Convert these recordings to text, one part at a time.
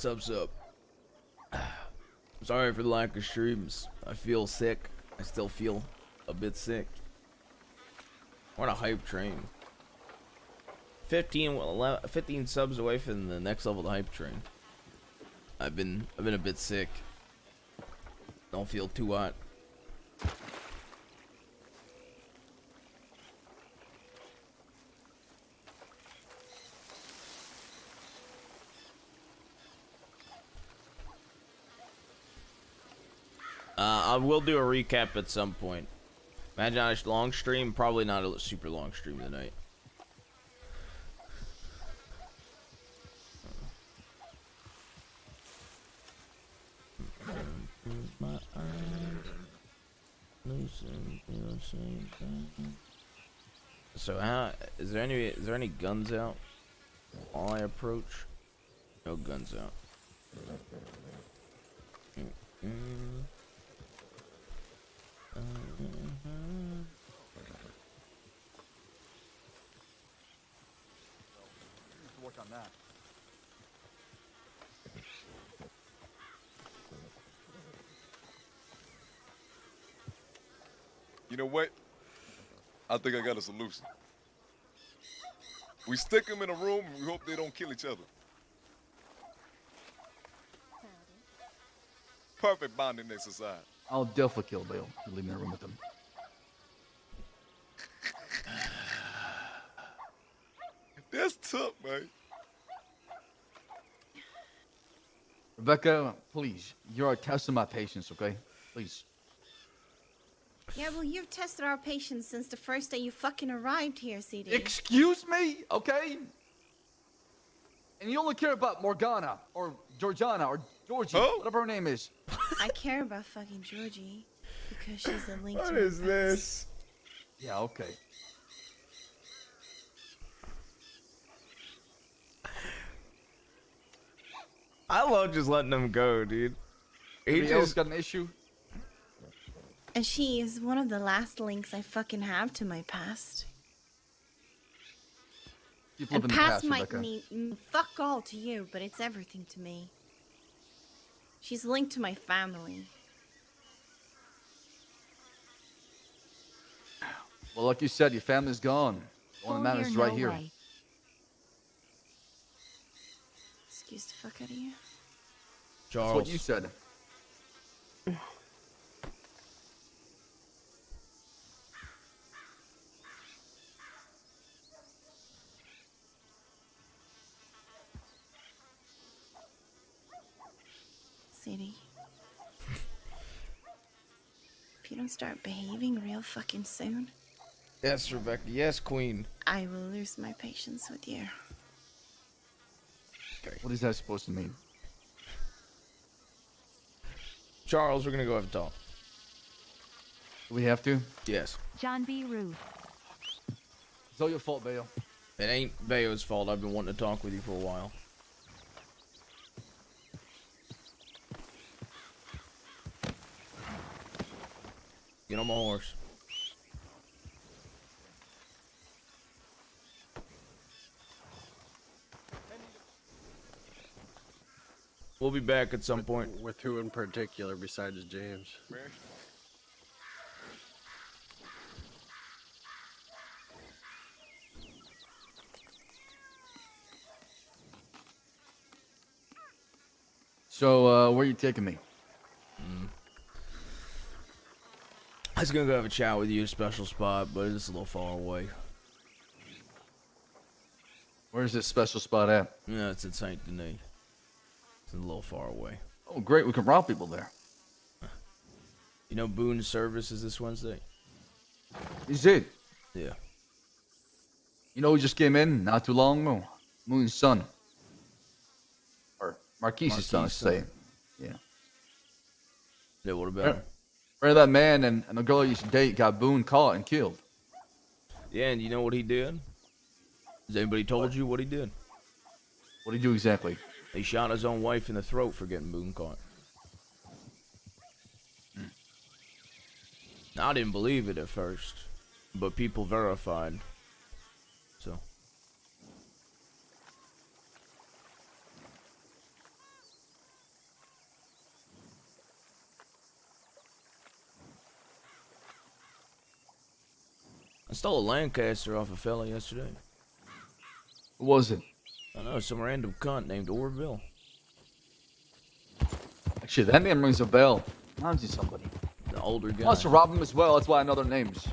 Subs up. Sorry for the lack of streams. I feel sick. I still feel a bit sick. We're on a hype train. 15 subs away from the next level of the hype train. I've been a bit sick. Don't feel too hot. I will do a recap at some point. Imagine on a long stream, probably not a super long stream tonight. So is there any guns out while I approach? No guns out. Work on that. You know what? I think I got a solution. We stick them in a room and we hope they don't kill each other. Perfect bonding exercise. I'll definitely kill Bill. You leave me in a room with him. That's tough, man. Rebecca, please. You're testing my patience, okay? Please. Yeah, well, you've tested our patience since the first day you fucking arrived here, CD. Excuse me, okay? And you only care about Morgana, or Georgiana, or Georgie, whatever her name is. I care about fucking Georgie because she's a link to What my is past. this? Yeah, okay. I love just letting them go, dude. He Anybody else just got an issue? And she is one of the last links I fucking have to my past. Keep And living the past past, might Rebecca. mean fuck all to you, but it's everything to me. She's linked to my family. Well, like you said, your family's gone. The one that matters is right here. Excuse the fuck out of you. Charles. That's what you said. CD. If you don't start behaving real fucking soon, Yes, Rebecca. Yes, Queen. I will lose my patience with you. Okay. What is that supposed to mean? Charles, we're gonna go have a talk. Do we have to? Yes. John B. Ruth. It's all your fault, Bale. It ain't Bayo's fault. I've been wanting to talk with you for a while. Get on my horse. We'll be back at some point. With who in particular besides James? So, where are you taking me? I was gonna go have a chat with you at a special spot, but it's a little far away. Where's this special spot at? Yeah, it's in Saint Denis. It's a little far away. Oh, great. We can rob people there. You know Boone's service is this Wednesday? Is it? Yeah. You know who just came in not too long ago? Moon's son. Or Marquise's son, I should say. Yeah. Yeah, what about him? Remember that man and the girl he used to date got Boone caught and killed? Yeah, and you know what he did? Has anybody told you what he did? What did he do exactly? He shot his own wife in the throat for getting Boone caught. I didn't believe it at first, but people verified. So. stole a Lancaster off a fella yesterday. Who was it? I know, some random cunt named Orville. Actually, that name rings a bell. Reminds you of somebody. The older guy. Wants to rob him as well. That's why I know their names.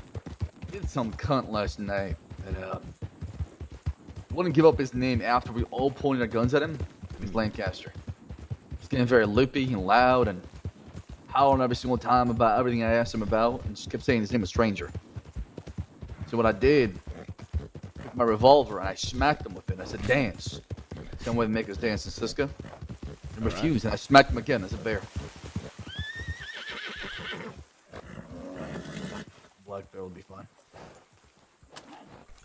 Did some cunt last night that wouldn't give up his name after we all pointed our guns at him. He's Lancaster. He's getting very loopy and loud and howling every single time about everything I asked him about, and just kept saying his name was Stranger. So what I did, took my revolver and I smacked him with it. I said, "Dance." Same way they make us dance in Siska. And refused, and I smacked him again as a bear. Black bear would be fine.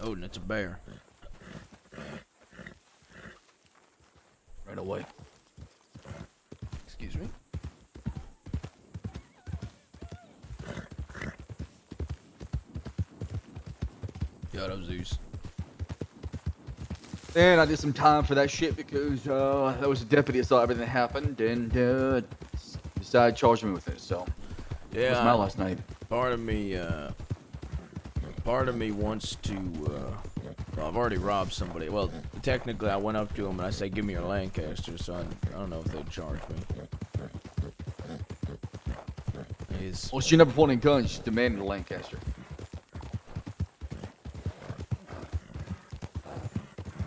Oh, and it's a bear. Right away. Excuse me. Shut up, Zeus. And I did some time for that shit because there was a deputy that saw everything that happened and decided to charge me with it. So Yeah, it was my last night. part of me wants to. Well, I've already robbed somebody. Well, technically, I went up to him and I said, "Give me your Lancaster." So I don't know if they'd charge me. He's, Well, she never pulled any guns. She demanded a Lancaster.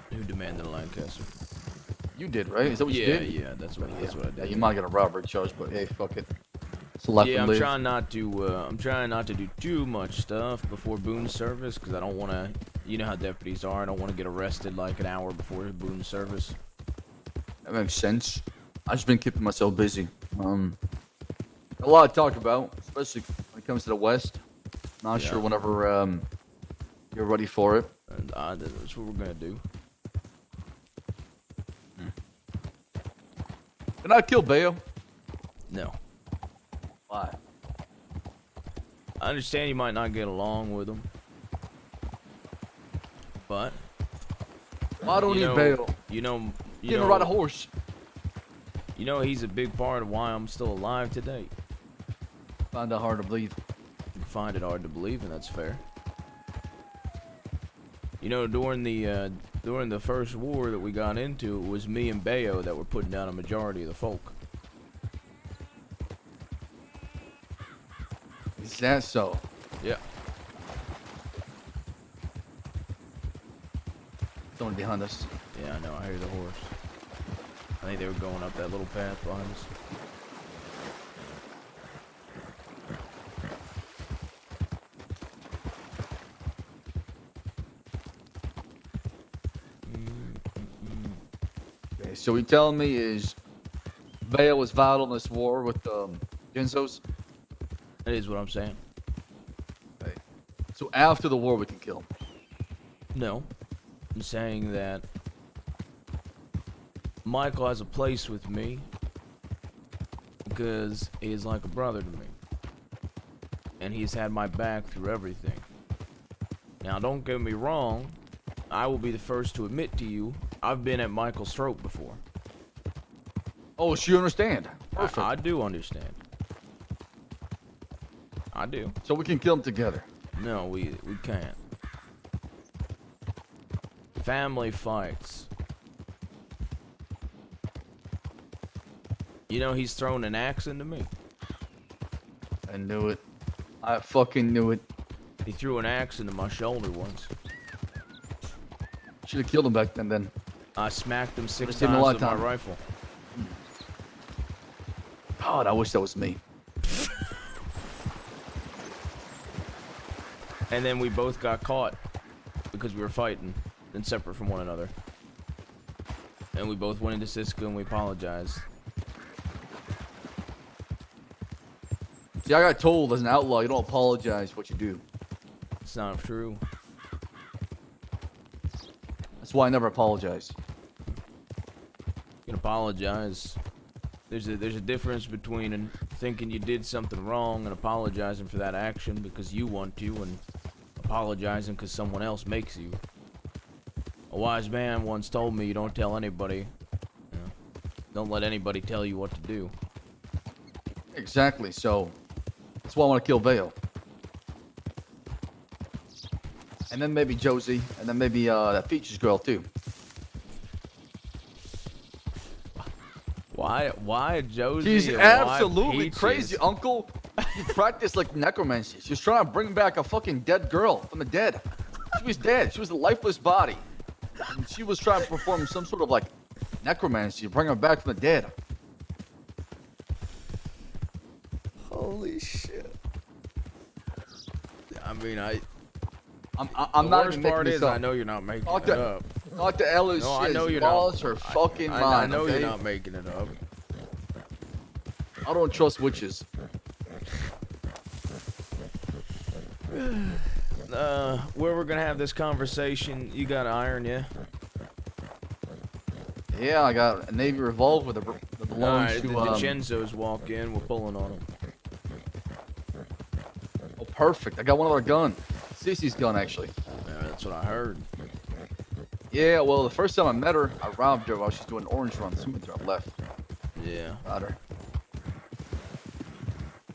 who demanded a Lancaster? You did, right? Is that what you Yeah, did? yeah, that's what I Yeah, did. you might get a robbery charge, but hey, fuck it. It's a life Yeah, to I'm live. trying not to. I'm trying not to do too much stuff before Boone service because I don't want to. You know how deputies are. I don't want to get arrested like an hour before Boone service. That makes sense. I've just been keeping myself busy. A lot to talk about, especially when it comes to the West. Not Yeah. sure whenever you're ready for it. And that's what we're gonna do. Did I kill Bayo? No, Why? I understand you might not get along with him, but Why don't you need know, Bayo? you know, Get him to ride a horse. You know, he's a big part of why I'm still alive today. Find that hard to believe. You find it hard to believe, and that's fair. You know, during the first war that we got into, it was me and Bayo that were putting down a majority of the folk. Is that so? Yeah. Someone behind us. Yeah, I know. I hear the horse. I think they were going up that little path behind us. Okay, so you telling me is Bayo was vital in this war with Genzos? That is what I'm saying. Okay. So after the war we can kill him. No. I'm saying that Michael has a place with me because he is like a brother to me. And he's had my back through everything. Now, don't get me wrong. I will be the first to admit to you, I've been at Michael's throat before. Oh, so you understand? Perfect. I do understand. I do. So we can kill him together. No, we can't. Family fights. You know, he's thrown an axe into me. I knew it. I fucking knew it. He threw an axe into my shoulder once. Should have killed him back then. I smacked him 6 Would've saved him a times lot with of my time. rifle. God, I wish that was me. And then we both got caught because we were fighting and separate from one another. And we both went into Cisco and we apologized. See, I got told as an outlaw, you don't apologize for what you do. It's not true. That's why I never apologize. You can apologize. There's a difference between thinking you did something wrong and apologizing for that action because you want to, and apologizing because someone else makes you. A wise man once told me, you don't tell anybody. You know, don't let anybody tell you what to do. Exactly. So that's why I want to kill Vale. And then maybe Josie, and then maybe that Peaches girl too. Why Josie? She's and why absolutely Peaches? crazy, Uncle. She practiced like necromancy. She was trying to bring back a fucking dead girl from the dead. She was dead. She was a lifeless body. And she was trying to perform some sort of like necromancy, bring her back from the dead. Holy shit! I mean, I'm the not worst even part making is this up. I know you're not making Talk it to, up. talk to Ella. No, I know you're lost not. her fucking mind. I know okay? you're not making it up. I don't trust witches. Where we're gonna have this conversation, you got iron, yeah? Yeah, I got a Navy revolver that belongs Alright, to. the DiCenzos walk in, we're pulling on them. Oh, perfect. I got one other gun. Cece's gun, actually. Yeah, that's what I heard. Yeah, well, the first time I met her, I robbed her while she's doing an orange run. Soon to her left. Yeah. Got her.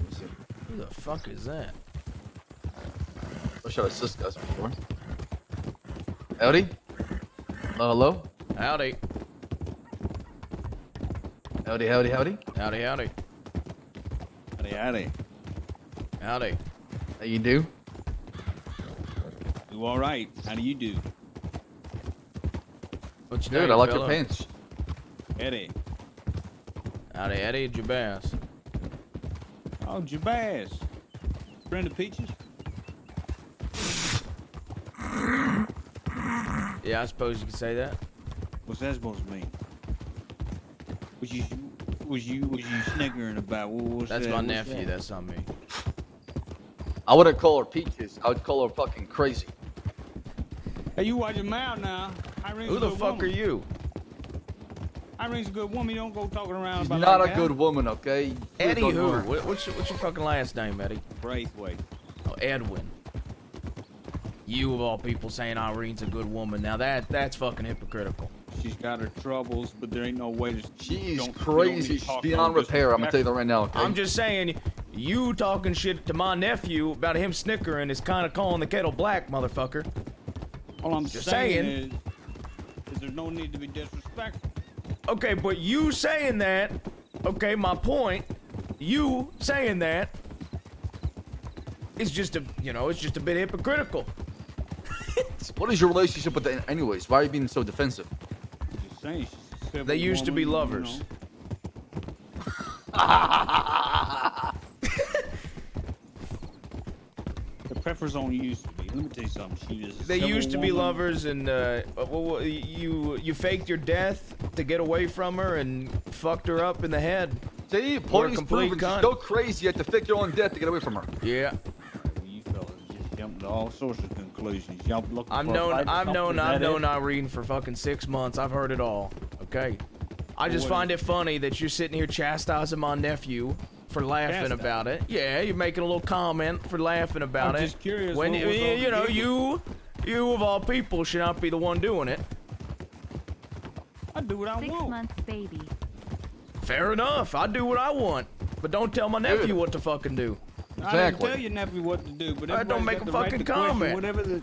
Let's see. Who the fuck is that? I shot a Cisco before. Howdy? Hello? Howdy. Howdy, howdy, howdy. Howdy, howdy. Howdy, howdy. Howdy. How you do? Do all right. How do you do? What's your Good, name, I like fella? your pants. Eddie. Howdy, Eddie Jabaz. Oh, Jabaz. Friend of Peaches? Yeah, I suppose you could say that. What's that supposed to mean? Was you sniggering about? What's That's that? my What's nephew, that? that's not me. I wouldn't call her Peaches. I would call her fucking crazy. Hey, you watch your mouth now. Irene's Who a the good fuck woman. are you? Irene's a good woman. You don't go talking around She's about not like a that. good woman, okay? Eddie Please don't who? ignore her. What's your fucking last name, Eddie? Braithwaite. Oh, Edwin. You of all people saying Irene's a good woman. Now that's fucking hypocritical. She's got her troubles, but there ain't no way to. She's don't crazy. need She's to talk beyond to her repair. I'm gonna tell you that right now, okay? I'm just saying, you talking shit to my nephew about him snickering is kind of calling the kettle black, motherfucker. All I'm Just saying saying. is there's no need to be disrespectful. Okay, but you saying that, okay, my point, you saying that is just it's just a bit hypocritical. What is your relationship with the anyways? Why are you being so defensive? Just saying. She's a civil They used to be woman, lovers. The preference on used to be. Let me tell you something. She is. A They civil used to be woman. lovers, and you faked your death to get away from her and fucked her up in the head. See, Or a point is complete proven. cunt. She's so crazy you have to fake your own death to get away from her. Yeah, You fellas just jumping to all sorts of conclusions. Y'all looking I've for a known fight or I've something? known Is I've that known it? Irene for fucking 6 months. I've heard it all. Okay, I just What find it funny that you're sitting here chastising my nephew for laughing Chastise? about it. Yeah, you're making a little comment for laughing about I'm it. just curious When what was all the you know giggle? you of all people should not be the one doing it. I do what I 6 want. months baby. Fair enough. I do what I want, but don't tell my nephew what to fucking do. I didn't Exactly. tell your nephew what to do, but Don't everybody's make got a the right fucking to question comment. Whatever the,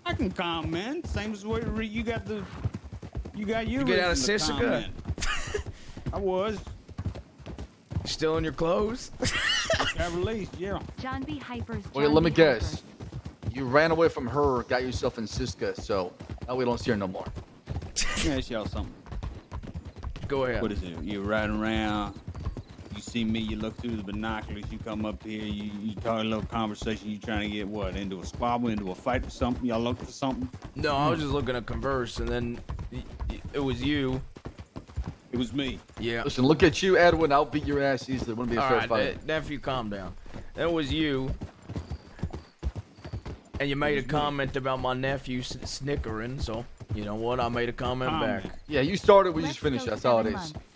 I can comment. Same as where you got the, you got your You get out of reason to Sisika? comment. I was. Still in your clothes? Got released. Yeah. John B. Hyper's Wait, John let me B. guess. Hyper. You ran away from her, got yourself in Siska, so now we don't see her no more. Let me ask y'all something. Go ahead. What is it? You're riding around. You see me. You look through the binoculars. You come up here. You talk a little conversation. You trying to get what? Into a squabble? Into a fight or something? Y'all looking for something? No, I was just looking to converse, and then it was you. It was me. Yeah. Listen, look at you, Edwin. I'll beat your ass easily. Wouldn't be a All fair right, fight. nephew, calm down. That was you. And you made a comment about my nephew snickering, so you know what? I made a comment back. Yeah, you started, we Let's just finished. go That's how it 7 is. months.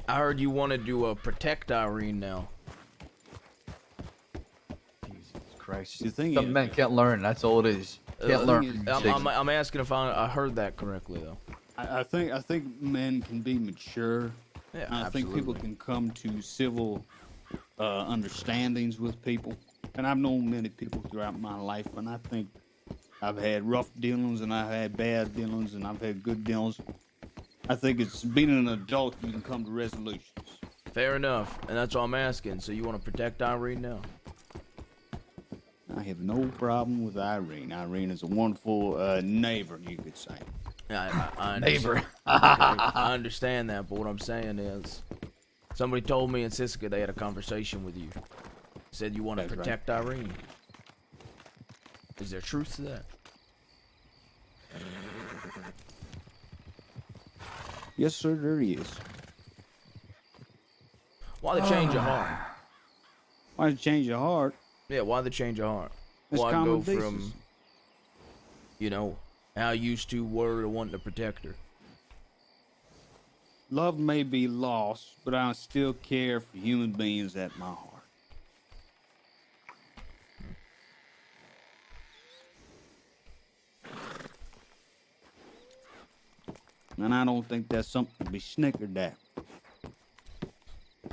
I heard you wanted to protect Irene now. Jesus Christ. The thing Some is- men can't learn. That's all it is. Can't The learn. thing is, from mistakes. I'm asking if I heard that correctly though. I think men can be mature. Yeah, I think people absolutely. can come to civil understandings with people. And I've known many people throughout my life, and I think I've had rough dealings, and I've had bad dealings, and I've had good dealings. I think it's being an adult you can come to resolutions. Fair enough, and that's all I'm asking. So you want to protect Irene now? I have no problem with Irene. Irene is a wonderful neighbor, you could say. I Neighbor. I understand that, but what I'm saying is, somebody told me in Siska they had a conversation with you. Said you want to That's right. protect Irene. Is there truth to that? Yes, sir, there is. Why the change of heart? Why did you change your heart? Yeah, why the change of heart? It's Why common go from, decency. you know, how you used to were to wanting to protect her? Love may be lost, but I still care for human beings at my heart. And I don't think that's something to be snickered at. I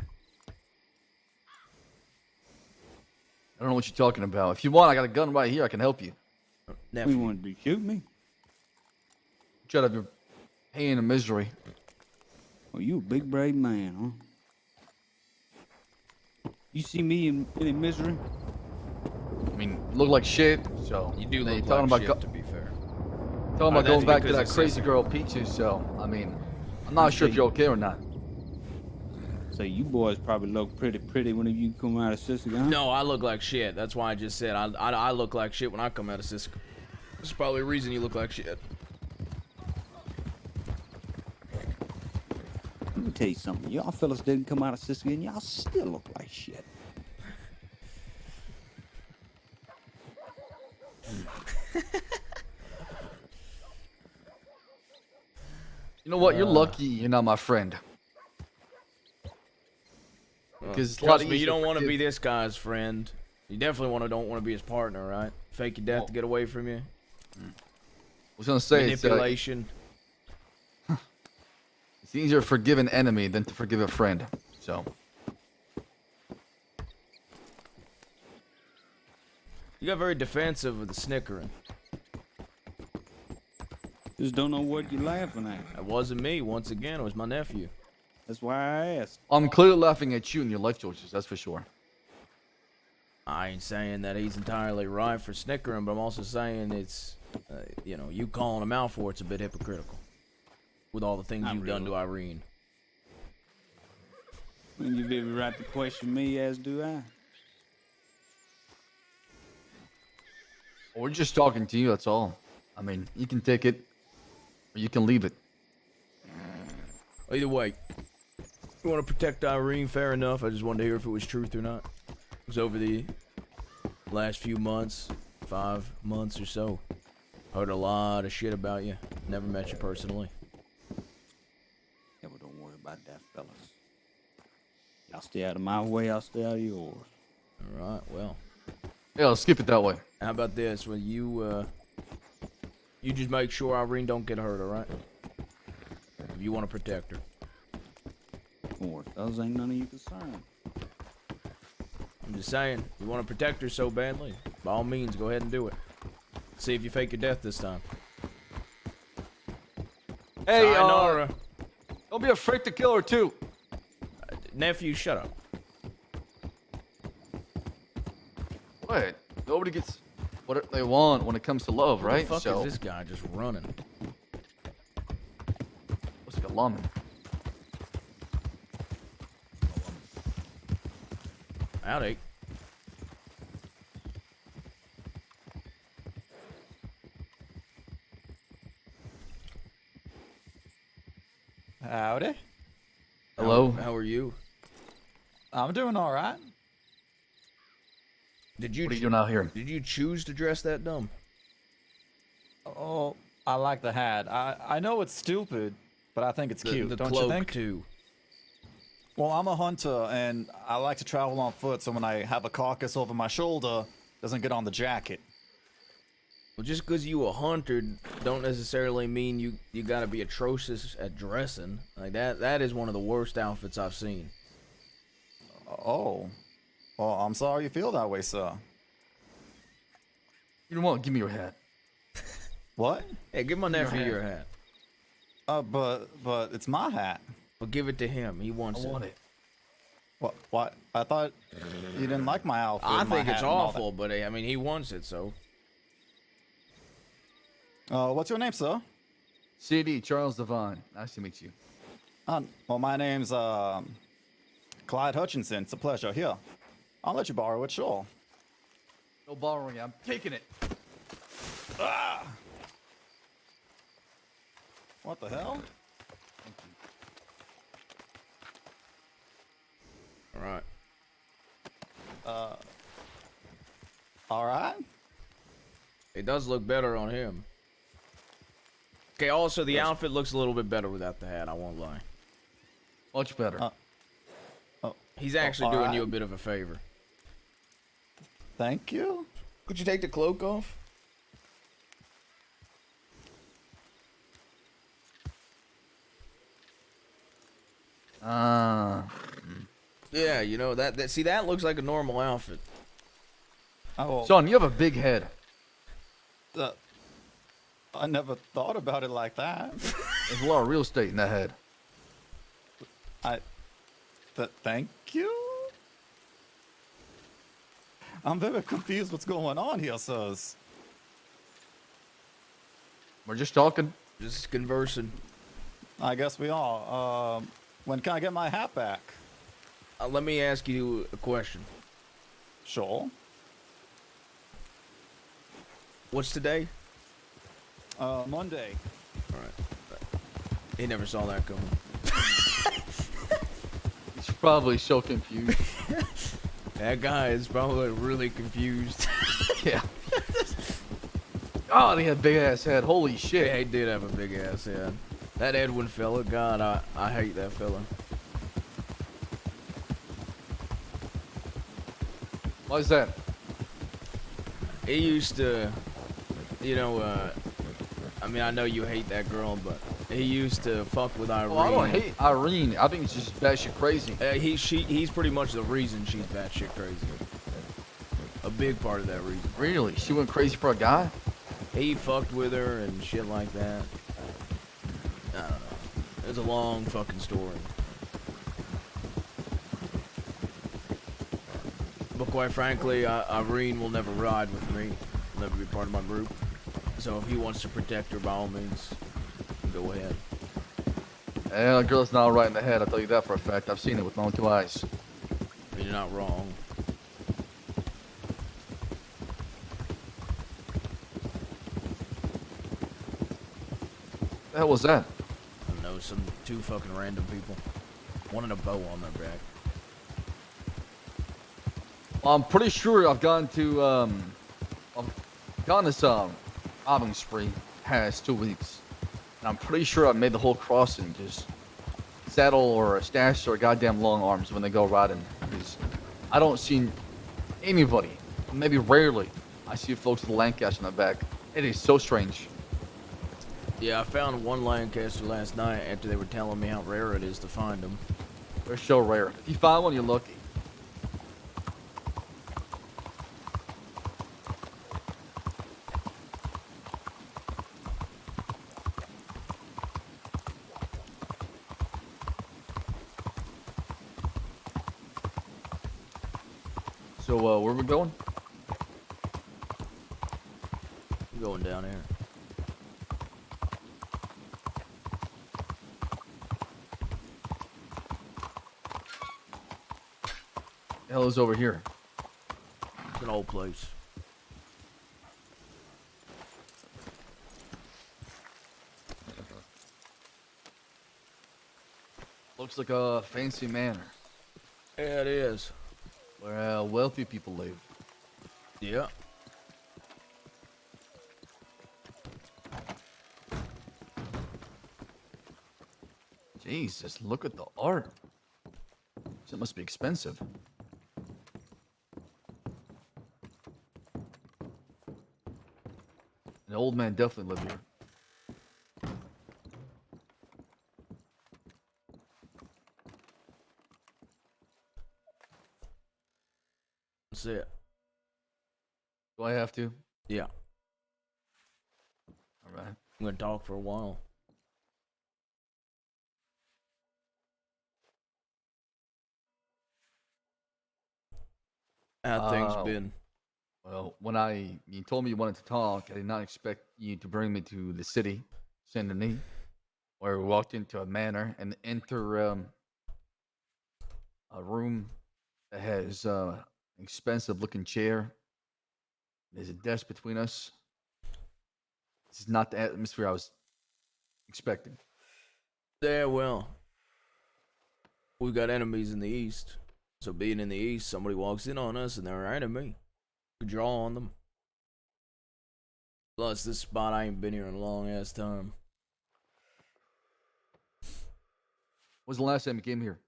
don't know what you're talking about. If you want, I got a gun right here. I can help you. We Nephew. wanted to shoot me. Get out of your pain and misery. Well, you a big brave man, huh? You see me in any misery? I mean, look like shit. So You do Hey, look talking like about shit, to be fair. talking about that's going back to because that it's crazy Siska. girl Peaches. So I mean, I'm not sure if you're okay or not. Say, you boys probably look pretty when you come out of Siska, huh? No, I look like shit. That's why I just said I look like shit when I come out of Siska. There's probably a reason you look like shit. Let me tell you something. Y'all fellas didn't come out of Siska, and y'all still look like shit. You know what? You're lucky you're not my friend. Because it's a lot Trust me, you easier don't for want to be kids. this guy's friend. You definitely don't want to be his partner, right? Fake your death to get away from you. I was gonna say Manipulation. it's easier to forgive an enemy than to forgive a friend. So You got very defensive with the snickering. Just don't know what you're laughing at. That wasn't me. Once again, it was my nephew. That's why I asked. I'm clearly laughing at you and your life choices. That's for sure. I ain't saying that he's entirely right for snickering, but I'm also saying it's, you know, you calling him out for it's a bit hypocritical. With all the things Not you've done to really. Irene. When you've every right to question me, as do I. We're just talking to you. That's all. I mean, you can take it, or you can leave it. Either way, you want to protect Irene, fair enough. I just wanted to hear if it was truth or not. Because over the last few months, 5 months or so, heard a lot of shit about you. Never met you personally. Yeah, but don't worry about that, fellas. Y'all stay out of my way, I'll stay out of yours. Alright, well. Yeah, let's skip it that way. How about this? Well, you just make sure Irene don't get hurt, alright? If you want to protect her. Of course, those ain't none of your concern. I'm just saying, you want to protect her so badly, by all means, go ahead and do it. See if you fake your death this time. Hey, Sayonara. don't be afraid to kill her too. Nephew, shut up. What? Nobody gets what they want when it comes to love, right? What the fuck So, is this guy just running? looks like a lawman. Howdy. Howdy. Hello. How are you? I'm doing all right. Did you What are you doing out here? did you choose to dress that dumb? Oh, I like the hat. I know it's stupid, but I think it's cute. The Don't cloak you think? too. Well, I'm a hunter and I like to travel on foot, so when I have a carcass over my shoulder, it doesn't get on the jacket. Well, just because you a hunter don't necessarily mean you gotta be atrocious at dressing. Like that is one of the worst outfits I've seen. Oh. Well, I'm sorry you feel that way, sir. You know what? Give me your hat. What? Hey, give my nephew hat. your hat. But it's my hat. But give it to him. He I wants want it. it. What? I thought you didn't like my outfit. I and my think it's hat and all that. awful, but I mean, he wants it, so. What's your name, sir? CD, Charles Devine. Nice to meet you. Well, my name's Clyde Hutchinson. It's a pleasure. Here, I'll let you borrow it, sure. No borrowing. I'm taking it. What the hell? All right. All right. It does look better on him. Okay, also, the outfit looks a little bit better without the hat, I won't lie. Much better. He's actually doing alright. you a bit of a favor. Thank you. Could you take the cloak off? Yeah, you know, see, that looks like a normal outfit. Oh, Sean, you have a big head. I never thought about it like that. There's a lot of real estate in that head. Thank you. I'm very confused what's going on here, sirs. We're just talking. Just conversing. I guess we are. When can I get my hat back? Let me ask you a question. Sure. What's today? Monday. All right. He never saw that coming. He's probably so confused. That guy is probably really confused. Yeah. Oh, they had a big ass head. Holy shit. Yeah, he did have a big ass head. That Edwin fella, God, I hate that fella. Why is that? He used to, you know, I mean, I know you hate that girl, but he used to fuck with Irene. Oh, I don't hate Irene. I think she's batshit crazy. He's pretty much the reason she's batshit crazy. A big part of that reason. Really? She went crazy for a guy? He fucked with her and shit like that. I don't know. It's a long fucking story. But quite frankly, Irene will never ride with me. Will never be part of my group. So if he wants to protect her, by all means, go ahead. Yeah, the girl's not right in the head. I'll tell you that for a fact. I've seen it with my own two eyes. I mean, you're not wrong. The hell was that? I don't know, some two fucking random people. One in a bow on their back. I'm pretty sure I've gone this robbing spree past 2 weeks. And I'm pretty sure I've made the whole crossing just saddle or a stash or goddamn long arms when they go riding. Because I don't see anybody, maybe rarely, I see folks with Lancaster on the back. It is so strange. Yeah, I found one Lancaster last night after they were telling me how rare it is to find them. They're so rare. If you find one, you're lucky. So, where are we going? I'm going down here. The hell is over here? It's an old place. Looks like a fancy manor Yeah, it is. where wealthy people live. Yeah. Jesus, look at the art. It must be expensive. The old man definitely lived here. That's it. Do I have to? Yeah. All right. I'm gonna talk for a while. How things been? Well, when you told me you wanted to talk, I did not expect you to bring me to the city, Saint Denis, where we walked into a manor and enter a room that has an expensive-looking chair. There's a desk between us. This is not the atmosphere I was expecting. Yeah, well, we've got enemies in the east. So being in the east, somebody walks in on us and they're our enemy. We draw on them. Plus, this spot, I ain't been here in a long ass time. When's the last time you came here?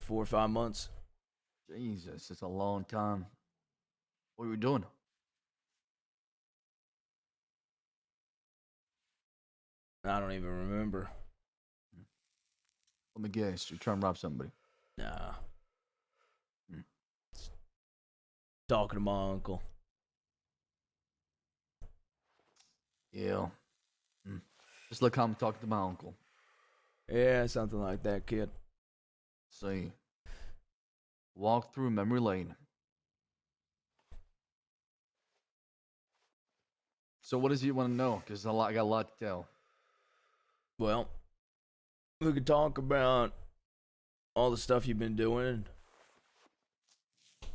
4 or 5 months. Jesus, it's a long time. What were you doing? I don't even remember. Let me guess. You're trying to rob somebody. Nah. Talking to my uncle. Yeah. Just like I'm talking to my uncle. Yeah, something like that, kid. See. Walk through memory lane. So what does he want to know? Because I got a lot to tell. Well, we could talk about all the stuff you've been doing.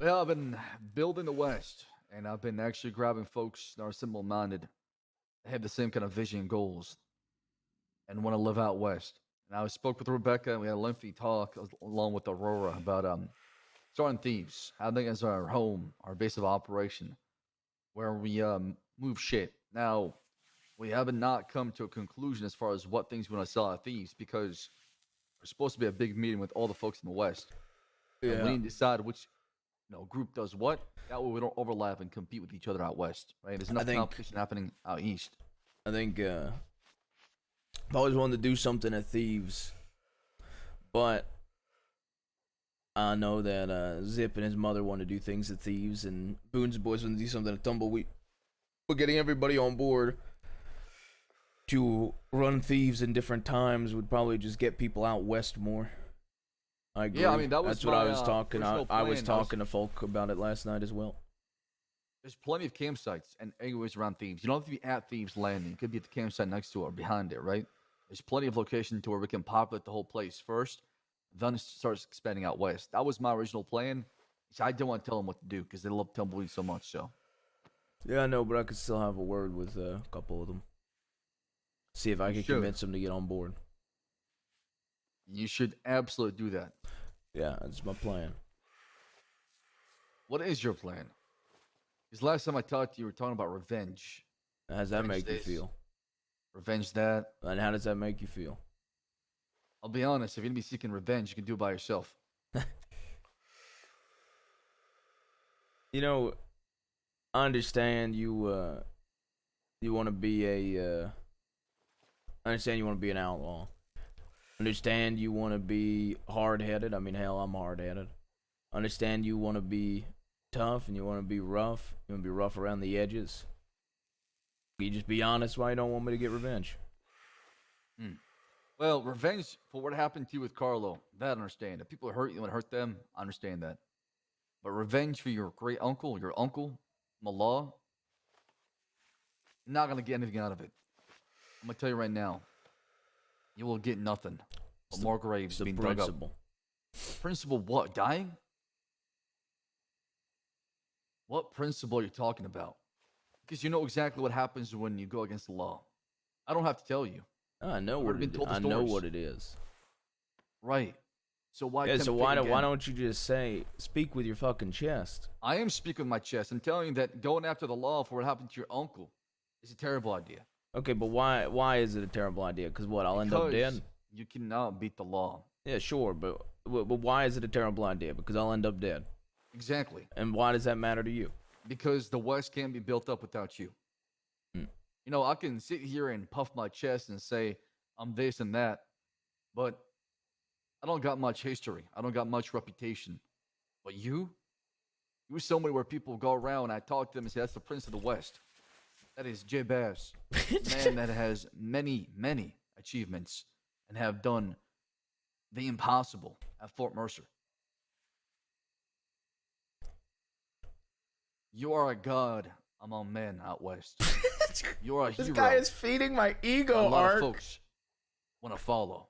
Well, I've been building the West, and I've been actually grabbing folks that are similar-minded, that have the same kind of vision and goals, and want to live out West. And I spoke with Rebecca, and we had a lengthy talk along with Aurora about starting Thieves. I think it's our home, our base of operation, where we move shit. Now, we haven't not come to a conclusion as far as what things we want to sell at Thieves, because there's supposed to be a big meeting with all the folks in the West. Yeah. And we need to decide which group does what. That way we don't overlap and compete with each other out West, right? There's enough competition happening out East. I think I've always wanted to do something at Thieves, but I know that Zip and his mother want to do things at Thieves, and Boone's boys want to do something at Tumbleweed. But getting everybody on board to run Thieves in different times would probably just get people out West more. I agree. Yeah, I mean, that's what I was talking. I was plan. talking to folk about it last night as well. There's plenty of campsites and anyways around Thieves. You don't have to be at Thieves Landing. You could be at the campsite next to it or behind it, right? There's plenty of location to where we can populate the whole place first, then it starts expanding out west. That was my original plan. I didn't want to tell them what to do because they love Tumbleweed so much. So yeah, I know, but I could still have a word with a couple of them. See if I can convince them to get on board. You should absolutely do that. Yeah, that's my plan. What is your plan? Because last time I talked to you, you were talking about revenge. How does that make you feel? Revenge that. And how does that make you feel? I'll be honest, if you're going to be seeking revenge, you can do it by yourself. You know, I understand you want to be I understand you want to be an outlaw. Understand you want to be hard-headed. I mean, hell, I'm hard-headed. Understand you want to be tough and you want to be rough. You want to be rough around the edges. Can you just be honest why you don't want me to get revenge? Well, revenge for what happened to you with Carlo, that I understand. If people hurt you and hurt them, I understand that. But revenge for your great uncle, Mallah, you're not going to get anything out of it. I'm going to tell you right now, you will get nothing but more graves being dug up. Principle what? Dying? What principle are you talking about? Because you know exactly what happens when you go against the law. I don't have to tell you. I know what it is. I know what it is. Right. So why? Yeah. So why don't you just speak with your fucking chest? I am speaking with my chest. I'm telling you that going after the law for what happened to your uncle is a terrible idea. Okay, but why is it a terrible idea? Because what? I'll end up dead. You cannot beat the law. Yeah, sure, but why is it a terrible idea? Because I'll end up dead. Exactly. And why does that matter to you? Because the West can't be built up without you. Hmm. You know, I can sit here and puff my chest and say I'm this and that, but I don't got much history. I don't got much reputation. But you're somebody where people go around and I talk to them and say, that's the Prince of the West. That is J Bass. Man that has many, many achievements and have done the impossible at Fort Mercer. You are a god among men out west. You are a This hero. guy is feeding my ego, a lot Ark. of folks want to follow.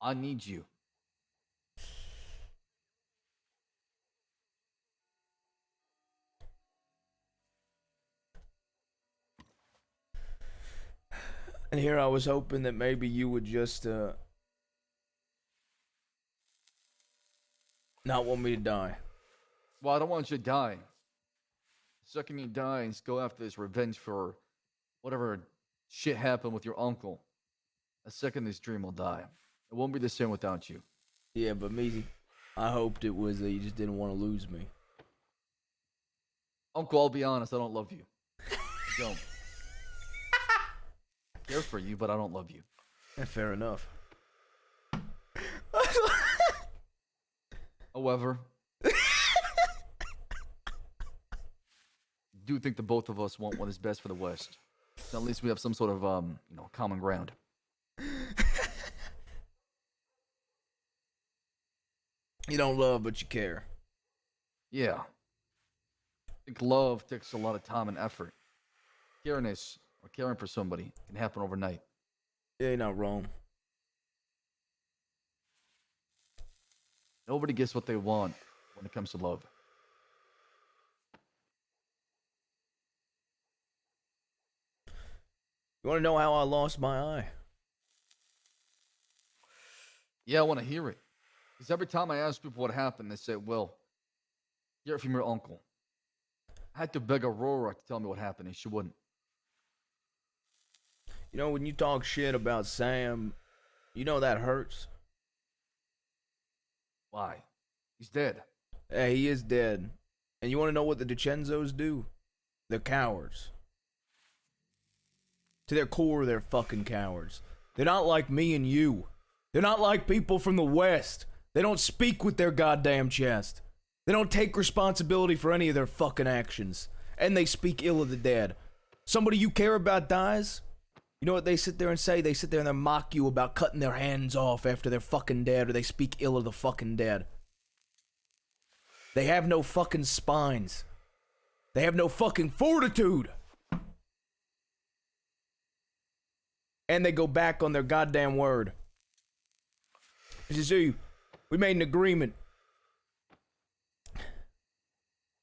I need you. And here I was hoping that maybe you would just not want me to die. Well, I don't want you to die. The second you die, and go after this revenge for whatever shit happened with your uncle. The second this dream will die. It won't be the same without you. Yeah, but me, I hoped it was that you just didn't want to lose me. Uncle, I'll be honest, I don't love you. I don't. I care for you, but I don't love you. Yeah, fair enough. However, I do think the both of us want what is best for the West. So at least we have some sort of, common ground. You don't love, but you care. Yeah. I think love takes a lot of time and effort. Cariness or caring for somebody can happen overnight. Yeah, you're not wrong. Nobody gets what they want when it comes to love. You want to know how I lost my eye? Yeah, I want to hear it. Because every time I ask people what happened, they say, well, hear it from your uncle. I had to beg Aurora to tell me what happened, and she wouldn't. You know, when you talk shit about Sam, you know that hurts. Why? He's dead. Hey, he is dead. And you want to know what the DiCenzos do? They're cowards. To their core, they're fucking cowards. They're not like me and you. They're not like people from the West. They don't speak with their goddamn chest. They don't take responsibility for any of their fucking actions. And they speak ill of the dead. Somebody you care about dies? You know what they sit there and say? They sit there and they mock you about cutting their hands off after they're fucking dead, or they speak ill of the fucking dead. They have no fucking spines. They have no fucking fortitude. And they go back on their goddamn word. You see, we made an agreement.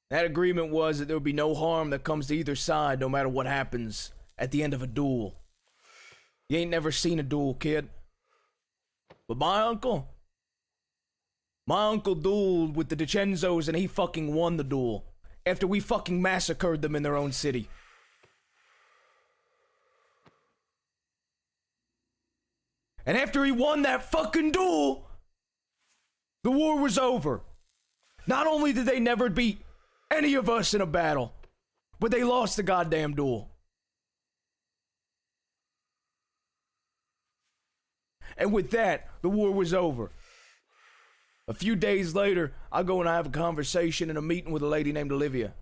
That agreement was that there would be no harm that comes to either side, no matter what happens at the end of a duel. You ain't never seen a duel, kid. But my uncle dueled with the DiCenzos and he fucking won the duel. After we fucking massacred them in their own city. And after he won that fucking duel, the war was over. Not only did they never beat any of us in a battle, but they lost the goddamn duel. And with that, the war was over. A few days later, I go and I have a conversation and a meeting with a lady named Olivia.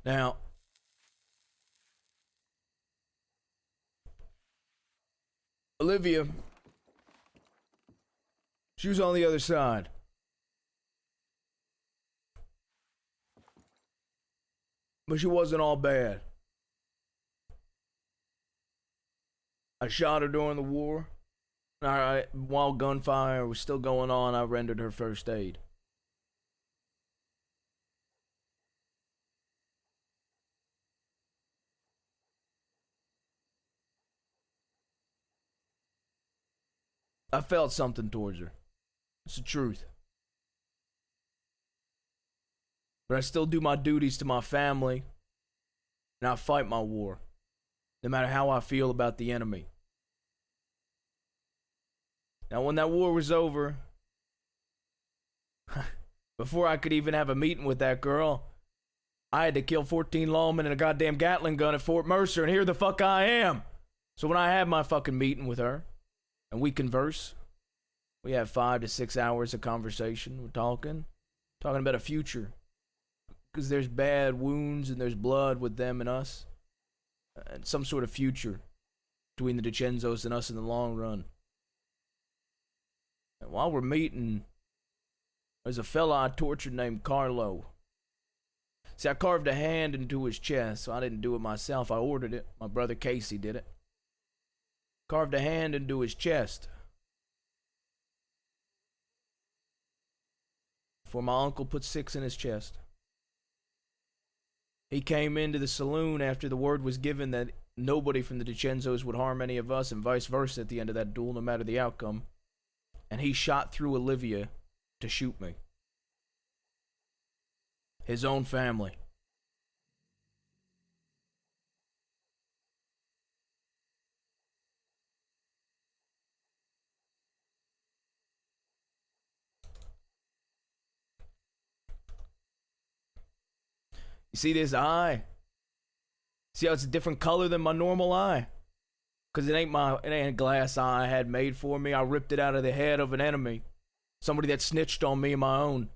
Now, Olivia, she was on the other side. But she wasn't all bad. I shot her during the war. While gunfire was still going on, I rendered her first aid. I felt something towards her. It's the truth. But I still do my duties to my family, and I fight my war, no matter how I feel about the enemy. Now, when that war was over, before I could even have a meeting with that girl, I had to kill 14 lawmen and a goddamn Gatling gun at Fort Mercer, and here the fuck I am. So when I have my fucking meeting with her, and we converse, we have 5 to 6 hours of conversation. We're talking about a future. Because there's bad wounds and there's blood with them and us. And some sort of future between the DiCenzos and us in the long run. And while we're meeting, there's a fella I tortured named Carlo. See, I carved a hand into his chest, so I didn't do it myself. I ordered it. My brother Casey did it. Carved a hand into his chest. Before my uncle put 6 in his chest. He came into the saloon after the word was given that nobody from the DiCenzos would harm any of us, and vice versa at the end of that duel, no matter the outcome. And he shot through Olivia to shoot me. His own family. You see this eye? See how it's a different color than my normal eye? Cause it ain't a glass eye I had made for me. I ripped it out of the head of an enemy. Somebody that snitched on me of my own.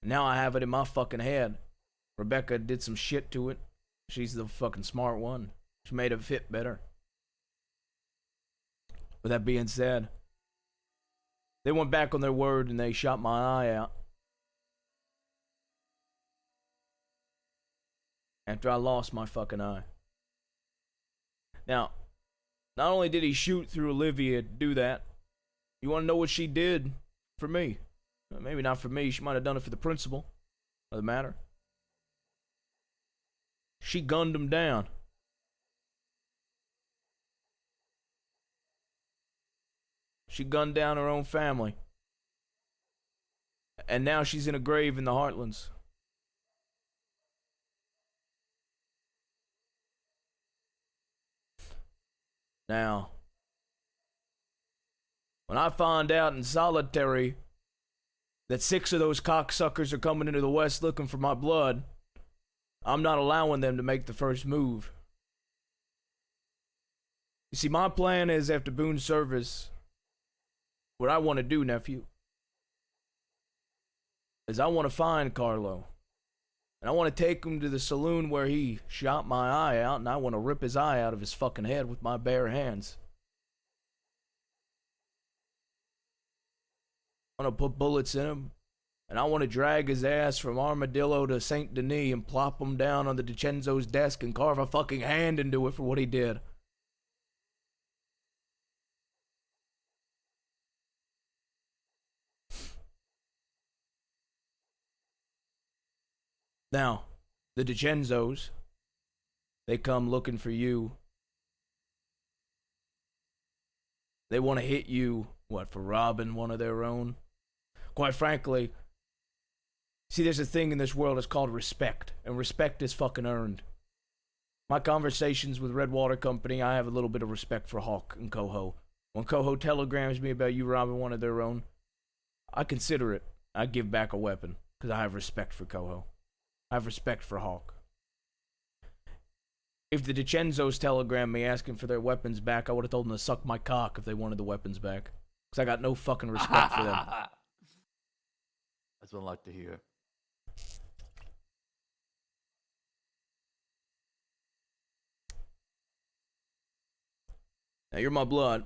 Now I have it in my fucking head. Rebecca did some shit to it. She's the fucking smart one. She made it fit better. With that being said, they went back on their word and they shot my eye out. After I lost my fucking eye. Now, not only did he shoot through Olivia to do that, you want to know what she did for me? Maybe not for me, she might have done it for the principal. Doesn't matter. She gunned him down. She gunned down her own family. And now she's in a grave in the Heartlands. Now, when I find out in solitary that 6 of those cocksuckers are coming into the West looking for my blood, I'm not allowing them to make the first move. You see, my plan is after Boone's service, what I want to do, nephew, is I want to find Carlo. And I want to take him to the saloon where he shot my eye out, and I want to rip his eye out of his fucking head with my bare hands. I want to put bullets in him, and I want to drag his ass from Armadillo to Saint Denis and plop him down on the DiCenzo's desk and carve a fucking hand into it for what he did. Now, the DiCenzos, they come looking for you. They want to hit you, what, for robbing one of their own? Quite frankly, see, there's a thing in this world that's called respect, and respect is fucking earned. My conversations with Redwater Company, I have a little bit of respect for Hawk and Coho. When Coho telegrams me about you robbing one of their own, I consider it. I give back a weapon, because I have respect for Coho. I have respect for Hawk. If the DiCenzos telegram me asking for their weapons back, I would have told them to suck my cock if they wanted the weapons back. Because I got no fucking respect for them. That's what I like to hear. Now, you're my blood.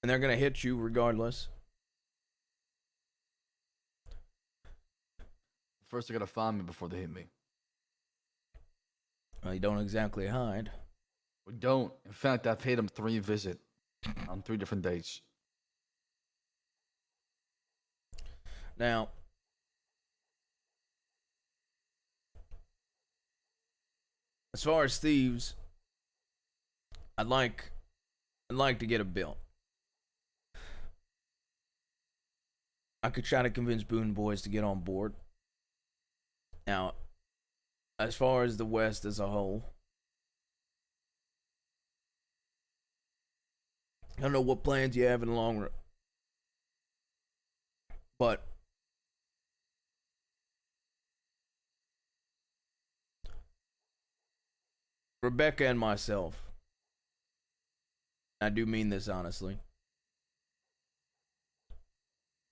And they're going to hit you regardless. First, they gotta find me before they hit me. Well, you don't exactly hide. We don't. In fact, I paid them 3 visits on 3 different dates. Now, as far as thieves, I'd like to get a bill. I could try to convince Boone Boys to get on board. Now, as far as the West as a whole, I don't know what plans you have in the long run. But Rebecca and myself, I do mean this honestly,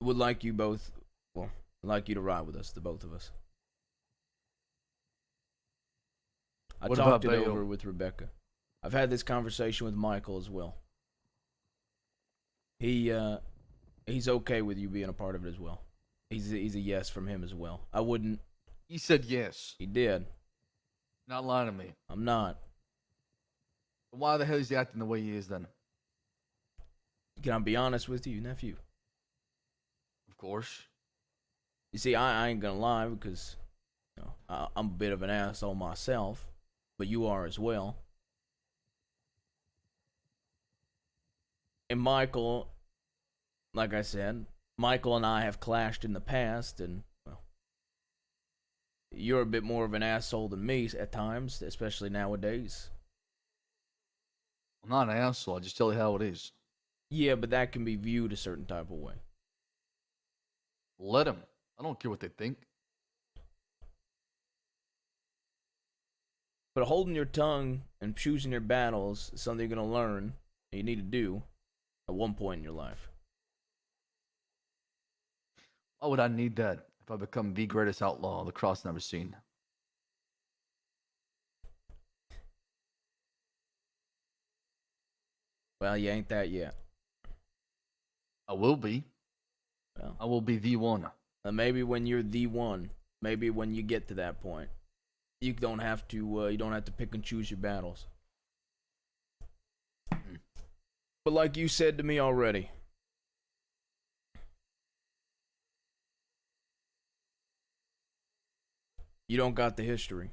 would like you both, well, I'd like you to ride with us, the both of us. I What talked it about Bayo? over with Rebecca. I've had this conversation with Michael as well. He's okay with you being a part of it as well. He's a yes from him as well. I wouldn't. He said yes. He did. Not lying to me. I'm not. Why the hell is he acting the way he is then? Can I be honest with you, nephew? Of course. You see, I ain't gonna lie because I'm a bit of an asshole myself, but you are as well. And Michael, like I said, Michael and I have clashed in the past, and well, you're a bit more of an asshole than me at times, especially nowadays. I'm not an asshole. I just tell you how it is. Yeah, but that can be viewed a certain type of way. Let them. I don't care what they think. But holding your tongue and choosing your battles is something you're gonna learn and you need to do at one point in your life. Why would I need that if I become the greatest outlaw the cross never seen? Well, you ain't that yet. I will be. Well, I will be the one. maybe when you're the one, maybe when you get to that point, you don't have to pick and choose your battles. But like you said to me already, you don't got the history.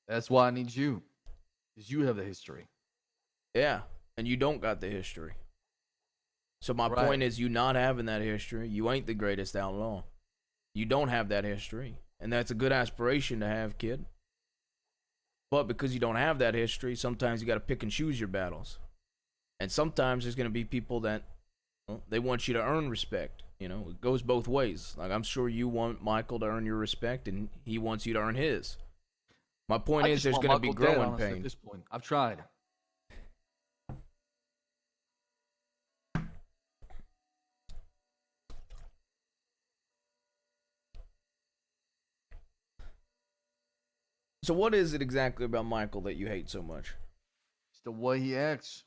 That's why I need you. Because you have the history. Yeah, and you don't got the history. So my Right. point is, you not having that history, you ain't the greatest outlaw. You don't have that history, and that's a good aspiration to have, kid. But because you don't have that history, sometimes you got to pick and choose your battles. And sometimes there's going to be people that, well, they want you to earn respect. You know, it goes both ways. Like, I'm sure you want Michael to earn your respect, and he wants you to earn his. My point I is, just there's want going to be Michael dead, growing honestly, at pain. this point. I've tried. So what is it exactly about Michael that you hate so much? It's the way he acts.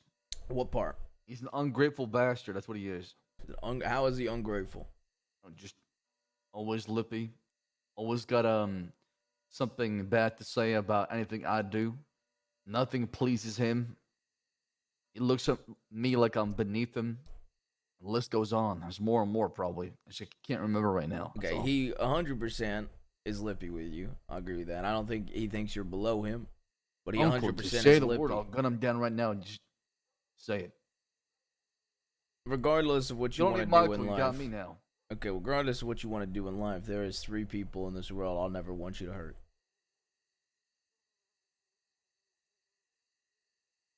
What part? He's an ungrateful bastard. That's what he is. How is he ungrateful? Just always lippy. Always got something bad to say about anything I do. Nothing pleases him. He looks at me like I'm beneath him. The list goes on. There's more and more probably. I just can't remember right now. That's Okay, all. he 100% is lippy with you. I agree with that. I don't think he thinks you're below him, but he Uncle, 100% just is say the lippy. word. I'll gun him down right now. And just say it. Regardless of what you Don't want need to do Michael. in You life. got me now. Okay, regardless of what you want to do in life, there is 3 people in this world I'll never want you to hurt.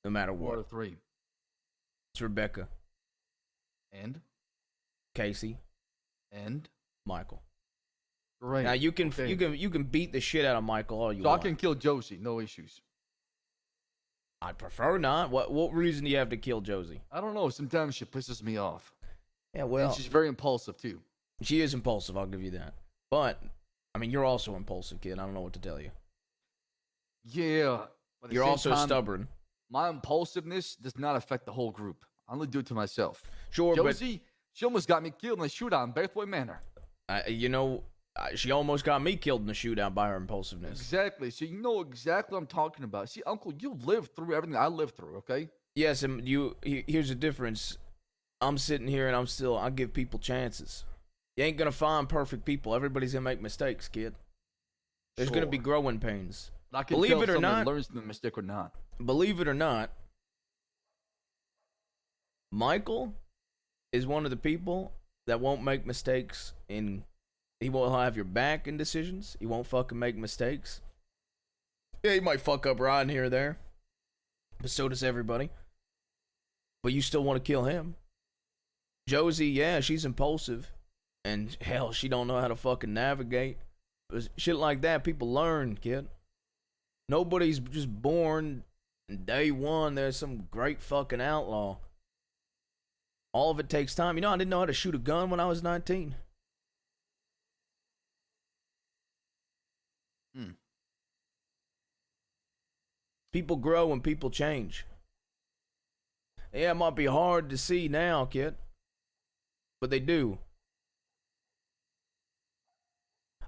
No matter What are what. 3? It's Rebecca, And? Casey, And? Michael. Great. Now you can Okay. you can beat the shit out of Michael all you So I want. can kill Josie. No issues. I'd prefer not. What reason do you have to kill Josie? I don't know. Sometimes she pisses me off. Yeah, And she's very impulsive too. she is impulsive, I'll give you that. But I mean, you're also impulsive, kid. I don't know what to tell you. Yeah. But at the You're same also time, stubborn. My impulsiveness does not affect the whole group. I only do it to myself. Sure, Josie, she almost got me killed in a shootout in Bathway Manor. but she almost got me killed in a shootout by her impulsiveness. Exactly. So you know exactly what I'm talking about. See, Uncle, you lived through everything I lived through, okay? Yes, and here's the difference. I'm sitting here and I give people chances. You ain't gonna find perfect people. Everybody's gonna make mistakes, kid. There's gonna be Sure. growing pains. But I can Believe tell it or if someone not- learns from the mistake or not. Believe it or not, Michael is one of the people that won't make mistakes he won't have your back in decisions. He won't fucking make mistakes. Yeah, he might fuck up riding here or there. but so does everybody. But you still want to kill him. Josie, yeah, she's impulsive. And hell, she don't know how to fucking navigate. But shit like that, people learn, kid. Nobody's just born and day one there's some great fucking outlaw. All of it takes time. You know, I didn't know how to shoot a gun when I was 19. People grow and people change. Yeah, it might be hard to see now, kid. But they do.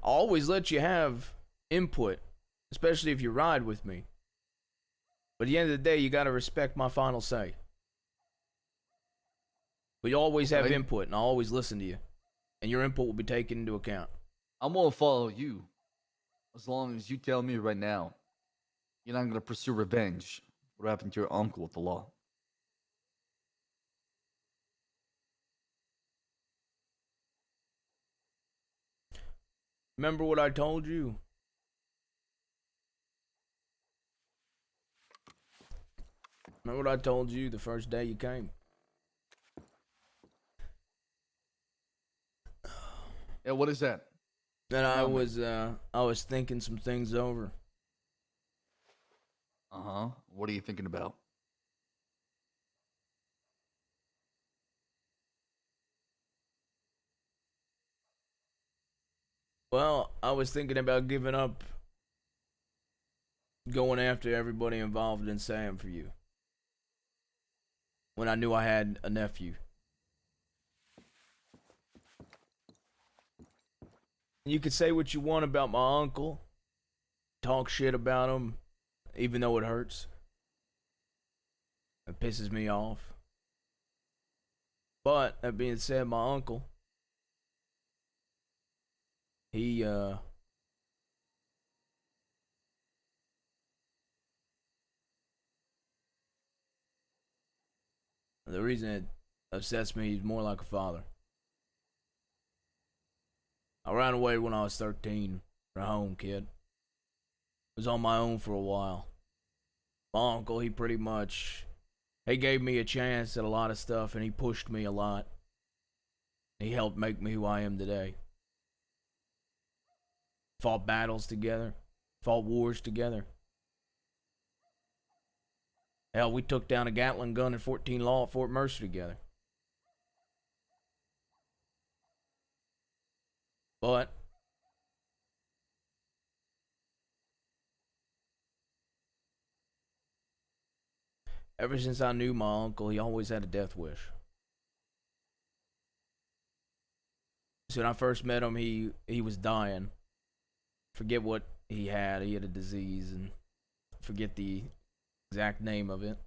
I'll always let you have input, especially if you ride with me. But at the end of the day, you gotta respect my final say. But you always have input, and I'll always listen to you. And your input will be taken into account. I'm gonna follow you, as long as you tell me right now you're not gonna pursue revenge for what happened to your uncle with the law. Remember what I told you? Remember what I told you the first day you came? Yeah, what is that? That I was thinking some things over. Uh-huh. What are you thinking about? Well, I was thinking about giving up going after everybody involved in Sam for you. When I knew I had a nephew. You could say what you want about my uncle. Talk shit about him, even though it hurts. It pisses me off. But, that being said, my uncle, the reason it upsets me, he's more like a father. I ran away when I was 13 from home, kid. Was on my own for a while. My uncle, he gave me a chance at a lot of stuff, and he pushed me a lot. He helped make me who I am today. Fought battles together. Fought wars together. Hell, we took down a Gatling gun and 14 Law at Fort Mercer together. But ever since I knew my uncle, he always had a death wish. So when I first met him, he was dying. Forget what he had. He had a disease, and forget the exact name of it.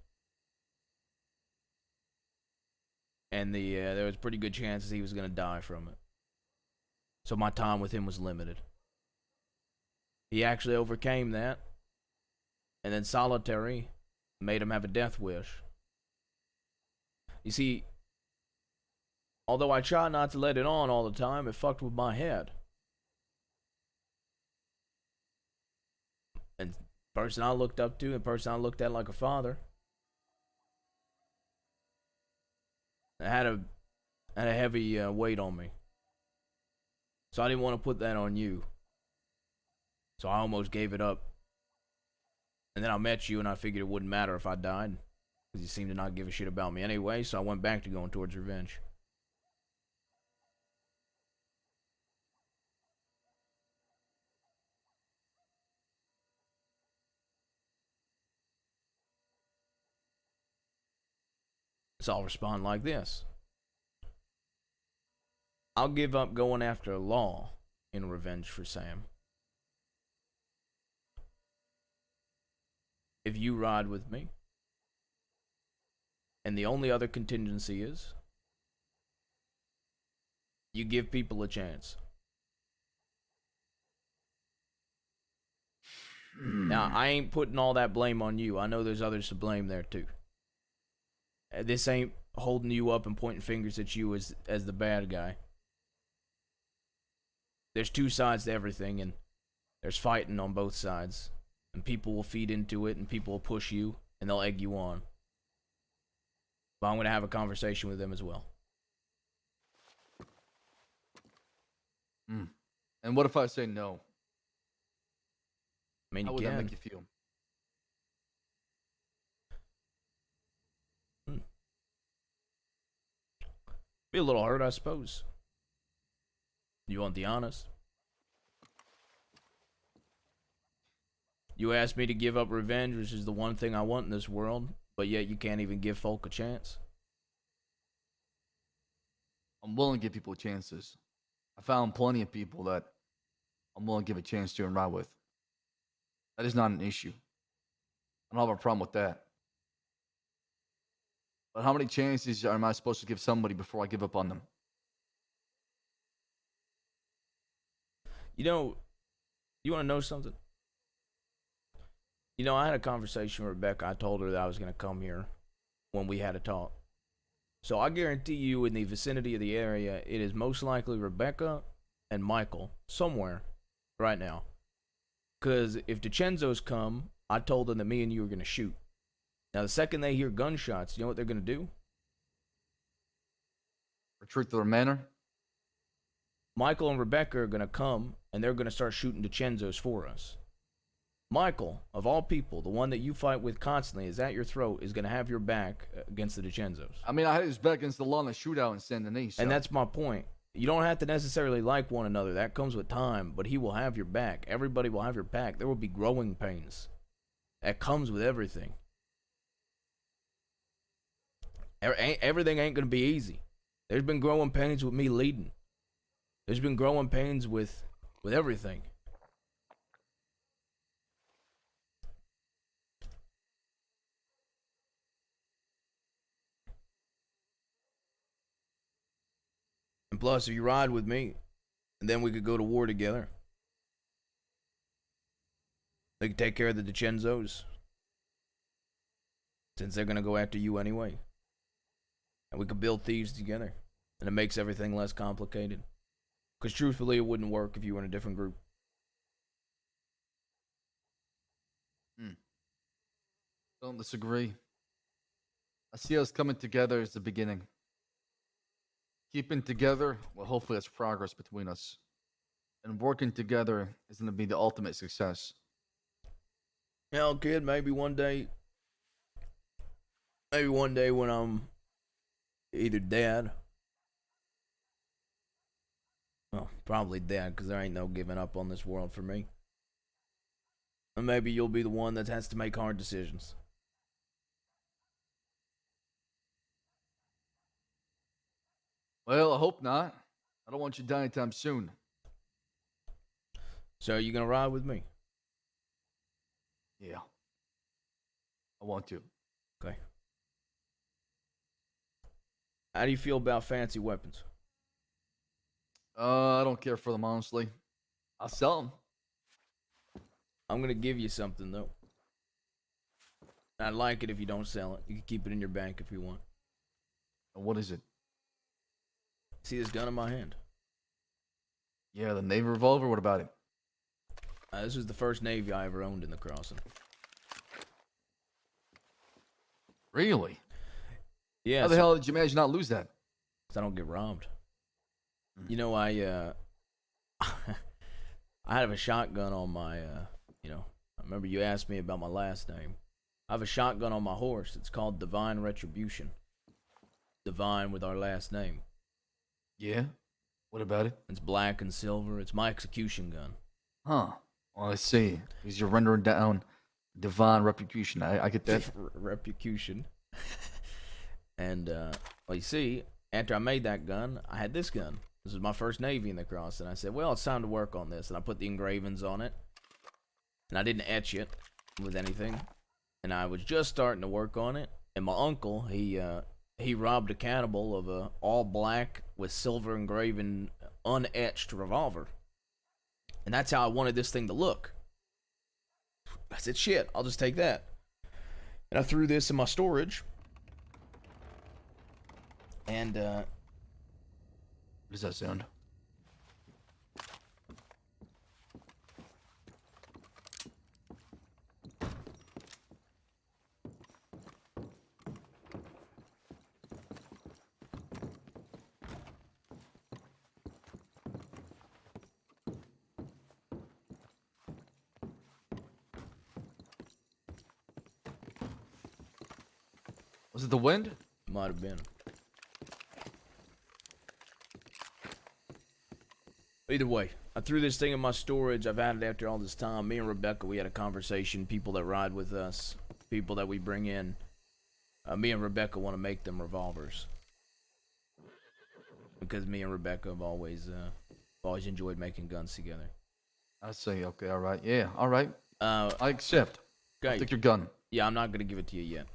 And there was pretty good chances he was gonna die from it. So my time with him was limited. He actually overcame that, and then solitary made him have a death wish. You see, although I try not to let it on all the time, it fucked with my head. And the person I looked up to, and person I looked at like a father, had a heavy weight on me. So I didn't want to put that on you. So I almost gave it up. And then I met you, and I figured it wouldn't matter if I died, because you seemed to not give a shit about me anyway, so I went back to going towards revenge. So I'll respond like this. I'll give up going after Law in revenge for Sam. If you ride with me. And the only other contingency is you give people a chance. Now, I ain't putting all that blame on you. I know there's others to blame there too. This ain't holding you up and pointing fingers at you as the bad guy. There's two sides to everything, and there's fighting on both sides. And people will feed into it, and people will push you. and they'll egg you on. But I'm going to have a conversation with them as well. And what if I say no? I mean, How you would that can. make you feel? Be a little hurt, I suppose. You want the honest? You asked me to give up revenge, which is the one thing I want in this world, but yet you can't even give folk a chance. I'm willing to give people chances. I found plenty of people that I'm willing to give a chance to and ride with. That is not an issue. I don't have a problem with that. But how many chances am I supposed to give somebody before I give up on them? You know, you want to know something? You know, I had a conversation with Rebecca. I told her that I was going to come here when we had a talk. So I guarantee you, in the vicinity of the area, it is most likely Rebecca and Michael somewhere right now. Because if DiCenzos come, I told them that me and you are going to shoot. Now, the second they hear gunshots, you know what they're going to do? Retreat to their manor? Michael and Rebecca are going to come, and they're going to start shooting DiCenzos for us. Michael, of all people, the one that you fight with constantly, is at your throat, is going to have your back against the DiCenzos. I mean, I had his back against the law in the shootout in Saint Denis. So. And that's my point. You don't have to necessarily like one another. That comes with time, but he will have your back. Everybody will have your back. There will be growing pains. That comes with everything. Everything ain't going to be easy. There's been growing pains with me leading. There's been growing pains with everything. And plus, if you ride with me, then we could go to war together. They could take care of the DiCenzos, since they're going to go after you anyway. And we could build thieves together. And it makes everything less complicated. Because truthfully, it wouldn't work if you were in a different group. Don't disagree. I see us coming together as the beginning. Keeping together, well, hopefully that's progress between us. And working together is going to be the ultimate success. Hell, kid, maybe one day when I'm either dead, well, probably dead, because there ain't no giving up on this world for me. And maybe you'll be the one that has to make hard decisions. Well, I hope not. I don't want you to die anytime soon. So are you going to ride with me? Yeah. I want to. Okay. How do you feel about fancy weapons? I don't care for them, honestly. I'll sell them. I'm going to give you something, though. I'd like it if you don't sell it. You can keep it in your bank if you want. And what is it? See this gun in my hand? Yeah, the Navy revolver. What about it? This was the first Navy I ever owned in the crossing. Really? Yeah. How the hell did you manage to not lose that? So I don't get robbed. You know, I have a shotgun on my, I remember you asked me about my last name. I have a shotgun on my horse. It's called Divine Retribution. Divine with our last name. Yeah? What about it? It's black and silver. It's my execution gun. Huh. Well, I see. Because you're rendering down divine reputation. I get that. Reputation. And, well, you see, after I made that gun, I had this gun. This was my first Navy in the cross. And I said, well, it's time to work on this. And I put the engravings on it. And I didn't etch it with anything. And I was just starting to work on it. And my uncle, he robbed a cannibal of a all black with silver engraven unetched revolver. And that's how I wanted this thing to look. I said, shit, I'll just take that. And I threw this in my storage. And What does that sound? Was it the wind? Might have been. Either way, I threw this thing in my storage. I've had it after all this time. Me and Rebecca, we had a conversation. People that ride with us, people that we bring in. Me and Rebecca want to make them revolvers. Because me and Rebecca have always enjoyed making guns together. I say, okay, all right. Yeah, all right. Uh, I accept. I'll okay. take your gun. Yeah, I'm not going to give it to you yet.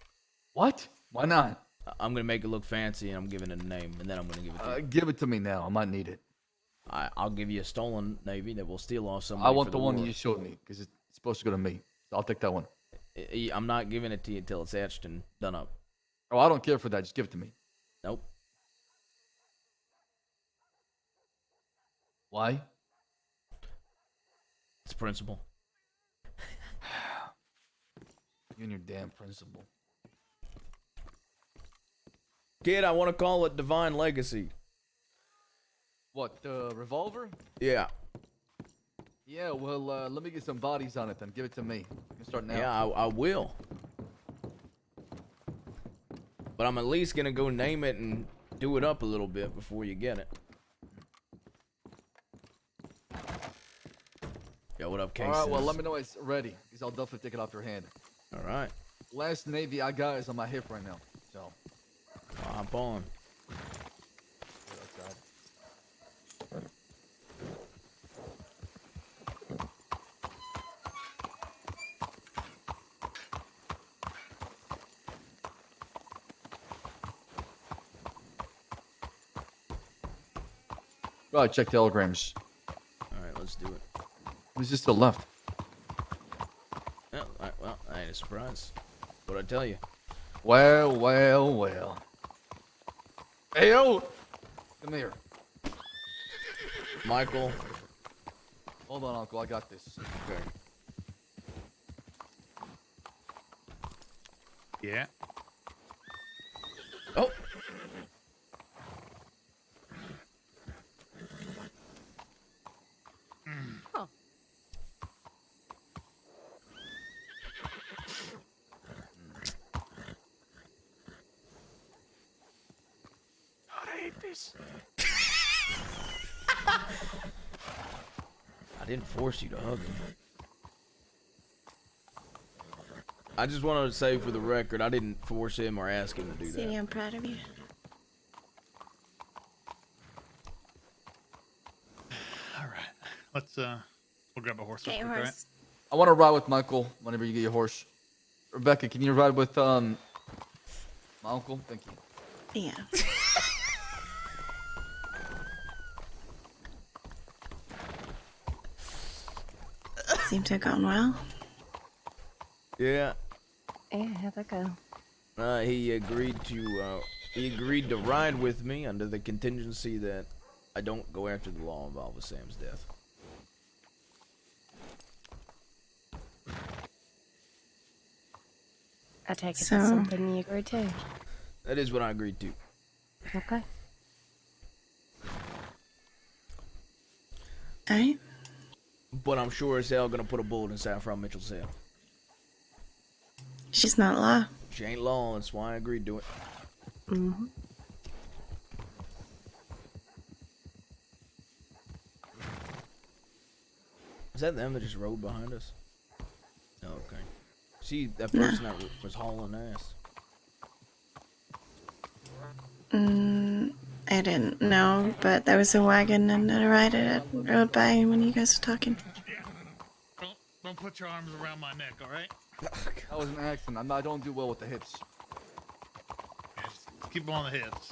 What? Why not? I'm going to make it look fancy, and I'm giving it a name, and then I'm going to give it to you. Give it to me now. I might need it. I'll give you a stolen Navy that will steal off somebody. I want for the one war. you showed me because it's supposed to go to me. So I'll take that one. I'm not giving it to you until it's etched and done up. Oh, I don't care for that. Just give it to me. Nope. Why? It's principle. You and your damn principle. Kid, I want to call it Divine Legacy. What, the revolver? Yeah. Yeah, well, let me get some bodies on it then. Give it to me. You can start now. Yeah, I will. But I'm at least going to go name it and do it up a little bit before you get it. Yo, what up, Casey? All right, well, let me know when it's ready because I'll definitely take it off your hand. All right. Last Navy I got is on my hip right now. So. I'll hop on. Right, check telegrams. Alright, let's do it. Who's this to the left? Oh, well, I ain't a surprise. What'd I tell you? Well, well, well. Hey, yo! Come here. Michael. Hold on, Uncle. I got this. Okay. Yeah. Oh! I didn't force you to hug him. I just wanted to say for the record, I didn't force him or ask him to do Sadie, that. I'm proud of you. All right. Let's we'll grab a horse. Get real your quick, horse. I want to ride with Michael whenever you get your horse. Rebecca, can you ride with my uncle? Thank you. Yeah. Seemed to have gone well. Yeah. Yeah, how'd that go? He agreed to ride with me under the contingency that I don't go after the law involved with Sam's death. I take it So- that's something you agreed to. That is what I agreed to. Okay. Alright. But I'm sure as hell gonna put a bullet in Saffron Mitchell's head. She's not law. She ain't law, that's why I agreed to it. Mm-hmm. Is that them that just rode behind us? Oh, okay. See, that person that was hauling ass. I didn't know, but there was a wagon and a rider that rode by when you guys were talking. Don't put your arms around my neck, all right? That was an accident. I don't do well with the hips. Just keep on the hips.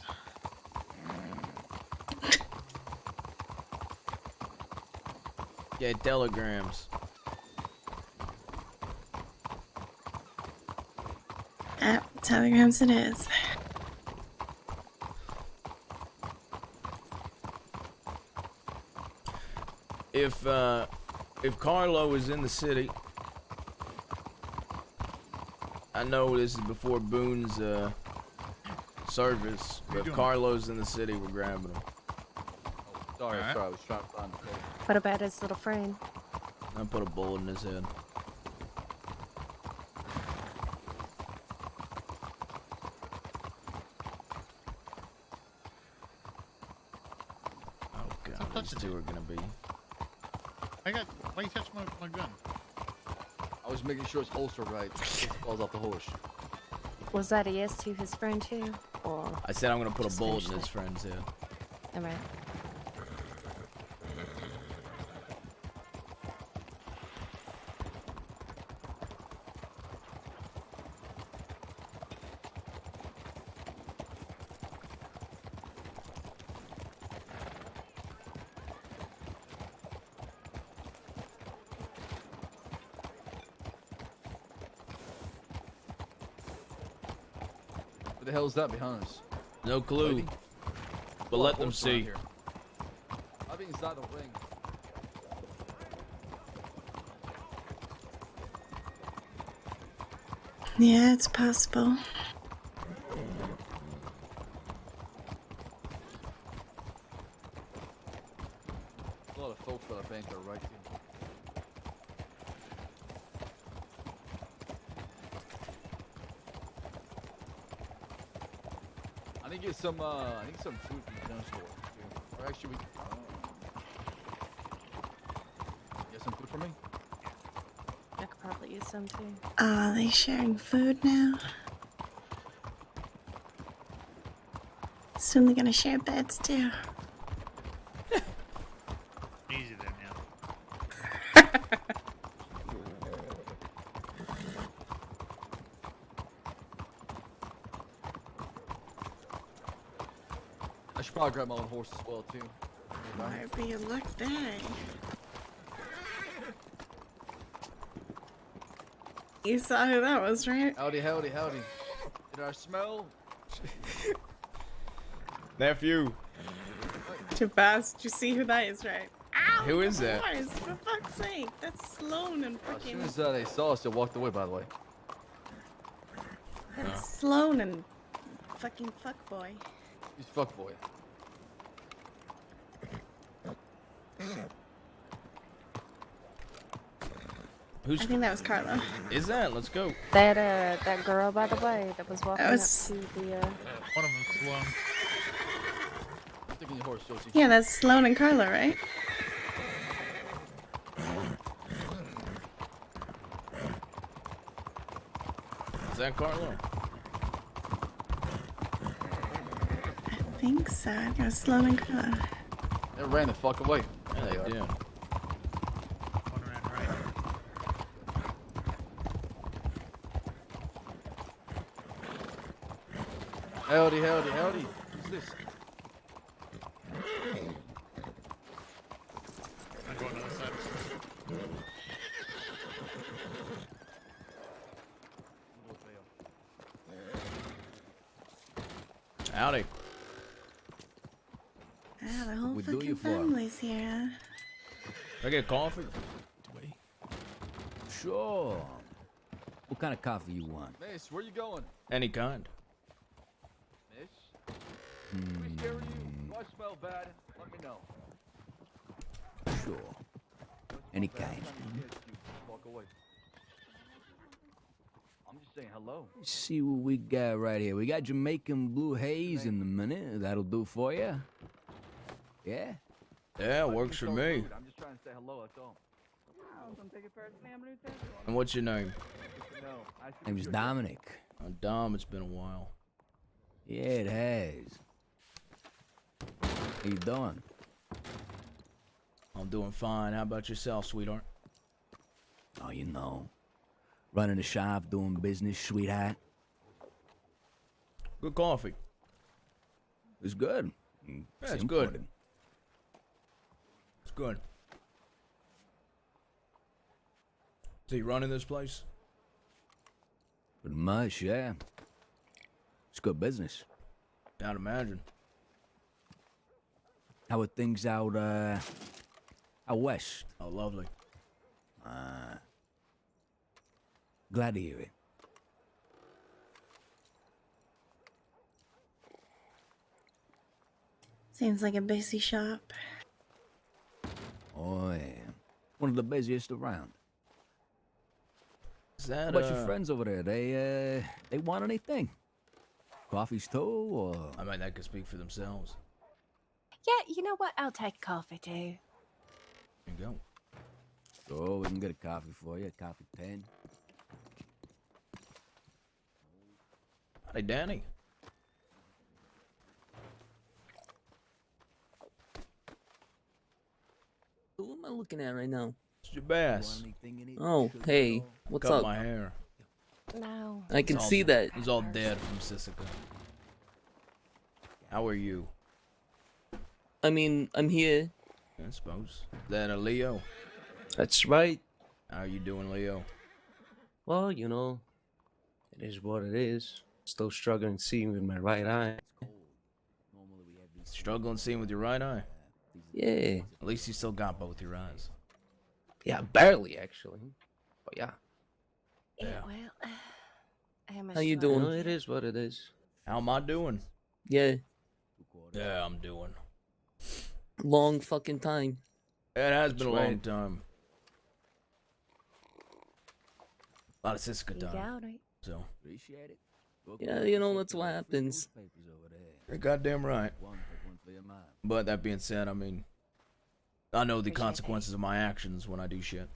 Yeah, telegrams. Telegrams it is. If Carlo is in the city, I know this is before Boone's service, but if Carlo's in the city, we're grabbing him. Sorry, Alright. sorry. I was trying to find the code. What about his little friend? I put a bullet in his head. two are gonna be. Why you touch my gun? I was making sure it's holstered right. It falls off the horse. Was that a yes to his friend too? Or I said I'm gonna put a just bullet finish in his that? friend's head. Alright. What the hell is that behind us? No clue. Lady? But Well, let them horse around see. here. I think inside the ring. Yeah, it's possible. There's a lot of folks that I bank are right here. I need to get some. I need some food from the gun store. Too. Or actually, we. You have some food for me? I could probably use some too. Are they sharing food now? Soon they're gonna share beds too. Easy there now. I should probably grab my own horse as well too. Might be a luck day. You saw who that was, right? Howdy, howdy, howdy. Did I smell? Nephew. Too fast. Did you see who that is, right? Ow! Who is that? Boys, for fuck's sake. That's Sloan and As soon freaking. as they saw us, they walked away. By the way. That's Sloan and fucking fuckboy. He's fuckboy. Who's I think that was Carlo. is that? Let's go. That girl, by the way, that was walking was- up to the One of them's Sloan. I'm taking your horse, Josie. Yeah, that's Sloan and Carlo, right? Is that Carlo? I think so. I think it was Sloan and Carlo. They ran the fuck away. Yeah, they did. One ran right. Howdy, howdy, howdy. Who's this? I'm going to the side. Howdy. Ah, the whole We do fucking you for? family's here. Can I get coffee? Sure. What kind of coffee you want? Miss, where you going? Any kind. Miss? We scare you? Do I smell bad? Let me know. Sure. Any Bad. kind. Time to get you. Walk away. I'm just saying hello. See what we got right here. We got Jamaican Blue Haze in the minute. That'll do for you. Yeah? Yeah, Might works be for so me. rude. I'm just trying to say hello, that's all. And what's your name? No, I see Name's you're- Dominic. Dom, it's been a while. Yeah, it has. How you doing? I'm doing fine. How about yourself, sweetheart? Oh, you know. Running the shop, doing business, sweetheart. Good coffee. It's good. Yeah, it's good. It's good. So you running this place? Pretty much, yeah. It's good business. I'd imagine. How are things out west? Oh, lovely. Glad to hear it. Seems like a busy shop. Oh, yeah. One of the busiest around. Is How that, about your friends over there? They want anything? Coffees too, or? I mean, that could speak for themselves. Yeah, you know what? I'll take coffee too. There you go. Oh, we can get a coffee for you. A coffee pen. Hey, Danny. Who am I looking at right now? It's your bass. Oh, hey, what's Cut up? my hair. No. I can It's all- see that. It's all dead from Sisika. How are you? I mean, I'm here. I suppose. Is that a Leo? That's right. How you doing, Leo? Well, you know, it is what it is. Still struggling seeing with my right eye. Struggling seeing with your right eye? Yeah. At least you still got both your eyes. Yeah, barely actually. But yeah. Yeah. Well, I'm a How you slut. doing? No, it is what it is. How am I doing? Yeah, Yeah, I'm doing. long fucking time. It has been a That's long right. time. A lot of Sisika You time. got it. So, Appreciate it. Yeah, you know, that's what happens. you're goddamn right. But that being said, I mean, I know the Appreciate consequences of my actions when I do shit.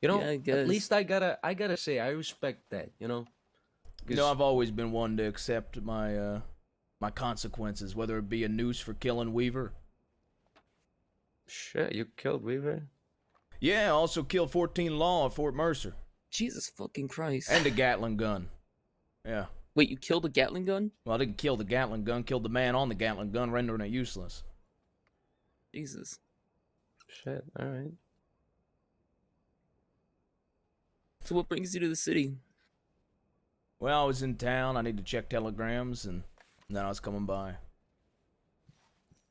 You know, Yeah, I at guess. least I gotta say I respect that, you know? You know, I've always been one to accept my my consequences, whether it be a noose for killing Weaver. Shit, you killed Weaver? Yeah, I also killed 14 Law at Fort Mercer. Jesus fucking Christ. And a Gatling gun. Yeah. Wait, you killed a Gatling gun? Well, I didn't kill the Gatling gun, killed the man on the Gatling gun, rendering it useless. Jesus. Shit, alright. So what brings you to the city? Well, I was in town, I need to check telegrams, and then I was coming by.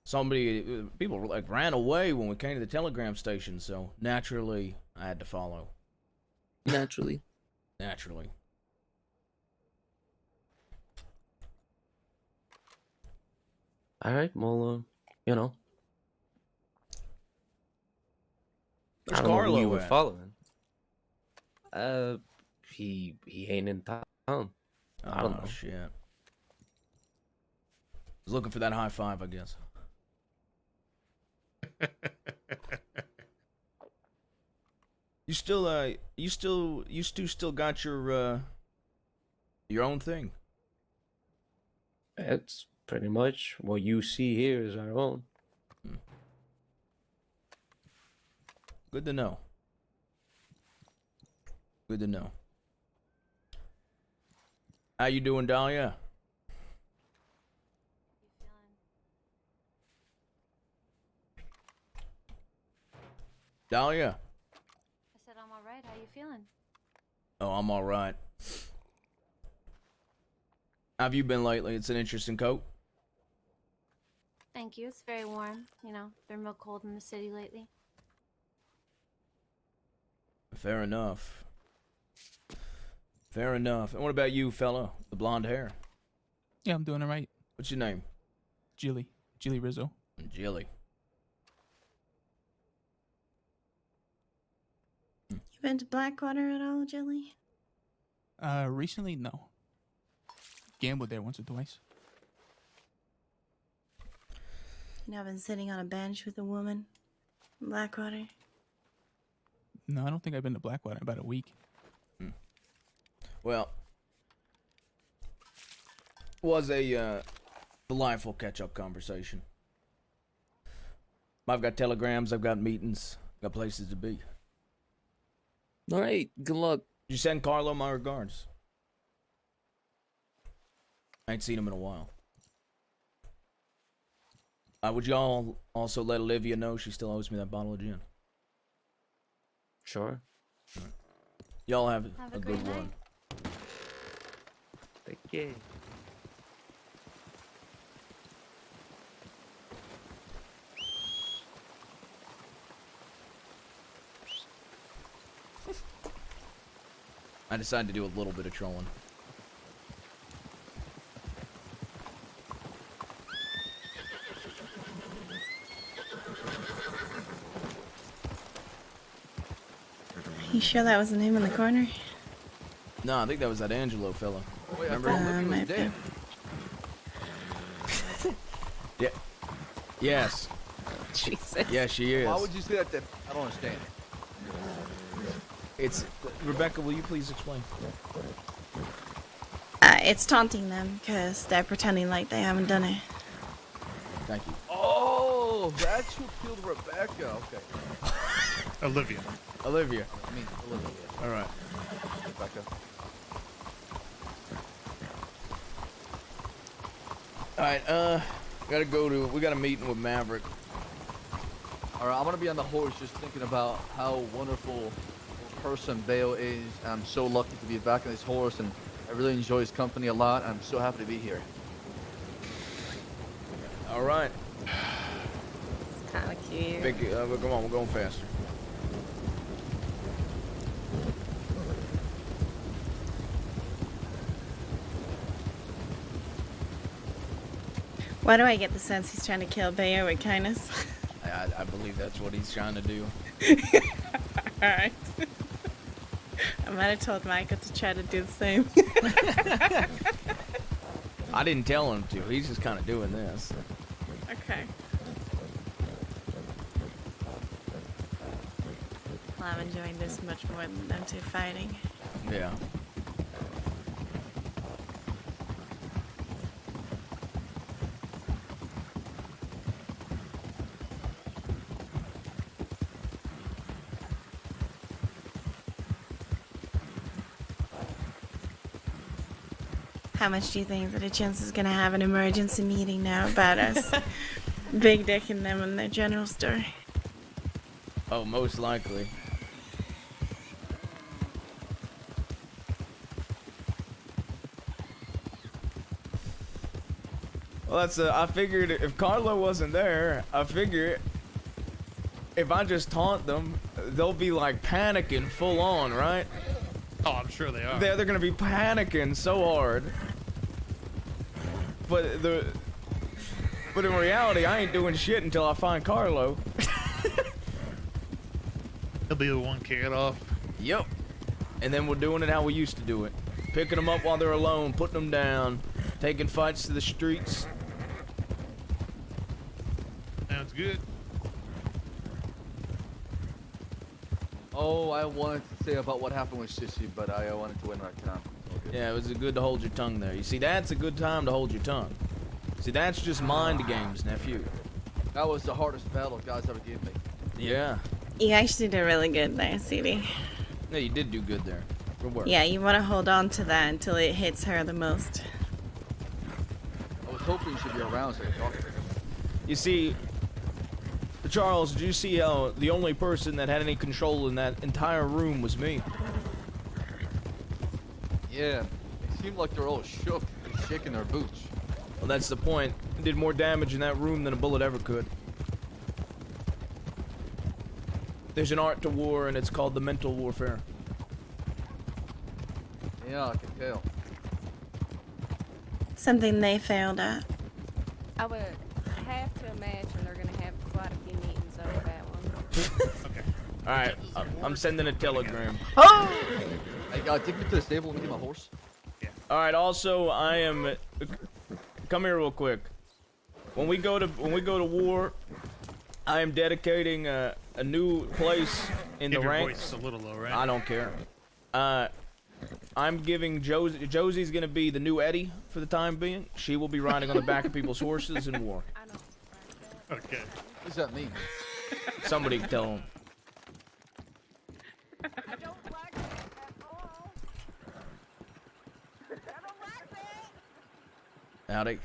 People like ran away when we came to the telegram station, so naturally, I had to follow. Naturally. Naturally. Alright, well, you know. Where's I don't know who Carlo you were at? following. He ain't in town. I don't know. Shit. Was looking for that high five, I guess. You still got your own thing. It's pretty much what you see here is our own. Good to know. Good to know. How you doing, Dahlia? Dahlia? I said I'm alright. How you feeling? Oh, I'm all right. How have you been lately? It's an interesting coat. Thank you. It's very warm. You know, been real cold in the city lately. Fair enough. Fair enough. And what about you, fella? The blonde hair. Yeah, I'm doing alright. What's your name? Jilly Rizzo. Jilly. You been to Blackwater at all, Jelly? Recently, no. Gambled there once or twice. You know, I've been sitting on a bench with a woman in Blackwater. No, I don't think I've been to Blackwater in about a week. Well, was a delightful catch-up conversation. I've got telegrams, I've got meetings, got places to be. All right, good luck. Did you send Carlo my regards? I ain't seen him in a while. Would y'all also let Olivia know she still owes me that bottle of gin? Sure. Y'all have Have a a good great one. Take care. I decided to do a little bit of trolling. You sure that was the name in the corner? No, I think that was that Angelo fella. Remember? Might be. Yeah, Yes. Jesus. Yes, she is. Why would you say that? I don't understand. It's Rebecca. Will you please explain? It's taunting them because they're pretending like they haven't done it. Thank you. Oh, that's who killed Rebecca. Okay. Olivia. Olivia. I mean, Olivia. All right. Rebecca. All right. We got a meeting with Maverick. All right, I'm gonna be on the horse just thinking about how wonderful a person Bale is. I'm so lucky to be back on this horse, and I really enjoy his company a lot. I'm so happy to be here. All right. It's kind of cute. Come on, we're going faster. Why do I get the sense he's trying to kill Bayo with kindness? I believe that's what he's trying to do. Alright. I might have told Micah to try to do the same. I didn't tell him to. He's just kind of doing this. Okay. Well, I'm enjoying this much more than them two fighting. Yeah. How much do you think that a chance is gonna have an emergency meeting now about us? Big Dick and them and their general store. Oh, most likely. Well, that's I figured if Carlo wasn't there, I figured if I just taunt them, they'll be like panicking full on, right? Oh, I'm sure they are. They're gonna be panicking so hard. But in reality, I ain't doing shit until I find Carlo. He'll be the one carried off. Yep. And then we're doing it how we used to do it. Picking them up while they're alone, putting them down, taking fights to the streets. Sounds good. Oh, I wanted to say about what happened with Sissy, but I wanted to win right time. Okay. Yeah, it was good to hold your tongue there. You see, that's a good time to hold your tongue. See, that's just mind games, nephew. That was the hardest battle guys ever gave me. Yeah. You actually did really good there, CD. Yeah, you did do good there. Good work. Yeah, you want to hold on to that until it hits her the most. I was hoping she'd be around so I could talk to her. You see, Charles, did you see how the only person that had any control in that entire room was me? Yeah, it seemed like they're all shook and shaking their boots. Well, that's the point. It did more damage in that room than a bullet ever could. There's an art to war, and it's called the mental warfare. Yeah, I can tell. Something they failed at. I would have to imagine they're going to have quite a few meetings over that one. Okay. All right, I'm sending a telegram. Oh! Hey, take me to the stable and get my horse. Yeah. All right. Also, I am. Come here real quick. When we go to war, I am dedicating a new place in Keep the your ranks. voice a little low, right? I don't care. I'm giving Josie's gonna be the new Eddie for the time being. She will be riding on the back of people's horses in war. Okay. What does that mean? Somebody tell him. I don't like it at all. I don't like that. Howdy.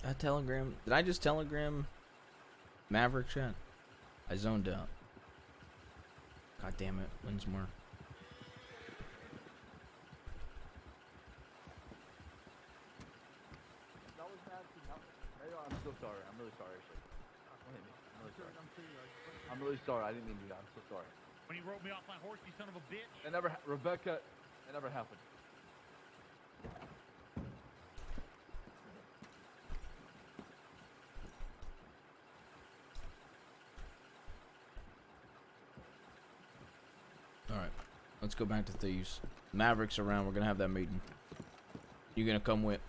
I telegram. Did I just telegram Maverick chat? I zoned out. God damn it, Winsmore. I'm so sorry. I'm really sorry. I'm really sorry. I didn't mean to do that. I'm so sorry. When you rode me off my horse, you son of a bitch. It never, Rebecca. It never happened. All right, let's go back to Thieves. Maverick's around. We're gonna have that meeting. You gonna come with?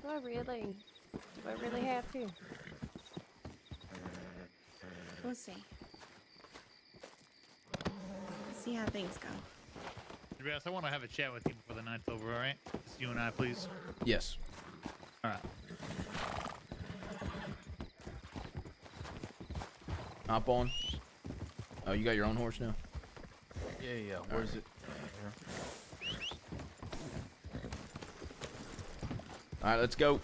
Do I really have to? We'll see. See how things go. Tobias, I want to have a chat with you before the night's over, alright? Just you and I, please. Yes. Alright. Hop on. Oh, you got your own horse now? Yeah. Where is it? All right, let's go.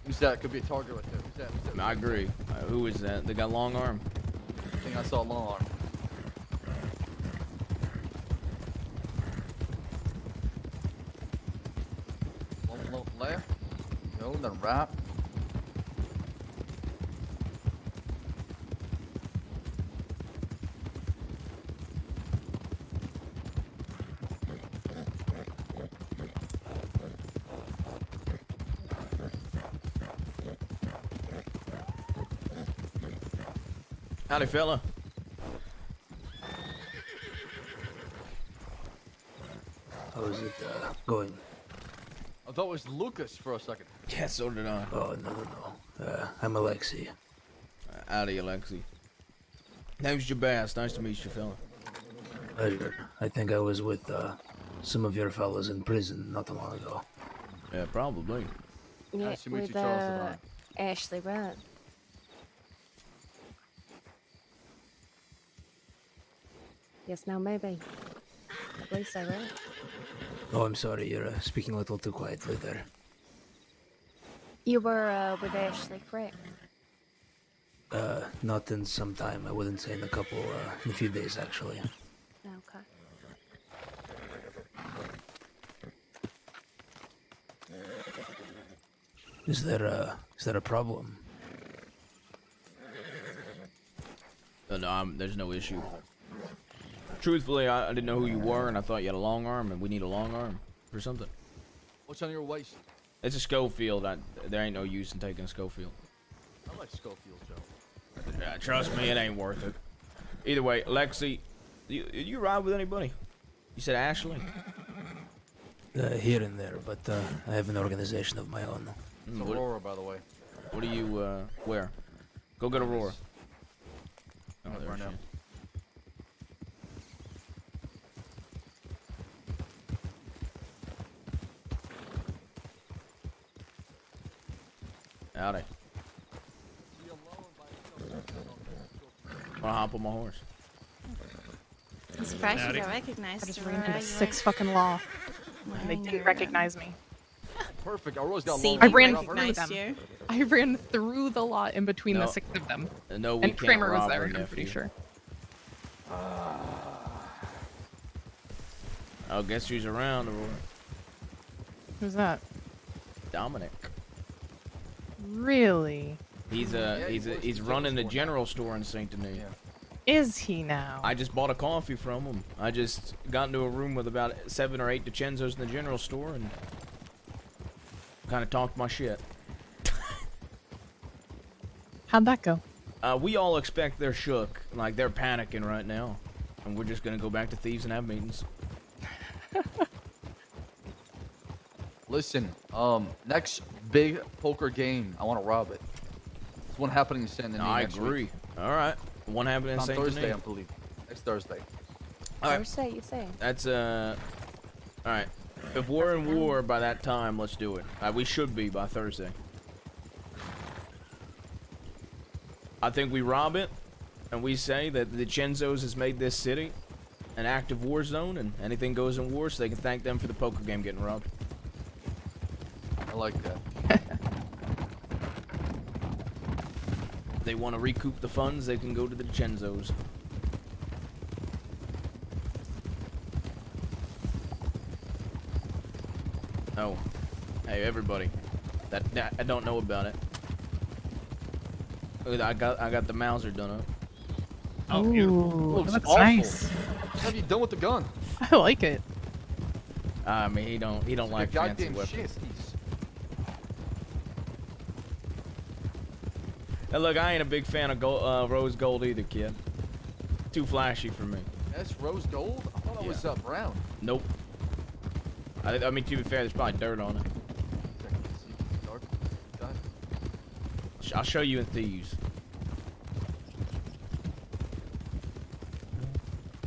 Who's that? Could be a target right there. Who's that? I agree. Who is that? They got long arm. I think I saw a long arm. Long left. Go, then right. Howdy, fella. How's it going? I thought it was Lucas for a second. Yeah, so did I. Oh, no. I'm Alexei. Howdy, Alexei. Name's Jabaz. Nice to meet you, fella. Pleasure. I think I was with some of your fellas in prison not too long ago. Yeah, probably. Yeah, Nice to meet you, with Charles Devine. Ashley, right? Yes, no, maybe. I believe so, right? Oh, I'm sorry. You're speaking a little too quietly there. You were with Ashley, correct? Not in some time. I wouldn't say in a few days, actually. Okay. Is there a problem? No, there's no issue. Truthfully, I didn't know who you were, and I thought you had a long arm, and we need a long arm for something. What's on your waist? It's a Schofield. There ain't no use in taking a Schofield. I like Schofield, Joe. Trust me, it ain't worth it. Either way, Lexi, you ride with anybody? You said Ashley? Here and there, but I have an organization of my own. It's Aurora, by the way. What do you, where? Go get Aurora. Oh, there right she now. is. Howdy. Wanna hop on my horse? I'm surprised Howdy. you got recognized. I just Aurora. ran into You six were fucking law, and they wearing didn't your, recognize me. Perfect. Aurora's got See, long I you ran arms. through recognized them. you. I ran through the lot in between No. the six of them. No, we And can't Kramer was rob there, her I'm nephew. pretty sure. Oh, guess who's around, Aurora? Who's that? Dominic. Really? He's he's running the general store in Saint Denis. Yeah. Is he now? I just bought a coffee from him. I just got into a room with about 7 or 8 DiCenzos in the general store and kind of talked my shit. How'd that go? We all expect they're shook, like they're panicking right now, and we're just gonna go back to Thieves and have meetings. Listen, next big poker game, I want to rob it. There's one happening in San Denis I next agree. week. All right, one happening in On Saint Thursday, I Denis. believe. Next Thursday. All right. Thursday, you say? That's all right. If we're in war by that time, let's do it. We should be by Thursday. I think we rob it, and we say that the Chenzos has made this city an active war zone, and anything goes in war, so they can thank them for the poker game getting robbed. I like that. They want to recoup the funds, they can go to the Chenzos. Oh, hey everybody, that I don't know about it. I got the Mauser done up. Oh, beautiful. Looks that's awful. nice. What have you done with the gun? I like it. I mean, he don't like fancy Goddamn weapons. shit. And look, I ain't a big fan of rose gold either, kid. Too flashy for me. That's rose gold? I thought it was brown. Nope. I mean, to be fair, there's probably dirt on it. I'll show you in Thieves.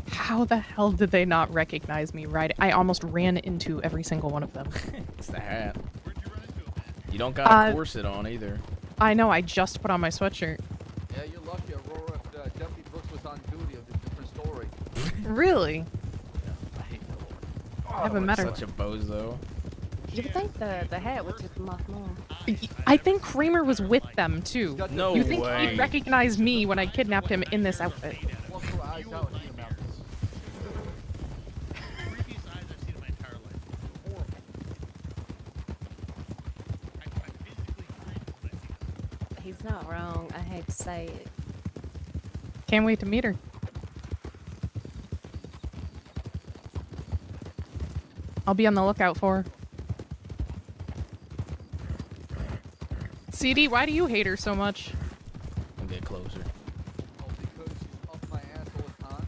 How the hell did they not recognize me, right? I almost ran into every single one of them. It's the hat. You don't got a corset on either. I know, I just put on my sweatshirt. Yeah, you're lucky. Aurora, if Deputy Brooks was on duty, it was a different story. Really? Oh, I haven't met her. Such a bozo. You'd think the hat would tip him off more. I think Kramer was with them, too. No You think way. he'd recognize me when I kidnapped him in this outfit? Walk her eyes out and eat 'em out. Creepiest eyes I've seen in my entire life. Horrible. I'm physically cringed when I see them. He's not wrong. I hate to say it. Can't wait to meet her. I'll be on the lookout for her. CD, why do you hate her so much? I'll get closer. Oh, because she's up my ass all the time.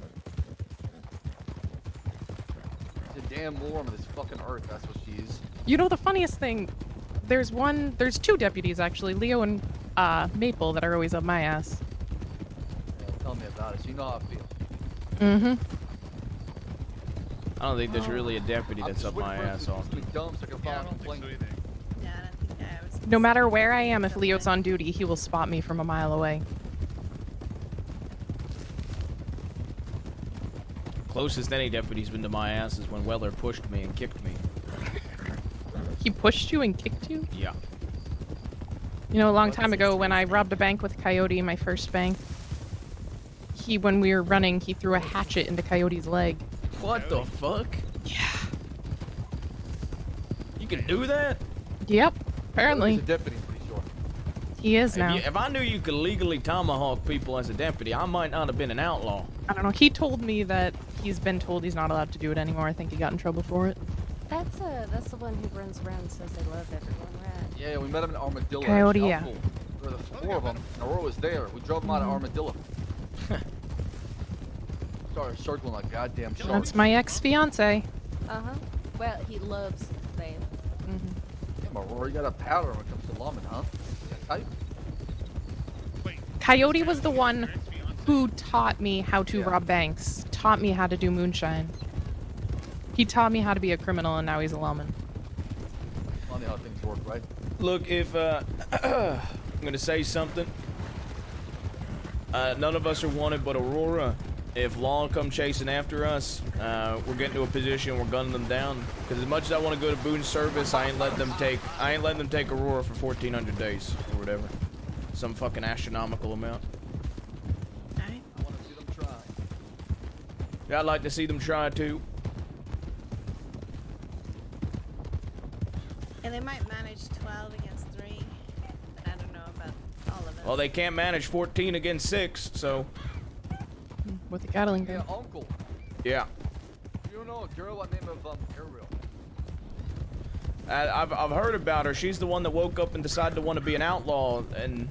She's a damn moron of this fucking earth, that's what she is. You know the funniest thing? There's two deputies actually, Leo and Maple, that are always up my ass. Yeah, tell me about it, so you know how I feel. Mm-hmm. I don't think there's really a deputy that's up my ass on. No matter where I am, if Leo's on duty, he will spot me from a mile away. Closest any deputy's been to my ass is when Weller pushed me and kicked me. He pushed you and kicked you? Yeah. You know, a long time ago when I robbed a bank with Coyote, my first bank, when we were running, he threw a hatchet into Coyote's leg. What the fuck? Yeah. You can do that? Yep, apparently. He's a deputy, I'm pretty sure. He is now. If I knew you could legally tomahawk people as a deputy, I might not have been an outlaw. I don't know. He told me that he's been told he's not allowed to do it anymore. I think he got in trouble for it. That's the one who runs around and says they love everyone, right? Yeah, we met him in Armadillo. Coyote, Actually, yeah. cool. There were the four of them. Aurora was there. We drove him out of Armadillo. Started circling like goddamn sharks. That's my ex-fiance. Uh-huh. Well, he loves them. Damn, Aurora, you got a powder when it comes to lawman, huh? That type? Coyote was the one who taught me how to rob banks, taught me how to do moonshine. He taught me how to be a criminal, and now he's a lawman. Funny how things work, right? Look, if I'm gonna say something, none of us are wanted but Aurora. If law come chasing after us, we're getting to a position we're gunning them down. Because as much as I want to go to Boone's service, I ain't letting them take Aurora for 1,400 days or whatever, some fucking astronomical amount. I want to see them try. Yeah, I'd like to see them try too. And they might manage 12 against 3. But I don't know about all of us. Well, they can't manage 14 against 6, so. With the Gatling gun. Yeah, uncle. Yeah. You don't know a girl by the name of Ariel? I've heard about her. She's the one that woke up and decided to want to be an outlaw and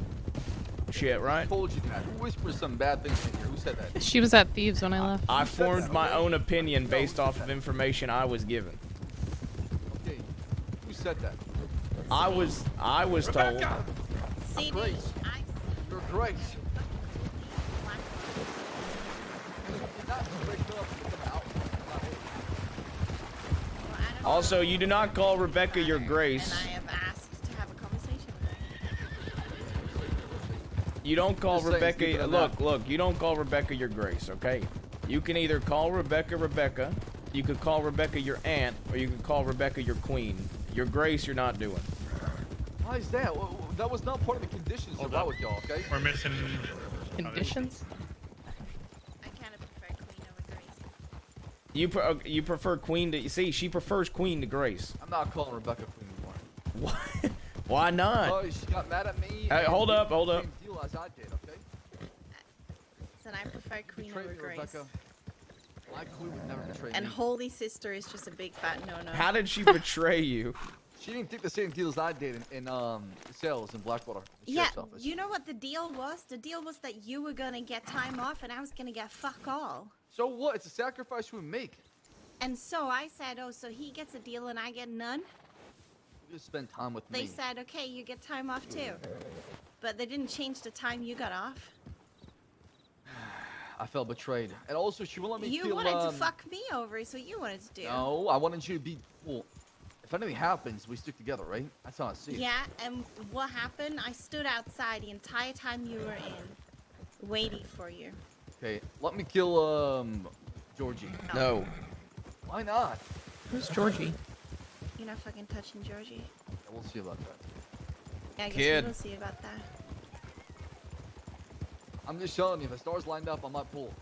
shit, right? Who told you that? Who whispered some bad things in here? Who said that? She was at Thieves when I left. I formed my own opinion based off of information I was given. Okay. Who said that? I was told. CD, Grace. You're Grace. Also, you do not call Rebecca your Grace. And I have asked to have a conversation with her. You don't call Just saying, Rebecca. keep it on Look. You don't call Rebecca your Grace, okay? You can either call Rebecca Rebecca, you could call Rebecca your aunt, or you could call Rebecca your queen. Your Grace, you're not doing. Why is that? That was not part of the conditions of with y'all, okay? We're missing Conditions? I kind of prefer Queen over Grace. You prefer queen to. See, she prefers queen to Grace. I'm not calling Rebecca queen anymore. What? Why not? Oh, she got mad at me. Hey, hold up. Same deal as I did, okay? So I prefer Queen Betray over me, Grace. Rebecca. My queen would never betray And me. Holy Sister is just a big fat no-no. How did she betray you? She didn't take the same deal as I did in sales in Blackwater. the Yeah, sheriff's office. you know what the deal was? The deal was that you were gonna get time off and I was gonna get fuck all. So what? It's a sacrifice we make. And so I said, oh, so he gets a deal and I get none? You just spend time with They me. said, okay, you get time off too. But they didn't change the time you got off. I felt betrayed. And also, she won't let me You feel, wanted to fuck me over, so you wanted to do. No, I wanted you to be, well, if anything happens, we stick together, right? That's how I see it. Yeah, and what happened? I stood outside the entire time you were in, waiting for you. Okay, let me kill, Georgie. No. Why not? Who's Georgie? You're not fucking touching Georgie. Yeah, we'll see about that. Yeah, I guess Kid. we'll see about that. I'm just telling you, if the stars lined up, I might pull.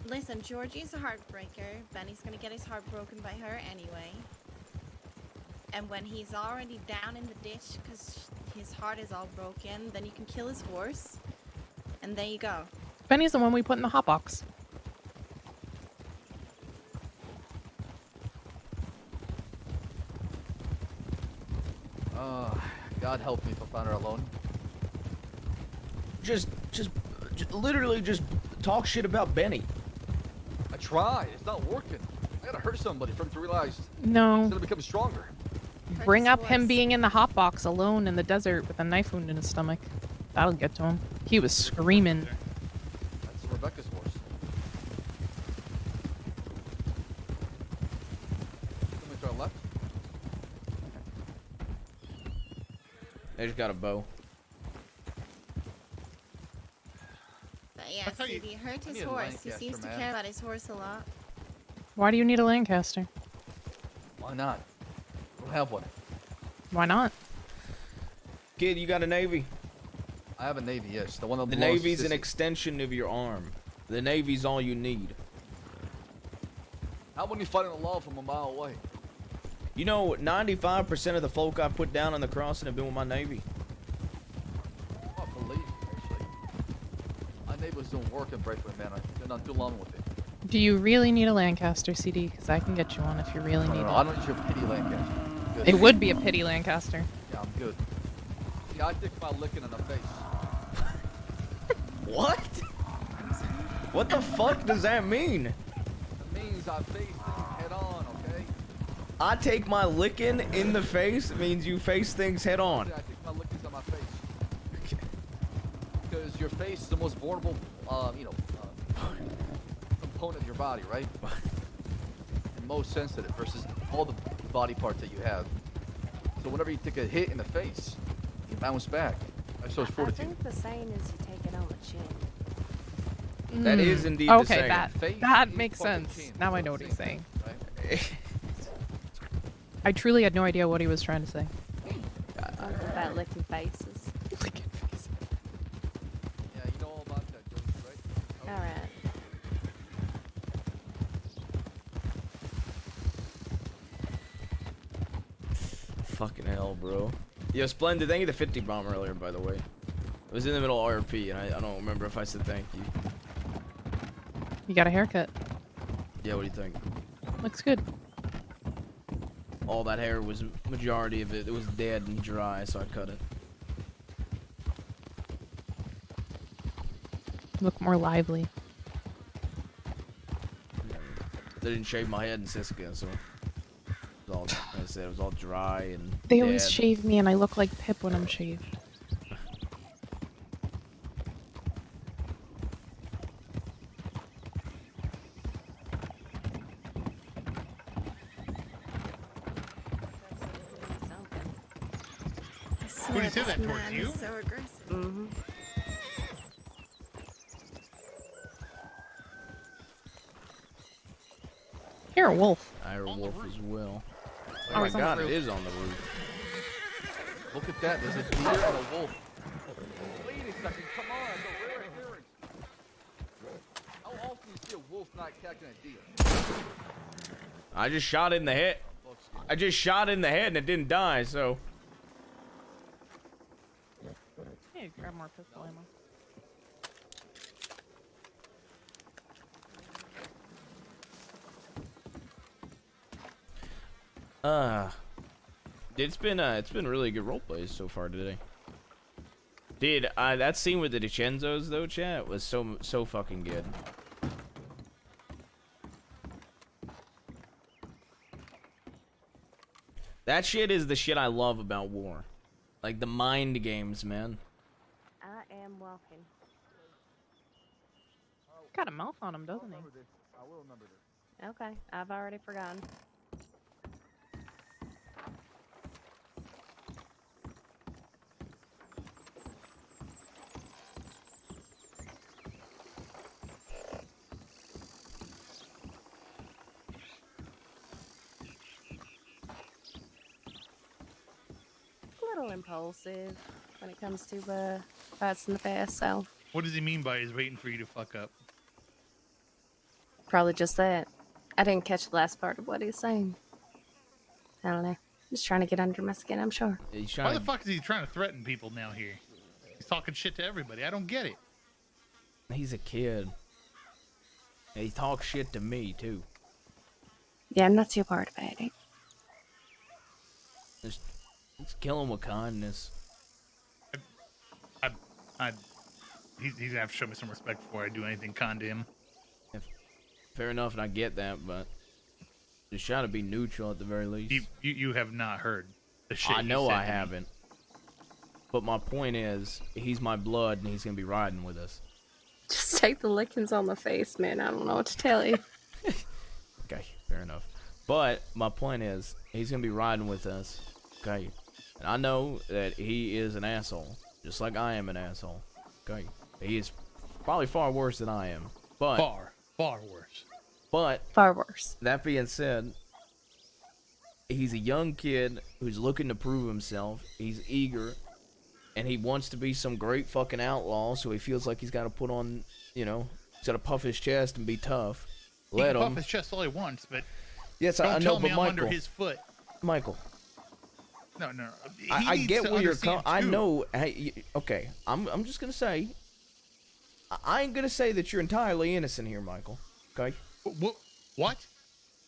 Listen, Georgie's a heartbreaker. Benny's gonna get his heart broken by her anyway. And when he's already down in the ditch because his heart is all broken, then you can kill his horse. And there you go. Benny's the one we put in the hot box. God help me if I found her alone. Just literally just talk shit about Benny. I tried. It's not working. I gotta hurt somebody for him to realize No. instead of becoming stronger. Bring up him being in the hot box alone in the desert with a knife wound in his stomach. That'll get to him. He was screaming. That's Rebecca's horse. Coming to our left. They just got a bow. But yeah, That's how you- see, he hurt I his need a horse. He Lancaster, seems to man. care about his horse a lot. Why do you need a Lancaster? Why not? I don't have one. Why not? Kid, you got a Navy? I have a Navy, yes. The one that The belongs to Navy's an Sissy. extension of your arm. The Navy's all you need. How when you fighting the law from a mile away? You know, 95% of the folk I put down on the crossing have been with my Navy. I believe you, actually. My neighbors don't work in Braithwaite Manor. They're not too long with it. Do you really need a Lancaster, CD? Because I can get you one if you really need I it. don't need your pity Lancaster. I'm good. It would be a pity Lancaster. Yeah, I'm good. Yeah, I take my licking in the face. What? What the fuck does that mean? It means I face things head on, okay? I take my licking in the face means you face things head on. Yeah, I take my lickings on my face. Because your face is the most vulnerable, component of your body, right? And most sensitive versus all the body parts that you have. So whenever you take a hit in the face, you bounce back. That shows I fortitude. think the saying is you take it on the chin. That Mm. is indeed the Okay, saying. that Face that is makes fucking sense. chin. Now I It's know the what he's same saying. thing, right? I truly had no idea what he was trying to say. Something about licking faces. Licking face. Yeah, you know all about that, Josie, right? All right. Fucking hell, bro. Yo, Splendid, thank you the 50 bomb earlier, by the way. It was in the middle of RP, and I don't remember if I said thank you. You got a haircut. Yeah, what do you think? Looks good. All that hair was, majority of it, it was dead and dry, so I cut it. Look more lively. They didn't shave my head in Siska, so... It was all, like I said, it was all dry and They always dead. shave me and I look like Pip when I'm shaved. Who did he say that This towards man you? is so aggressive. Mm-hmm. You're a wolf. I hear a wolf as well. Oh, Oh my it's on the god, it roof. is on the roof. Look at that. There's a deer and a wolf. Wait a second. Come on. That's a rare occurrence. How often do you see a wolf not attacking a deer? I just shot it in the head. I just shot it in the head and it didn't die, so. Hey, grab more pistol ammo. It's been really good roleplays so far today. Dude, that scene with the DiCenzos though, chat, was so fucking good. That shit is the shit I love about war. Like the mind games, man. I am walking. Got a mouth on him, doesn't he? I will remember this. Okay, I've already forgotten. A little impulsive when it comes to fights in the past, so What does he mean by he's waiting for you to fuck up? probably just that. I didn't catch the last part of what he's saying. I don't know. Just trying to get under my skin, I'm sure. Why the fuck is he trying to threaten people now here? He's talking shit to everybody. I don't get it. He's a kid. And he talks shit to me too. Yeah, I'm not too worried about it. Just kill him with kindness. He's gonna have to show me some respect before I do anything kind to him. Fair enough, and I get that, but just try to be neutral at the very least. You have not heard the shit. I he know said I to me. haven't. But my point is, he's my blood, and he's gonna be riding with us. Just take the lickings on the face, man. I don't know what to tell you. Okay, fair enough. But my point is, he's gonna be riding with us. Okay, and I know that he is an asshole, just like I am an asshole. Okay, he is probably far worse than I am. But far worse. But far worse. That being said, he's a young kid who's looking to prove himself. He's eager, and he wants to be some great fucking outlaw. So he feels like he's got to put on, he's got to puff his chest and be tough. He Let can him. puff his chest all he wants, but Yes, don't I know, tell me but I'm Michael, under his foot. Michael, No. I get where you're coming. I too. know. Hey, okay, I'm just gonna say, I ain't gonna say that you're entirely innocent here, Michael. Okay. What?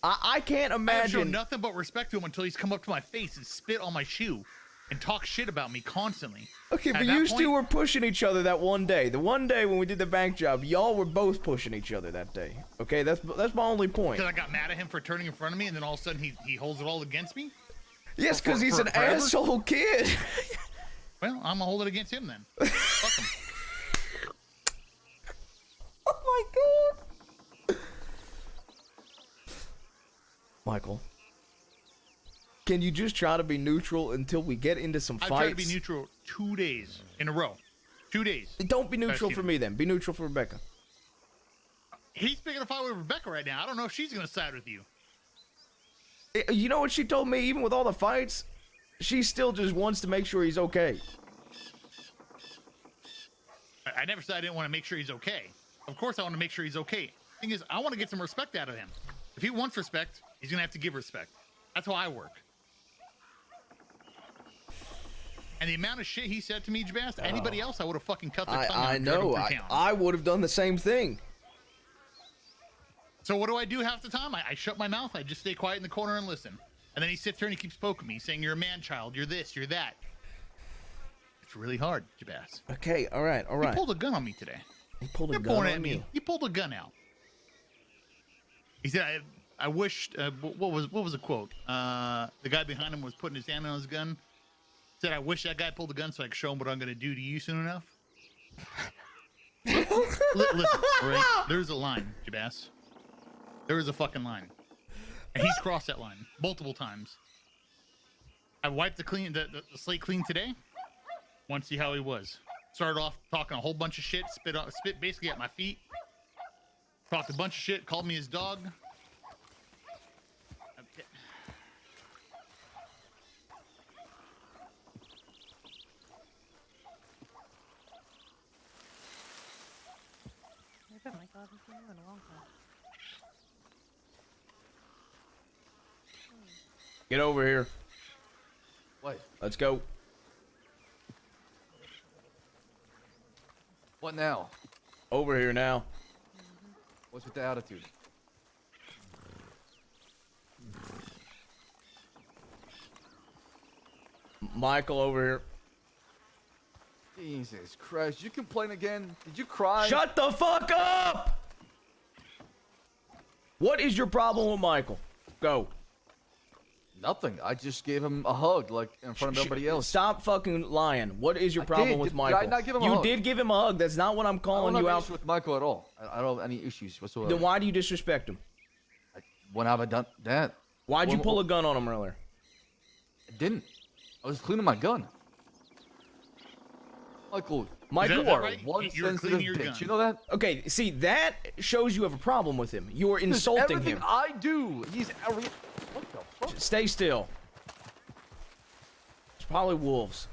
I can't I have shown imagine. nothing but respect to him until he's come up to my face and spit on my shoe and talk shit about me constantly. Okay, At but that you point- two were pushing each other that one day. The one day when we did the bank job, y'all were both pushing each other that day. Okay, that's my only point. Because I got mad at him for turning in front of me, and then all of a sudden he holds it all against me. Yes, For- because he's for- an forever? asshole kid. Well, I'm gonna hold it against him then. Fuck him. Oh my god. Michael, can you just try to be neutral until we get into some I've fights? tried to be neutral 2 days in a row. 2 days. Don't be neutral Excuse for me then. Be neutral for Rebecca. He's picking a fight with Rebecca right now. I don't know if she's gonna side with you. You know what she told me? Even with all the fights, she still just wants to make sure he's okay. I never said I didn't want to make sure he's okay. Of course I want to make sure he's okay. Thing is, I want to get some respect out of him. If he wants respect, he's gonna have to give respect. That's how I work. And the amount of shit he said to me, Jabast, anybody else, I would have fucking cut their tongue out I and driven know. through town. I would have done the same thing. So what do I do half the time? I shut my mouth. I just stay quiet in the corner and listen. And then he sits there and he keeps poking me, saying, "You're a man-child. You're this. You're that." It's really hard, Jabaz. Okay, all right. He pulled a gun on me today. He pulled a You're gun pointing on at me. you. He pulled a gun out. He said, "I wish." What was the quote? The guy behind him was putting his hand on his gun. Said, "I wish that guy pulled a gun so I could show him what I'm going to do to you soon enough." Listen, right? There's a line, Jabaz. There is a fucking line, and he's crossed that line multiple times. I wiped the slate clean today. Want to see how he was. Started off talking a whole bunch of shit, spit basically at my feet. Talked a bunch of shit, called me his dog. Okay. Oh my god, it's been a long time. Get over here. What? Let's go. What now? Over here now. What's with the attitude? Michael, over here. Jesus Christ! You complain again? Did you cry? Shut the fuck up! What is your problem with Michael? Go. Nothing. I just gave him a hug, like in front of everybody else. Stop fucking lying. What is your problem with Did Michael? I not give him a you hug? did give him a hug. That's not what I'm calling I don't you have out issues with Michael at all. I don't have any issues whatsoever. Then why do you disrespect him? When have I done that? Why'd you pull a gun on him earlier? I didn't. I was cleaning my gun. Michael, Michael, you are one sensitive bitch. You know that? Okay, see, that shows you have a problem with him. You are insulting everything him. I do, he's every. What the fuck? Stay still. It's probably wolves.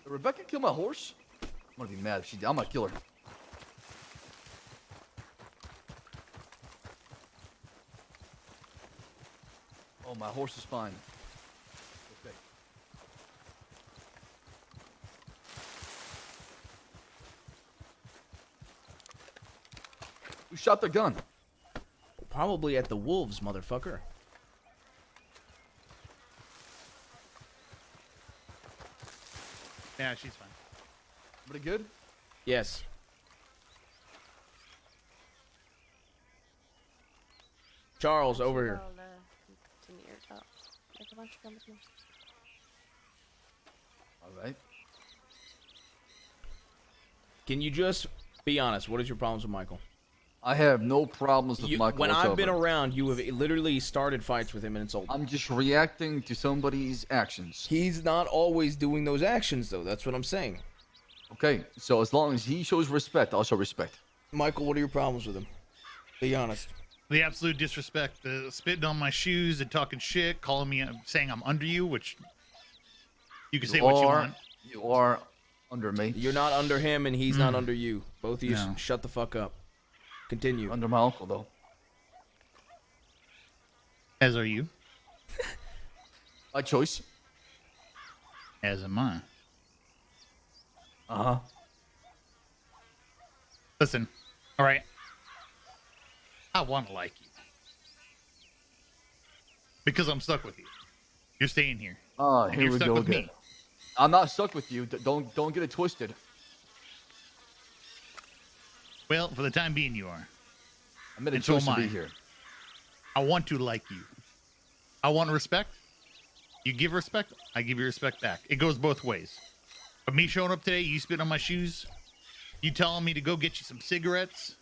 Did Rebecca kill my horse? I'm gonna be mad if she did. I'm gonna kill her. Oh, my horse is fine. Okay. Who shot the gun? Probably at the wolves, motherfucker. Yeah, she's fine. Pretty good? Yes. Charles, over here. I'll, continue your talk. Why don't you come with me? All right. Can you just be honest? What is your problems with Michael? I have no problems with Michael when whatsoever. I've been around, you have literally started fights with him and insulted him. I'm just reacting to somebody's actions. He's not always doing those actions, though. That's what I'm saying. Okay, so as long as he shows respect, I'll show respect. Michael, what are your problems with him? Be honest. The absolute disrespect, the spitting on my shoes and talking shit, calling me, saying I'm under you, which you can say what you want. You are under me. You're not under him, and he's not under you. Both of you, No. shut the fuck up. Continue. Under my uncle, though. As are you. By choice. As am I. Uh-huh. Listen, all right. I want to like you. Because I'm stuck with you. You're staying here. And Here you're we stuck go with again. me. I'm not stuck with you. Don't get it twisted. Well, for the time being, you are. I made a And so choice am to be I. here. I want to like you. I want respect. You give respect, I give you respect back. It goes both ways. But me showing up today, you spit on my shoes, you telling me to go get you some cigarettes,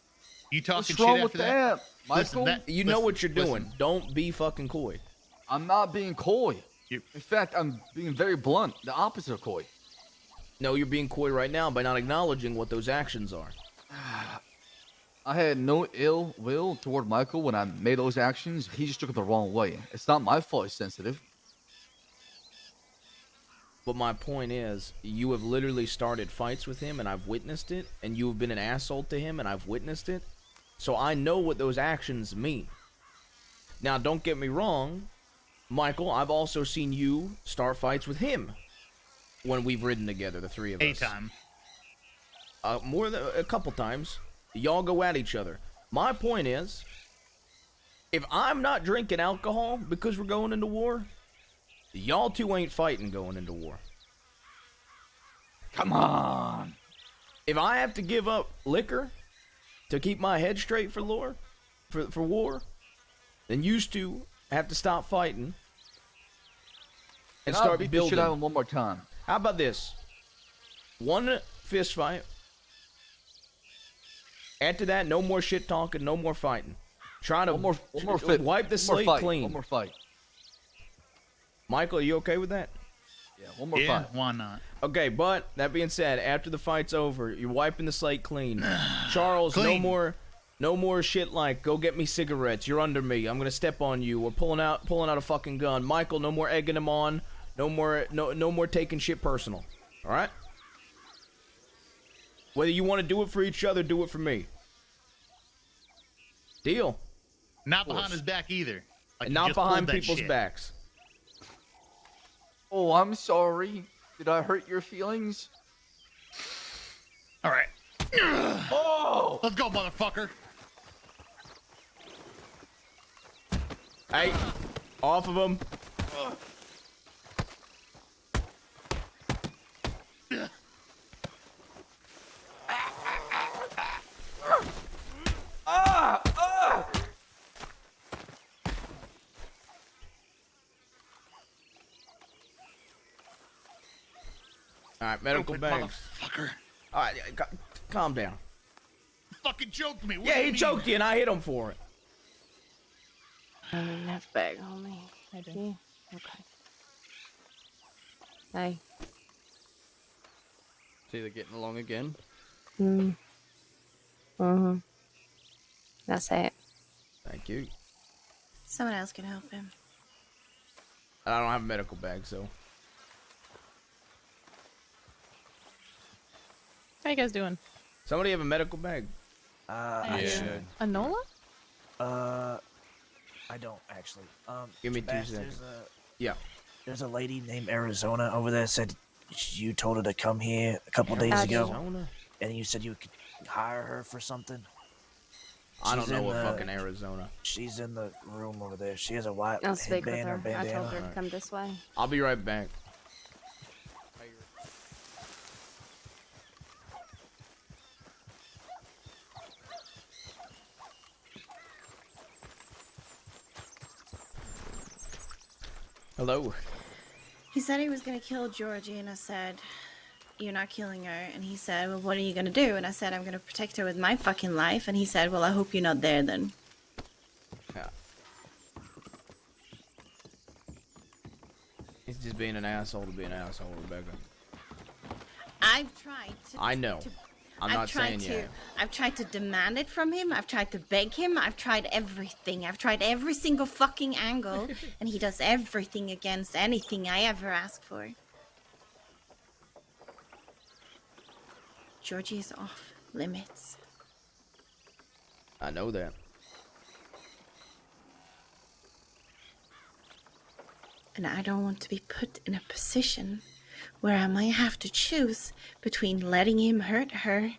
you talking What's shit wrong after with that, Listen, Michael? You know what you're doing. Don't be fucking coy. I'm not being coy. In fact, I'm being very blunt. The opposite of coy. No, you're being coy right now by not acknowledging what those actions are. I had no ill will toward Michael when I made those actions. He just took it the wrong way. It's not my fault he's sensitive. But my point is, you have literally started fights with him, and I've witnessed it, and you have been an asshole to him, and I've witnessed it. So I know what those actions mean. Now, don't get me wrong, Michael, I've also seen you start fights with him when we've ridden together, the three of us. time. More than a couple times. Y'all go at each other. My point is, if I'm not drinking alcohol because we're going into war, y'all two ain't fighting going into war. Come on. If I have to give up liquor to keep my head straight for war, then used to have to stop fighting and Can I start beat the building. shit out of him one more time? How about this? One fist fight. After that, no more shit talking, no more fighting. Try to one more fit. wipe the One more slate fight. clean. One more fight. Michael, are you okay with that? Yeah, one more Yeah, fight. why not? Okay, but that being said, after the fight's over, you're wiping the slate clean. Charles, Clean. no more shit like go get me cigarettes. You're under me. I'm gonna step on you. We're pulling out a fucking gun. Michael, no more egging him on. No more taking shit personal. All right. Whether you want to do it for each other, do it for me. Deal. Not behind his back either. Like And you not just pulled behind that people's shit. backs. Oh, I'm sorry. Did I hurt your feelings? All right. Oh! Let's go, motherfucker. Hey, off of him. All right, medical Stupid bags. motherfucker. All right, calm down. Fucking choked me. What Yeah, do you he mean? choked you, and I hit him for it. I don't even have a bag on me. I do. Yeah. Okay. Hey. See, they're getting along again. That's it. Thank you. Someone else can help him. I don't have a medical bag, so. How you guys doing? Somebody have a medical bag? I should. Anola? I don't actually. Give me 2 Bass, seconds. Yeah. There's a lady named Arizona over there. Said you told her to come here a couple days ago, Arizona? and you said you could hire her for something. I don't She's know in what the- fucking Arizona. She's in the room over there. She has a white I'll speak with headband her. or I bandana. told her to come this way. I'll be right back. Hello. He said he was gonna kill Georgie, and I said, "You're not killing her." And he said, "Well, what are you gonna do?" And I said, "I'm gonna protect her with my fucking life." And he said, "Well, I hope you're not there then." Yeah. He's just being an asshole to be an asshole, Rebecca. I've tried to. I know. I'm not saying to, yeah. I've tried to demand it from him. I've tried to beg him. I've tried everything. I've tried every single fucking angle, and he does everything against anything I ever ask for. Georgie is off limits. I know that. And I don't want to be put in a position where I might have to choose between letting him hurt her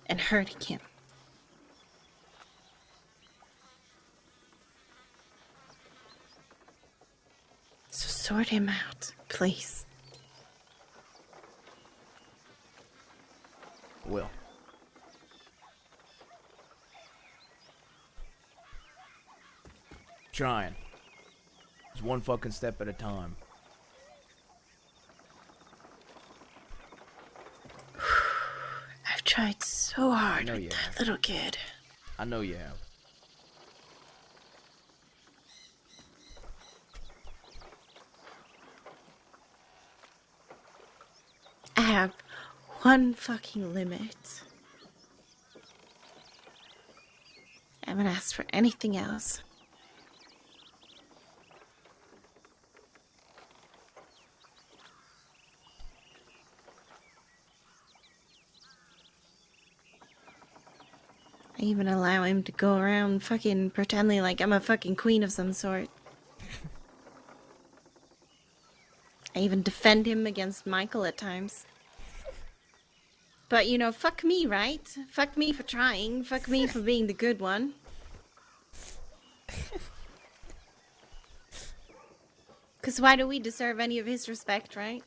and hurting him. So sort him out, please. Will. Trying. It's one fucking step at a time. I've tried so hard know with you that have. little kid. I know you have. I have one fucking limit. I haven't asked for anything else. I even allow him to go around fucking pretending like I'm a fucking queen of some sort. I even defend him against Michael at times. But, you know, fuck me, right? Fuck me for trying. Fuck me for being the good one. Because why do we deserve any of his respect, right?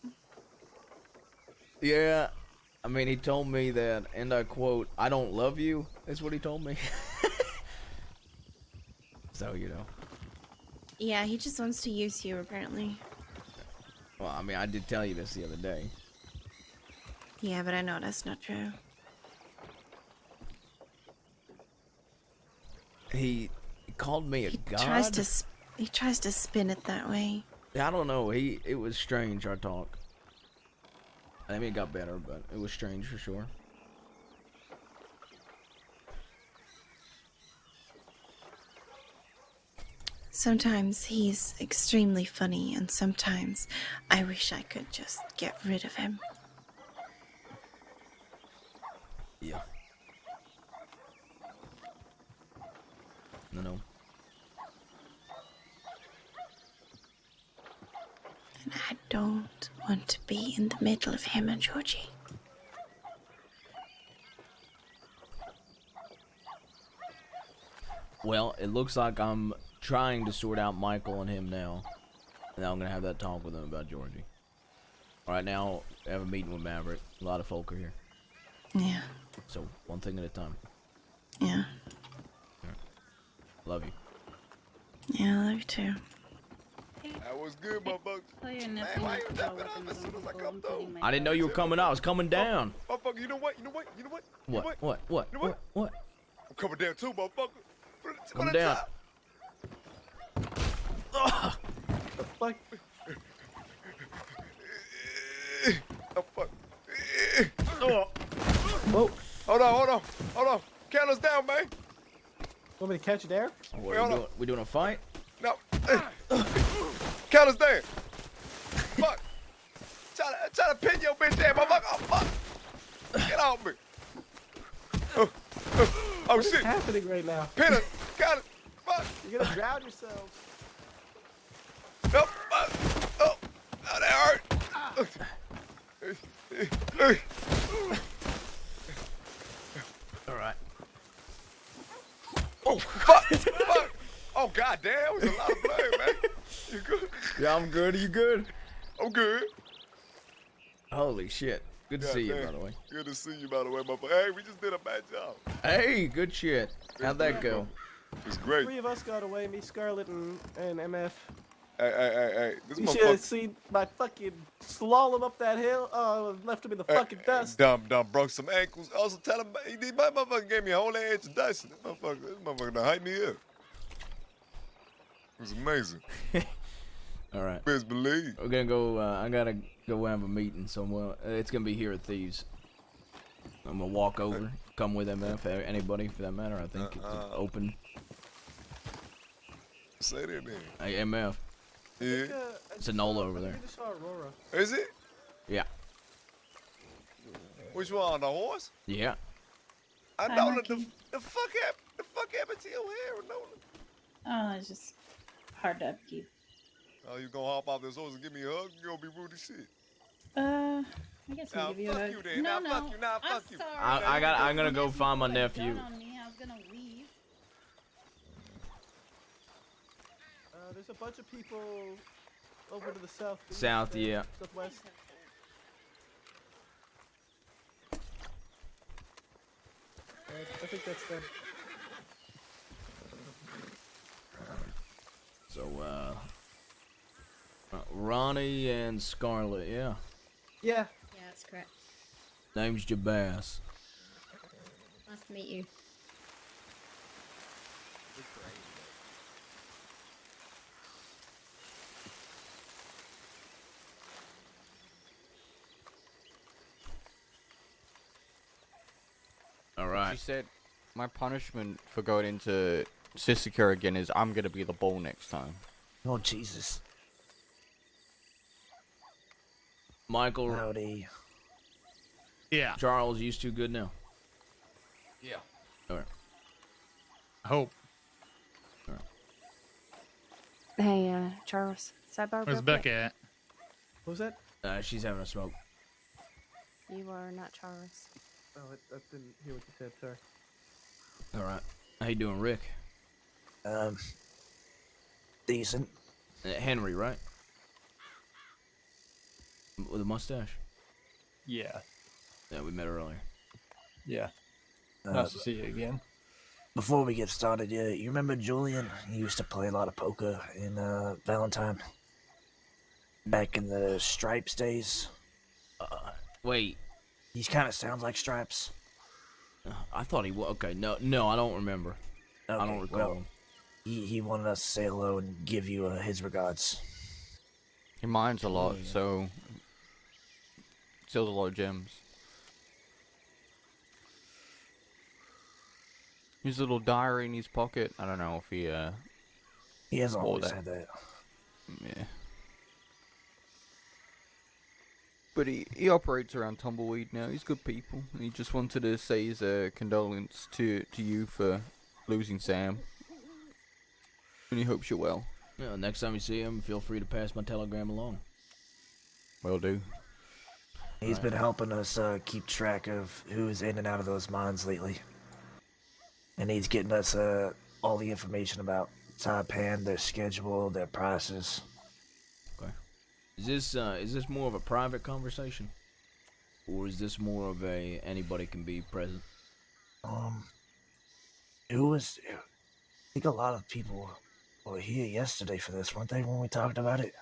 Yeah. I mean, he told me that, and I quote, "I don't love you," is what he told me. So, you know. Yeah, he just wants to use you, apparently. Well, I mean, I did tell you this the other day. Yeah, but I know that's not true. He called me a god. He tries to spin it that way. I don't know. It was strange, our talk. I mean, it got better, but it was strange for sure. Sometimes he's extremely funny, and sometimes I wish I could just get rid of him. Yeah. No. And I don't want to be in the middle of him and Georgie. Well, it looks like I'm trying to sort out Michael and him now. And now I'm gonna have that talk with him about Georgie. Alright, now I have a meeting with Maverick. A lot of folk are here. Yeah. So, one thing at a time. Yeah. Love you. Yeah, I love you too. That was good, motherfucker. Man, why you jumping off as soon as I come through? I didn't know you were coming out. I was coming down. Motherfucker, you know what? You know what? You know what? You know What? You know what? What? I'm coming down too, motherfucker. Come down. Oh, fuck. Whoa. Hold on. Count us down, man. Want me to catch you there? We doing a fight? No. Count us down. Fuck. Try to pin your bitch ass, motherfucker. Oh, fuck. Get off me. Oh, What is shit. happening right now? Pin us. Got it. Fuck. You're gonna drown yourselves. Nope. Oh, that hurt. Alright. Oh, fuck. Fuck. Oh, goddamn. It was a lot of blood, man. You good? Yeah, I'm good. Are you good? I'm good. Holy shit. Good to see you, by the way. Good to see you, by the way, motherfucker. Hey, we just did a bad job. Hey, good shit. How'd that go? It's great. 3 of us got away, me, Scarlet, and MF. Hey. This You should have seen my fucking slalom up that hill. Oh, left him in the fucking dust. Dumb, broke some ankles. Also, tell him, my motherfucker gave me a whole introduction. This motherfucker done hyped me up. It was amazing. Alright. Best believe. We're gonna go, I gotta go have a meeting somewhere. It's gonna be here at Thieves. I'm gonna walk over. Come with MF, anybody for that matter, I think. It's open. Say that then. Hey, MF. Yeah. It's Enola over there. I just saw Aurora. Is it? Yeah. Which one? The horse? Yeah. I know that the fuck happened to your hair, Enola? Oh, it's just hard to upkeep. Oh, you gonna hop off this horse and give me a hug? You gonna be rude as shit. I guess we'll give you a hug. Fuck you then. No, Fuck you. Fuck you. I'm gonna go find my nephew. Down on me. I was gonna leave. There's a bunch of people over to the south. South, yeah. Southwest. I think that's them. So, Ronnie and Scarlet, yeah. Yeah. Yeah, that's correct. Name's Jabaz. Nice to meet you. All right. She said, my punishment for going into Sissicure again is I'm gonna be the bull next time. Oh, Jesus. Michael. Howdy. Yeah. Charles, you too good now? Yeah. All right. I hope. Hey, Charles. Sidebar. Where's real Becca quick. at? What was that? She's having a smoke. You are not Charles. Oh, I didn't hear what you said. Sorry. All right. How you doing, Rick? Decent. Henry, right? With a mustache? Yeah. Yeah, we met earlier. Yeah. Nice to see you again. Before we get started, you remember Julian? He used to play a lot of poker in Valentine. Back in the Stripes days. Wait. He kind of sounds like Stripes. I thought he was. Okay, no, I don't remember. Okay, I don't recall well, him. He wanted us to say hello and give you his regards. He minds a lot, so sells a lot of gems. His little diary in his pocket. I don't know if he He hasn't wore always had that. Yeah. But he operates around Tumbleweed now. He's good people. And he just wanted to say his condolence to you for losing Sam. And he hopes you're well. Yeah, next time you see him, feel free to pass my telegram along. Will do. He's been helping us keep track of who's in and out of those mines lately. And he's getting us all the information about Taipan, their schedule, their prices. Okay. Is this more of a private conversation? Or is this more of a anybody can be present? It was... I think a lot of people were here yesterday for this, weren't they, when we talked about it?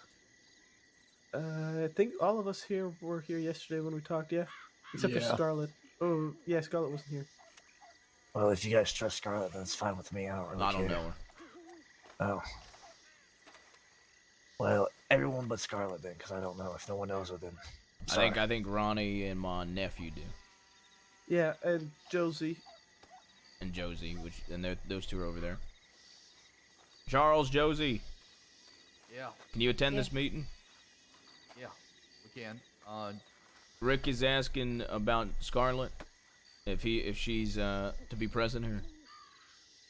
I think all of us here were here yesterday when we talked, yeah. Except for Yeah. Scarlet. Oh, yeah, Scarlet wasn't here. Well, if you guys trust Scarlet, that's fine with me. I don't really care. I don't know her. Oh. Well, everyone but Scarlet then, because I don't know. If no one knows her, then I think Ronnie and my nephew do. Yeah, and Josie. And Josie, those two are over there. Charles, Josie, Yeah. can you attend this meeting? Yeah, we can. Rick is asking about Scarlet, if she's to be present here.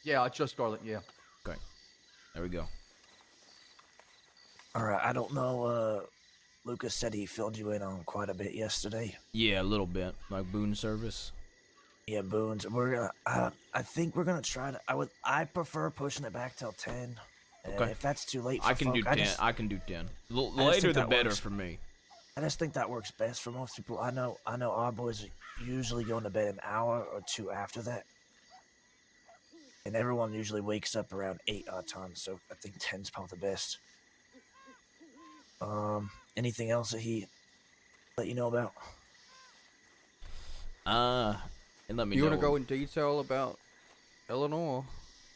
Yeah, I trust Scarlet. Yeah. Okay, there we go. All right. I don't know. Lucas said he filled you in on quite a bit yesterday. Yeah, a little bit, like boon service. Yeah, boons. We're gonna. I think we're gonna try to. I prefer pushing it back till 10. Okay. If that's too late for I can do folk, 10. I can do 10. I just Later think the that better works. for me. I just think that works best for most people. I know our boys usually going to bed an hour or two after that. And everyone usually wakes up around 8 our time, so I think 10's probably the best. Anything else that he let you know about? And let me You know. want to go in detail about Eleanor?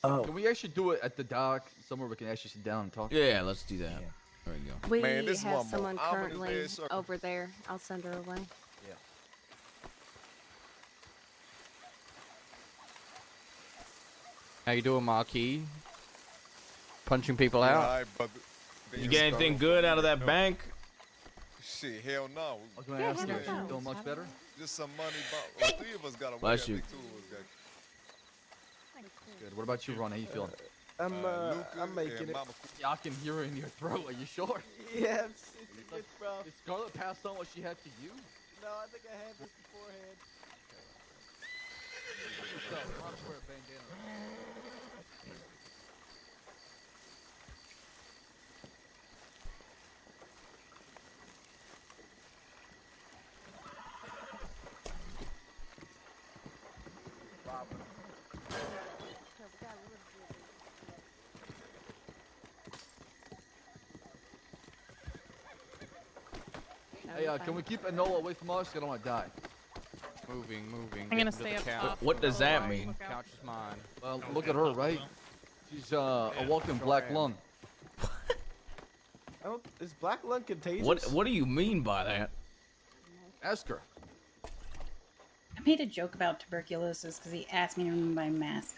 Oh. Can we actually do it at the dock, somewhere we can actually sit down and talk? Yeah, let's do that. There we go. We Man, this is have one more someone ominous currently ass circle. over there. I'll send her away. Yeah. How you doing, Marquis? Punching people out? Alright, brother. You get anything good out of that bank? Shit, hell no. I was gonna ask you, you doing much better? Just some money. Well, 3 of us got a Bless you. Two of us got. Good. What about you, Ron? How you feeling? I'm making it. Yeah, I can hear it in your throat. Are you sure? Yeah, it's rough. Did Scarlet pass on what she had to you? No, I think I had this beforehand. Hey, can we keep Enola away from us? I don't want to die. Moving. I'm gonna Get stay into the up couch. top. What does that mean? Couch is mine. Well, look at her, right? She's a walking black lung. Is black lung contagious? What do you mean by that? Ask her. I made a joke about tuberculosis because he asked me to remove my mask.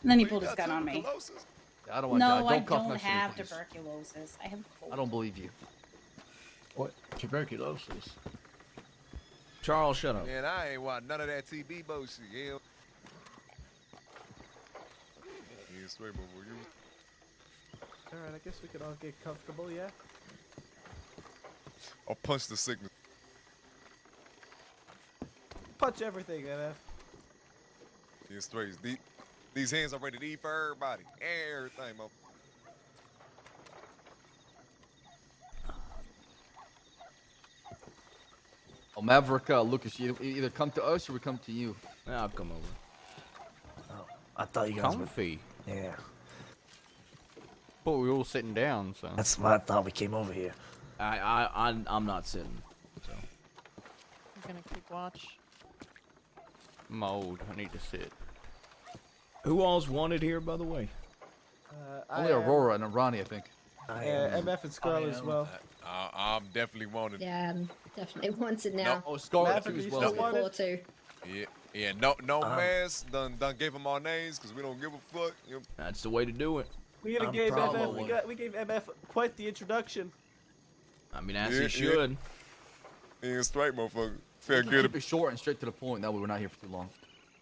And then he pulled his gun on me. I don't want to die. No, I Don't cough don't next to me, have please. tuberculosis. I have a cold. I don't believe you. What? Tuberculosis? Charles, shut up. Man, I ain't want none of that TB bullshit. Yeah. Yeah, straight over you. Alright, I guess we could all get comfortable, yeah? I'll punch the sickness. Punch everything, NF. Yeah, straight. These hands are ready to eat for everybody. Everything, man. Oh, Maverick, Lucas, you either come to us or we come to you. I'll come over. Oh, I thought you guys Comfy. Yeah. But we were all sitting down, so. That's why I thought we came over here. I'm not sitting. So. I'm gonna keep watch. I'm old. I need to sit. Who all's wanted here, by the way? Only Aurora and Ronnie, I think. I MF and Skull as well. I'm definitely wanted. Yeah, I'm definitely wanted No, now. Oh, Scarlet Maverick, too you as still well. wanted? Before too. Yeah, no mask. Done gave them our names because we don't give a fuck. You know? That's the way to do it. We gave MF. We gave MF quite the introduction. I mean, as he should. He ain't straight, motherfucker. We Fair can good. keep it short and straight to the point. That way we're not here for too long.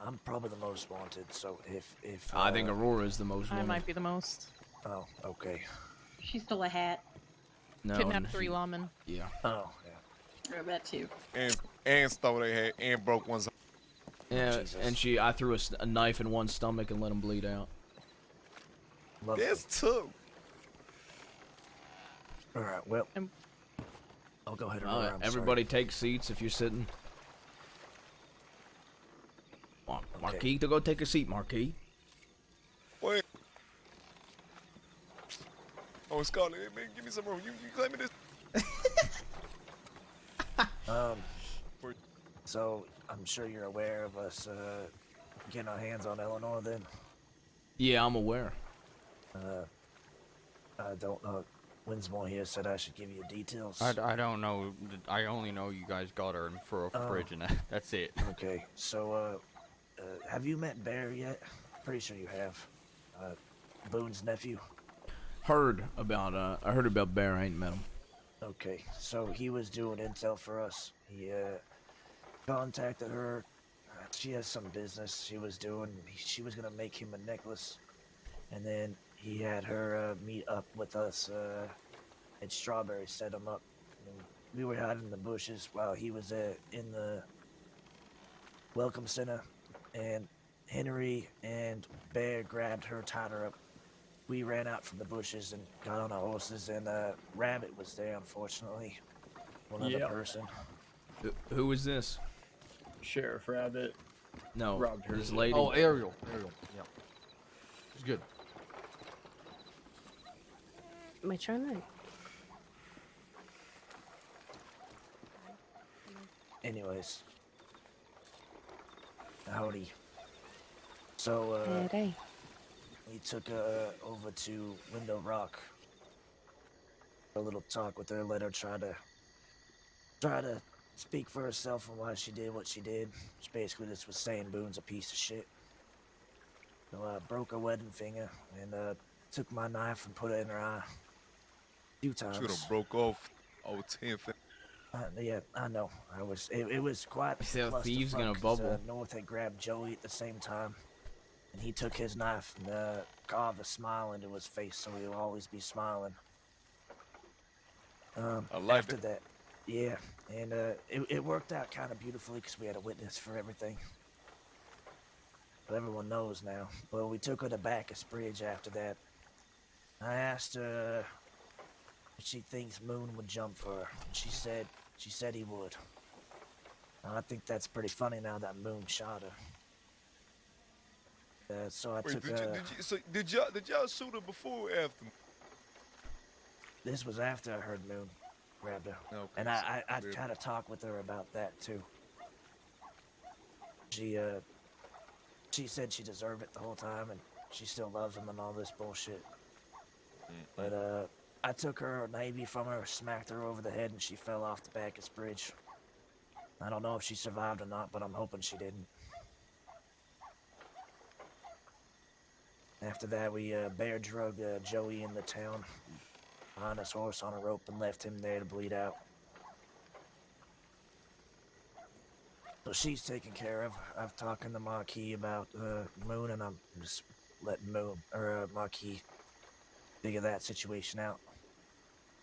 I'm probably the most wanted, so if I think Aurora is the most I wanted. might be the most. Oh, okay. She stole a hat. No, Kidnapped 3 lawmen. Yeah. Oh, yeah. Or that too. And stole their head and broke one's. Yeah, Jesus. and I threw a knife in one's stomach and let him bleed out. Lovely. That's tough. All right, well, I'll go ahead and roll. Everybody take seats if you're sitting. Marquis, to go take a seat, Marquis. Wait. Oh, Scarlet, hey, man, give me some room. You claiming this? So I'm sure you're aware of us getting our hands on Eleanor. Then. Yeah, I'm aware. I don't know. Winsmore here said I should give you details. I don't know. I only know you guys got her in Furrow Bridge, and that's it. Okay, so have you met Bear yet? Pretty sure you have. Boone's nephew. Heard about I heard about Bear. I ain't met him. Okay, so he was doing intel for us. He contacted her. She has some business she was doing. She was gonna make him a necklace, and then he had her meet up with us at Strawberry, set him up. And we were hiding in the bushes while he was in the welcome center, and Henry and Bear grabbed her, tied her up. We ran out from the bushes and got on our horses, and Rabbit was there, unfortunately. One other person. Who is this? Sheriff Rabbit. No, robbed her. this lady. Oh, Ariel. Yeah. She's good. My turn. Anyways. Howdy. So, Hey. we took her over to Window Rock. A little talk with her, let her try to speak for herself on why she did what she did. She basically just was saying Boone's a piece of shit. So I broke her wedding finger and took my knife and put it in her eye a few times. Should have broke off 10 fingers. Yeah, I know. It was quite. You see how clusterfuck Thieves gonna 'cause, bubble. North had grabbed Joey at the same time, and he took his knife and carved a smile into his face, so he'll always be smiling. I like after that, yeah, and it worked out kind of beautifully because we had a witness for everything. But everyone knows now. Well, we took her to Bacchus Bridge after that. I asked her if she thinks Moon would jump for her, and she said he would. And I think that's pretty funny now that Moon shot her. So I Wait, took did y'all shoot her before or after? This was after I heard Moon grabbed her. Okay, And I so- kind of talked with her about that too. She said she deserved it the whole time, and she still loves him and all this bullshit. But I took her Navy from her, smacked her over the head, and she fell off the Bacchus Bridge. I don't know if she survived or not, but I'm hoping she didn't. After that, we bear drug Joey in the town behind his horse on a rope and left him there to bleed out. So she's taken care of. I've talked to Marquis about Moon, and I'm just letting Marquis figure that situation out.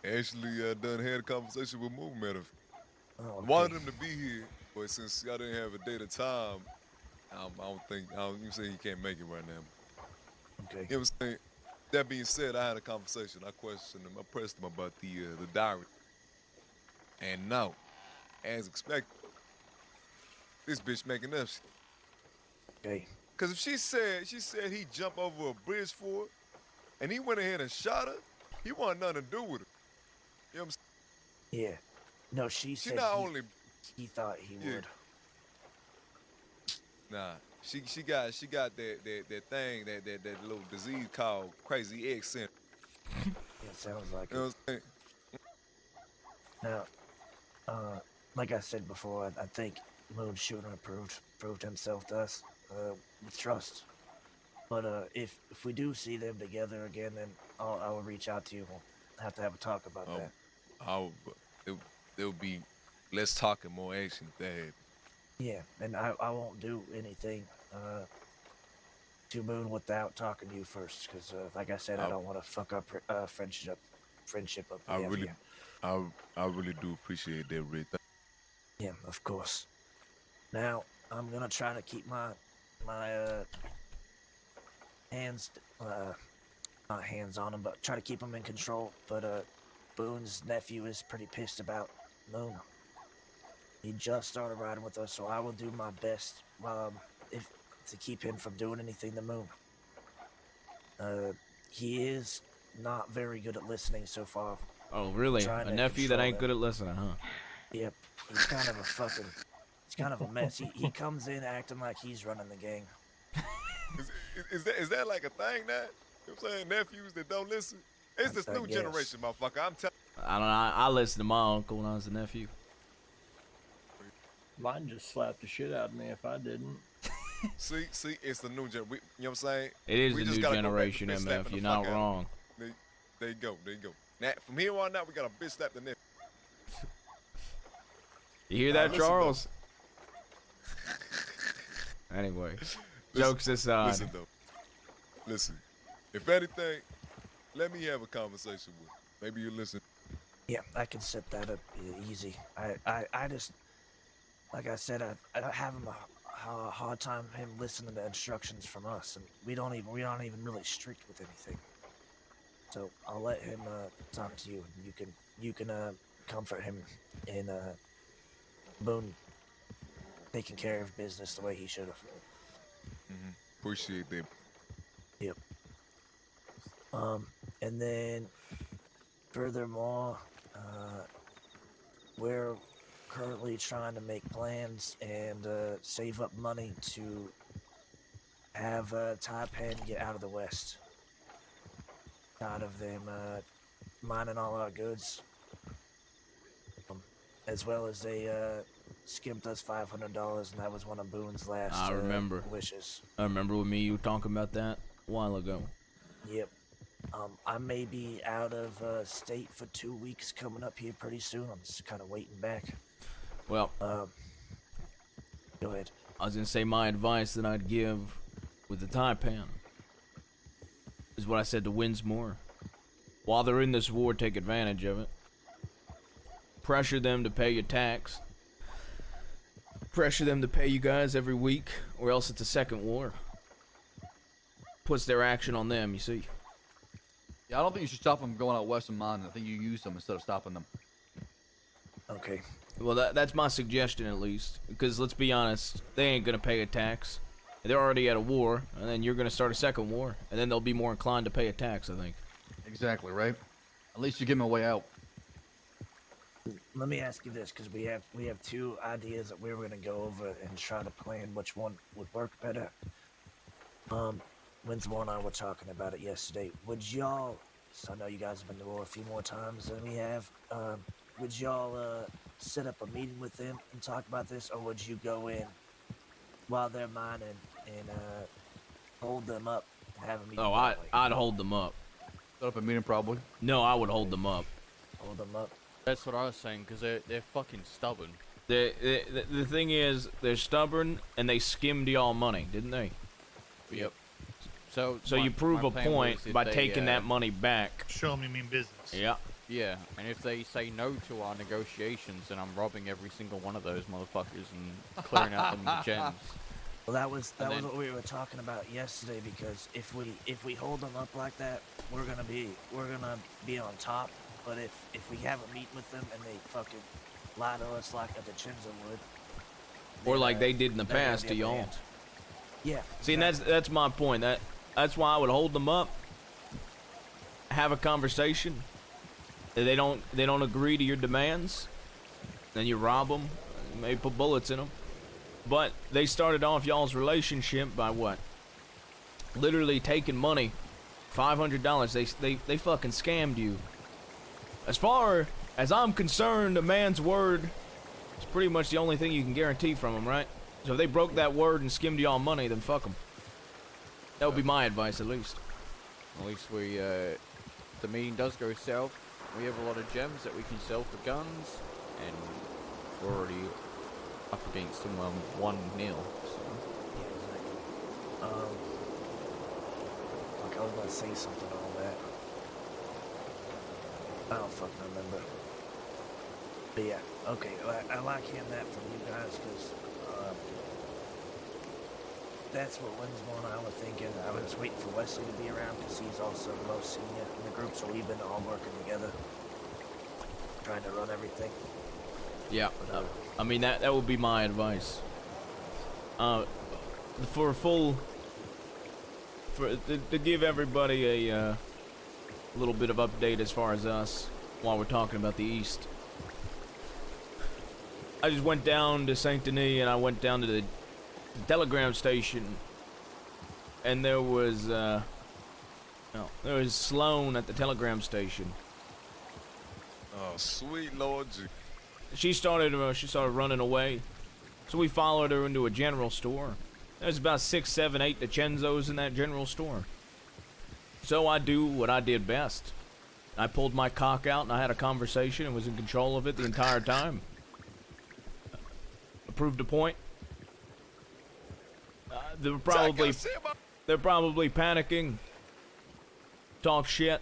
Actually, done had a conversation with Moon, matter of Oh, wanted him to be here, but since y'all didn't have a date or time, I don't you say he can't make it right now. Okay. You know what I'm saying? That being said, I had a conversation. I questioned him. I pressed him about the diary. And no, as expected, this bitch making up shit. Okay. Cause if she said he jumped over a bridge for her, and he went ahead and shot her, he wanted nothing to do with her. You know what I'm saying? Yeah. No, she said not only he thought he would. Nah, she got that thing, that little disease called crazy egg syndrome. Yes, sounds like You know it. what I'm saying? Now, like I said before, I think Moon shouldn't have proved himself to us with trust. But if we do see them together again, then I'll reach out to you. We'll have to have a talk about that. There'll be less talk and more action if that happens. Yeah, and I won't do anything to Moon without talking to you first, because like I said, I don't want to fuck up friendship up. I we have really, here. I really do appreciate that, Rick. Yeah, of course. Now I'm gonna try to keep my hands, not hands on him, but try to keep him in control. But Boone's nephew is pretty pissed about Moon. He just started riding with us, so I will do my best to keep him from doing anything to Moon. He is not very good at listening so far. Oh, really? Trying A to nephew that control ain't him. good at listening, huh? Yep, he's kind of a fucking, he's kind of a mess. He comes in acting like he's running the gang. Is that like a thing now? You know what I'm saying? Nephews that don't listen? It's this I new guess. generation, motherfucker. I'm telling I don't know. I listened to my uncle when I was a nephew. Mine just slapped the shit out of me if I didn't. See, it's the new generation. You know what I'm saying? It is We the just new gotta go back to generation, bitch slapping MF. the You're fuck not out of wrong. them. There you go. Now, from here on out, we got a bitch slap the nephew. You hear that, listen, though. Charles? Anyway, jokes aside. Listen, though. Listen. If anything, let me have a conversation with him. Maybe you listen. Yeah, I can set that up easy. I just, like I said, I have him a hard time him listening to instructions from us, and we aren't even really strict with anything. So I'll let him talk to you, and you can comfort him in Boone taking care of business the way he should have. Appreciate that. Yep. And then furthermore, we're currently trying to make plans and save up money to have Taipan get out of the West. Out of them mining all our goods. As well as they skimped us $500, and that was one of Boone's last I remember. wishes. I remember with me, you were talking about that a while ago. Yep. I may be out of state for 2 weeks coming up here pretty soon. I'm just kind of waiting back. Well, go ahead. I was gonna say my advice that I'd give with the Taipan is what I said to Winsmore. While they're in this war, take advantage of it. Pressure them to pay your tax. Pressure them to pay you guys every week, or else it's a second war. Puts their action on them, you see. Yeah, I don't think you should stop them from going out west and mining. I think you use them instead of stopping them. Okay. Well, that's my suggestion at least. Because let's be honest, they ain't gonna pay a tax. They're already at a war, and then you're gonna start a second war, and then they'll be more inclined to pay a tax, I think. Exactly, right? At least you give them a way out. Let me ask you this, because we have two ideas that we were going to go over and try to plan which one would work better. Winsmore and I were talking about it yesterday. Would y'all, so I know you guys have been to war a few more times than we have, would y'all set up a meeting with them and talk about this, or would you go in while they're mining and hold them up and have a meeting? Oh, I'd hold them up. Set up a meeting, probably. No, I would hold them up. Hold them up. That's what I was saying, because they're fucking stubborn. The thing is, they're stubborn, and they skimmed y'all money, didn't they? Yep. So you prove a plan point was if by they, taking that money back. Show them you mean business. Yeah. Yeah, and if they say no to our negotiations, then I'm robbing every single one of those motherfuckers and clearing out them the gems. Well, that was then- what we were talking about yesterday. Because if we hold them up like that, we're gonna be on top. But if we have a meeting with them and they fucking lie to us like a DeCenzo would, Or like they did in the they're gonna past be to up y'all. hand. Yeah. See, and that's my point. That's why I would hold them up, have a conversation. If they don't agree to your demands, then you rob them, maybe put bullets in them. But they started off y'all's relationship by what? Literally taking money $500. They fucking scammed you. As far as I'm concerned, a man's word is pretty much the only thing you can guarantee from them, right? So if they broke that word and skimmed you all money, then fuck them. That would be my advice, at least. At least we, the meeting does go south. We have a lot of gems that we can sell for guns, and we're already up against them 1-0. So. Fuck, I was gonna say something on that. I don't fucking remember. But yeah, okay, I like hearing that from you guys, because that's what Winslow and I were thinking. I was waiting for Wesley to be around, because he's also the most senior in the group, so we've been all working together, trying to run everything. Yeah, I mean, that would be my advice. To give everybody a little bit of update as far as us, while we're talking about the East. I just went down to Saint Denis, and I went down to the telegram station, and there was Sloane at the telegram station. Oh, sweet Lord. She started running away, so we followed her into a general store. There's about 6, 7, 8 DiCenzos in that general store. So I do what I did best. I pulled my cock out and I had a conversation and was in control of it the entire time. Proved a point. They're probably panicking. Talk shit.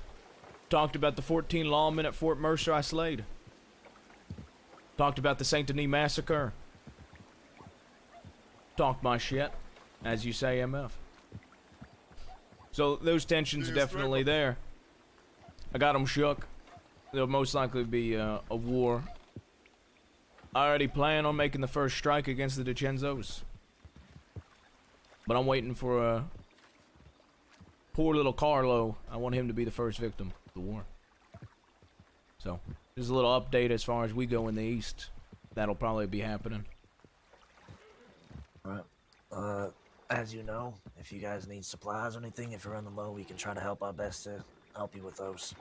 Talked about the 14 lawmen at Fort Mercer I slayed. Talked about the Saint Denis massacre. Talked my shit, as you say, MF. So those tensions are definitely there. I got them shook. There'll most likely be a war. I already plan on making the first strike against the DiCenzos. But I'm waiting for poor little Carlo. I want him to be the first victim of the war. So, just a little update as far as we go in the East. That'll probably be happening. Alright. As you know, if you guys need supplies or anything, if you're running low, we can try to help our best to help you with those.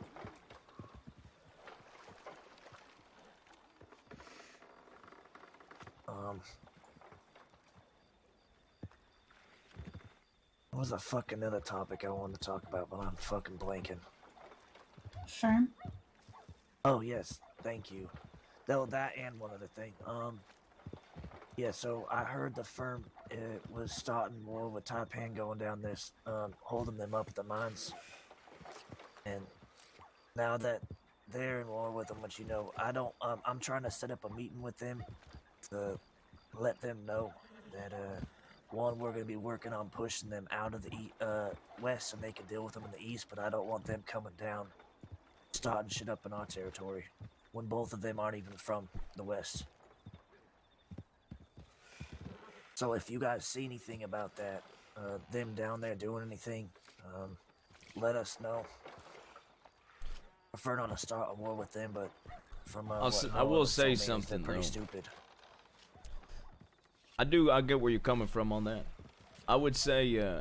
What was the fucking other topic I wanted to talk about, but I'm fucking blanking. Firm? Oh, yes. Thank you. That and one other thing. Yeah, so I heard the firm was starting war with Taipan going down there, holding them up at the mines. And now that they're in war with them, which you know, I'm trying to set up a meeting with them to let them know that, one, we're going to be working on pushing them out of the west so they can deal with them in the east, but I don't want them coming down, starting shit up in our territory, when both of them aren't even from the west. So if you guys see anything about that, them down there doing anything, let us know. Prefer not to start a war with them, but from I will say something pretty though. Stupid. I get where you're coming from on that. I would say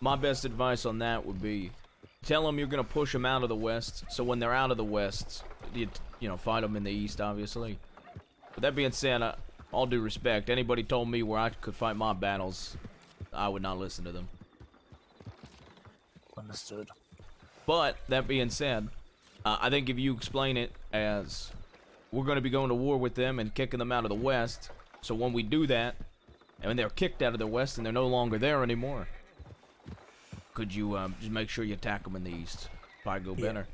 my best advice on that would be tell them you're gonna push them out of the west. So when they're out of the west, you fight them in the east, obviously. But that being said, all due respect, anybody told me where I could fight my battles, I would not listen to them. Understood. But that being said, I think if you explain it as we're going to be going to war with them and kicking them out of the west, so when we do that, and when they're kicked out of the west and they're no longer there anymore, could you just make sure you attack them in the east? Probably go better.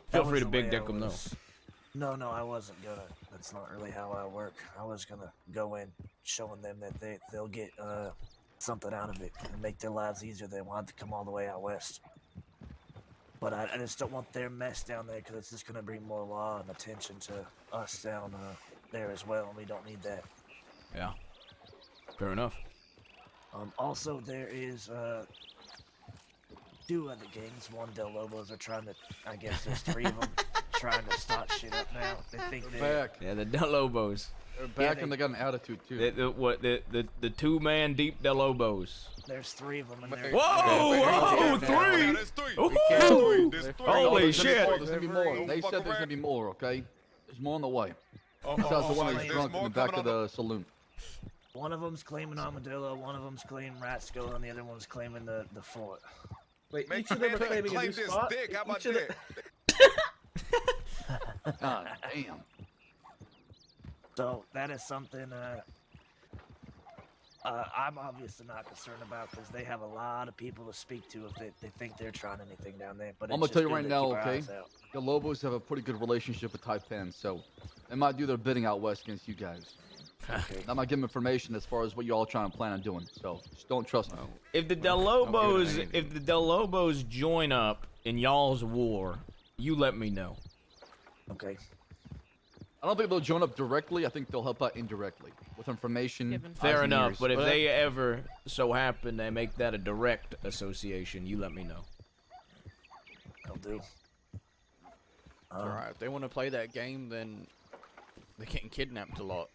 Feel free to big dick them though. No, I wasn't gonna. That's not really how I work. I was gonna go in showing them that they'll get something out of it and make their lives easier. They want to come all the way out west. But I just don't want their mess down there because it's just gonna bring more law and attention to us down there as well, and we don't need that. Yeah. Fair enough. Also, there is 2 other gangs. One Del Lobos are trying to. I guess there's 3 of them trying to start shit up now. They think They're back. Yeah, the Del Lobos. They're back and they got an attitude too. The two-man deep Del Lobos. There's 3 of them in there. Whoa! Three! Holy shit! There's gonna be more. They said there's gonna be more. Okay, there's more on the way. Besides the one that's drunk in the back of the saloon. One of them's claiming Armadillo, one of them's claiming Rat Skull, and the other one's claiming the fort. Wait, Make each of them are claiming a new claim this spot. dick. How about Each of that? God damn. So that is something I'm obviously not concerned about because they have a lot of people to speak to if they think they're trying anything down there. But I'm it's gonna tell just you right good to now, keep our okay? eyes out. The Lobos have a pretty good relationship with Taipan, so they might do their bidding out west against you guys. That might give them information as far as what you all trying to plan on doing. So just don't trust them. If the Del Lobos join up in y'all's war, you let me know. Okay. I don't think they'll join up directly. I think they'll help out indirectly with information. Fair enough, but if they ever so happen to make that a direct association, you let me know. I'll do. Alright, if they want to play that game, then they're getting kidnapped a lot.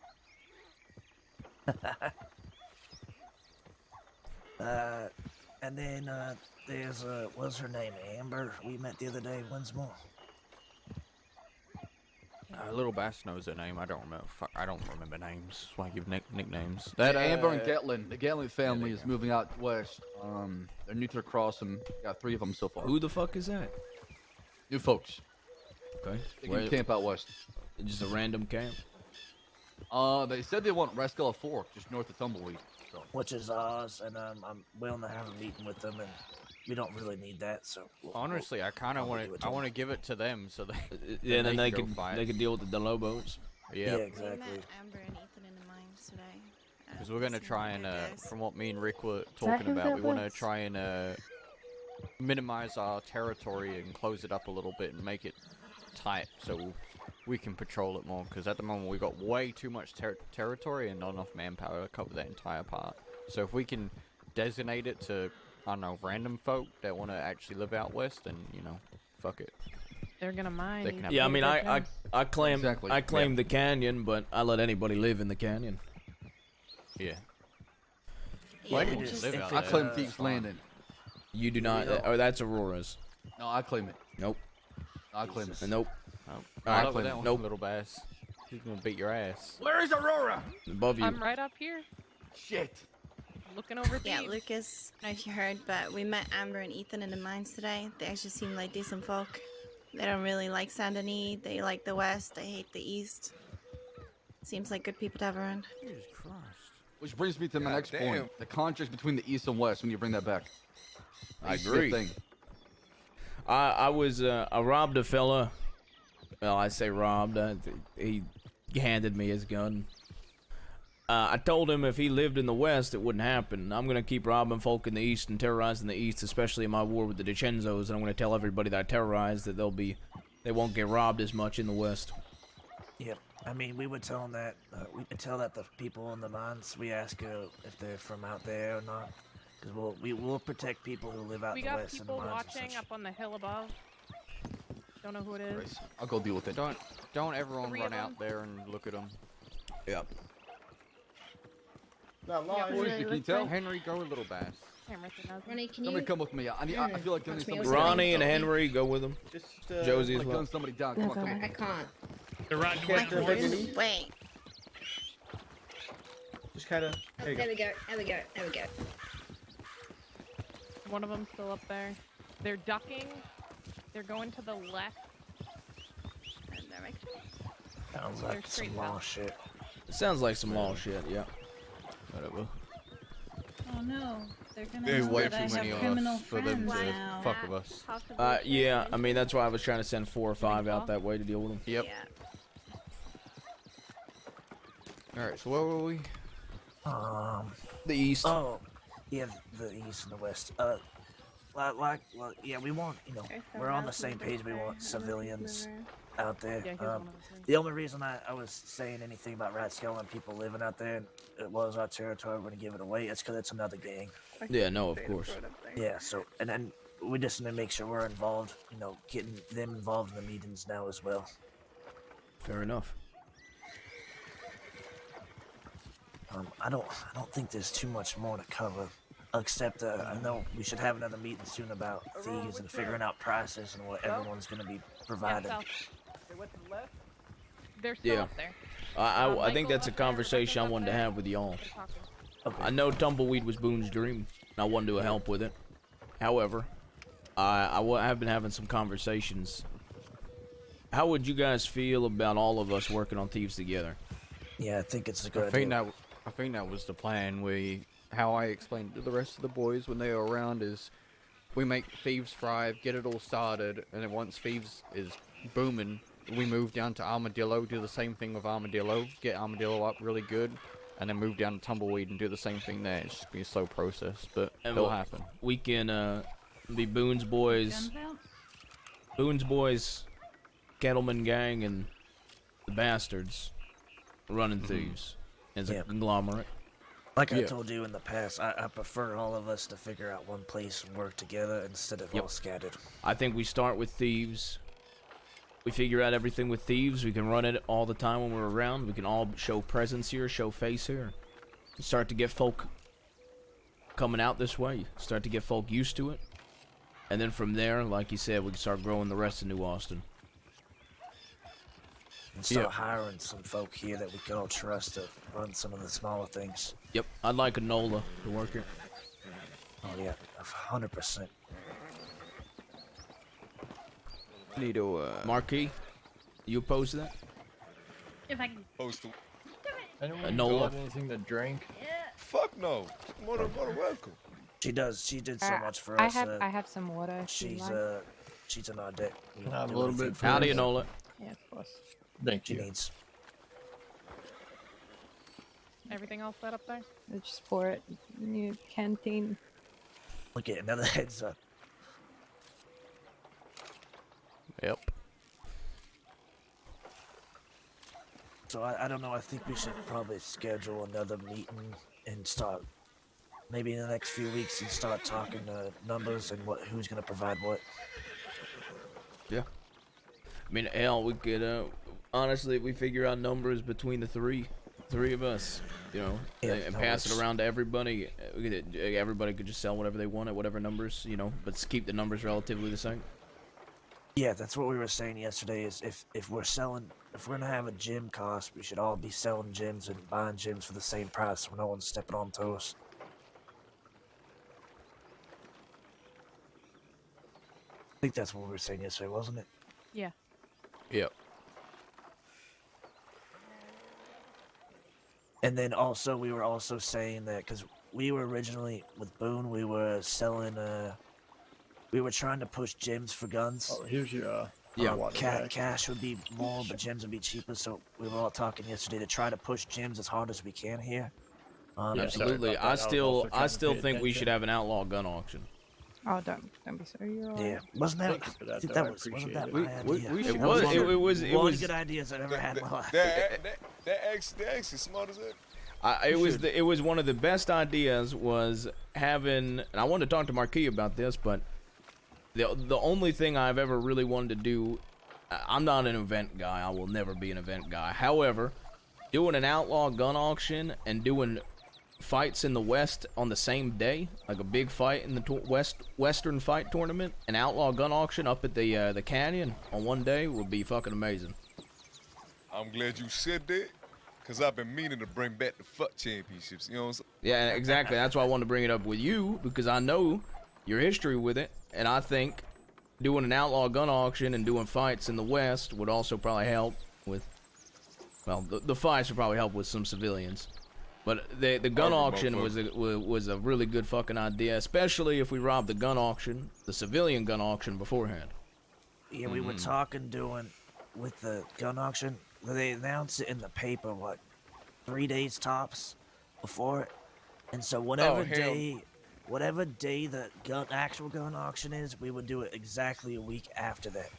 And then there's what's her name? Amber. We met the other day. When's more? Little Bass knows her name. I don't remember. I don't remember names. That's why I give nicknames. That Amber and Gatlin. The Gatlin family is moving out west. They're new to the cross and got 3 of them so far. Who the fuck is that? New folks. Okay. They can camp out west. Just a random camp? They said they want Rascal Fork, just north of Tumbleweed. So. Which is ours, and I'm willing to have a meeting with them, and we don't really need that. So honestly, I kind of want to. I want to give it to them so they. Yeah, then they can could deal with the Del Lobos. Yeah. exactly. We met Amber and Ethan in the mines today. Because we're gonna try and, from what me and Rick were that talking who about, that we want to was? try and minimize our territory and close it up a little bit and make it tight so we can patrol it more. Because at the moment we got way too much territory and not enough manpower to cover that entire part. So if we can designate it to, I don't know, random folk that want to actually live out west, then fuck it. They're gonna mine. They can have Yeah, I it. mean, I claim Exactly. the canyon, but I let anybody live in the canyon. Yeah. Why Yeah, did just live if out I there? claim Thieves Landing. You do not. Oh, that's Aurora's. No, I claim it. Nope. I claim it. Nope. Oh, I I claim that it. one, Nope. little bass. He's gonna beat your ass. Where is Aurora? Above you. I'm right up here, Shit. looking over Yeah, thieves. Lucas, I don't know if you heard, but we met Amber and Ethan in the mines today. They actually seem like decent folk. They don't really like Saint Denis. They like the West. They hate the East. Seems like good people to have around. Jesus Christ. Which brings me to my God next damn. point. The contrast between the East and West when you bring that back. I Used to be a agree. thing. I robbed a fella. Well, I say robbed. He handed me his gun. I told him if he lived in the West, it wouldn't happen. I'm gonna keep robbing folk in the East and terrorizing the East, especially in my war with the DiCenzos. And I'm gonna tell everybody that I terrorized that they won't get robbed as much in the West. Yep. I mean, we would tell them that. We would tell that the people in the mines. We ask if they're from out there or not, because we'll protect people who live out We in the got West in the people mines and watching such. up on the hill above. Don't know who it is. I'll go deal with it. Don't everyone 3 run of out there and look at them. Yep. Not live. Who is it? Can you tell? Henry, go a little bass. Can't recognize Ronnie, can you? Somebody come with me. I feel like I need somebody. Ronnie and Henry, go with him. Just Josie as Like well. gun somebody down. Come on, come on. I can't. They're riding Can't away. do it. Wait. Just kind of. Oh, There you there go. we go. There we go. There we go. One of them's still up there. They're ducking. They're going to the left. Sounds They're like straight some law south. shit. It sounds like some law shit. Yeah. Whatever. Oh no, they're gonna There's know way that I too many have of criminal us for them friends to now. fuck with us. Yeah. I mean, that's why I was trying to send 4 or 5 out that way to deal with them. Yep. Alright, so where were we? The East. Oh, yeah, the East and the West. Yeah, we want, we're on the same page. We want civilians out there. Yeah, here's one of the things. The only reason I was saying anything about Rat Skull and people living out there, it was our territory. We're gonna give it away. It's because it's another gang. Yeah, no, of course. Yeah. So, and then we just need to make sure we're involved. You know, getting them involved in the meetings now as well. Fair enough. I don't think there's too much more to cover, except I know we should have another meeting soon about thieves and figuring out prices and what everyone's going to be provided. They went to the left. They're still Yeah. up there. I think that's a conversation I wanted to have with y'all. Okay. I know Tumbleweed was Boone's dream, and I wanted to help with it. However, I have been having some conversations. How would you guys feel about all of us working on Thieves together? Yeah, I think it's a good idea. I think that was the plan. How I explained to the rest of the boys when they were around is, we make Thieves thrive, get it all started, and then once Thieves is booming, we move down to Armadillo, do the same thing with Armadillo, get Armadillo up really good, and then move down to Tumbleweed and do the same thing there. It's just be a slow process, but it'll happen. We can be Boone's Boys, Kettleman Gang, and the Bastards running Thieves as a conglomerate. Like I told you in the past, I prefer all of us to figure out one place and work together instead of all scattered. I think we start with Thieves. We figure out everything with Thieves. We can run it all the time when we're around. We can all show presence here, show face here. Start to get folk coming out this way. Start to get folk used to it. And then from there, like you said, we can start growing the rest of New Austin. And start hiring some folk here that we can all trust to run some of the smaller things. Yep, I'd like a Nola to work here. Oh yeah, 100%. Need to, Marquis, you opposed to that? If I can. Opposed to Anyone Nola. got anything to drink? Fuck no. More than welcome. She does. She did so much for I us. have I have some water. if you'd She's like. she's on our deck. We Can I have do a little anything bit for How do her. you know it? Yeah, of course. Thank She you. needs. Everything all set up there? Just pour it in your canteen. Look at another heads up. Yep. So I don't know. I think we should probably schedule another meeting and start maybe in the next few weeks and start talking numbers and who's gonna provide what. Yeah. I mean, hell, we could, honestly, we figure out numbers between the three of us, you know, and pass it around to everybody. Everybody could just sell whatever they want at whatever numbers, you know, but keep the numbers relatively the same. Yeah, that's what we were saying yesterday. Is if we're gonna have a gym cost, we should all be selling gyms and buying gyms for the same price, so no one's stepping on toes. I think that's what we were saying yesterday, wasn't it? Yeah. Yep. And then also, we were also saying that because we were originally with Boone, we were selling. We were trying to push gyms for guns. Oh, here's your Cash would be more, but gyms would be cheaper. So we were all talking yesterday to try to push gyms as hard as we can here. Absolutely. I still think we should have an outlaw gun auction. Oh, don't be sorry. You're all Yeah, right. wasn't that? Thank you for that, I think though. that I wasn't appreciate that it. my idea? we should- That was it was- one of the good ideas I've ever had in my life. That actually smart as that. It was one of the best ideas was having, and I wanted to talk to Marquis about this, but the only thing I've ever really wanted to do, I'm not an event guy. I will never be an event guy. However, doing an outlaw gun auction and doing fights in the West on the same day, like a big fight in the Western fight tournament, an outlaw gun auction up at the canyon on one day would be fucking amazing. I'm glad you said that, because I've been meaning to bring back the fuck championships, you know what I'm saying? Yeah, exactly. That's why I wanted to bring it up with you, because I know your history with it, and I think doing an outlaw gun auction and doing fights in the West would also probably help with, well, the fights would probably help with some civilians. But the gun auction was a really good fucking idea, especially if we robbed the gun auction, the civilian gun auction beforehand. Yeah, we were talking doing with the gun auction. They announced it in the paper, 3 days tops before it. And so whatever day the actual gun auction is, we would do it exactly a week after that.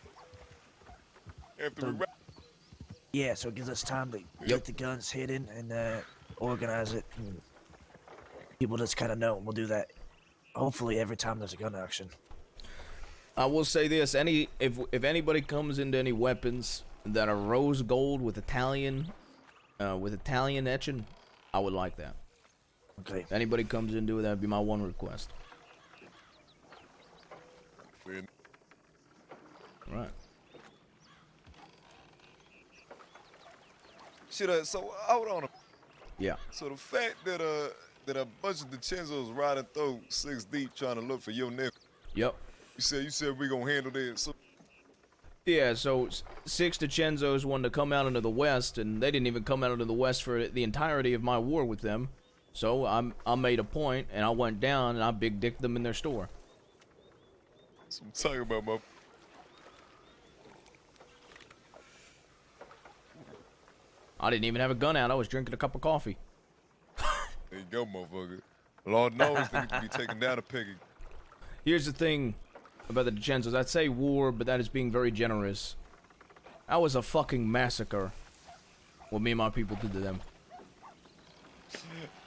Yeah, so it gives us time to get the guns hidden and organize it. And people just kind of know. We'll do that hopefully every time there's a gun auction. I will say this: if anybody comes into any weapons that are rose gold with Italian etching, I would like that. Okay. If anybody comes into it, that'd be my one request. Right. Shit, so hold on. Yeah. So the fact that a bunch of DiCenzos riding through 6 deep trying to look for your nephew. Yep. You said we gonna handle this. So Yeah, so 6 DiCenzos wanted to come out into the west, and they didn't even come out into the west for the entirety of my war with them. So I made a point, and I went down, and I big dicked them in their store. that's what I'm talking about, motherfucker. I didn't even have a gun out. I was drinking a cup of coffee. There you go, motherfucker. Lord knows they need to be taken down a peg. Here's the thing about the DiCenzos. I'd say war, but that is being very generous. That was a fucking massacre. What me and my people did to them.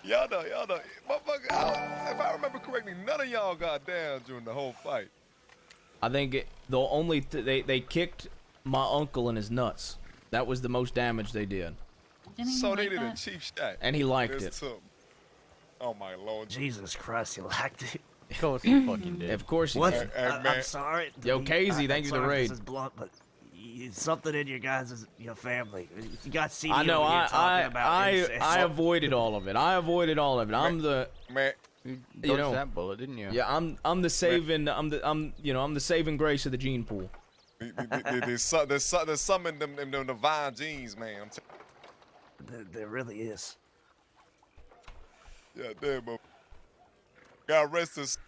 Y'all know. Motherfucker, if I remember correctly, none of y'all got down during the whole fight. I think they kicked my uncle in his nuts. That was the most damage they did. So they did a cheap shot. And he liked There's it. something. Oh my lord. Jesus Christ, you liked it. Of course he fucking did. Of course he What? did. I'm sorry. Yo, Casey, thank you for the raid. This is blunt, but something in your guys' your family. You got Sino I know. here talking about incest. I avoided all of it. I'm the man. You know dodged that bullet, didn't you? Yeah, I'm the saving. I'm the saving grace of the gene pool. There's some in them divine genes, man. I'm There really is. Yeah, damn, bro. God rest us.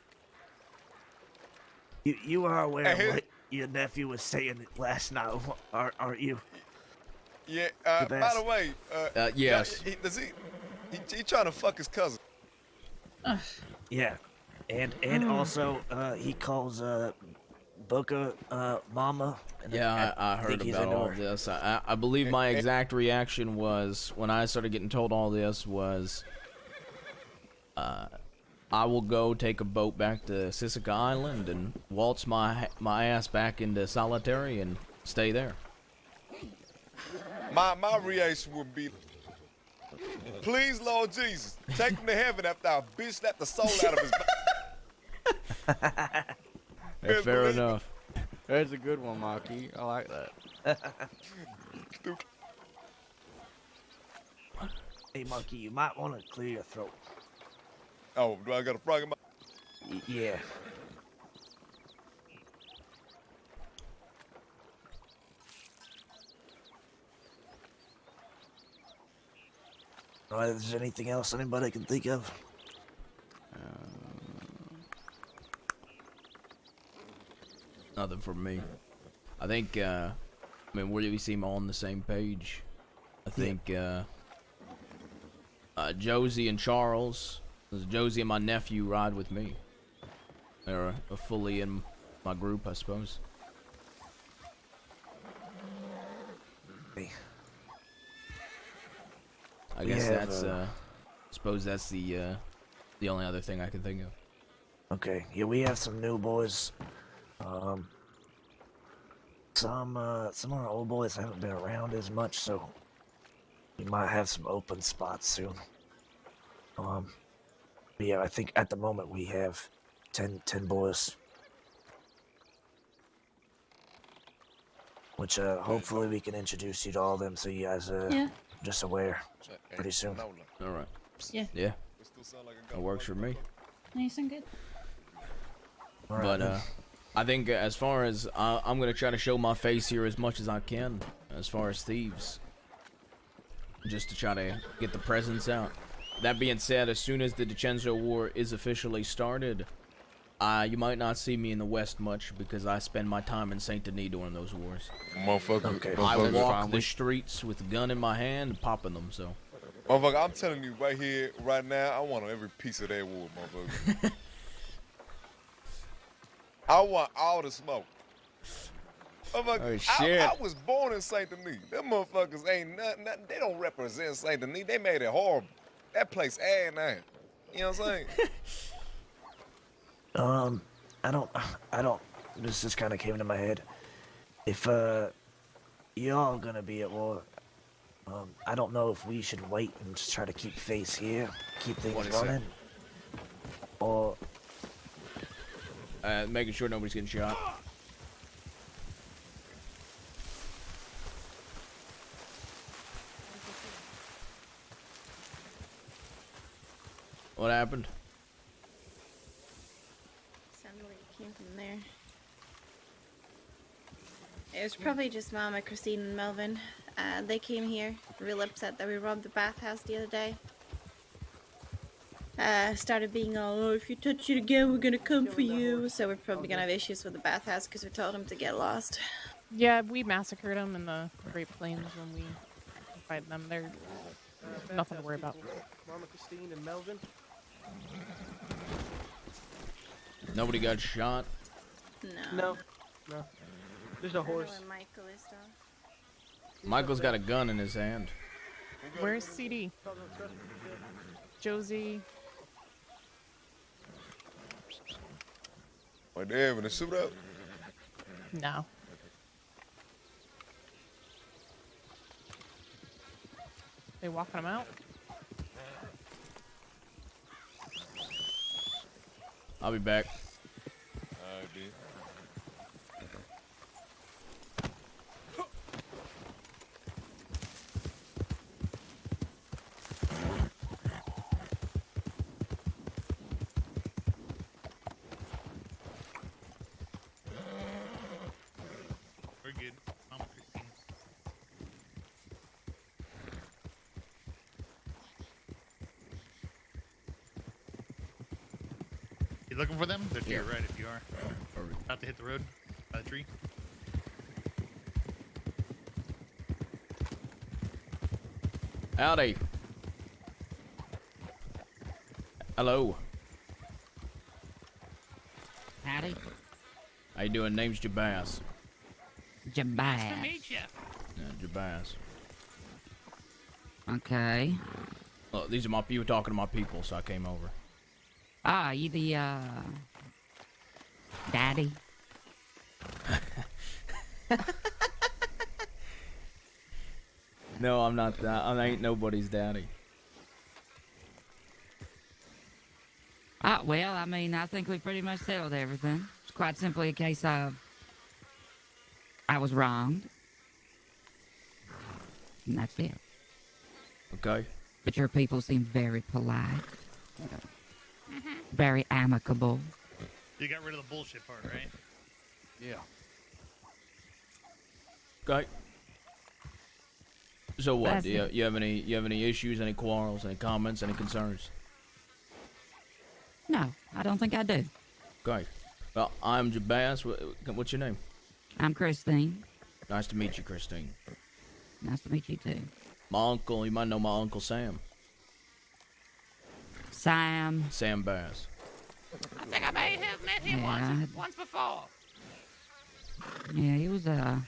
You are aware of what your nephew was saying last night, aren't you? Yeah. By the way, yes. He trying to fuck his cousin. Yeah, and also he calls Booker mama. And Yeah, I heard think he's about into all her. this. I believe my exact reaction was when I started getting told all this was, I will go take a boat back to Sisika Island and waltz my ass back into solitary and stay there. My reaction would be, please, Lord Jesus, take him to heaven after I bitch slapped the soul out of his body. Hey, fair enough. That's a good one, Marky. I like that. Hey, Monkey, you might want to clear your throat. Oh, do I got a frog in my... Yeah. Alright, is there anything else anybody can think of? Nothing for me. I think, I mean, we seem all on the same page. I think, Josie and Charles, Josie and my nephew ride with me. They're fully in my group, I suppose. I guess that's, suppose that's the only other thing I can think of. Okay, yeah, we have some new boys. Some of our old boys haven't been around as much, so we might have some open spots soon. But yeah, I think at the moment we have 10 boys. Which, hopefully we can introduce you to all of them so you guys, Yeah. just aware pretty soon. Alright. Yeah. Yeah. That works for me. Nice and good. But I think as far as I'm gonna try to show my face here as much as I can, as far as thieves, just to try to get the presence out. That being said, as soon as the DiCenzo War is officially started, you might not see me in the West much because I spend my time in Saint Denis during those wars. Motherfucker. I Motherfucker. walk the streets with a gun in my hand, popping them. So. Motherfucker, I'm telling you right here, right now, I want every piece of that wood, motherfucker. I want all the smoke. Motherfucker, Oh, shit. I was born in Saint Denis. Them motherfuckers ain't nothing. They don't represent Saint Denis. They made it horrible. That place ass now. You know what I'm saying? I don't this just kind of came into my head. If y'all gonna be at war, I don't know if we should wait and just try to keep face here, keep things What is running, or making sure nobody's getting shot. What happened? Sounded like it came from there. It was probably just Mama, Christine, and Melvin. They came here, real upset that we robbed the bathhouse the other day. Started being all, oh, if you touch it again, we're gonna come for you. So we're probably gonna have issues with the bathhouse because we told them to get lost. Yeah, we massacred them in the Great Plains when we fight them. They're nothing to worry about. Mama Christine and Melvin. Nobody got shot. No. There's no I don't know horse. where Michael is though. Michael's got a gun in his hand. Where's CD? Josie. Right there, having a suit up. No. They walking them out? I'll be back. Alright, B. We're good. Mama Christine. You looking for them? They're to your right if you are. About to hit the road by the tree. Howdy. Hello. Howdy. How you doing? Name's Jabaz. Jabaz. Nice to meet you. Yeah, Jabaz. Okay. Look, these are my people talking to my people, so I came over. Ah, you the, daddy? No, I'm not that. I ain't nobody's daddy. Ah, well, I mean, I think we pretty much settled everything. It's quite simply a case of I was wronged. And that's it. Okay. But your people seem very polite. Very amicable. You got rid of the bullshit part, right? Yeah. Okay. So what? That's Do you have any issues, any quarrels, any comments, any concerns? No, I don't think I do. Okay. Well, I'm Jabaz. What's your name? I'm Christine. Nice to meet you, Christine. Nice to meet you too. My uncle, you might know my Uncle Sam. Sam. Sam Bass. I think I may have met him Yeah. once before. Yeah, he was a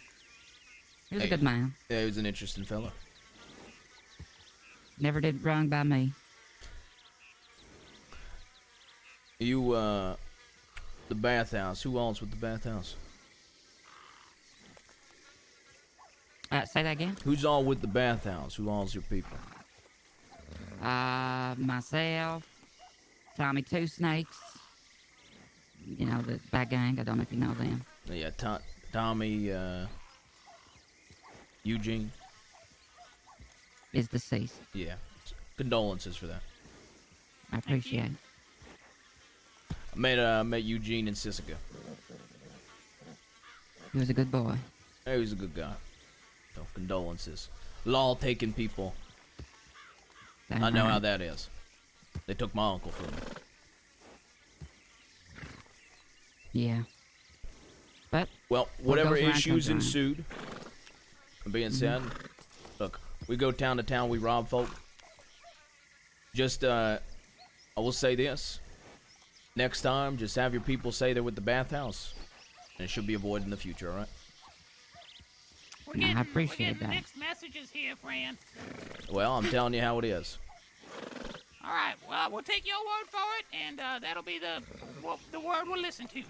good man. Yeah, he was an interesting fella. Never did wrong by me. You, the bathhouse. Who owns with the bathhouse? Say that again? Who's all with the bathhouse? Who owns your people? Myself, Tommy Two Snakes. You know, that gang. I don't know if you know them. Yeah, Tommy, Eugene. Is deceased. Yeah. Condolences for that. I appreciate it. I met Eugene in Sisika. He was a good boy. He was a good guy. So, condolences. Law-taking people. I know how that is. They took my uncle from me. Yeah. But well, whatever goes around issues comes around. ensued, being said, look, we go town to town, we rob folk. Just, I will say this. Next time, just have your people say they're with the bathhouse. And it should be avoided in the future, alright? I appreciate we're getting that. mixed messages here, friend. Well, I'm telling you how it is. All right, well, we'll take your word for it, and that'll be the word we'll listen to.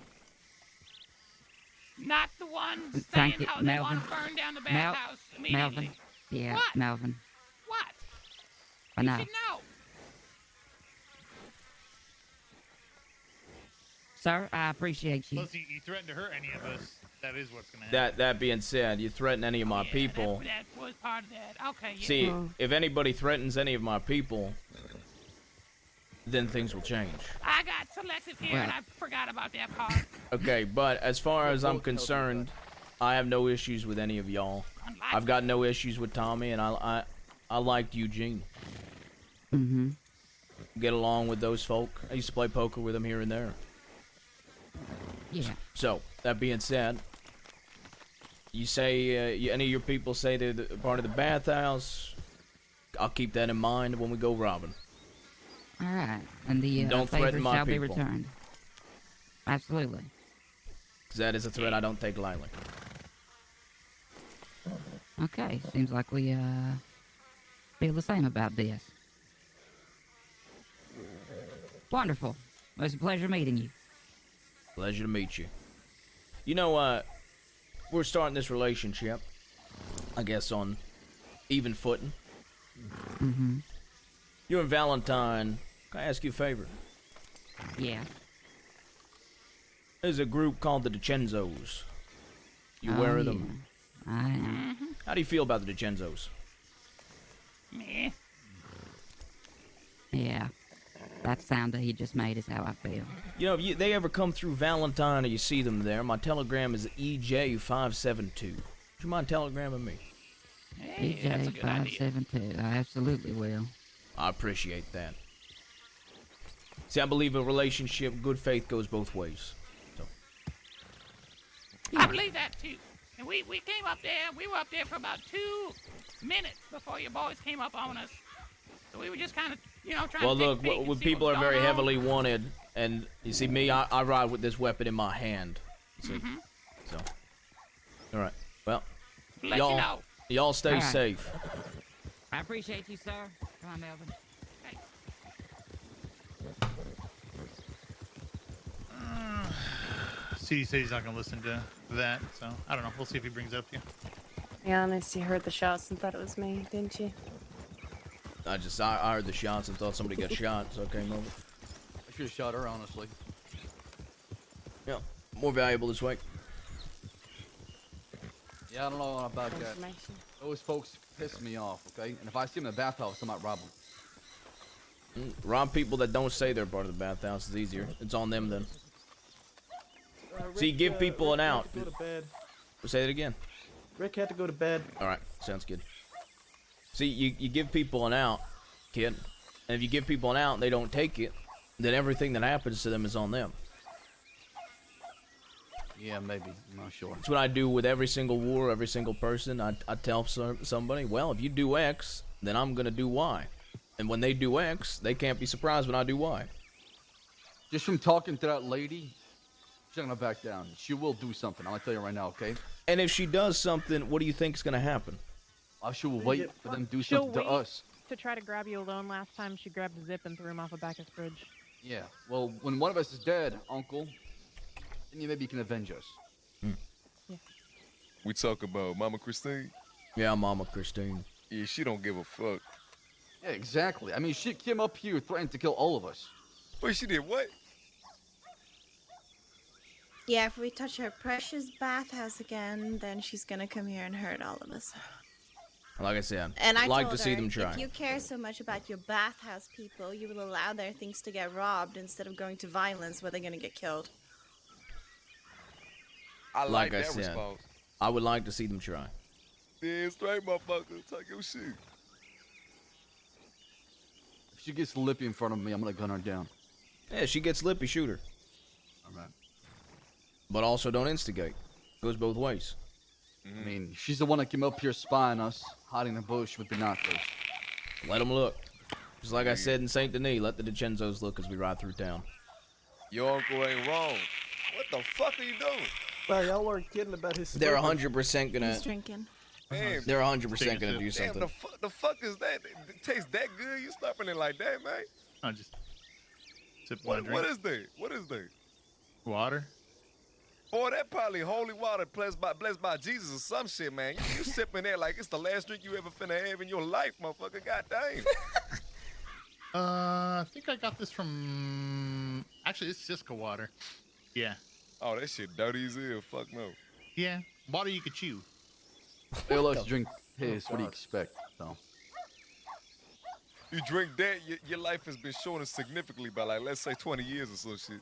Not the ones saying how they want to burn down the bathhouse immediately. Melvin. Yeah, What? Melvin. What? Enough. You should know. Sir, I appreciate you. Plus, you threatened to hurt any of us. That is what's gonna happen. That being said, you threaten any of my people. That was part of that. Okay, yeah. See, if anybody threatens any of my people, then things will change. I got selective here, and I forgot about that part. Okay, but as far as I'm concerned, I have no issues with any of y'all. I've got no issues with Tommy, and I liked Eugene. Mm-hmm. Get along with those folk. I used to play poker with them here and there. Yeah. So, that being said, you say, any of your people say they're part of the bathhouse, I'll keep that in mind when we go robbing. All right. And the Don't favor threaten my shall be people. returned. Absolutely. Because that is a threat I don't take lightly. Okay. Seems like we feel the same about this. Wonderful. Well, it's a pleasure meeting you. Pleasure to meet you. You know, we're starting this relationship, I guess, on even footing. Mm-hmm. You and Valentine, can I ask you a favor? Yeah. There's a group called the DiCenzos. You aware of them? I am. How do you feel about the DiCenzos? Meh. Yeah. That sound that he just made is how I feel. You know, if they ever come through Valentine or you see them there, my telegram is EJ572. Would you mind telegramming me? Hey, that's a good idea. EJ572. I absolutely will. I appreciate that. See, I believe a relationship, good faith goes both ways. So. I believe that too. And we came up there. We were up there for about 2 minutes before your boys came up on us. So we were just kind of, trying Well, to look, take a peek when and see people what are was very going on. heavily wanted, and you see me, I ride with this weapon in my hand. See? Mhm. So, all right. Well, Let you know. y'all stay All right. safe. I appreciate you, sir. Come on, Melvin. CD said he's not gonna listen to that, so I don't know. We'll see if he brings it up to you. Be honest, you heard the shots and thought it was me, didn't you? I heard the shots and thought somebody got shot, so I came over. I should have shot her, honestly. Yeah, more valuable this way. Yeah, I don't know about that. Those folks piss me off, okay? And if I see them in the bathhouse, I might rob them. Rob people that don't say they're part of the bathhouse is easier. It's on them then. So you give people an out. Rick had to go to bed. Say that again. Rick had to go to bed. All right, sounds good. See, you give people an out, kid, and if you give people an out and they don't take it, then everything that happens to them is on them. Yeah, maybe. I'm not sure. That's what I do with every single war, every single person. I tell somebody, well, if you do X, then I'm going to do Y. And when they do X, they can't be surprised when I do Y. Just from talking to that lady, she's not gonna back down. She will do something. I'm gonna tell you right now, okay? And if she does something, what do you think is going to happen? She will wait for them to do She'll something to wait us. to try to grab you alone. Last time she grabbed a zip and threw him off a back of the fridge. Yeah. Well, when one of us is dead, Uncle, then maybe you can avenge us. We talk about Mama Christine. Yeah, Mama Christine. Yeah, she don't give a fuck. Yeah, exactly. I mean, she came up here threatening to kill all of us. Wait, she did what? Yeah, if we touch her precious bathhouse again, then she's gonna come here and hurt all of us. Like I said, And I like told to see her, them try. if you care so much about your bathhouse people, you will allow their things to get robbed instead of going to violence where they're gonna get killed. I Like I that said, response. I would like to see them try. Yeah, straight, motherfucker. Talk your shit. If she gets lippy in front of me, I'm gonna gun her down. Yeah, she gets lippy, shoot her. All right. But also don't instigate. Goes both ways. I mean, she's the one that came up here spying us, hiding in the bush with binoculars. Let them look. Just like I said in St. Denis, let the DiCenzos look as we ride through town. Your uncle ain't wrong. What the fuck are you doing? Well, y'all weren't kidding about his. They're smoking. 100% gonna. He's drinking. Damn. They're 100% gonna do Damn, something. the fuck is that? It tastes that good? You slapping it like that, man? I just sip my drink. What is that? What is that? Water. Boy, that probably holy water blessed by Jesus or some shit, man. You sipping that like it's the last drink you ever finna have in your life, motherfucker. God damn. I think I got this from. Actually, it's Cisco water. Yeah. Oh, that shit dirty as hell. Fuck no. Yeah. Water you could chew. They let us drink piss. What do you expect? So. You drink that, your life has been shortened significantly by, like, let's say 20 years or some shit.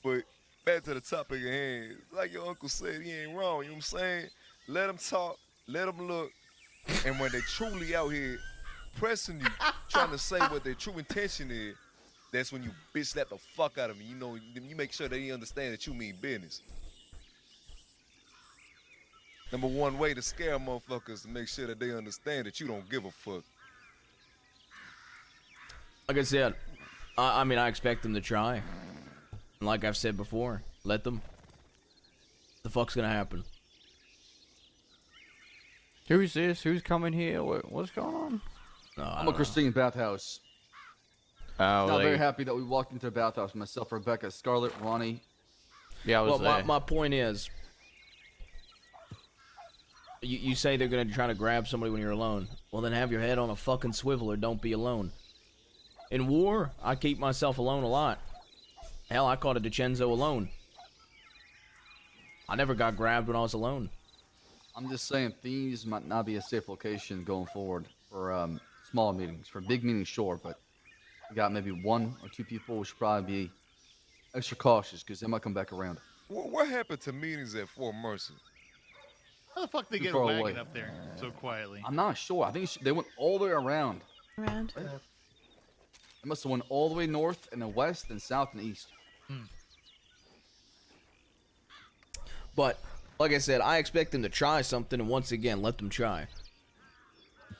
But back to the topic at hand. Like your uncle said, he ain't wrong. You know what I'm saying? Let them talk. Let them look. And when they truly out here pressing you, trying to say what their true intention is, that's when you bitch slap the fuck out of them. You know, you make sure they understand that you mean business. Number one way to scare motherfuckers is to make sure that they understand that you don't give a fuck. Like I said, I mean, I expect them to try. And like I've said before, let them. The fuck's gonna happen? Who's this? Who's coming here? What's going on? No, I'm a Christine bathhouse. Oh, Not very happy that we walked into a bathhouse. Myself, Rebecca, Scarlett, Ronnie. Yeah, I was well, there. my point is, you say they're gonna try to grab somebody when you're alone. Well, then have your head on a fucking swivel or don't be alone. In war, I keep myself alone a lot. Hell, I caught a DiCenzo alone. I never got grabbed when I was alone. I'm just saying thieves might not be a safe location going forward for small meetings. For big meetings, sure, but we got maybe 1 or 2 people. We should probably be extra cautious because they might come back around. What happened to meetings at Fort Mercer? How the fuck they Too get a far wagon away. up there so quietly? I'm not sure. I think they went all the way around. Around. They must have went all the way north and then west and south and east. But, like I said, I expect them to try something, and once again, let them try.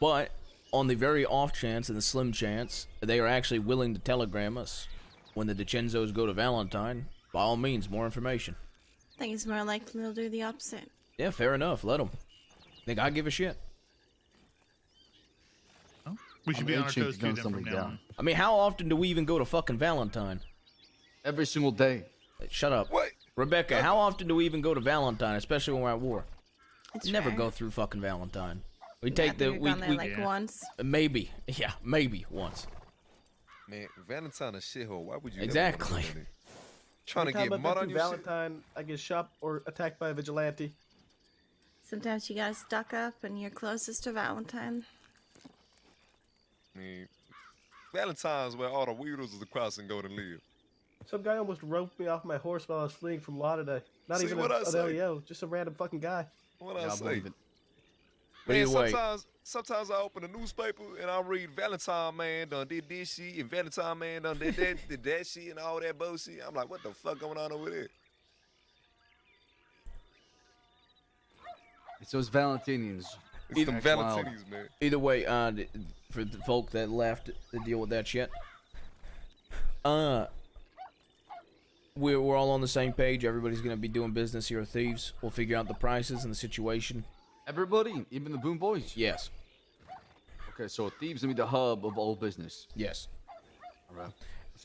But, on the very off chance and the slim chance they are actually willing to telegram us when the DiCenzos go to Valentine, by all means, more information. I think it's more likely they'll do the opposite. Yeah, fair enough, let them. Think I give a shit? We should be on our toes to them from now on. I mean, how often do we even go to fucking Valentine? Every single day. Shut up. What? Rebecca, how often do we even go to Valentine, especially when we're at war? It's Never rare. go through fucking Valentine. We Yeah, take the you've gone there like once. Maybe, yeah, maybe once. Man, Valentine a shithole. Why would you Exactly. Ever go in there? Trying to Every get time mud I've on been your through shit? Valentine, I get shot or attacked by a vigilante. Sometimes you gotta stock up and you're closest to Valentine. I mean, Valentine's where all the weirdos of the crossing go to live. Some guy almost roped me off my horse while I was fleeing from law today. Not See even what I an say? LEO, just a random fucking guy. What I say? But Man, either way, sometimes I open a newspaper and I read Valentine man done did this shit and Valentine man done did that shit and all that bullshit. I'm like, what the fuck going on over there? It's those Valentinians. It's them Valentinians, man. Either way, for the folk that left to deal with that shit, we're all on the same page. Everybody's gonna be doing business here at Thieves. We'll figure out the prices and the situation. Everybody, even the Boom Boys? Yes. Okay, so Thieves gonna be the hub of all business. Yes. Alright.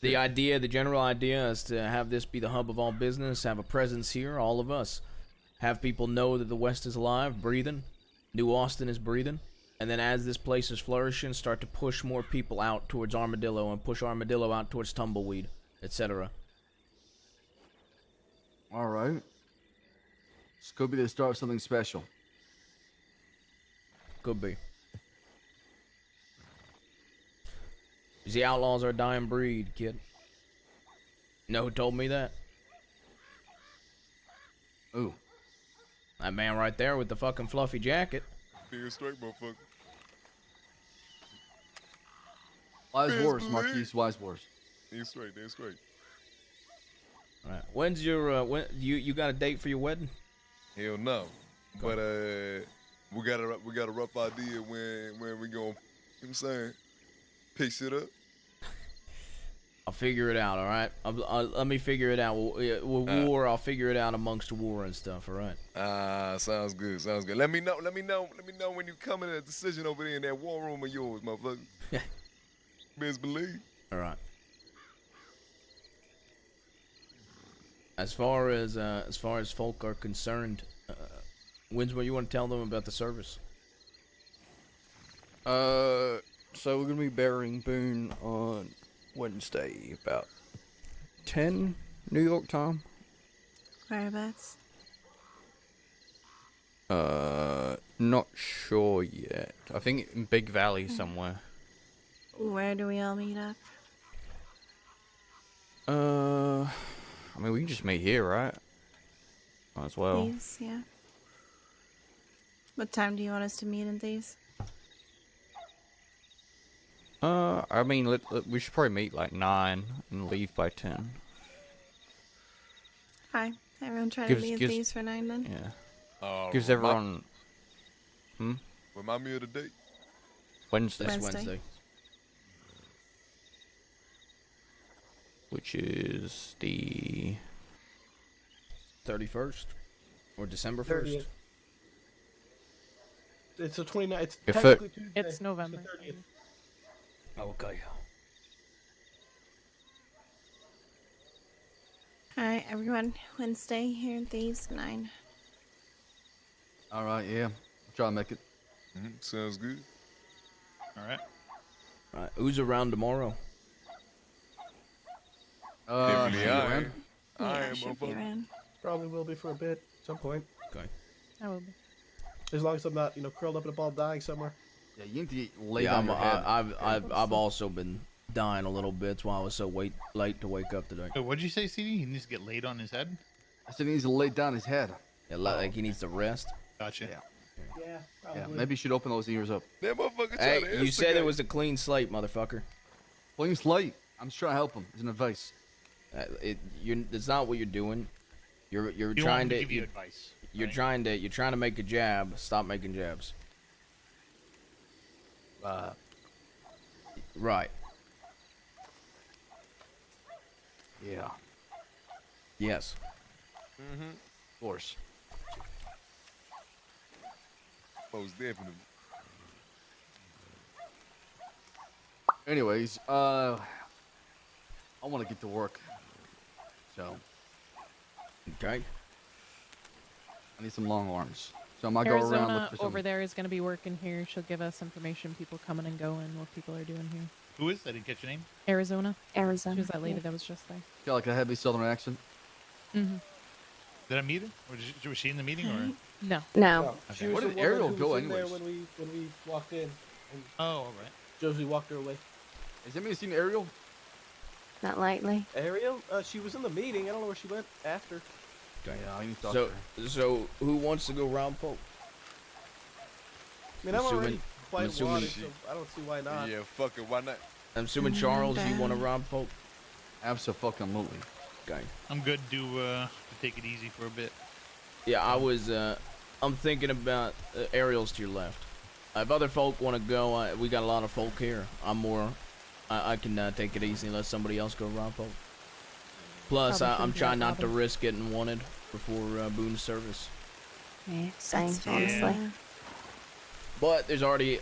The general idea is to have this be the hub of all business, have a presence here, all of us. Have people know that the West is alive, breathing. New Austin is breathing. And then as this place is flourishing, start to push more people out towards Armadillo and push Armadillo out towards Tumbleweed, etc. Alright. This could be the start of something special. Could be. The outlaws are a dying breed, kid. You know who told me that? Ooh. That man right there with the fucking fluffy jacket. Being straight, motherfucker. Wise Yes, Wars, believe. Marquise Wise Wars. They're straight, they're straight. All right. When's your when you got a date for your wedding? Hell no. But we got a rough idea when we gonna, you know what I'm saying, pick shit up. I'll figure it out. All right. Let me figure it out. With war, I'll figure it out amongst war and stuff. All right. Sounds good. Sounds good. Let me know when you come in a decision over there in that war room of yours, motherfucker. Best believe. All right. as far as folk are concerned, Winsmore, you want to tell them about the service? So we're gonna be burying Boone on Wednesday, about 10 New York time. Whereabouts? Not sure yet. I think in Big Valley somewhere. Where do we all meet up? I mean, we can just meet here, right? Might as well. Thieves, yeah. What time do you want us to meet in Thieves? I mean, we should probably meet like 9 and leave by 10. Hi. Everyone try Gives- to meet in gives- Thieves for 9 then? Yeah. Gives everyone. Remind me of the date. Wednesday. This Wednesday. Which is the 31st or December 1st. 30th. It's the 29th. It's If technically it- Tuesday. It's November. the 30th. Okay. Alright, everyone. Wednesday here in Thieves, 9. All right, yeah. Try and make it. Sounds good. All right. Alright, who's around tomorrow? Definitely you I around? am. Yeah, I I am, should be motherfucker. around. Probably will be for a bit, at some point. Okay. I will be. As long as I'm not, curled up in a ball dying somewhere. Yeah, you need to get laid Yeah, on your head. I've also been dying a little bit. That's why I was so late to wake up today. Wait, what did you say, CD? He needs to get laid on his head? I said he needs to lay down his head. Yeah, like he needs to rest. Gotcha. Yeah. Yeah, Yeah, probably. maybe you should open those ears up. That motherfucker tried Hey, to you said it instigate. was a clean slate, motherfucker. Clean slate. I'm just trying to help him. It's an advice. It's not what you're doing. You're You want trying him to to. give you advice. You're right? trying to make a jab. Stop making jabs. Right. Yeah. Yes. Of course. Most definitely. Anyways, I want to get to work. So, Okay. I need some long arms. So I might go around look Arizona for some. over there is going to be working here. She'll give us information, people coming and going, what people are doing here. Who is? I didn't catch your name. Arizona. Arizona. She was that lady that was just there. Got like a heavy southern accent. Mm-hmm. Did I meet her? Or was she in the meeting? Or No. No. She Okay. was Where the did Ariel woman who go was in there anyways? when we walked in, and Oh, all right. Josie walked her away. Has anybody seen Ariel? Not likely. Ariel, she was in the meeting. I don't know where she went after. Okay. Yeah, I need to talk So, to her. so who wants to go round folk? I mean, I'm already assuming- quite assuming wadded, she- so I don't see why not. Yeah, fuck it. Why not? I'm assuming Charles, you want to round folk? Absolutely. Okay. I'm good to take it easy for a bit. Yeah, I'm thinking about Ariel's to your left. If other folk want to go, we got a lot of folk here. I can take it easy and let somebody else go round folk. Plus, Probably I'm shouldn't do trying that, not to Robin. risk getting wanted before Boone's service. Yeah, same, That's fair. honestly. But there's already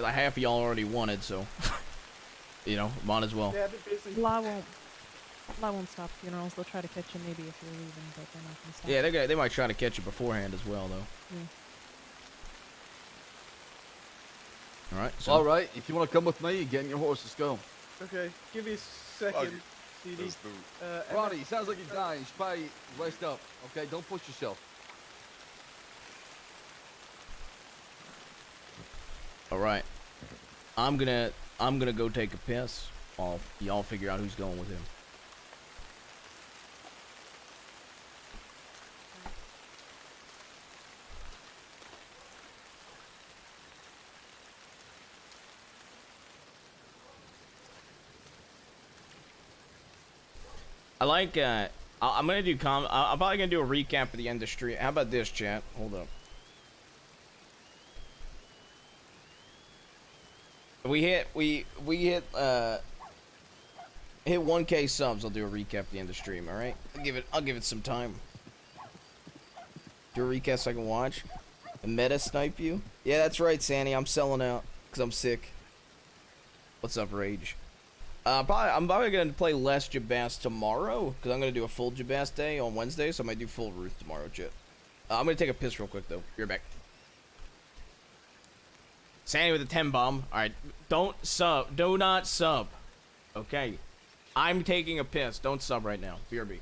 like half of y'all already wanted, so might as well. Yeah, I've been busy. Law won't stop funerals. They'll try to catch you maybe if you're leaving, but they're not going to stop. Yeah, they might try to catch you beforehand as well, though. Yeah. All right. So All right, if you want to come with me, get in your horse. Let's go. Okay, give me a second, CD. Let's do it. Ronnie, sounds like you're dying. You should probably rest up. Okay, don't push yourself. all right. I'm gonna go take a piss. While y'all figure out who's going with him. I like. I'm gonna do I'm probably gonna do a recap of the industry. How about this, chat? Hold up. We hit 1K subs. I'll do a recap at the end of stream. All right. I'll give it some time. Do a recap so I can watch. And meta snipe you. Yeah, that's right, Sandy. I'm selling out because I'm sick. What's up, Rage? I'm probably gonna play less Jabast tomorrow because I'm gonna do a full Jabast day on Wednesday, so I might do full Ruth tomorrow, Chit. I'm gonna take a piss real quick though. Be right back. Sandy with a 10 bomb. All right, don't sub. Do not sub. Okay, I'm taking a piss. Don't sub right now. BRB.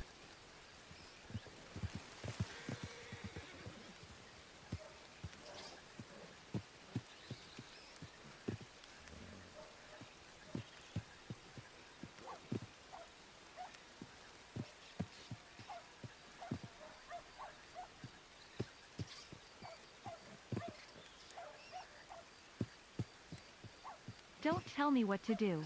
Don't tell me what to do.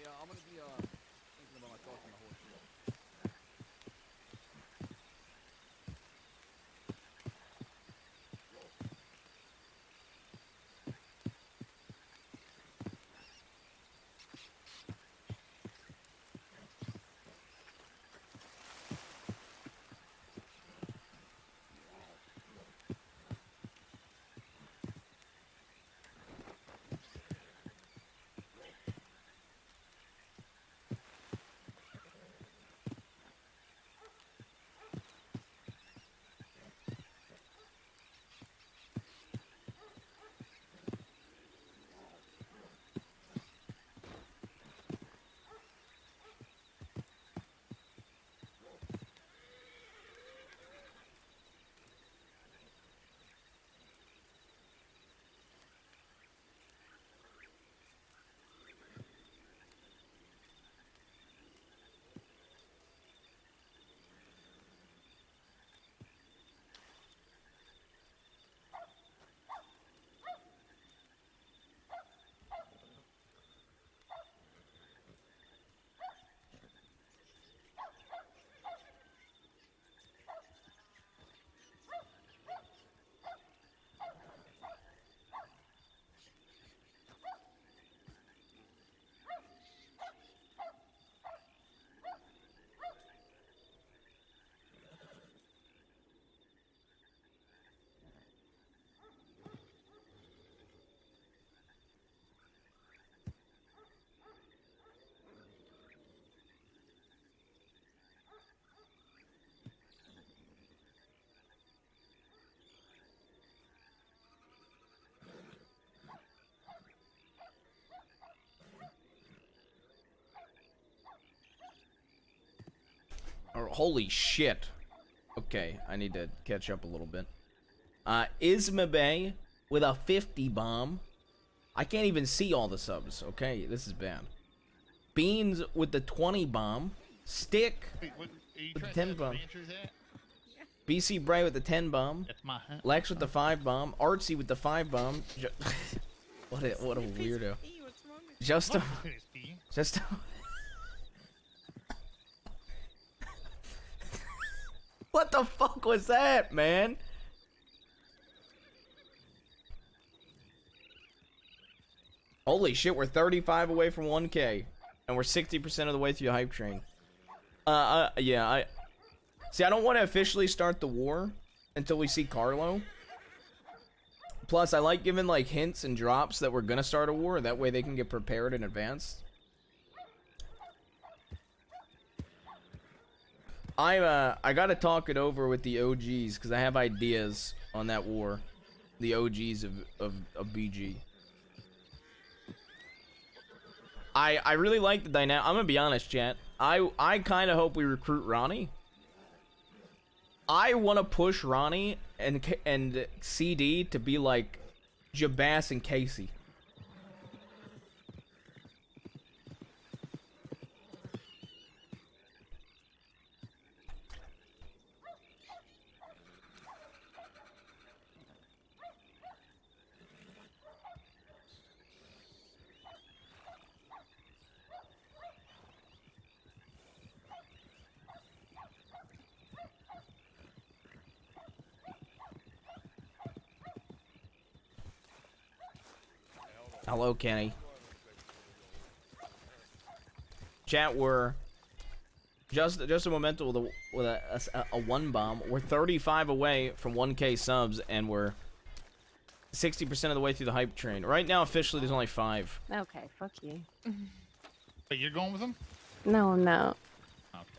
Yeah, I'm gonna be thinking about my thoughts on the whole shit. Or holy shit. Okay, I need to catch up a little bit. Ismabe with a 50 bomb. I can't even see all the subs. Okay, this is bad. Beans with the 20 bomb. Stick Wait, what, are you with the trying 10 to bomb. answers that? BC Bray with the 10 bomb. That's my hunt. Lex with the 5 bomb. Artsy with the 5 bomb. What a weirdo. Just What the fuck was that, man? Holy shit, we're 35 away from 1K. And we're 60% of the way through the hype train. Yeah, See, I don't want to officially start the war until we see Carlo. Plus, I like giving, like, hints and drops that we're gonna start a war. That way they can get prepared in advance. I gotta talk it over with the OGs, because I have ideas on that war. The OGs of BG. I really like the dynamic. I'm gonna be honest, chat. I kind of hope we recruit Ronnie. I want to push Ronnie and CD to be like Jabas and Casey. Hello, Kenny. Chat, we're just a memento with a 1 bomb. We're 35 away from 1K subs, and we're 60% of the way through the hype train. Right now, officially, there's only 5. Okay, fuck you. But you're going with them? No.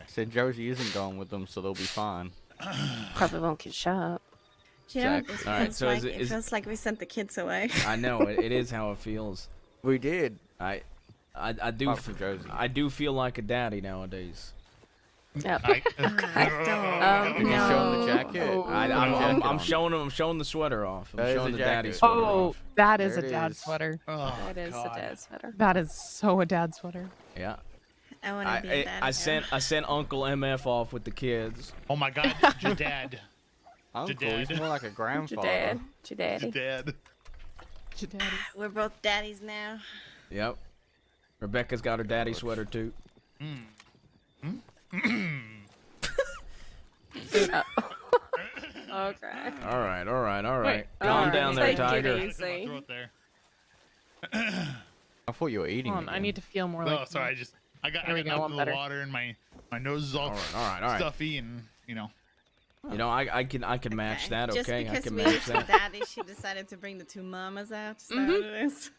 Said Josie isn't going with them, so they'll be fine. Probably won't get shot. Do you know what this All right, feels so like? It feels like we sent the kids away. I know it is how it feels. We did. I do. Apart from Josie. I do feel like a daddy nowadays. Yep. You showing the jacket? I'm showing him. I'm showing the sweater off. I'm That is showing a the daddy jacket. sweater Oh, off. that is There a it dad is. sweater. That is the dad sweater. That is so a dad sweater. Yeah. I want to be a dad. I sent Uncle MF off with the kids. Oh my God, your dad. Uncle, Jadad. he's more like a grandfather. Jadad. Dad. We're both daddies now. Yep. Rebecca's got her daddy sweater too. Okay. All right. Wait, Calm down there, take it Tiger. easy. Throw it there. I thought you were eating. Hold on, I again. need to feel more Oh, like. sorry. I got There we go, up I'm the better. water and my nose is all All right. stuffy and You know, I can match that. Just Okay, I because can we match were that. daddies, she decided to bring the 2 mamas out. Is that what it is?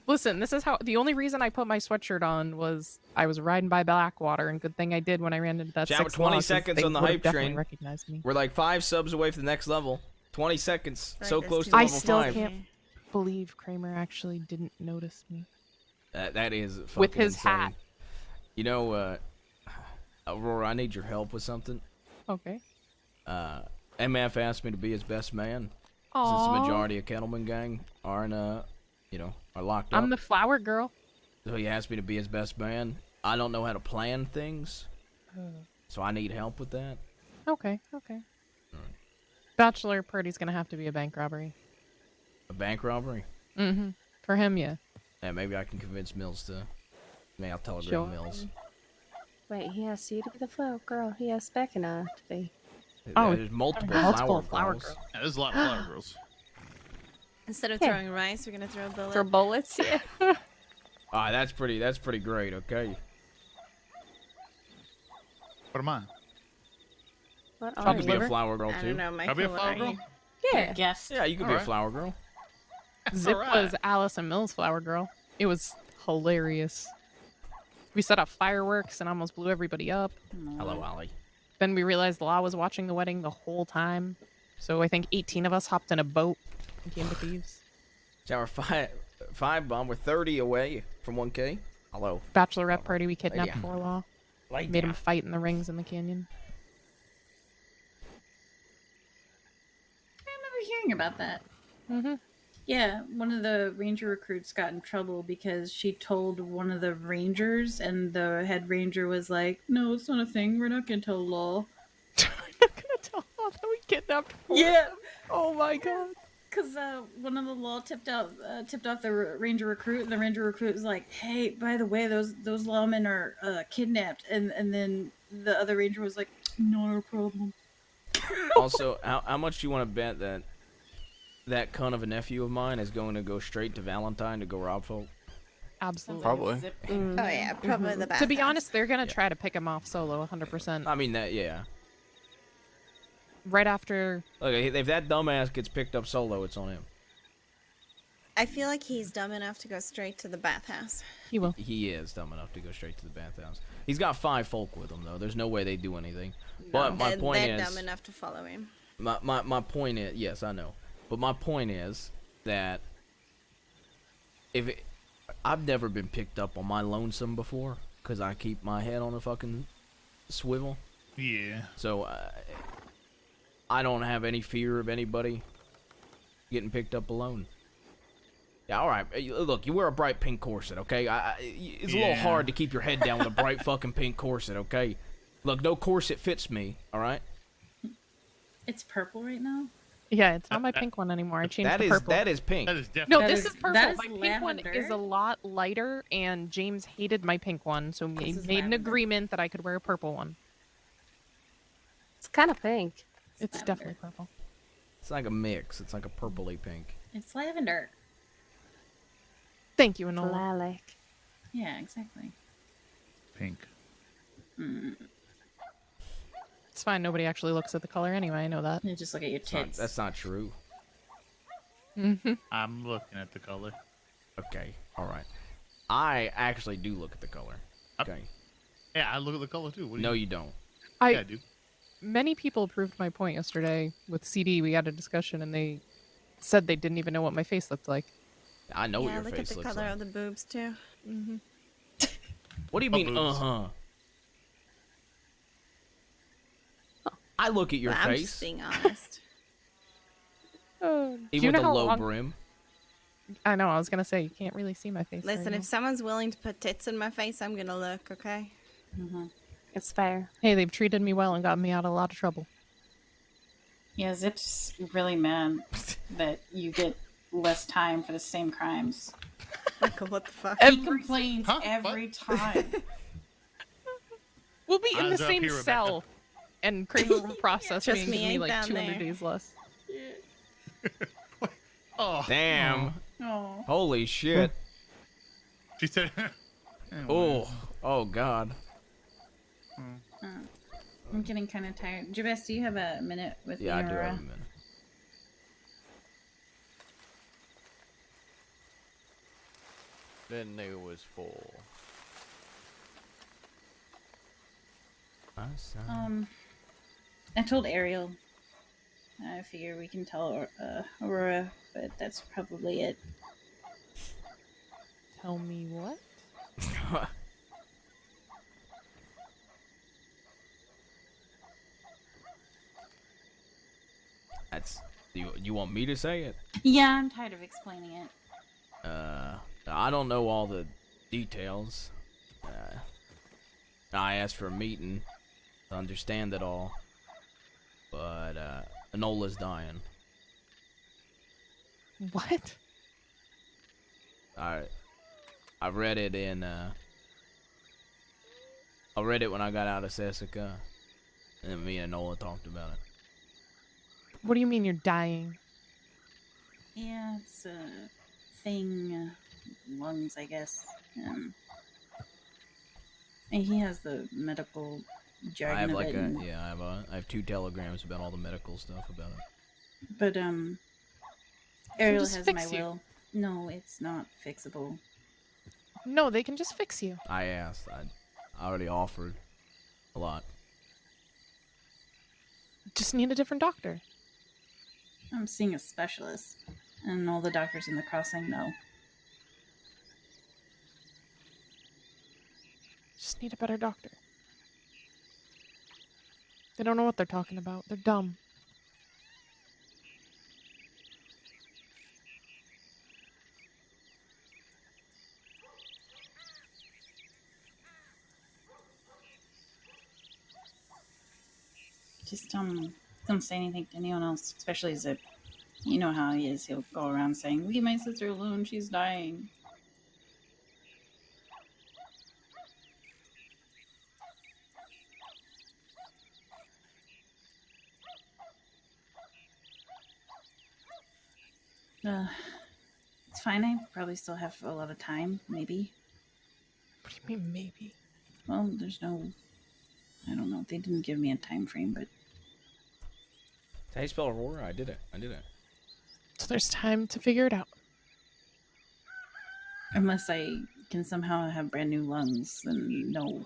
Listen, this is how. The only reason I put my sweatshirt on was I was riding by Blackwater, and good thing I did when I ran into that. Chat, we're 6 20 loss, 'cause seconds they on the would've hype definitely train. Recognized me. We're like 5 subs away from the next level. 20 seconds. Right, So there's close 2 to I level still 5. can't believe Kramer actually didn't notice me. That is fucking With his insane. hat. You know, Aurora, I need your help with something. Okay. MF asked me to be his best man. Since the Aw. majority of Kettleman gang are are locked up. I'm the flower girl. So he asked me to be his best man. I don't know how to plan things, so I need help with that. Okay. Bachelor party's gonna have to be a bank robbery. A bank robbery? Mm-hmm. For him, yeah. Yeah, maybe I can convince Mills to. Maybe I'll telegram Sure. Mills. Wait, he asked you to be the flower girl. He asked Beck and I to be. Oh, There's multiple flower girls. girls. Yeah, there's a lot of flower girls. Instead of Yeah. throwing rice, we're gonna throw bullets. For bullets, yeah. Ah, that's pretty great. Okay. What am I? What I are could you? be a flower girl I too. don't know, Michael. I'll be a what flower are girl. you? Yeah. Guest. Yeah, you could be a Alright. flower girl. Zip Alright. was Alice and Mills' flower girl. It was hilarious. We set up fireworks and almost blew everybody up. Hello, Ollie. Then we realized Law was watching the wedding the whole time. So I think 18 of us hopped in a boat and came to Thieves. So we're five bomb. We're 30 away from 1K. Hello. Bachelorette party, we kidnapped Yeah. poor Law. Lay Made down. him fight in the rings in the canyon. I remember hearing about that. Mm-hmm. Yeah, one of the ranger recruits got in trouble because she told one of the rangers, and the head ranger was like, "No, it's not a thing. We're not gonna tell Law." We're gonna tell Law that we kidnapped poor. Yeah, Oh my god. because one of the Law tipped off the ranger recruit, and the ranger recruit was like, "Hey, by the way, those lawmen are kidnapped," and then the other ranger was like, "Not a problem." Also, how much do you want to bet that cunt of a nephew of mine is going to go straight to Valentine to go rob folk? Absolutely. Probably. Oh yeah, probably the best. To be honest, they're gonna try to pick him off solo 100%. I mean that, yeah. Right after. Look, if that dumbass gets picked up solo, it's on him. I feel like he's dumb enough to go straight to the bathhouse. He will. He is dumb enough to go straight to the bathhouse. He's got 5 folk with him though. There's no way they do anything. But my And point they're is, dumb enough to follow him. my point is, yes, I know. But my point is that I've never been picked up on my lonesome before because I keep my head on a fucking swivel. Yeah. So I don't have any fear of anybody getting picked up alone. Yeah, all right. Look, you wear a bright pink corset, okay? It's a little hard to keep your head down with a bright fucking pink corset, okay? Look, no corset fits me, all right? It's purple right now. Yeah, it's not my pink one anymore. I changed That the is purple. that is pink. That is definitely. No, That this is- is purple. that is My pink one is lavender. a lot lighter, and James hated my pink one, so we This is made an lavender. agreement that I could wear a purple one. It's kind of pink. It's lavender. definitely purple. It's like a mix. It's like a purpley pink. It's lavender. Thank you, Enola. Lilac. Yeah, exactly. pink. It's fine. Nobody actually looks at the color anyway. I know that. You just look at your tits. That's not true. I'm looking at the color. Okay, all right. I actually do look at the color. Okay. Yeah, I look at the color too. What do No, you don't. Yeah, I do. Many people proved my point yesterday with CD. We had a discussion, and they said they didn't even know what my face looked like. I know what Yeah, your look at face the looks color like. of the boobs too. Mm-hmm. What do you What mean, boobs? I look at your Well, I'm face, just being honest. Do you even with know the how low long- brim. I know. I was gonna say you can't really see my face. Listen, very if someone's willing to put tits in my face, I'm gonna look. Okay. It's fair. Hey, they've treated me well and got me out of a lot of trouble. Yeah, Zip's really mad that you get less time for the same crimes. Michael, what the fuck? He complains every time. We'll be in the Eyes up same here, Rebecca. cell, and Kramer will process Just me and me give me ain't like down 200 there. days less. Oh, Damn. Oh. Holy shit. She said. Oh God. I'm getting kind of tired. Jabez, do you have a minute with Yeah, I me? do or, have a minute. Then there was 4. I told Ariel. I figure we can tell Aurora, but that's probably it. Tell me what? That's you want me to say it? Yeah, I'm tired of explaining it. I don't know all the details. I asked for a meeting to understand it all, but Enola's dying. What? I read it in I read it when I got out of Sessica, and then me and Enola talked about it. What do you mean you're dying? Yeah, it's a thing. Lungs, I guess. And he has the medical jargon I have of like it. I have 2 telegrams about all the medical stuff about it. But Ariel just has fix my you. will. No, it's not fixable. No, they can just fix you. I asked. I already offered a lot. Just need a different doctor. I'm seeing a specialist, and all the doctors in the crossing know. Just need a better doctor. They don't know what they're talking about. They're dumb. Just don't say anything to anyone else, especially Zip. You know how he is. He'll go around saying, "Leave my sister alone. She's dying." It's fine. I probably still have a lot of time. Maybe. What do you mean, maybe? Well, there's no. I don't know. They didn't give me a time frame, but How you spell Aurora? I did it. So there's time to figure it out. unless I can somehow have brand new lungs, then no.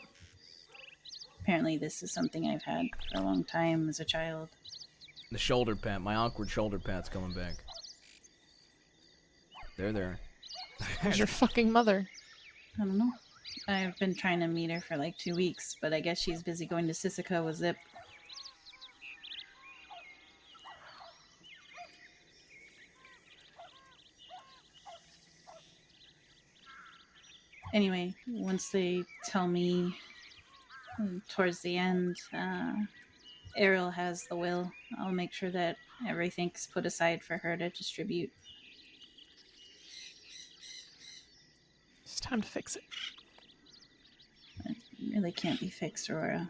Apparently, this is something I've had for a long time as a child. The shoulder pat, my awkward shoulder pat's coming back. They're there. Where's your fucking mother? I don't know. I've been trying to meet her for like 2 weeks, but I guess she's busy going to Sisica with Zip. Anyway, once they tell me towards the end, Ariel has the will, I'll make sure that everything's put aside for her to distribute. It's time to fix it. It really can't be fixed, Aurora.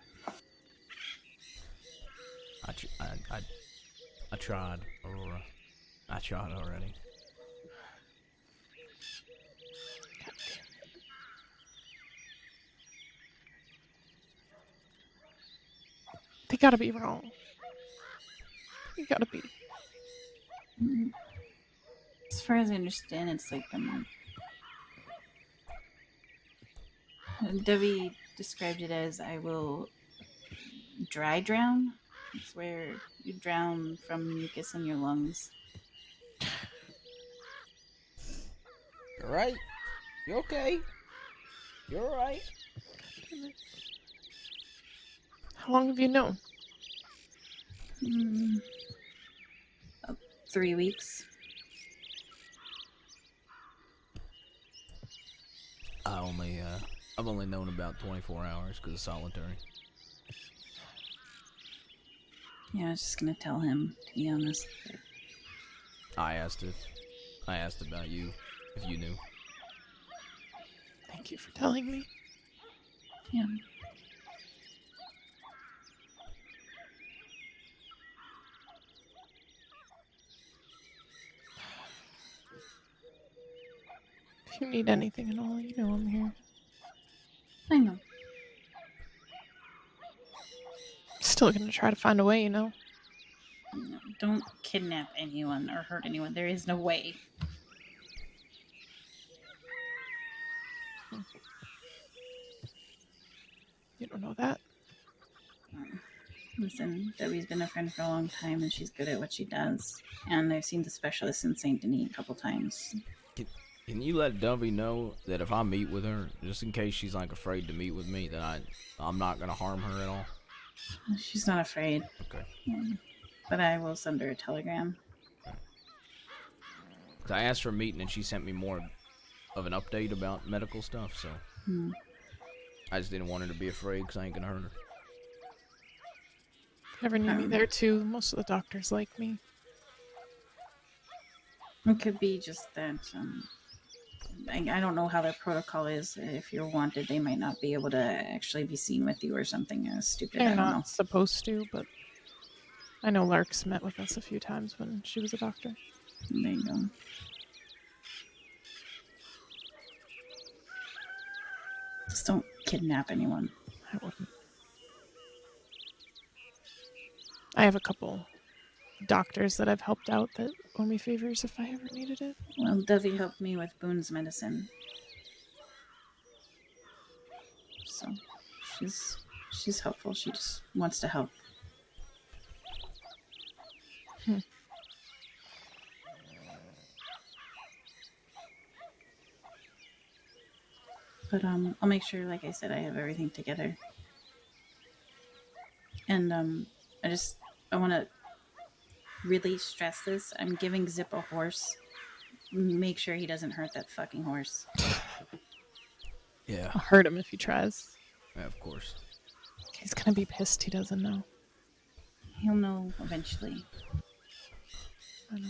I tried, Aurora. I tried already. You gotta be wrong. You gotta be. As far as I understand, it's like Debbie described it as I will dry drown. It's where you drown from mucus in your lungs. You're right. You're okay. You're alright. How long have you known? 3 weeks. I've only known about 24 hours because of solitary. Yeah, I was just gonna tell him, to be honest. I asked about you, if you knew. Thank you for telling me. Yeah. If you need anything at all, you know I'm here. I know. Still gonna try to find a way, you know? No, don't kidnap anyone or hurt anyone. There is no way. You don't know that. Listen, Debbie's been a friend for a long time and she's good at what she does. And I've seen the specialist in St. Denis a couple times. Can you let Dovey know that if I meet with her, just in case she's like afraid to meet with me, that I'm not gonna harm her at all? She's not afraid. Okay. But I will send her a telegram. 'Cause I asked for a meeting and she sent me more of an update about medical stuff, so I just didn't want her to be afraid because I ain't gonna hurt her. If you ever need me there too, most of the doctors like me. It could be just that I don't know how their protocol is. If you're wanted, they might not be able to actually be seen with you or something stupid. They're I don't not know. supposed to, but I know Lark's met with us a few times when she was a doctor. There you go. Just don't kidnap anyone. I wouldn't. I have a couple doctors that I've helped out that owe me favors if I ever needed it. Well, Debbie helped me with Boone's medicine. So she's helpful. She just wants to help. But I'll make sure, like I said, I have everything together. And I want to really stress this. I'm giving Zip a horse. Make sure he doesn't hurt that fucking horse. Yeah. I'll hurt him if he tries. Yeah, of course. He's gonna be pissed he doesn't know. He'll know eventually. I know.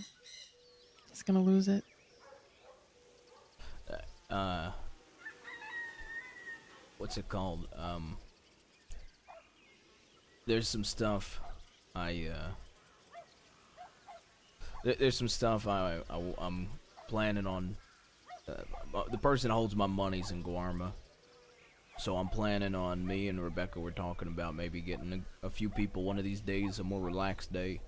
He's gonna lose it. What's it called? There's some stuff there's some stuff I'm planning on. The person that holds my money's in Guarma, so I'm planning on, me and Rebecca were talking about maybe getting a few people one of these days, a more relaxed day,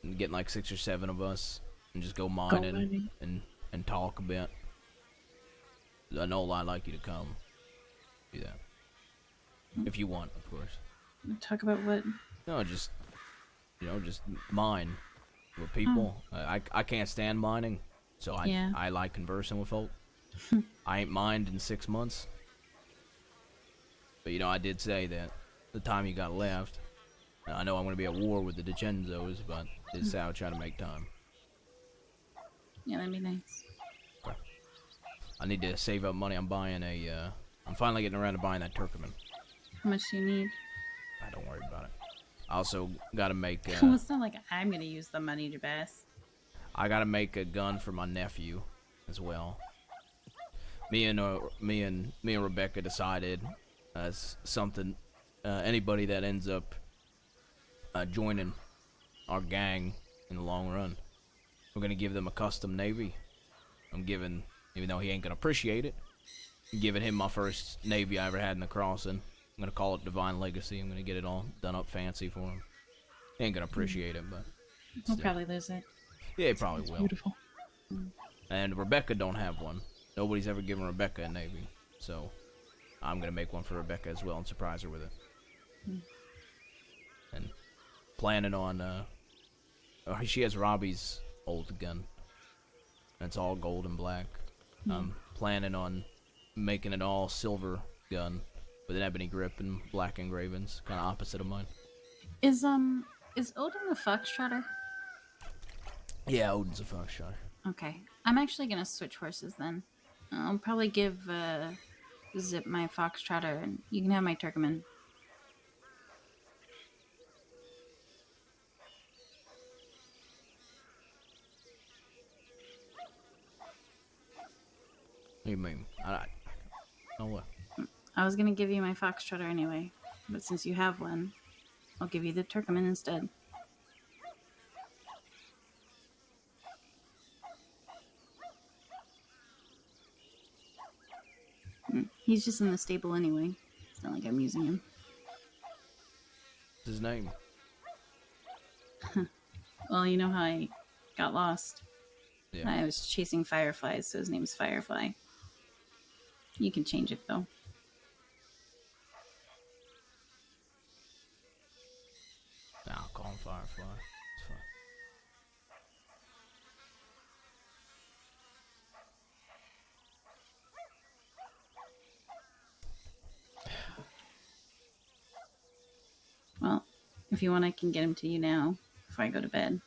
and getting like 6 or 7 of us and just go mining and talk a bit. I know I'd like you to come. Do that. If you want, of course. Talk about what? No, just mine with people. I can't stand mining, so I like conversing with folk. I ain't mined in 6 months. But I did say that the time you got left, I know I'm going to be at war with the DiCenzos, but this is how I try to make time. Yeah, that'd be nice. Okay. I need to save up money. I'm buying I'm finally getting around to buying that Turkmen. How much do you need? Don't worry about it. I also got to make Well, it's not like I'm going to use the money to best. I got to make a gun for my nephew as well. Me and Rebecca decided something. Anybody that ends up joining our gang in the long run, we're gonna give them a custom navy. Even though he ain't gonna appreciate it, I'm giving him my first navy I ever had in the crossing. I'm gonna call it Divine Legacy. I'm gonna get it all done up fancy for him. He ain't gonna appreciate it, but He'll probably lose it. yeah, he probably will. Beautiful. And Rebecca don't have one. Nobody's ever given Rebecca a Navy, so I'm gonna make one for Rebecca as well and surprise her with it. And planning on she has Robbie's old gun. It's all gold and black. I'm planning on making it all silver gun with an ebony grip and black engravings, kind of opposite of mine. Is Odin a foxtrotter? Yeah, Odin's a foxtrotter. Okay, I'm actually gonna switch horses then. I'll probably give Zip my foxtrotter, and you can have my Turkmen. What do you mean? Oh, what? I was gonna give you my foxtrotter anyway, but since you have one, I'll give you the Turkmen instead. He's just in the stable anyway. It's not like I'm using him. What's his name? Well, you know how I got lost? Yeah. I was chasing fireflies, so his name's Firefly. You can change it, though. Nah, I'll call him Firefly. It's fine. Well, if you want, I can get him to you now before I go to bed.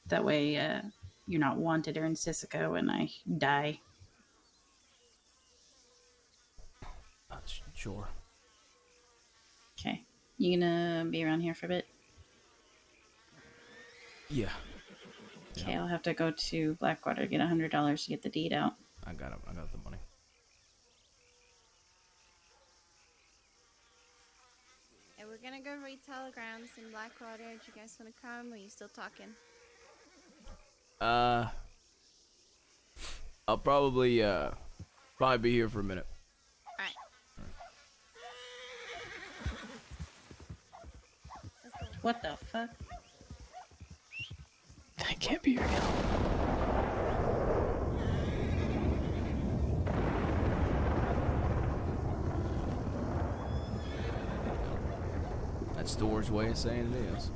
That way, you're not wanted or in Sisika when I die. Sure. Okay. You gonna be around here for a bit? Yeah. Okay, I'll have to go to Blackwater to get $100 to get the deed out. I got it. I got the money. And we're gonna go read telegrams in Blackwater. Do you guys want to come? Or are you still talking? I'll probably be here for a minute. Alright. What the fuck? That can't be real. That's Thor's way of saying it is.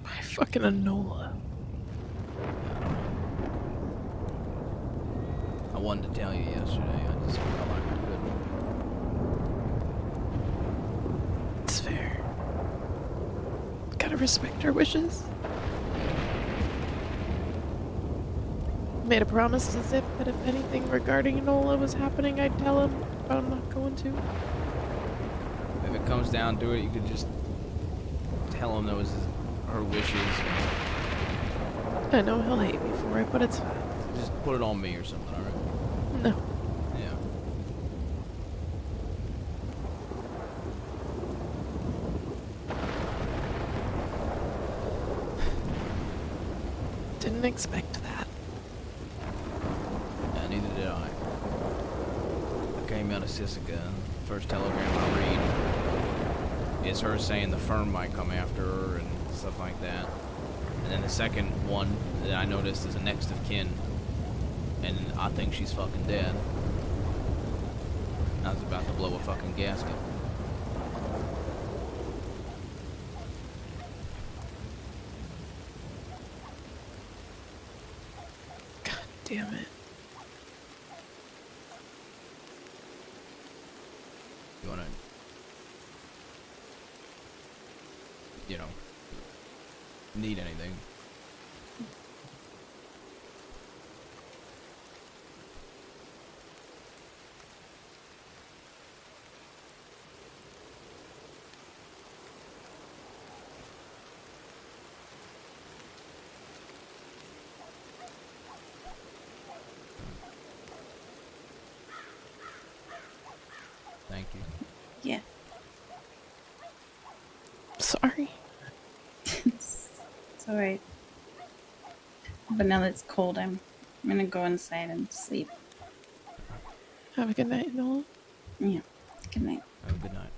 My fucking Enola. I wanted to tell you yesterday. I just felt like I couldn't. It's fair. Gotta respect her wishes. Made a promise to Zip that if anything regarding Enola was happening, I'd tell him, but I'm not going to. If it comes down to it, you could just tell him that was her wishes. I know he'll hate me for it, but it's fine. Just put it on me or something, alright? No. Yeah. Didn't expect that. Yeah, neither did I. I came out of Sisika. First telegram I read is her saying the firm might come after her and stuff like that. And then the second one that I noticed is a next of kin. And I think she's fucking dead. I was about to blow a fucking gasket. God damn it. You wanna, you know, need anything? Thank you. Yeah. Sorry. It's alright. But now that it's cold, I'm gonna go inside and sleep. Have a good night, Noel. Yeah. Good night. Have a good night.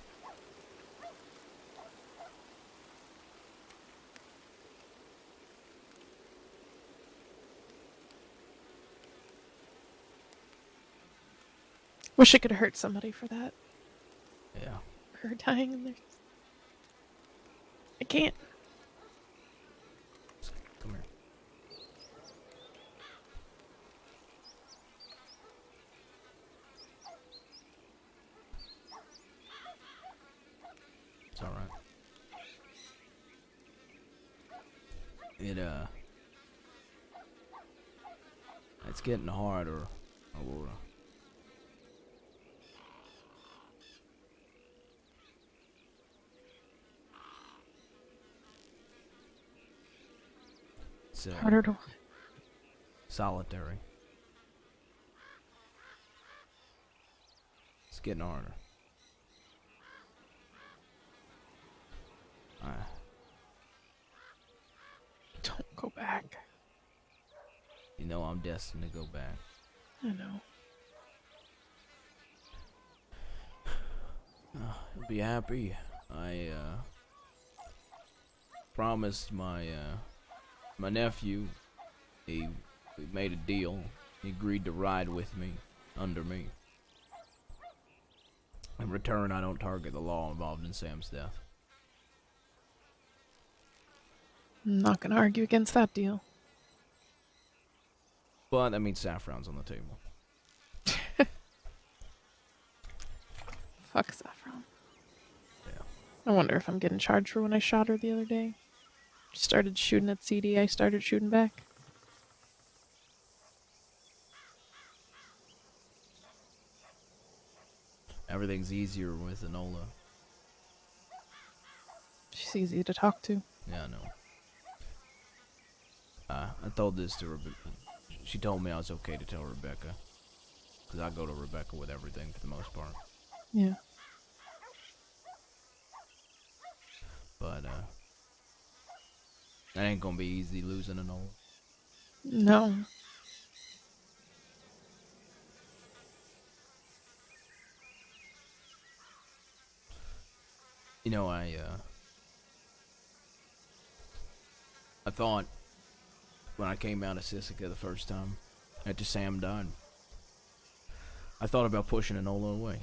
Wish I could hurt somebody for that. Yeah. Her dying in there. I can't. Come here. It's all right. It's getting harder, Aurora. It's Harder to. solitary. It's getting harder. Don't go back. You know I'm destined to go back. I know. You'll be happy. I promised my nephew. We made a deal. He agreed to ride with me, under me. In return, I don't target the law involved in Sam's death. I'm not gonna argue against that deal. But that means Saffron's on the table. Fuck Saffron. Yeah. I wonder if I'm getting charged for when I shot her the other day. She started shooting at CD, I started shooting back. Everything's easier with Enola. She's easy to talk to. Yeah, I know. I told this to Rebecca. She told me I was okay to tell Rebecca. Because I go to Rebecca with everything for the most part. Yeah. But, that ain't gonna be easy losing Enola. No. You know, I thought when I came out of Sisika the first time, after Sam died, I thought about pushing Enola away.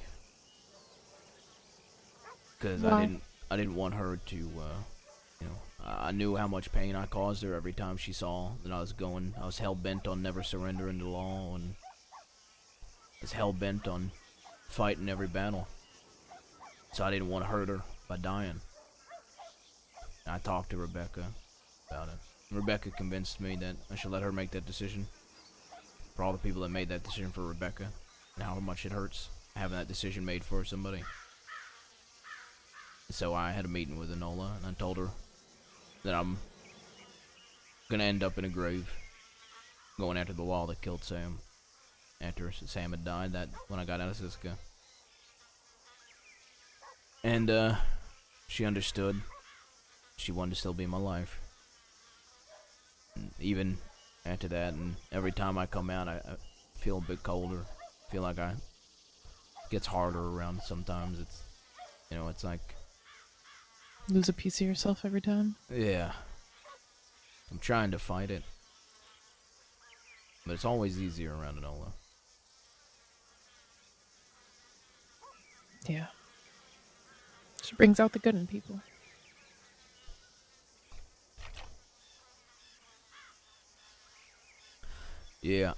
Because I didn't want her to, you know, I knew how much pain I caused her every time she saw that I was hell-bent on never surrendering to law, and I was hell-bent on fighting every battle. So I didn't want to hurt her by dying. And I talked to Rebecca about it. Rebecca convinced me that I should let her make that decision. For all the people that made that decision for Rebecca, and how much it hurts having that decision made for somebody. So I had a meeting with Enola, and I told her that I'm gonna end up in a grave, going after the law that killed Sam. After Sam had died, when I got out of Sisika. And she understood. She wanted to still be in my life. And even after that, and every time I come out, I feel a bit colder. Feel like it gets harder around sometimes. It's, you know, it's like Lose a piece of yourself every time. yeah. I'm trying to fight it. But it's always easier around Enola. Yeah. She brings out the good in people. Yeah.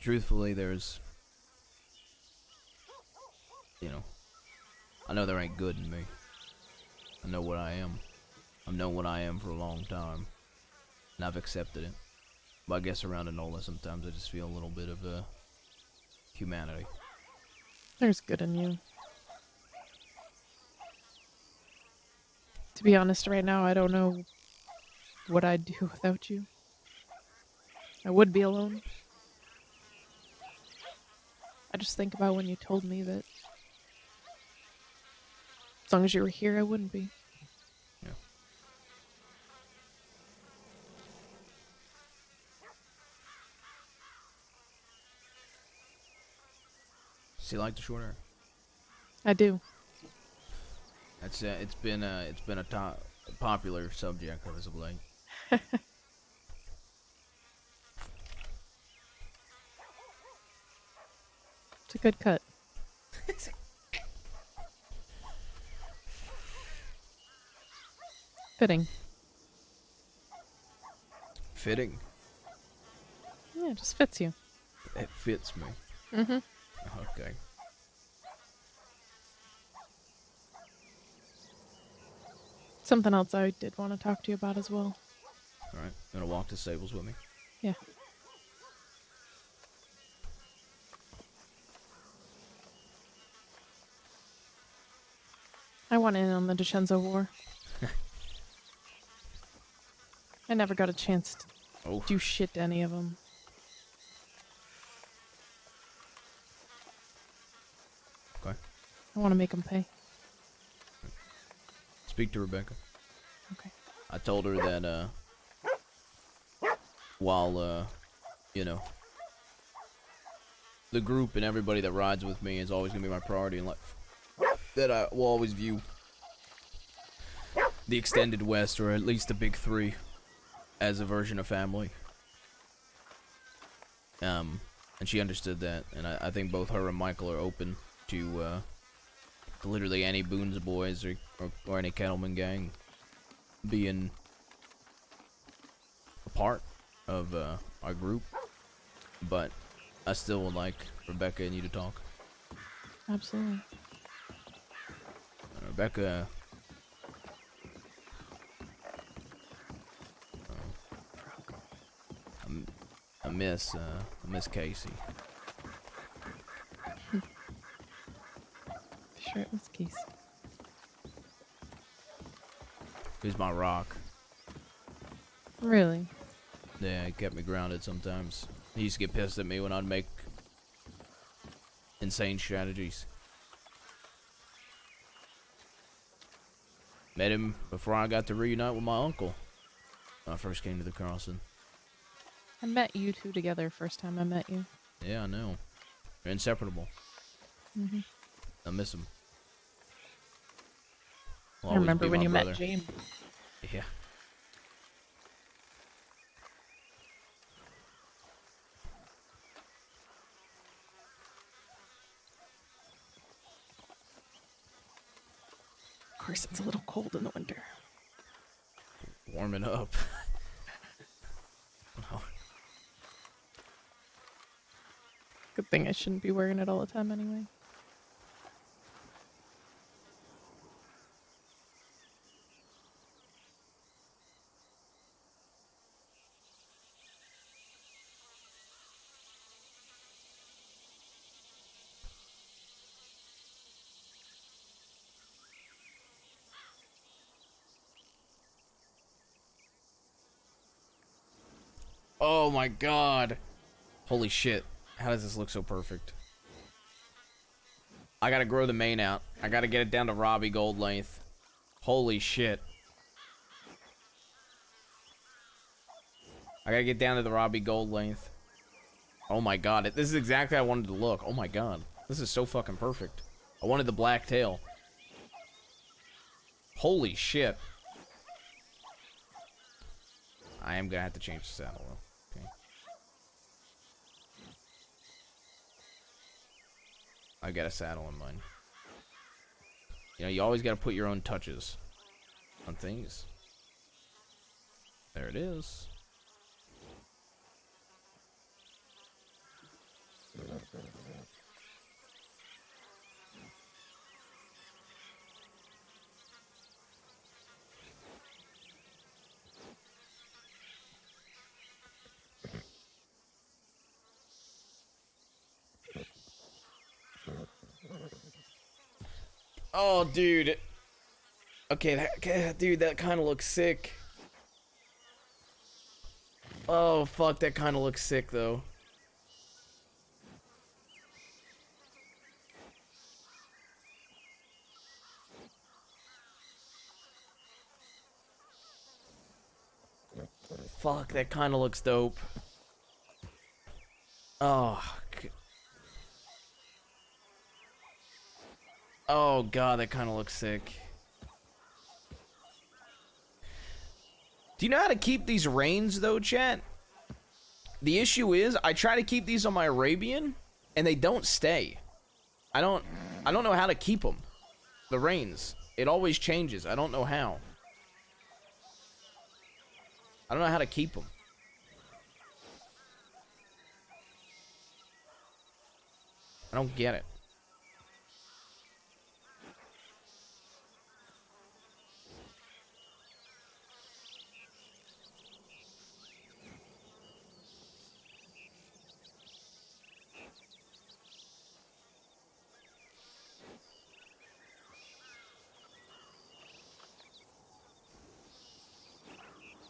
Truthfully, there's... You know, I know there ain't good in me. I know what I am. I've known what I am for a long time. And I've accepted it. But I guess around Enola sometimes I just feel a little bit of humanity. There's good in you. To be honest, right now, I don't know what I'd do without you. I would be alone. I just think about when you told me that as long as you were here, I wouldn't be. Yeah. Does he like the short hair? I do. That's it's been a popular subject as of late. It's a good cut. Fitting. Fitting. Yeah, it just fits you. It fits me. Mm-hmm. Okay. Something else I did want to talk to you about as well. All right. Gonna walk to stables with me. Yeah. I want in on the DiCenzo War. I never got a chance to do shit to any of them. Okay. I want to make them pay. Speak to Rebecca. Okay. I told her that while you know, the group and everybody that rides with me is always gonna be my priority in life, that I will always view the extended West, or at least the big three, as a version of family. And she understood that, and I think both her and Michael are open to literally any Boone's Boys or any Kettleman gang being a part of our group. But I still would like Rebecca and you to talk. Absolutely. Rebecca, I miss Casey. Sure, it was Casey. He's my rock. Really? Yeah, he kept me grounded sometimes. He used to get pissed at me when I'd make insane strategies. Met him before I got to reunite with my uncle when I first came to the Carlson. I met you two together first time I met you. Yeah, I know. They're inseparable. Mm-hmm. I miss him. I remember when you met James. Yeah. Of course, it's a little cold in the winter. Warming up. Oh. Good thing I shouldn't be wearing it all the time anyway. Oh my god. Holy shit. How does this look so perfect? I gotta grow the mane out. I gotta get it down to Robbie Gold length. Holy shit. I gotta get down to the Robbie Gold length. Oh my god. This is exactly how I wanted to look. Oh my god. This is so fucking perfect. I wanted the black tail. Holy shit. I am gonna have to change the saddle though. Okay. I got a saddle in mind. You know, you always gotta put your own touches on things. There it is. Oh, dude. Okay, dude, that kind of looks sick. Oh, fuck, that kind of looks sick, though. Fuck, that kind of looks dope. Oh. Oh god, that kind of looks sick. Do you know how to keep these reins though, chat? The issue is I try to keep these on my Arabian and they don't stay. I don't know how to keep them. The reins. It always changes. I don't know how. I don't know how to keep them. I don't get it.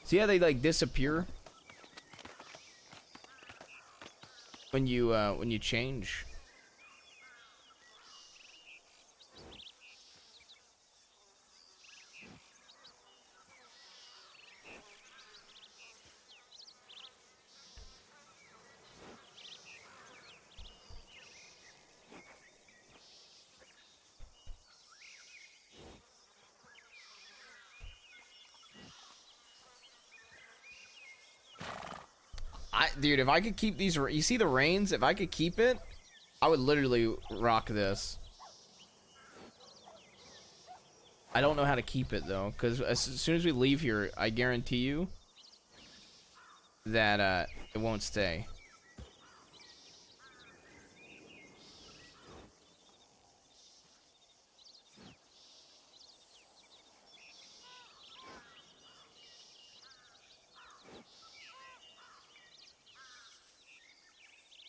See how they like disappear when you change? Dude, if I could keep these, you see the reins? If I could keep it, I would literally rock this. I don't know how to keep it though, because as soon as we leave here, I guarantee you that it won't stay.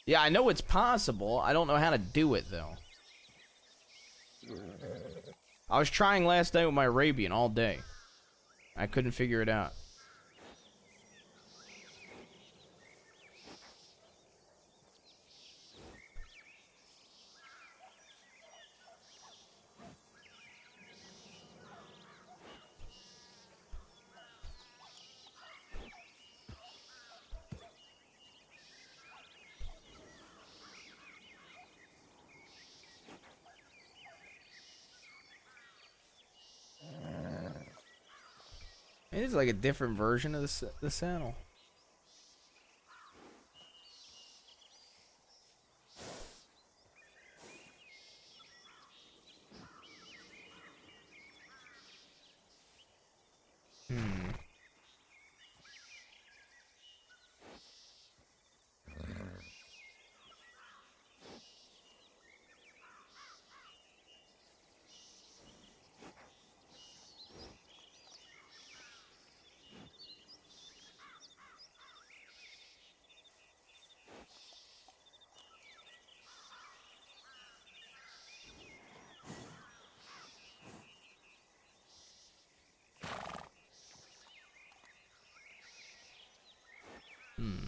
Yeah, I know it's possible. I don't know how to do it, though. I was trying last night with my Arabian all day. I couldn't figure it out. It is like a different version of the saddle. Hmm. Hmm.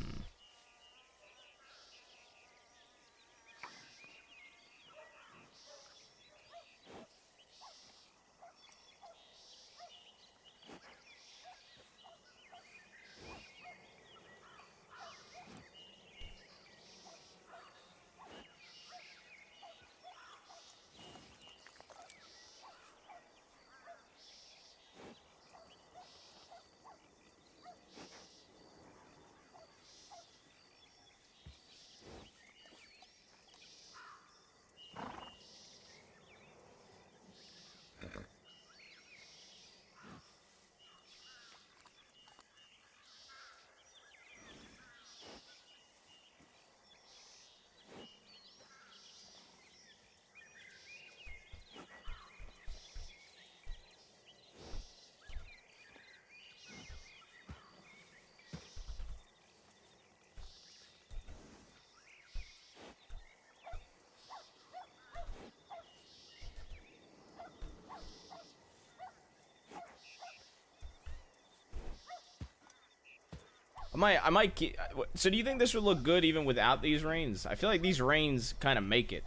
I might get, so do you think this would look good even without these reins? I feel like these reins kind of make it,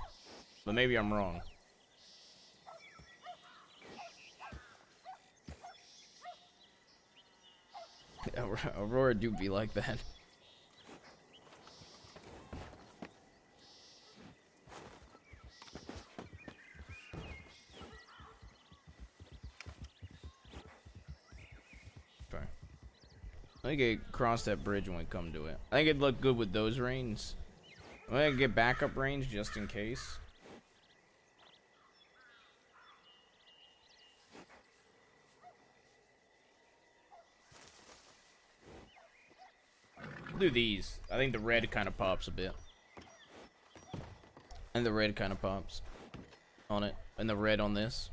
but maybe I'm wrong. Aurora do be like that. I think I cross that bridge when we come to it. I think it'd look good with those reins. I'm gonna get backup range just in case. We'll do these. I think the red kind of pops a bit. And the red kind of pops on it. And the red on this.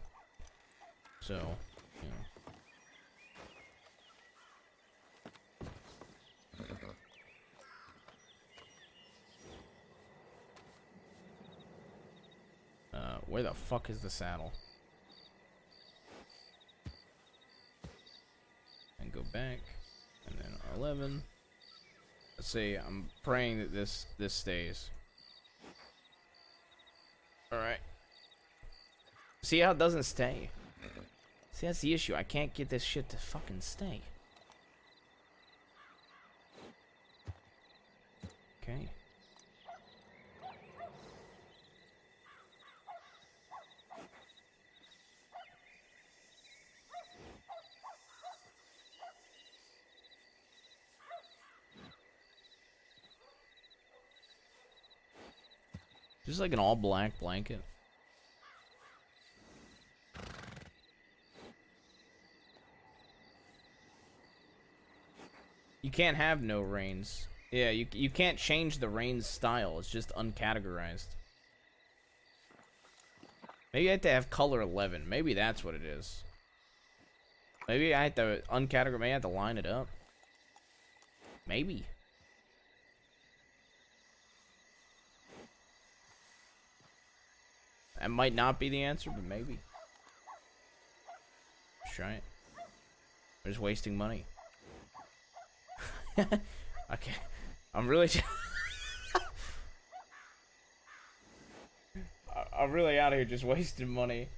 So, you know. Where the fuck is the saddle? And go back. And then 11. Let's see, I'm praying that this stays. Alright. See how it doesn't stay? See, that's the issue. I can't get this shit to fucking stay. Okay. Just like an all black blanket. You can't have no reins. Yeah, you can't change the reins style. It's just uncategorized. Maybe I have to have color 11. Maybe that's what it is. Maybe I have to uncategorize. Maybe I have to line it up. Maybe. That might not be the answer, but maybe. Let's try it. We're just wasting money. Okay. I'm really... I'm really out here just wasting money.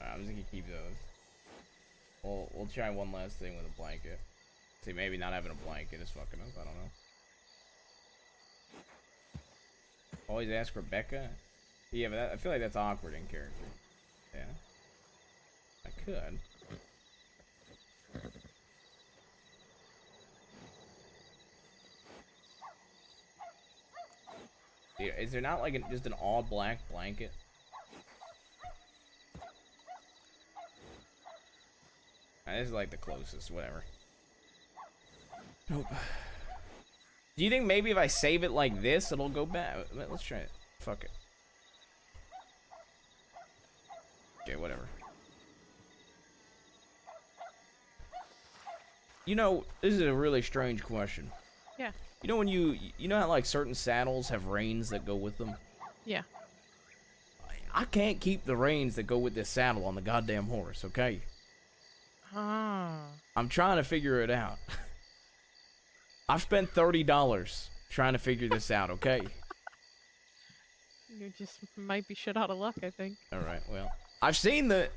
I'm just gonna keep those. We'll try one last thing with a blanket. See, maybe not having a blanket is fucking up. I don't know. Always ask Rebecca. Yeah, but I feel like that's awkward in character. Yeah. I could. Yeah, is there not like just an all black blanket? This is like the closest, whatever. Nope. Do you think maybe if I save it like this, it'll go back? Let's try it. Fuck it. Okay, whatever. You know, this is a really strange question. Yeah. You know when you know how like certain saddles have reins that go with them? Yeah. I can't keep the reins that go with this saddle on the goddamn horse, okay? Ah. I'm trying to figure it out. I've spent $30 trying to figure this out, okay? You just might be shit out of luck, I think. Alright, well. I've seen it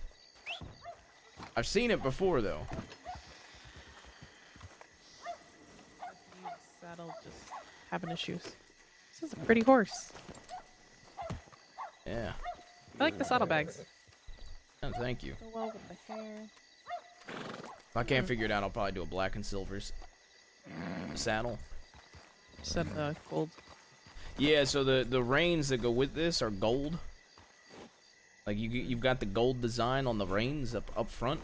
before, though. Saddle just having issues. This is a pretty horse. Yeah. I like the saddlebags. Oh, thank you. Go well with the hair. If I can't figure it out, I'll probably do a black and silver saddle. Said gold. Yeah, so the reins that go with this are gold. Like you've got the gold design on the reins up front.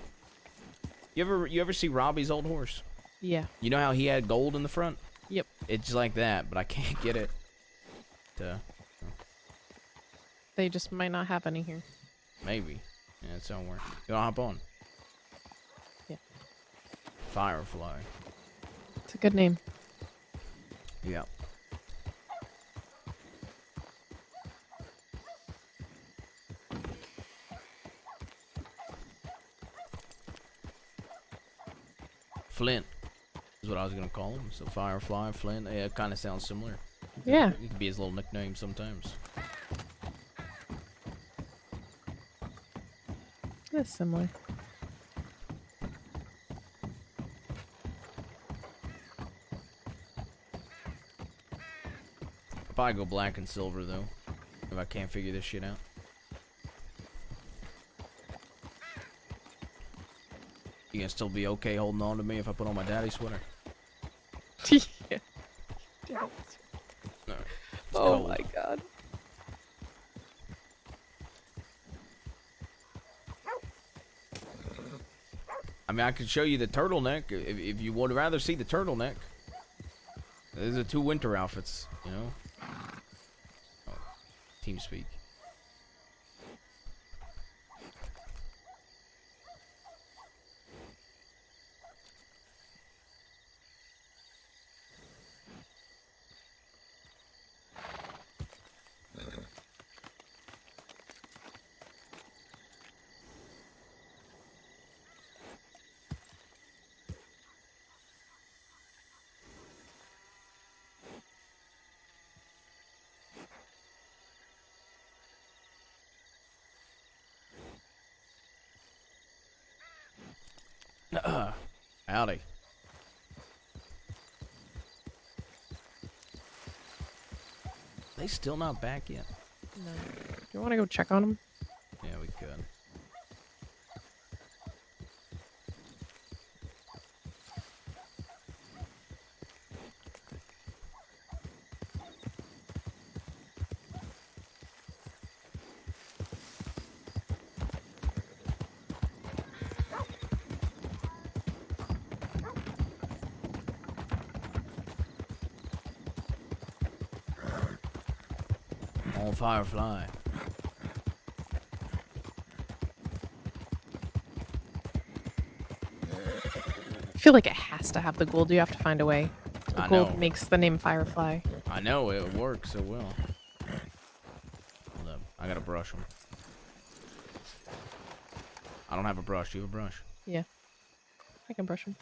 You ever see Robbie's old horse? Yeah. You know how he had gold in the front? Yep. It's like that, but I can't get it to... They just might not have any here. Maybe. Yeah, it's somewhere. You wanna hop on? Yeah. Firefly. It's a good name. Yeah. Flint is what I was gonna call him. So Firefly, Flint. Yeah, it kind of sounds similar. Yeah. It could be his little nickname sometimes. It's similar. Probably go black and silver though, if I can't figure this shit out. You gonna still be okay holding on to me if I put on my daddy sweater? Yeah. Alright, it's Oh cold. my god. I mean, I could show you the turtleneck if you would rather see the turtleneck. These are 2 winter outfits, you know. Oh, team speak. Howdy. They still not back yet? No. Do you want to go check on them? Yeah, we could. On Firefly. I feel like it has to have the gold. You have to find a way. The I gold know. makes the name Firefly. I know, it works so well. Hold up, I gotta brush them. I don't have a brush. Do you have a brush? Yeah. I can brush them.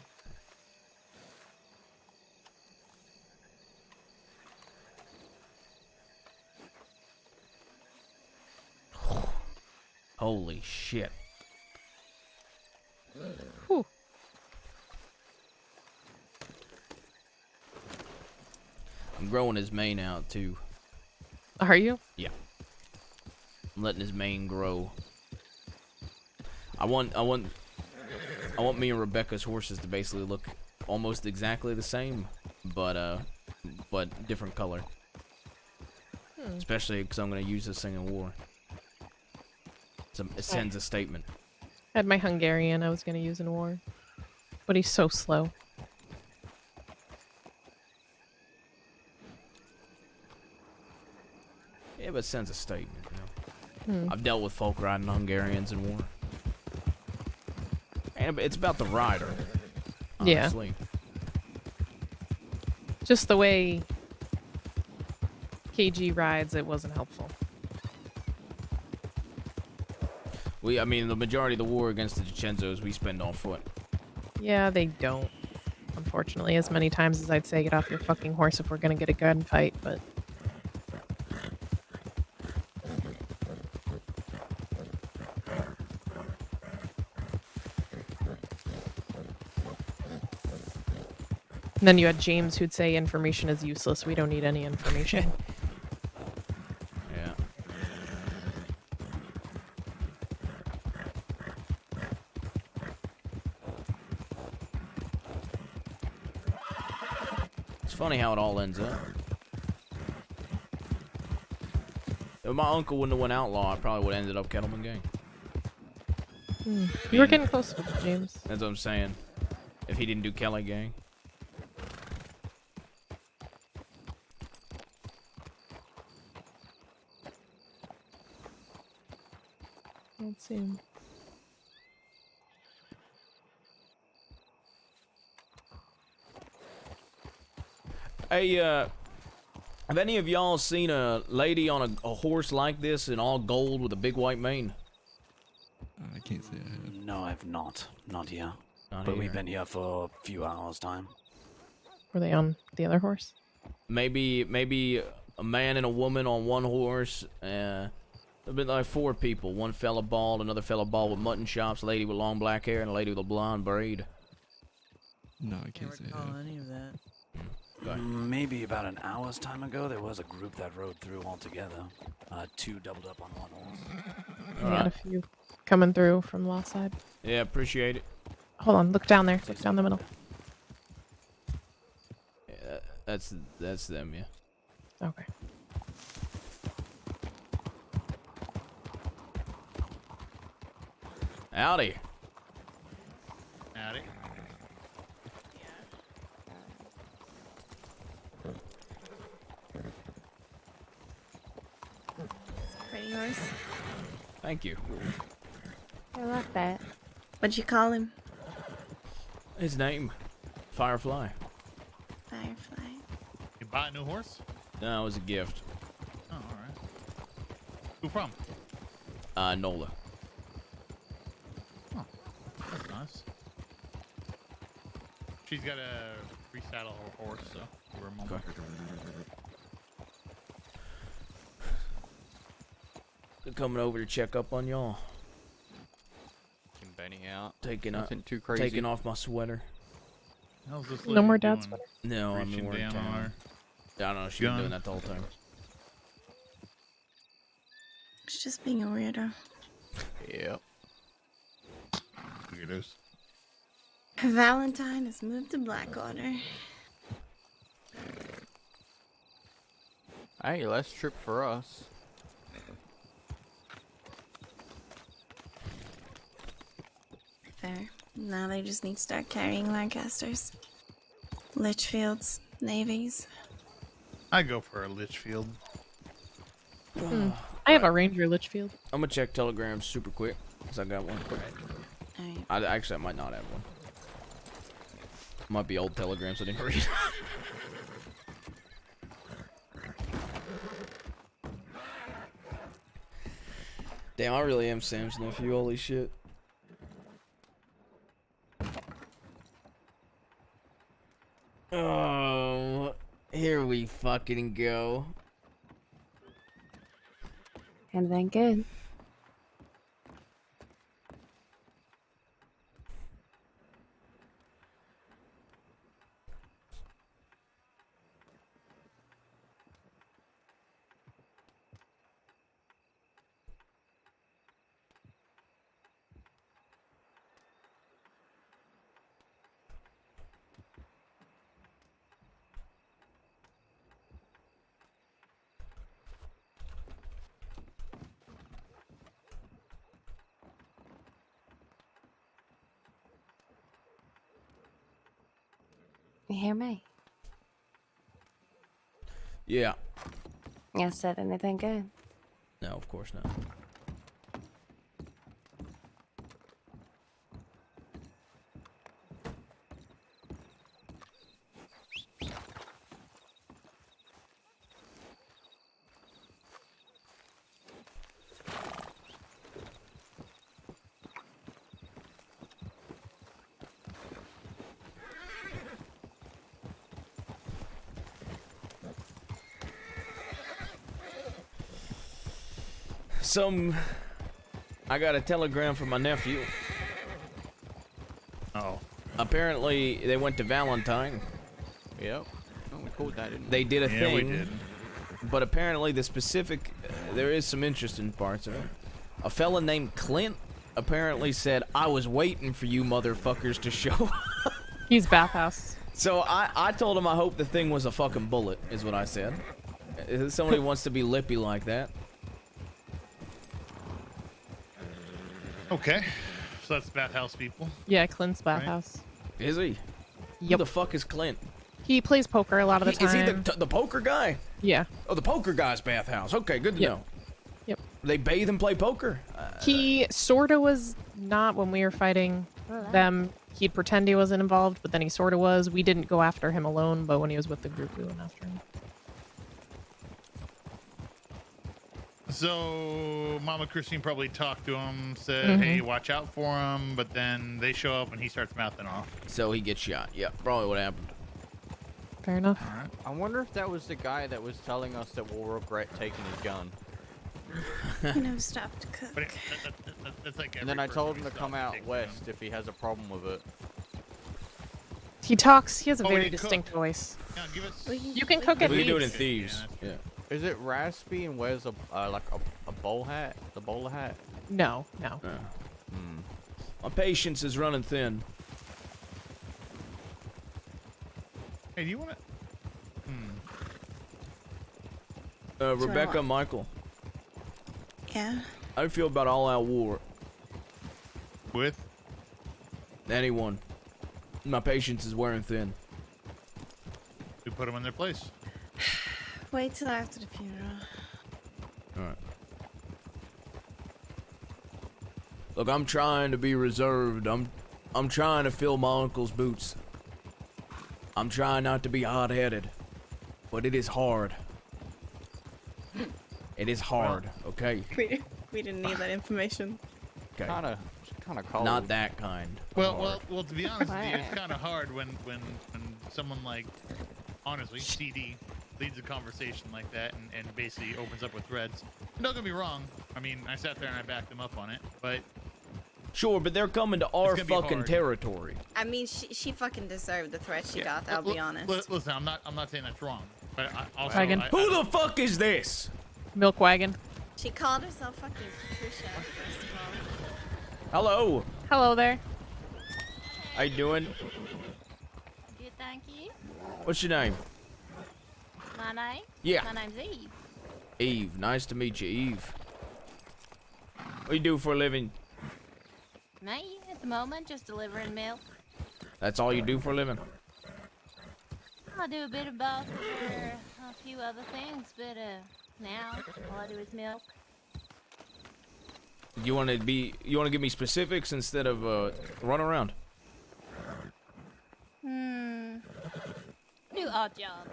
Holy shit. Whew. I'm growing his mane out too. Are you? Yeah. I'm letting his mane grow. I want me and Rebecca's horses to basically look almost exactly the same, but different color. Especially because I'm gonna use this thing in war. It sends a statement. I had my Hungarian I was going to use in war. But he's so slow. Yeah, but it sends a statement, you know. Hmm. I've dealt with folk riding Hungarians in war. And it's about the rider. Yeah. Honestly. Just the way KG rides, it wasn't helpful. I mean, the majority of the war against the Chechenzos we spend on foot. Yeah, they don't. Unfortunately, as many times as I'd say get off your fucking horse if we're gonna get a gunfight, but... And then you had James who'd say information is useless, we don't need any information. Yeah. It's funny how it all ends up. If my uncle wouldn't have went outlaw, I probably would have ended up Kettleman Gang. You were getting close with it, James. That's what I'm saying. If he didn't do Kelly Gang. Let's see. Hey, have any of y'all seen a lady on a horse like this in all gold with a big white mane? I can't say I have. No, I've not. Not here. Not but we've here. been here for a few hours' time. Were they on the other horse? Maybe a man and a woman on one horse. There've been like 4 people. One fella bald, another fella bald with mutton chops, a lady with long black hair, and a lady with a blonde braid. No, I can't say I have. any of that. Maybe about an hour's time ago, there was a group that rode through all together. 2 doubled up on 1 horse. We got a few coming through from the lost side. Yeah, appreciate it. Hold on, look down there. Look down the middle. Yeah, that's them, yeah. Okay. Howdy. Howdy. Pretty horse. Thank you. I like that. What'd you call him? His name, Firefly. Firefly. You buy a new horse? No, it was a gift. Oh, all right. Who from? Nola. Oh, that's nice. She's got to resaddle her horse, so for a moment. Okay. Coming over to check up on y'all. Benny out. Taking Nothing too crazy. Taking off my sweater. How's this No lady more dad's doing? sweater. No, I'm Reaching in down on town. her I don't know. She's been gun. doing that the whole time. She's just being a weirdo. Yep. Weirdos. Valentine has moved to Blackwater. Hey, less trip for us. Fair. Now they just need to start carrying Lancasters. Litchfields, navies. I go for a Litchfield. I have a Ranger Litchfield. I'm gonna check telegrams super quick because I got one. Alright. Actually, I might not have one. Might be old telegrams I didn't read. Damn, I really am Sam's nephew. Holy shit. Oh, here we fucking go. Anything good? You hear me? Yeah. I said anything good? No, of course not. I got a telegram from my nephew. Oh. Apparently, they went to Valentine. Yep. Oh, we called that, didn't we? They did a Yeah, thing. we did. But apparently, the specific, there is some interesting parts of it. A fella named Clint apparently said, "I was waiting for you motherfuckers to show." He's bathhouse. So I told him I hope the thing was a fucking bullet, is what I said. If somebody wants to be lippy like that. Okay. So that's bathhouse people. Yeah, Clint's bathhouse. Is he? Yep. Who the fuck is Clint? He plays poker a lot of the time. Is he the poker guy? Yeah. Oh, the poker guy's bathhouse. Okay, good to Yep. know. Yep. They bathe and play poker? He sorta was not when we were fighting them. He'd pretend he wasn't involved, but then he sorta was. We didn't go after him alone, but when he was with the group, we went after him. So Mama Christine probably talked to him, said, "Hey, watch out for him," but then they show up and he starts mouthing off. So he gets shot. Yeah, probably what happened. Fair enough. All right. I wonder if that was the guy that was telling us that we'll regret taking his gun. You never stopped to cook. But that's like And then every I told person him to we come stop out takes west if he has a problem with it. He talks. He has a Oh, very he cooked. distinct voice. Yeah, give us. You can cook We at can do it in Thieves. Thieves. Yeah. Is it raspy and wears a like a bowl hat? The bowler hat? No, no. My patience is running thin. Hey, do you want to? Rebecca, what? Michael, Yeah. how do you feel about all-out war? With? Anyone. My patience is wearing thin. We put them in their place. Wait till after the funeral. Alright. Look, I'm trying to be reserved. I'm trying to fill my uncle's boots. I'm trying not to be hot-headed. But it is hard. It is hard, okay? We didn't need that information. Okay. Kind of cold. Not that kind. of Well, hard. well. To be honest with you, it's kind of hard when someone like, honestly, CD leads a conversation like that and basically opens up with threads. Don't get me wrong. I mean, I sat there and I backed them up on it, but. Sure, but they're coming to our gonna be fucking hard. territory. I mean, she fucking deserved the threat she got. I'll be honest. Listen, I'm not saying that's wrong, but I also. Wagon. Who the fuck is this? Milk wagon. She called herself fucking Patricia, first of all. Hello. Hello there. How you doing? Good, thank you. What's your name? My name? Yeah. My name's Eve. Eve. Nice to meet you, Eve. What do you do for a living? Me, at the moment, just delivering milk. That's all you do for a living? I do a bit of both for a few other things, but now all I do is milk. You want to give me specifics instead of run around? Do odd jobs.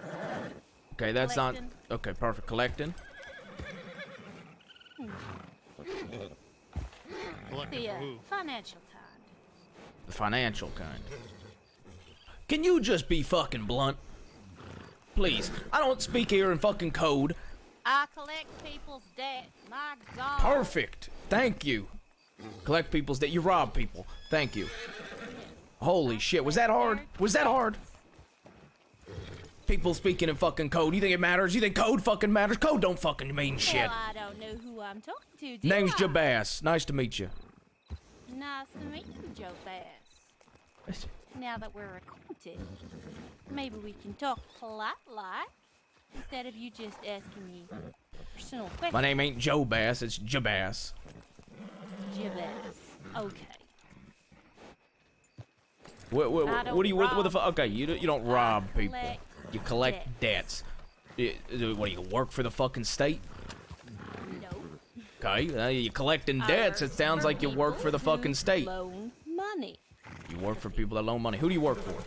Okay, that's Collecting. not okay. Perfect. Collecting. The financial kind. The financial kind. Can you just be fucking blunt? Please. I don't speak here in fucking code. I collect people's debt. My God. Perfect. Thank you. Collect people's debt. You rob people. Thank you. Holy shit. Was that hard? Was that hard? People speaking in fucking code. You think it matters? You think code fucking matters? Code don't fucking mean shit. Well, I don't know who I'm talking to, do Name's I? Jabbass. Nice to meet you. Nice to meet you, Joe Bass. Now that we're acquainted, maybe we can talk polite-like instead of you just asking me personal questions. My name ain't Joe Bass. It's Jabbass. Jabbass. Okay. What do you? What the fuck? Okay, you don't rob people. collect You collect debts. What do you work for the fucking state? No. Okay, you collecting debts. It sounds like you work for the fucking state. Loan money. You work for people that loan money. Who do you work for?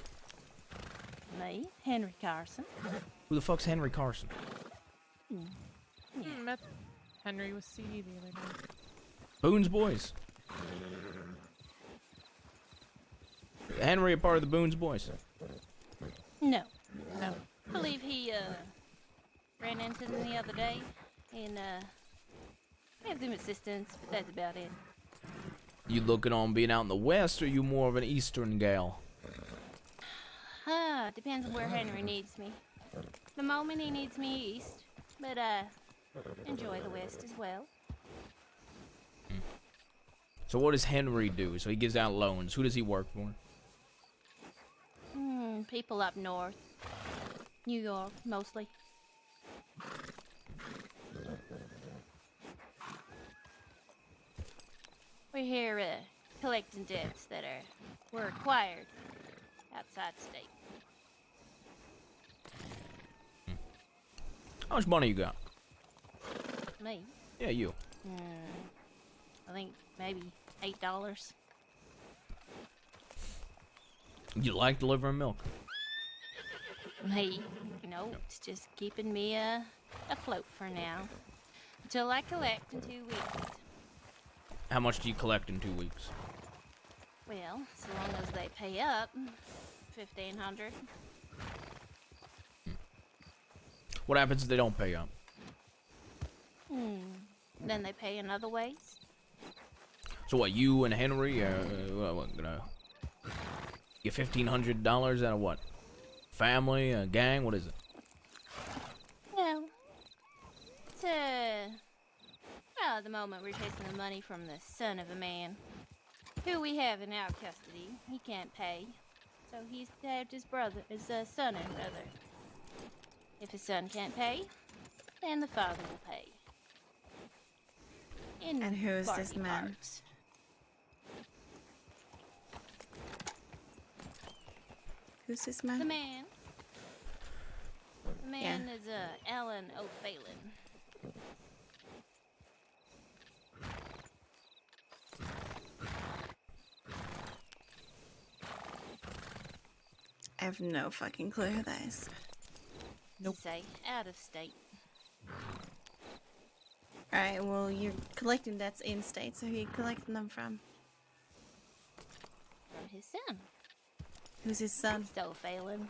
Me, Henry Carson. Who the fuck's Henry Carson? Met Henry with CD the other day. Boone's Boys. Henry a part of the Boone's Boys? No. No. I believe he ran into them the other day and gave them assistance, but that's about it. You looking on being out in the West, or you more of an Eastern gal? Depends on where Henry needs me. The moment he needs me east, but enjoy the west as well. So what does Henry do? So he gives out loans. Who does he work for? People up north. New York, mostly. We're here collecting debts that were acquired outside state. How much money you got? Me? Yeah, you. I think maybe $8. You like delivering milk? Me? No, it's just keeping me afloat for now. Until I collect in 2 weeks. How much do you collect in 2 weeks? Well, so long as they pay up, $1,500. What happens if they don't pay up? Then they pay in other ways. So what? You and Henry? What, gonna Get $1,500 out of what? Family, a gang? What is it? Well, it's well, at the moment we're chasing the money from the son of a man who we have in our custody. He can't pay, so he's stabbed his son and brother. If his son can't pay, then the father will pay. And who is this Barbie man? parts. Who's this man? The man. The man is Alan O'Phelan. I have no fucking clue who that is. Nope. Say out of state. Alright, well, you're collecting debts in state, so who are you collecting them from? From his son. Who's his son? O'Phelan.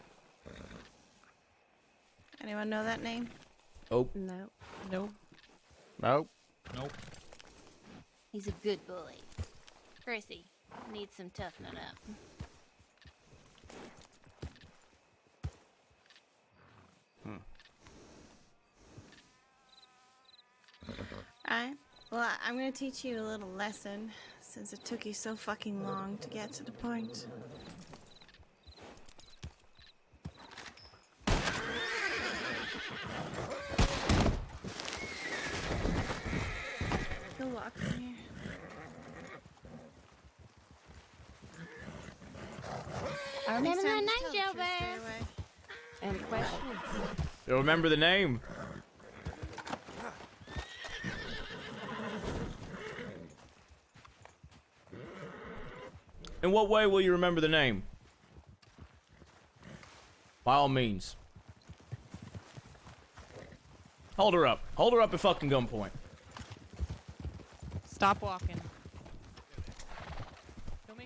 Anyone know that name? Oh. No. Nope. Nope. Nope. He's a good boy. Chrissy needs some toughening up. Alright. Well, I'm gonna teach you a little lesson, since it took you so fucking long to get to the point. Go walk from here. I remember Next that time, name, just tell Joe the truth straight Bass. away. And questions. You'll remember the name. In what way will you remember the name? By all means. Hold her up. Hold her up at fucking gunpoint. Stop walking.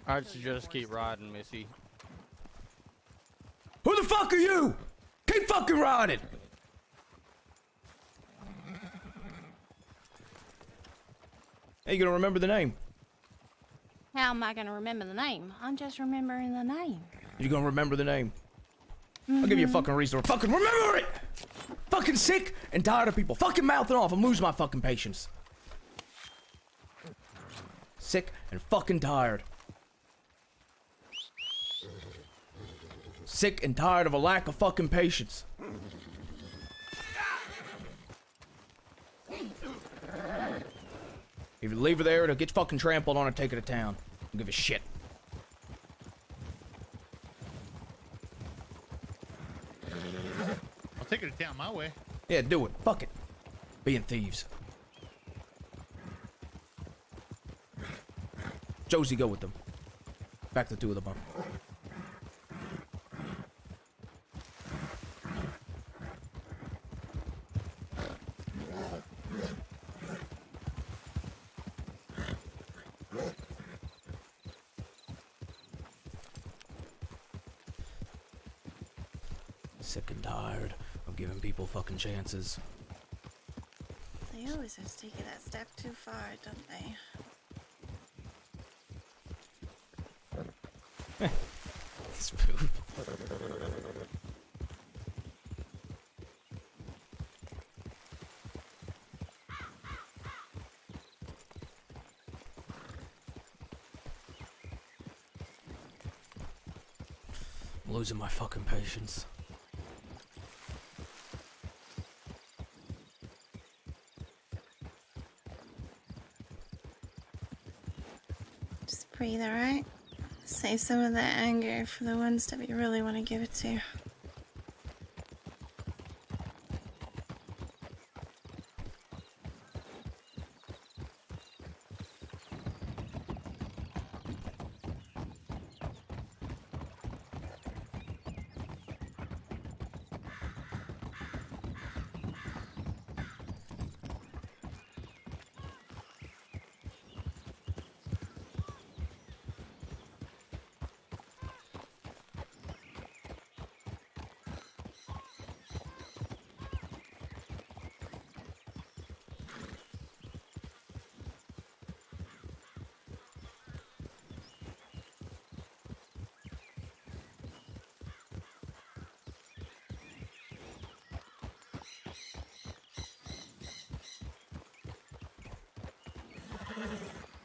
I'd suggest keep riding, Missy. Who the fuck are you? Keep fucking riding! Hey, you gonna remember the name? How am I going to remember the name? I'm just remembering the name. You gonna remember the name? I'll give you a fucking resource. Fucking remember it! Fucking sick and tired of people fucking mouthing off. I'm losing my fucking patience. Sick and fucking tired. Sick and tired of a lack of fucking patience. If you leave her there, it'll get fucking trampled on and take her to town. Don't give a shit. I'll take her to town my way. Yeah, do it. Fuck it. Being thieves. Josie, go with them. Back the two of them up. Sick and tired of giving people fucking chances. They always have to take it that step too far, don't they? Smooth. I'm losing my fucking patience. Just breathe, alright? Save some of that anger for the ones that we really want to give it to.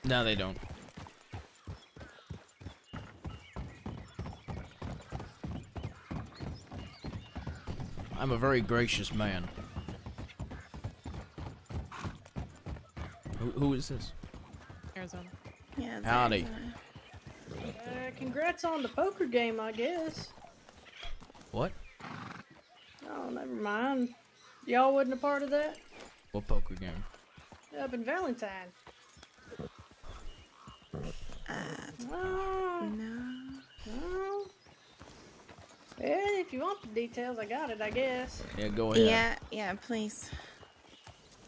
No, they don't. I'm a very gracious man. Who is this? Arizona. Yeah, it's Howdy. Congrats on the poker game, I guess. What? Oh, never mind. Y'all wasn't a part of that? What poker game? Up in Valentine. No. Yeah, if you want the details, I got it, I guess. Yeah, go ahead. Yeah, please.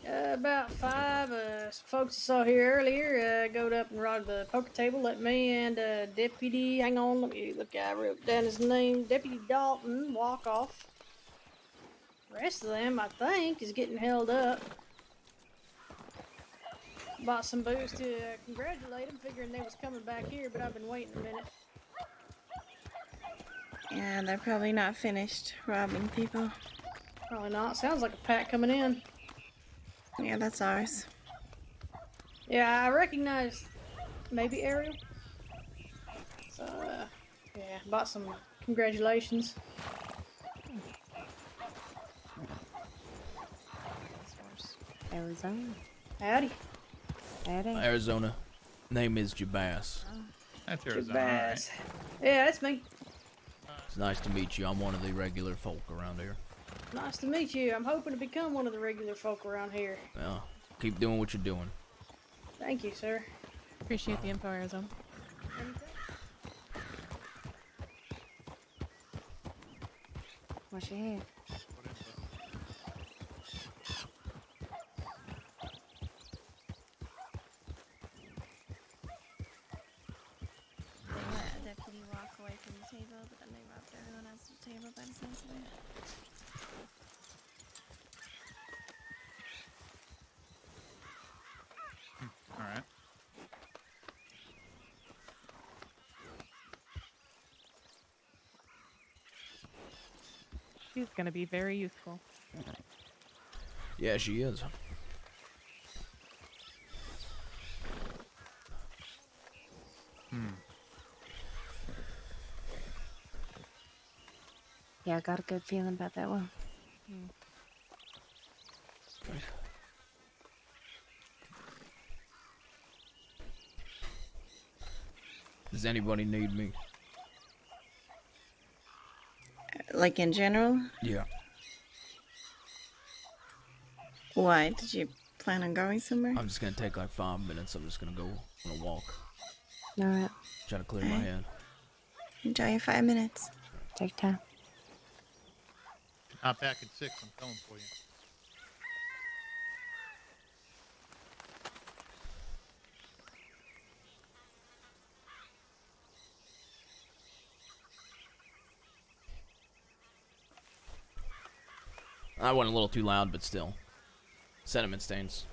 About 5 some folks I saw here earlier got up and robbed the poker table. Let me and Deputy, hang on, let me look. I wrote down his name, Deputy Dalton, walk off. The rest of them, I think, is getting held up. Bought some booze to congratulate them, figuring they was coming back here, but I've been waiting a minute. Yeah, they're probably not finished robbing people. Probably not. Sounds like a pack coming in. Yeah, that's ours. Yeah, I recognize maybe Ariel. So, yeah, bought some congratulations. Arizona. Howdy. Howdy. Arizona. Name is Jabbass. That's Arizona. Jabbass. Yeah, that's me. It's nice to meet you. I'm one of the regular folk around here. Nice to meet you. I'm hoping to become one of the regular folk around here. Well, keep doing what you're doing. Thank you, sir. Appreciate the info, Arizona. What's your head? They let a deputy walk away from the table, but then they robbed everyone else at the table by the sounds of it. All right. She's gonna be very useful. Yeah, she is. Yeah, I got a good feeling about that one. Does anybody need me? Like in general? Yeah. Why? Did you plan on going somewhere? I'm just gonna take like 5 minutes. I'm just gonna go on a walk. Alright. Try to clear my Alright. head. Enjoy your 5 minutes. Take time. Hop back at 6. I'm coming for you. I went a little too loud, but still. Sentiment stains.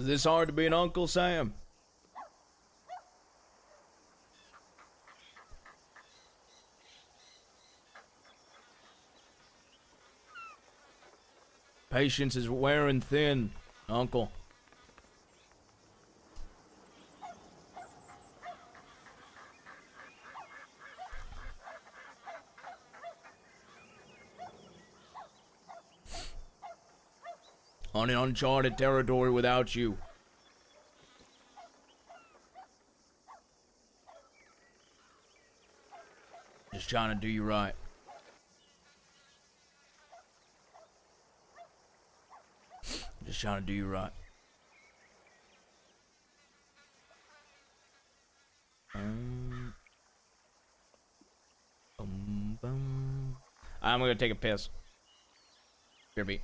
Is this hard to be an Uncle Sam? Patience is wearing thin, Uncle. On an uncharted territory without you. Just trying to do you right. Just trying to do you right. I'm gonna take a piss. Here, beat.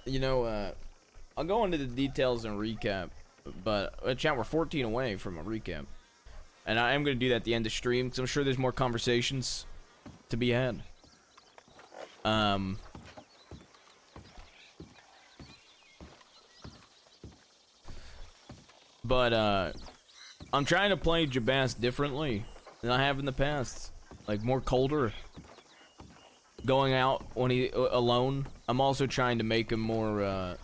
You know, I'll go into the details and recap, but chat, we're 14 away from a recap. And I am going to do that at the end of stream, because I'm sure there's more conversations to be had. But I'm trying to play Jabaz differently than I have in the past. Like, more colder. Going out when he alone. I'm also trying to make him more, a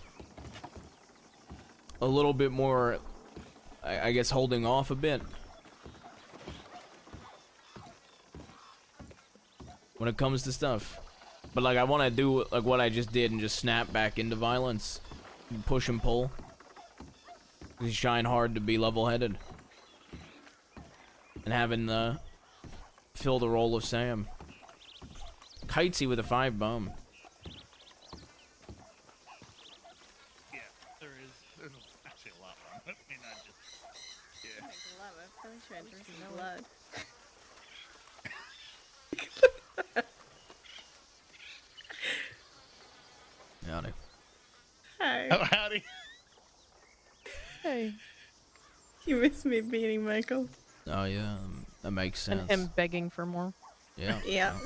little bit more, I guess, holding off a bit. When it comes to stuff. But, like, I want to do, like, what I just did and just snap back into violence. Push and pull. He's trying hard to be level-headed. And having, fill the role of Sam. Kitesy with a 5 bomb. Yeah, there's actually a lot wrong. I mean, not just, yeah. I love it. I'm sure I drink some blood. Howdy. Hi. Oh, howdy. Hey. You miss me beating Michael? Oh, yeah. That makes sense. And him begging for more. Yeah. Yeah.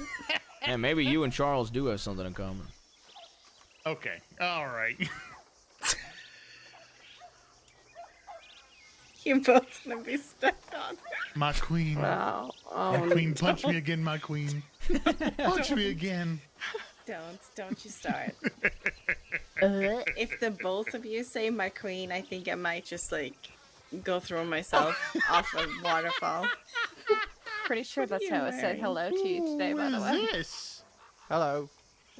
Yeah, maybe you and Charles do have something in common. Okay, all right. You both gonna be stuck on. My queen. Wow. My Oh, queen, punch no. me again, my queen. Punch me again. Don't you start. If the both of you say my queen, I think I might just like go throw myself off a waterfall. Pretty sure that's how it said hello to you today, by the way. What is this? Hello.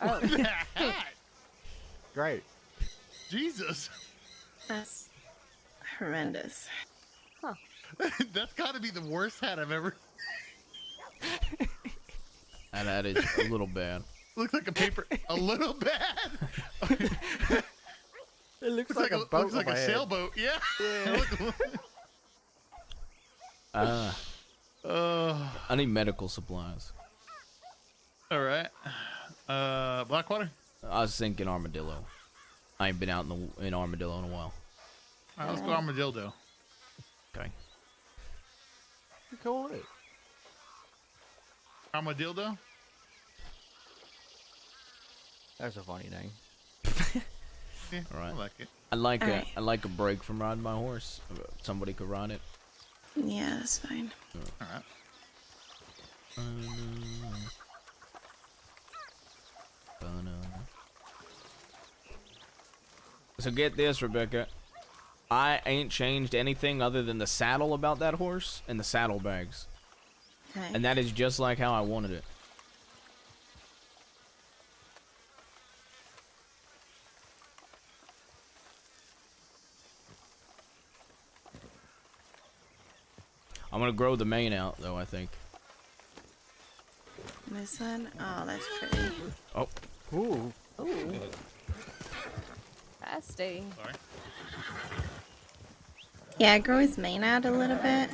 Oh. Hat. Great. Jesus. That's horrendous. Huh. That's got to be the worst hat I've ever. That is a little bad. looks like a paper. A little bad. It looks like a boat. Looks like a sailboat. Yeah. Yeah. I need medical supplies. All right. Blackwater. I was thinking armadillo. I ain't been out in armadillo in a while. All right, let's go armadillo. Okay. What do you call it? Armadillo. That's a funny name. Yeah, All right. I like it. I like a break from riding my horse. Somebody could ride it. Yeah, that's fine. All right. So get this, Rebecca. I ain't changed anything other than the saddle about that horse and the saddlebags. Okay. And that is just like how I wanted it. I'm gonna grow the mane out, though, I think. This one? Oh, that's pretty. Oh. Ooh. Ooh. Nasty. Sorry. Yeah, grow his mane out a little bit.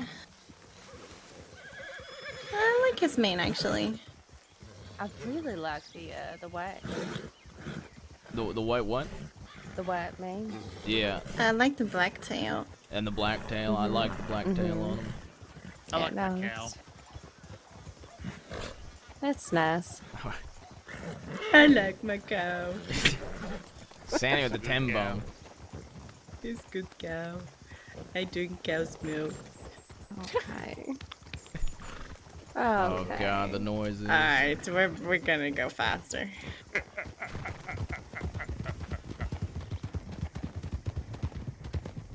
I like his mane, actually. I really like the white. The white what? The white mane. Yeah. I like the black tail. And the black tail. I like the black tail on him. I like no, the cow. That's nice. I like my cow. Sandy with the 10 bone. He's a good cow. I drink cow's milk. Okay. Oh god, the noises. Alright, we're gonna go faster.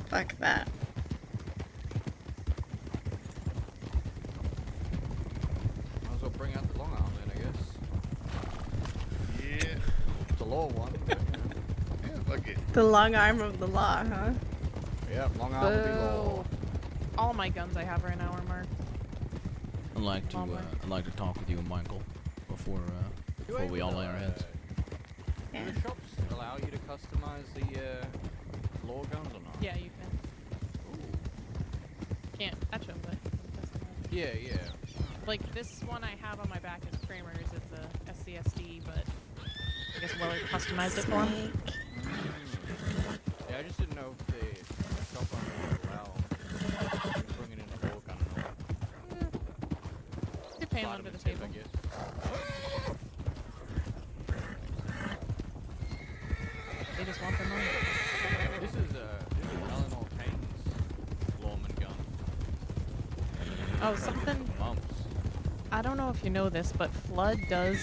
Fuck that. Might as well bring out the long arm then, I guess. Yeah. It's a law one. But, Yeah, fuck it. The long arm of the law, huh? yeah, long arm will be law. All my guns I have right now are marked. I'd like to talk with you and Michael before we all lay our heads. Do the shops allow you to customize the law guns or not? Yeah, you can. Can't touch them, but you can customize. Yeah, yeah. Like this one I have on my back is Kramer's. It's a SCSD, but I guess Willard customized it for him. Yeah, I just didn't know if the shop owner would allow bringing in a law gun or not. You're paying under the table. I guess. They just want their money. This is Eleanor Kane's lawman gun. Oh, something. Mumps. I don't know if you know this, but Flood does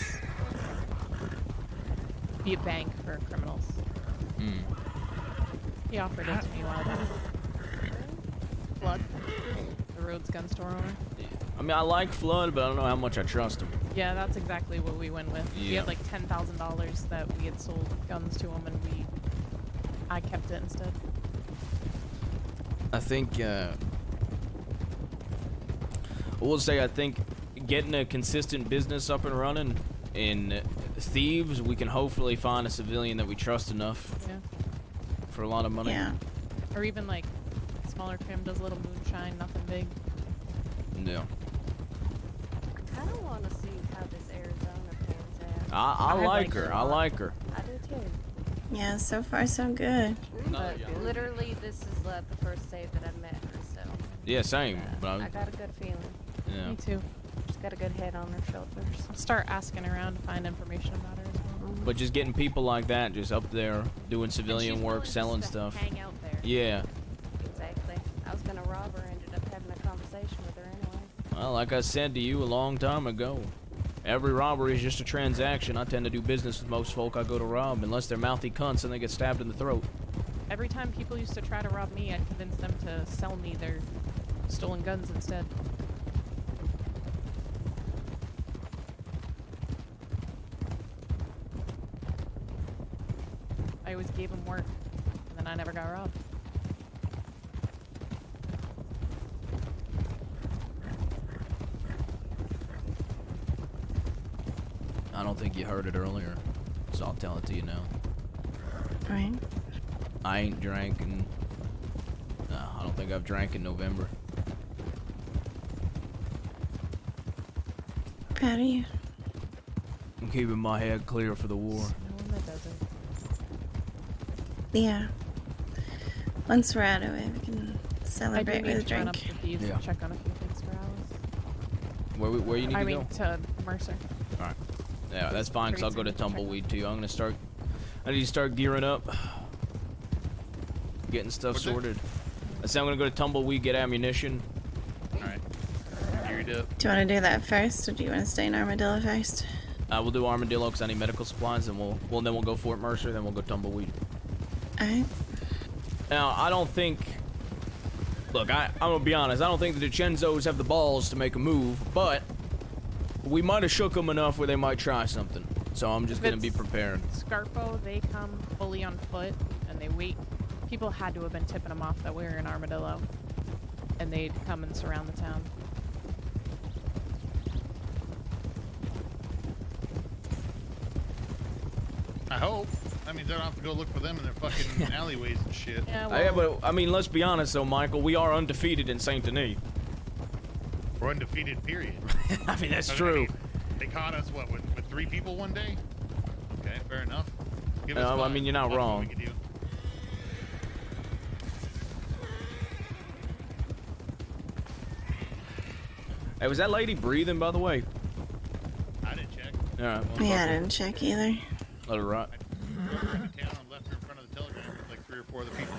be a bank for criminals. Mm. He offered it to me a while back. Flood, the Rhodes gun store owner. I mean, I like Flood, but I don't know how much I trust him. Yeah, that's exactly what we went with. We Yeah. had like $10,000 that we had sold guns to him, and I kept it instead. I think, I will say, I think getting a consistent business up and running in Thieves, we can hopefully find a civilian that we trust enough Yeah. for a lot of money. Yeah. Or even like smaller trim does a little moonshine, nothing big. Yeah. I kind of want to see how this Arizona pans out. I I like like her. her a I lot. like her. I do too. Yeah, so far so good. But literally, this is like the first day that I met her, so Yeah, same. But I got a good feeling. yeah. Me too. She's got a good head on her shoulders. I'll start asking around to find information about her as well. But just getting people like that just up there doing civilian work, selling stuff. Hang out there. Yeah. Exactly. I was gonna rob her, ended up having a conversation with her anyway. Well, like I said to you a long time ago, every robbery is just a transaction. I tend to do business with most folk I go to rob, unless they're mouthy cunts and they get stabbed in the throat. Every time people used to try to rob me, I'd convince them to sell me their stolen guns instead. I always gave them work, and then I never got robbed. I don't think you heard it earlier, so I'll tell it to you now. Right. I ain't drank in... No, I don't think I've drank in November. Proud of you. I'm keeping my head clear for the war. No one that doesn't. Yeah. Once we're out of it, we can I do celebrate need with a to run up drink. to Thieves Yeah. and check on a few things for Alice. Where you need I to mean, go? to Mercer. Alright. Yeah, that's fine, because I'll go to Tumbleweed, too. I need to start gearing up. Getting stuff sorted. I said I'm going to go to Tumbleweed, get ammunition. Alright. Geared up. Do you want to do that first, or do you want to stay in Armadillo first? We'll do Armadillo, because I need medical supplies, and then we'll go Fort Mercer, then we'll go Tumbleweed. Alright. Now, I don't think... Look, I'm going to be honest. I don't think the DiCenzos have the balls to make a move, but we might have shook them enough where they might try something. So I'm just going to be prepared. Scarpo, they come fully on foot, and they wait. People had to have been tipping them off that we were in Armadillo, and they'd come and surround the town. I hope. That means I don't have to go look for them in their fucking alleyways and shit. Yeah, but, I mean, let's be honest, though, Michael. We are undefeated in Saint Denis. We're undefeated, period. I mean, that's I true. mean, they caught us, what, with 3 people one day? Okay, fair enough. Give us I 5. mean, you're not That's what wrong. we can do. Hey, was that lady breathing, by the way? I didn't check. Alright. Yeah, I didn't check either. Let her rot. In town and left her in front of the telegram with like 3 or 4 other people.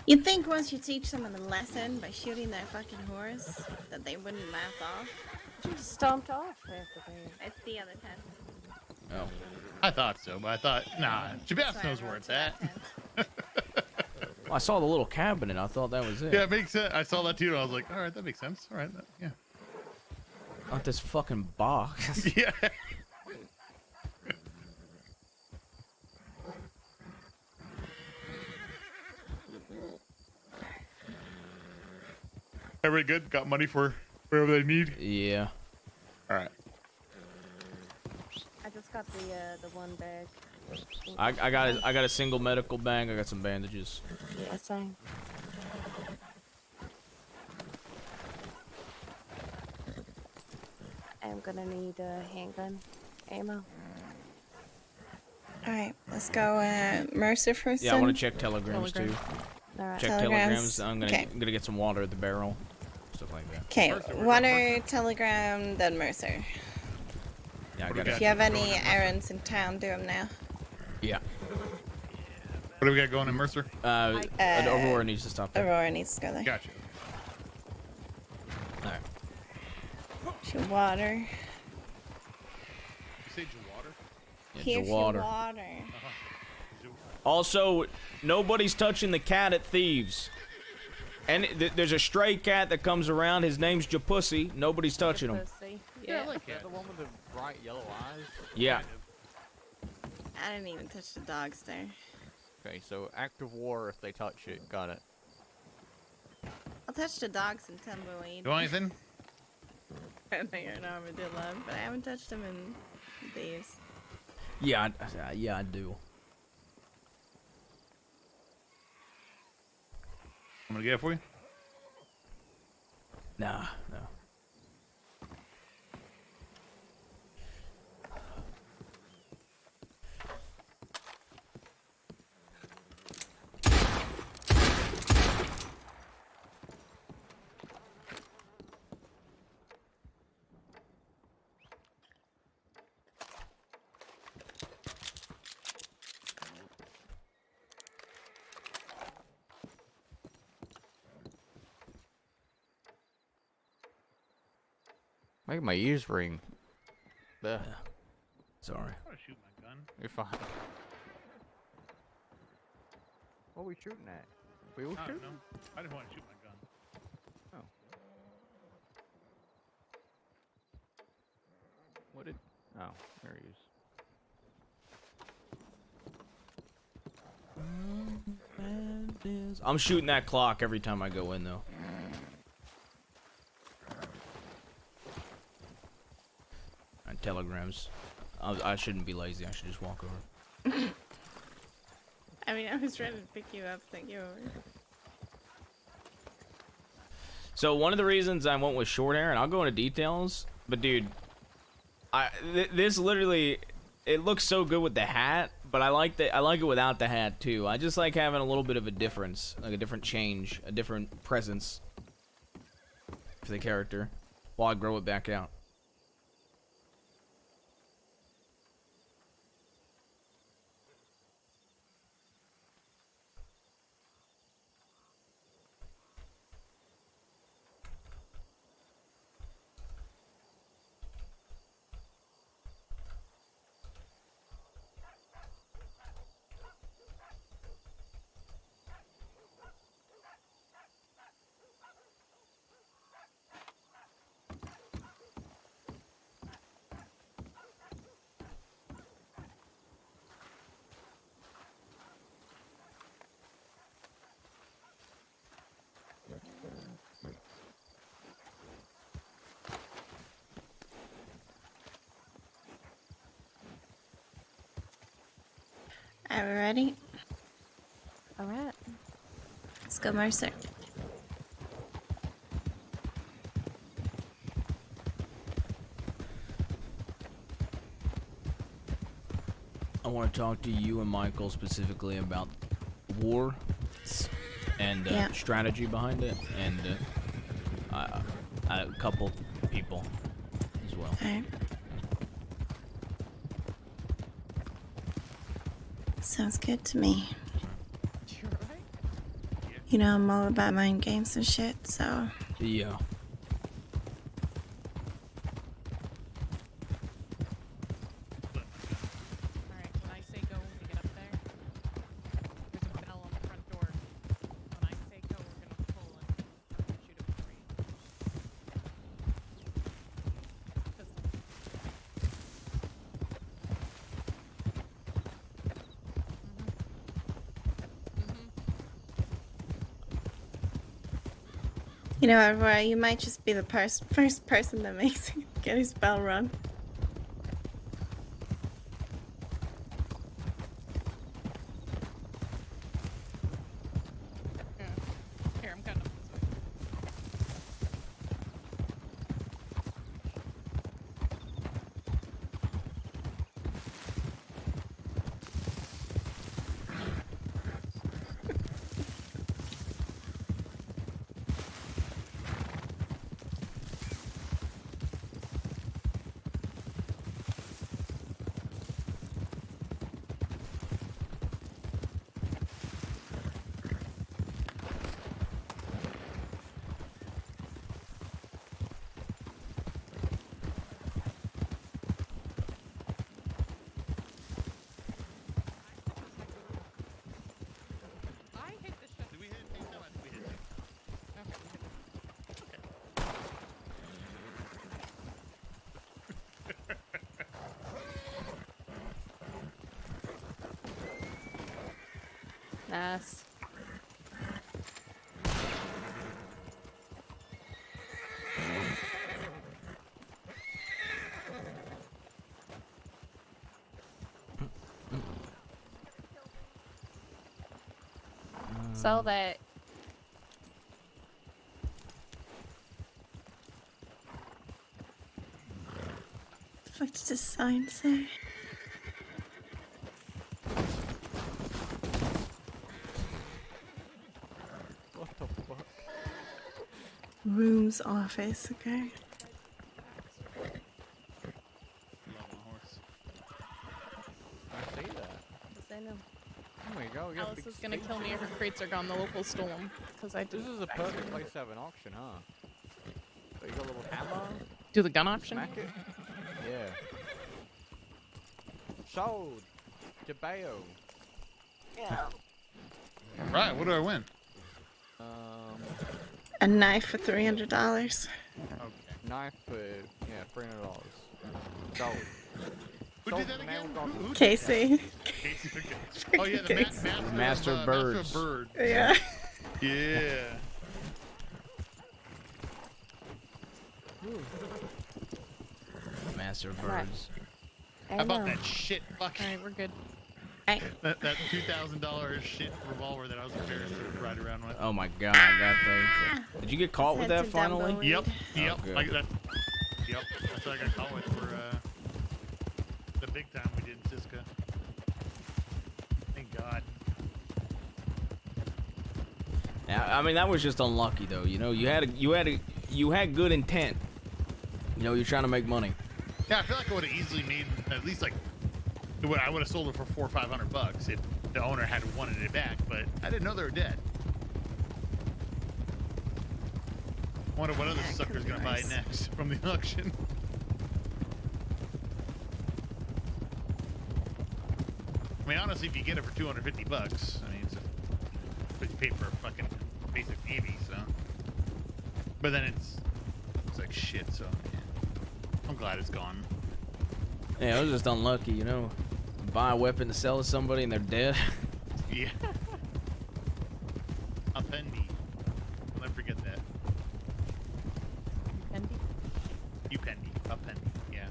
You'd think once you teach someone a lesson by shooting their fucking horse, that they wouldn't laugh off. She just stomped off after they... It's the other tent. Oh. I thought so, but I thought, nah, Jabez knows where it's at. I saw the little cabinet. I thought that was it. Yeah, it makes sense. I saw that too, and I was like, alright, that makes sense. Alright, yeah. Not this fucking box. Yeah. Everybody good? Got money for whatever they need? Yeah. Alright. I just got the one bag. I got a single medical bag. I got some bandages. Yeah, same. I'm gonna need a handgun ammo. Alright, let's go Mercer first. Yeah, I want to check telegrams too. Alright. Check telegrams. I'm gonna get some water at the barrel. Stuff like that. Okay, water, telegram, then Mercer. Yeah, I got If you have any errands in town, do them now. Yeah. What do we got going in Mercer? Aurora needs to stop there. Aurora needs to go there. Gotcha. Alright. Your water. You say water? Yeah, Here's water. your water. Also, nobody's touching the cat at Thieves. And there's a stray cat that comes around. His name's Japussy. Nobody's touching him. Yeah, I like that. The one with the bright yellow eyes. Yeah. I didn't even touch the dogs there. Okay, so active war if they touch it. Got it. I'll touch the dogs in Tumbleweed. You want anything? I think you're an armadillo, but I haven't touched them in Thieves. Yeah, yeah, I do. I'm gonna get it for you. Nah, no. Make my ears ring. Yeah. Sorry. I want to shoot my gun. You're fine. What are we shooting at? We all I shooting? don't know. I didn't want to shoot my gun. Oh. What did? Oh, there he is. I'm shooting that clock every time I go in, though. And telegrams. I shouldn't be lazy. I should just walk over. I mean, I was trying to pick you up, take you over. So one of the reasons I went with short hair, and I'll go into details, but dude, this literally, it looks so good with the hat, but I like it without the hat too. I just like having a little bit of a difference, like a different change, a different presence for the character, while I grow it back out. Are we ready? All right. Let's go, Mercer. I want to talk to you and Michael specifically about war and strategy behind it, and a couple people as well. Alright. Sounds good to me. You're right. You know, I'm all about mind games and shit, so. Yeah. Alright, when I say go, we get up there. There's a bell on the front door. When I say go, we're gonna pull and shoot a three. You know, Aurora, you might just be the first person that makes him get his bell rung. Yeah. Here, I'm cutting up this way. I hit the shot. Did we hit it? No, I think we hit it. Okay, we hit it. Nice. So that What did the sign say? What the fuck? Room's office, okay. I see that. I know. Oh my god, we got a Alice big is gonna stage. kill me if her crates are gone. The locals stole them. Because I This did. is a perfect place to have an auction, huh? So you got a little hammer. Do the gun option? Smack it. Yeah. Sold. To Bayo. Yeah. Right, what do I win? A knife for $300. Okay. Knife for $300. Sold. Who did that again? Who Casey. Casey, okay. Oh yeah, the Master of Birds. Bird. Yeah. Yeah. Master of Right. Birds. I How about know. that shit fucking... Alright, we're good. that $2,000 shit revolver that I was embarrassed to ride around with. Oh my god, that thing. Did you get caught with that finally? Yep. Yep. Oh, good. Like that. Yep. That's what I got caught with for the big time we did in Siska. Thank God. Yeah, I mean that was just unlucky though. You know, you had good intent. You know, you're trying to make money. Yeah, I feel like I would have easily made at least like I would have sold it for $400 or $500 if the owner had wanted it back, but I didn't know they were dead. I wonder what other sucker's gonna buy it next from the auction. I mean, honestly, if you get it for $250, I mean, it's what you pay for a fucking basic TV, so. But then it's like shit, so yeah. I'm glad it's gone. Yeah, it was just unlucky, you know. Buy a weapon to sell to somebody and they're dead. Yeah. A penny. I'll never forget that. Pendy? You penny. A penny. Yeah.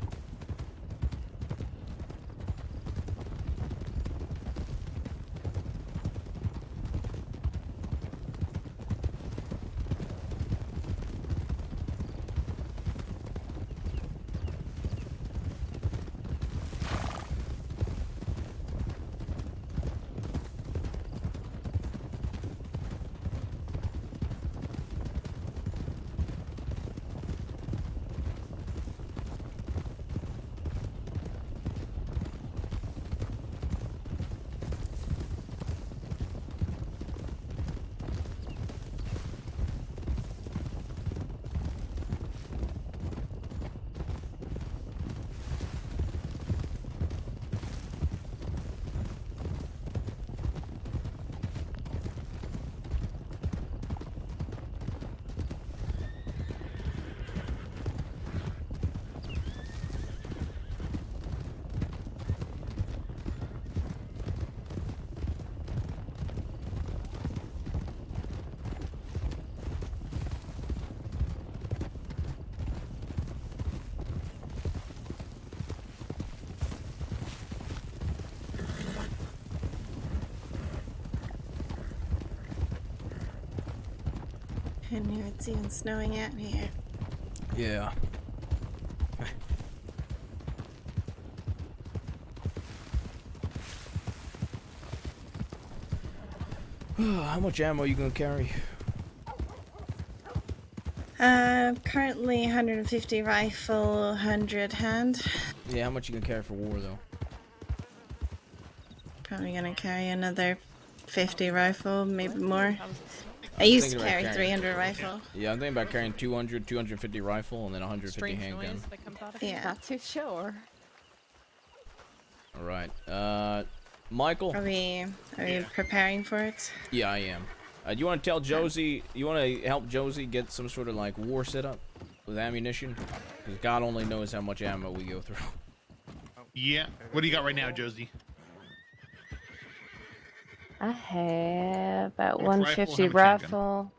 I knew it's even snowing out here. Yeah. How much ammo are you gonna carry? Currently 150 rifle, 100 hand. Yeah, how much you gonna carry for war though? Probably gonna carry another 50 rifle, maybe more. I used to carry 300 rifle. Yeah, I'm thinking about carrying 200, 250 rifle, and then 150 Strange handgun. noise that comes out of it. Yeah. Not too sure. All right, Michael. Are we preparing for it? Yeah, I am. Do you want to tell Josie? You want to help Josie get some sort of like war set up with ammunition? Because God only knows how much ammo we go through. Yeah. What do you got right now, Josie? I have about Much 150 rifle,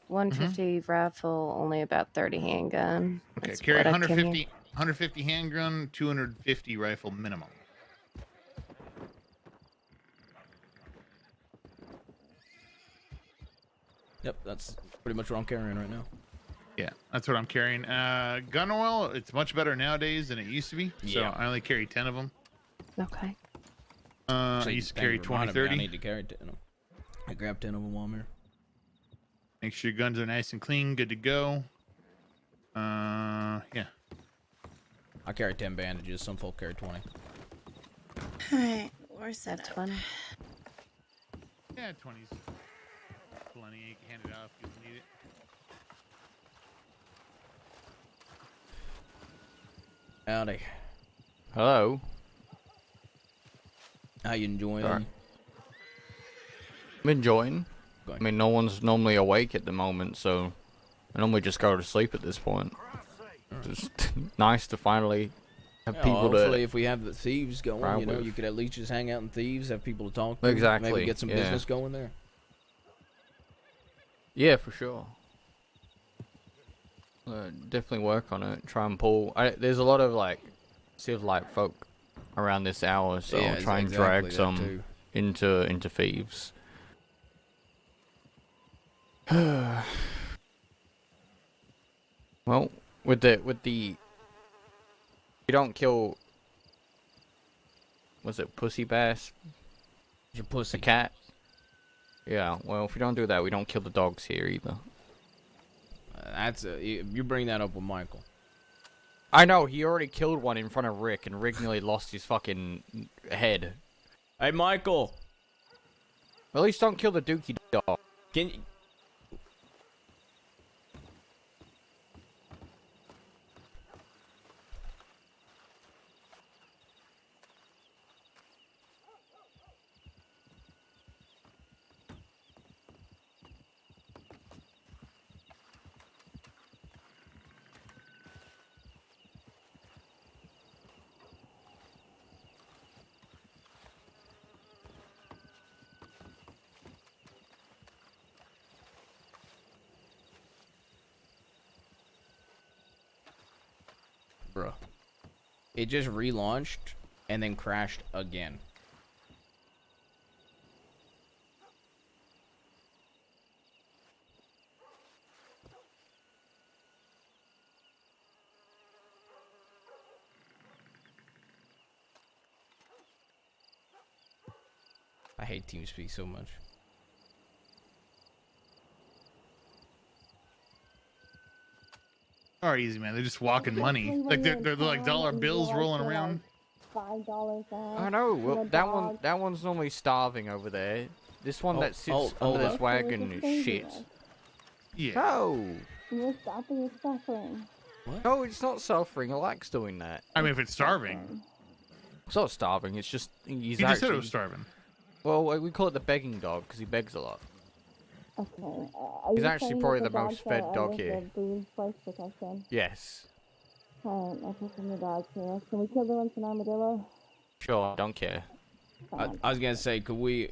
150 rifle, only about 30 handgun. Okay, That's carry what I can 150 handgun, 250 rifle minimum. Yep, that's pretty much what I'm carrying right now. Yeah, that's what I'm carrying. Gun oil, it's much better nowadays than it used to be. So Yeah. I only carry 10 of them. Okay. I used to carry 20, 30. I need to carry 10 of them. I grabbed 10 of them while I'm here. Make sure your guns are nice and clean, good to go. Yeah. I carry 10 bandages. Some folk carry 20. Alright, we're set up. 20. Yeah, 20's plenty. You can hand it out if you need it. Howdy. Hello. How you enjoying? Sorry. I'm enjoying. I mean, no one's normally awake at the moment, so I normally just go to sleep at this point. Just nice to finally have Yeah, people hopefully to. if we have the thieves going, ride you know, with. you could at least just hang out in thieves, have people to talk to. Exactly, Maybe get some yeah. business going there. Yeah, for sure. Definitely work on it. Try and pull. There's a lot of like civilized folk around this hour, so Yeah, I'll try and exactly drag that some too. into thieves. Well, with the you don't kill. Was it pussy bass? Your pussy. A cat. Yeah. Well, if we don't do that, we don't kill the dogs here either. You bring that up with Michael. I know, he already killed one in front of Rick, and Rick nearly lost his fucking head. Hey, Michael! At least don't kill the dookie dog. Can you... Bruh. It just relaunched and then crashed again. I hate TeamSpeak so much. Are easy, man. They're just walking money. Like they're like dollar bills rolling around. $5 I know. Well, that one's normally starving over there. This one that sits under this wagon is shit. Yeah. No. You're stopping your suffering. What? No, it's not suffering. I like doing that. I mean, if it's starving. It's not starving. It's just he's He just said it actually- was starving. Well, we call it the begging dog because he begs a lot. Okay. He's actually probably the most fed dog here. Protection? Yes. Alright, I'll put some of the dogs here. Can we kill the ones in Armadillo? Sure. Don't care. I was gonna say, could we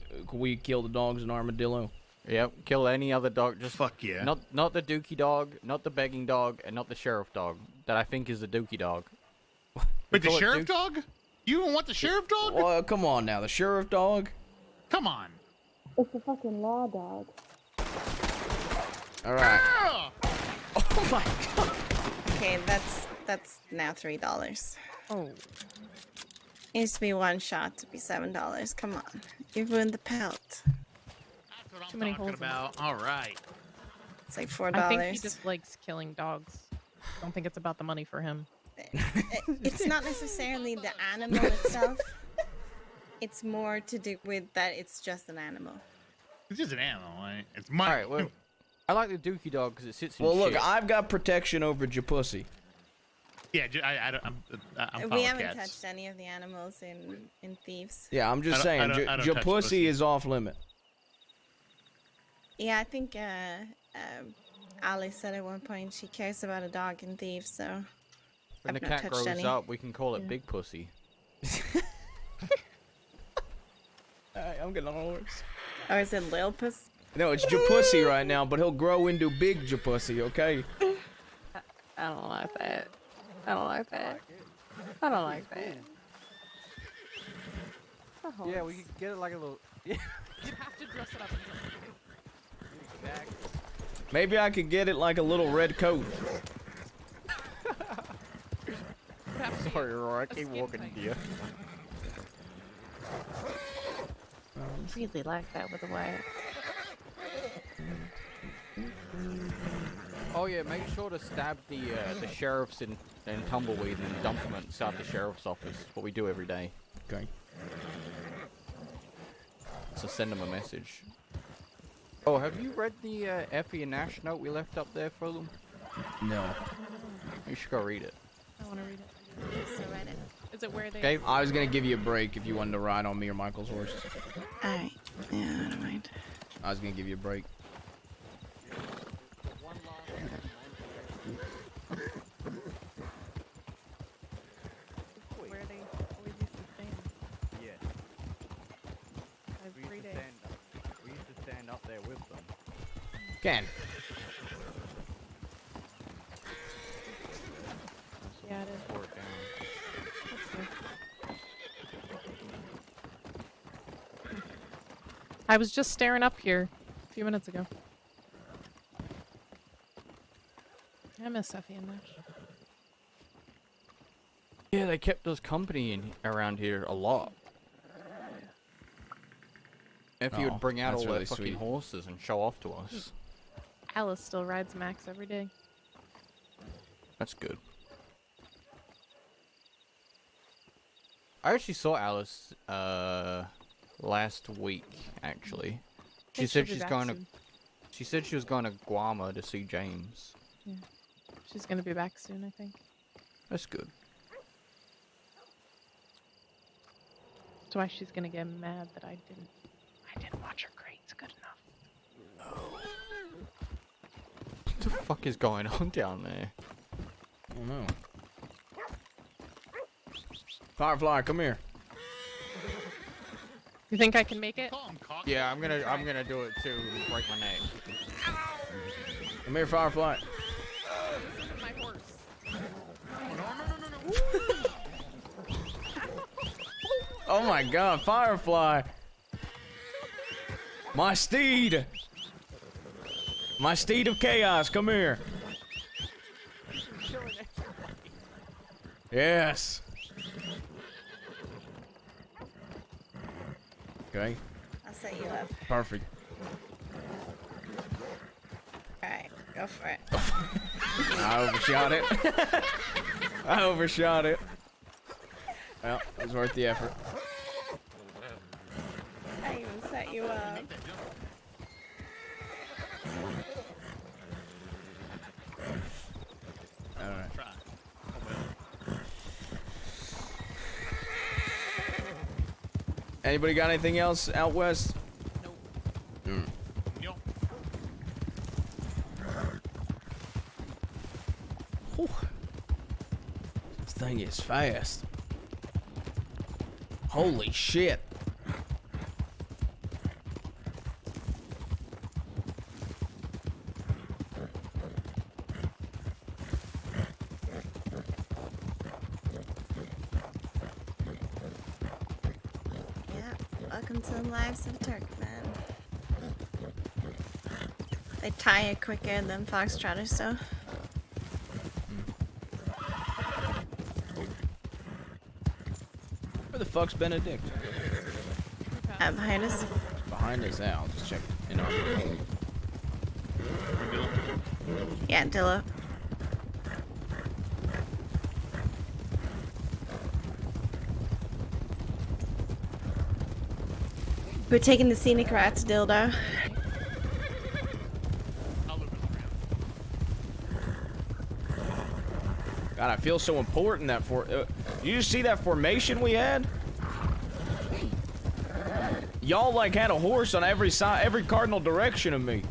kill the dogs in Armadillo? Yep. Kill any other dog. Just fuck yeah. Not the dookie dog, not the begging dog, and not the sheriff dog. That I think is the dookie dog. Wait, the sheriff dog? You even want the sheriff dog? Well, come on now, the sheriff dog. Come on. It's the fucking law dog. All right. Ah! Oh my god. Okay, that's now $3. Oh. It used to be one shot to be $7. Come on, you ruined the pelt. Too many holes. About. All right. It's like $4. I think he just likes killing dogs. I don't think it's about the money for him. It's not necessarily the animal itself. It's more to do with that it's just an animal. It's just an animal, right? It's mine. All right. Well, I like the dookie dog because it sits in Well, look, shit. I've got protection over Japussy. Yeah, I'm We fine haven't with cats. touched any of the animals in Thieves. Yeah, I'm just saying, I don't touch Japussy pussy. is off limit. Yeah, I think Ali said at one point she cares about a dog in Thieves, so When I've the not cat touched grows any. up, we can call it Yeah. Big Pussy. Alright, I'm getting on a horse. Or is it Lil Puss? No, it's Japussy right now, but he'll grow into Big Japussy, okay? I don't like that. I don't like that. I don't like that. Yeah, we could get it like a little. You have to dress it up. Maybe I could get it like a little red coat. Sorry, Rory, I keep walking to you. I really like that with the wire. Oh yeah, make sure to stab the sheriffs in Tumbleweed and dump them inside the sheriff's office. What we do every day. Okay. So send them a message. Oh, have you read the Effie and Ash note we left up there for them? No. You should go read it. I want to read it. So read it. Is it where they? Okay, I was gonna give you a break if you wanted to ride on me or Michael's horse. Alright. Yeah, I don't mind. I was gonna give you a break. Where they always used to stand. Yeah. Every day. We used to stand up there with them. Ken. Yeah, it is. Pour it down. That's I was just staring up here a few minutes ago. I miss Effie and Nash. Yeah, they kept us company around here a lot. Effie would bring out all their fucking horses and show off to us. Alice still rides Max every day. That's good. I actually saw Alice last week, actually. She said she's going to. She said she was going to Guama to see James. Yeah. She's gonna be back soon, I think. That's good. That's why she's gonna get mad that I didn't watch her crates good enough. What the fuck is going on down there? I don't know. Firefly, come here. You think I can make it? Yeah, I'm gonna do it too. Break my neck. Come here, Firefly. My horse. Oh my God, Firefly! My steed! My steed of chaos, come here. Yes. Okay. I'll set you up. Perfect. Alright, go for it. I overshot it. I overshot it. Well, it was worth the effort. I even set you up. Alright. Anybody got anything else out west? Nope. Whew. This thing is fast. Holy shit. Welcome to the lives of Turkmen. They tire quicker than foxtrotters, though. Where the fuck's Benedict? Behind us. Behind us now. I'll just check in on Yeah, Dilla. We're taking the scenic route to Dildo. God, I feel so important that you see that formation we had? Y'all like had a horse on every side, every cardinal direction of me.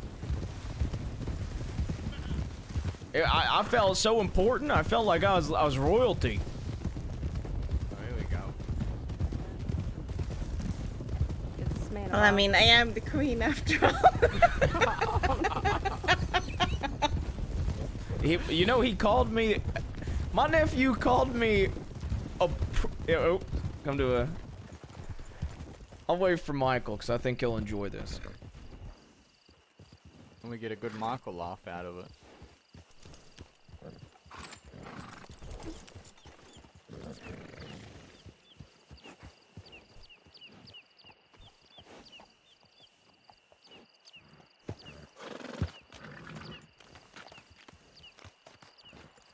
I felt so important. I felt like I was royalty. Oh, here we go. Well, I mean, I am the queen after all. He called me. My nephew called me a. Come to a. I'll wait for Michael because I think he'll enjoy this. And we get a good Michael laugh out of it.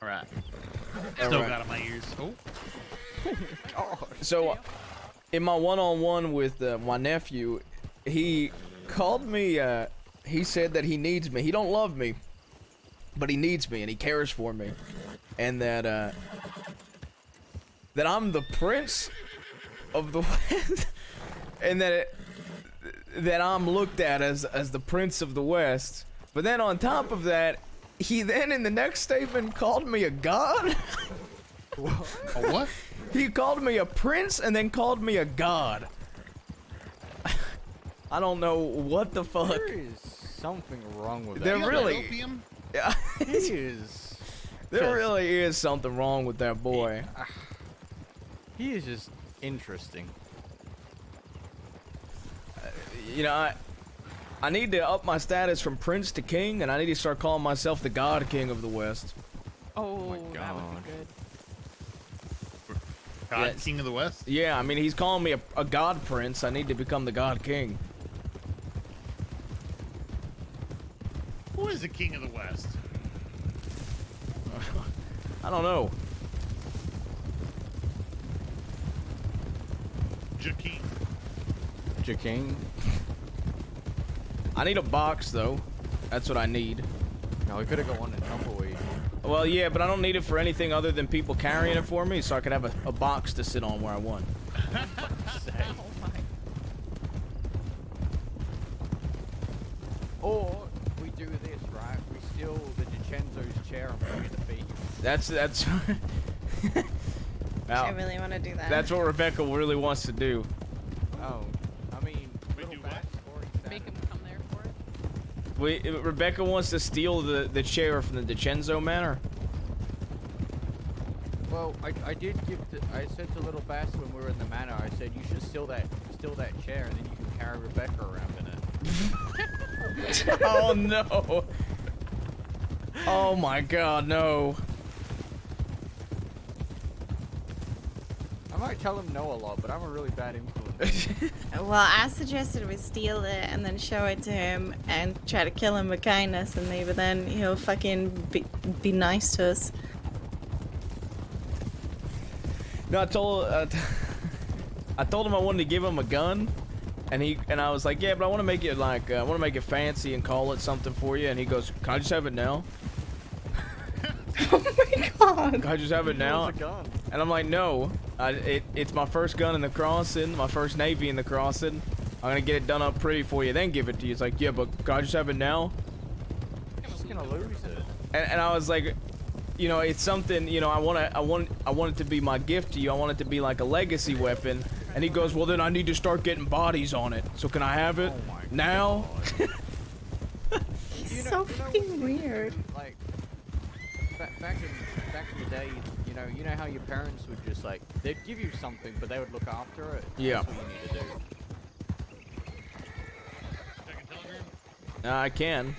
All right. Still got it in my ears. Oh. So, in my one-on-one with my nephew, he called me. He said that he needs me. He don't love me, but he needs me and he cares for me, and that I'm the prince of the West, and that I'm looked at as the prince of the West. But then on top of that, he then in the next statement called me a god. A what? He called me a prince and then called me a god. I don't know what the fuck. There is something wrong with that. There really. Opium? Yeah. He is. There really is something wrong with that boy. He is just interesting. You know, I need to up my status from Prince to King, and I need to start calling myself the God King of the West. Oh, that would be good. God Yes. King of the West? Yeah, I mean, he's calling me a God Prince. I need to become the God King. Who is the King of the West? I don't know. Jaking. Jaking. I need a box, though. That's what I need. No, we could have got one in Tumbleweed. Well, yeah, but I don't need it for anything other than people carrying it for me, so I could have a box to sit on where I want. Or we do this, right? We steal the DiCenzo's chair and bring it to feet. That's I really want to do that. That's what Rebecca really wants to do. Oh, I mean, Make him come there for it. Rebecca wants to steal the chair from the DiCenzo Manor. Well, I did give I said to Little Bass when we were in the manor, I said you should steal that chair and then you can carry Rebecca around in it. Oh no! Oh my God, no! I might tell him no a lot, but I'm a really bad influence. Well, I suggested we steal it and then show it to him and try to kill him with kindness, and maybe then he'll fucking be nice to us. No, I told him I wanted to give him a gun, and I was like, yeah, but I want to make it like I want to make it fancy and call it something for you. And he goes, can I just have it now? Oh my God! Can I just have it now? What's a gun? And I'm like, no, it's my first gun in the crossing, my first Navy in the crossing. I'm gonna get it done up pretty for you, then give it to you. It's like, yeah, but can I just have it now? I'm just gonna lose it. And I was like, you know, it's something, you know, I want it to be my gift to you. I want it to be like a legacy weapon. And he goes, well, then I need to start getting bodies on it. So can I have it now? He's so fucking weird. Like back in the day, you know how your parents would just like they'd give you something, but they would look after it. Yeah. That's what you need to do. I can.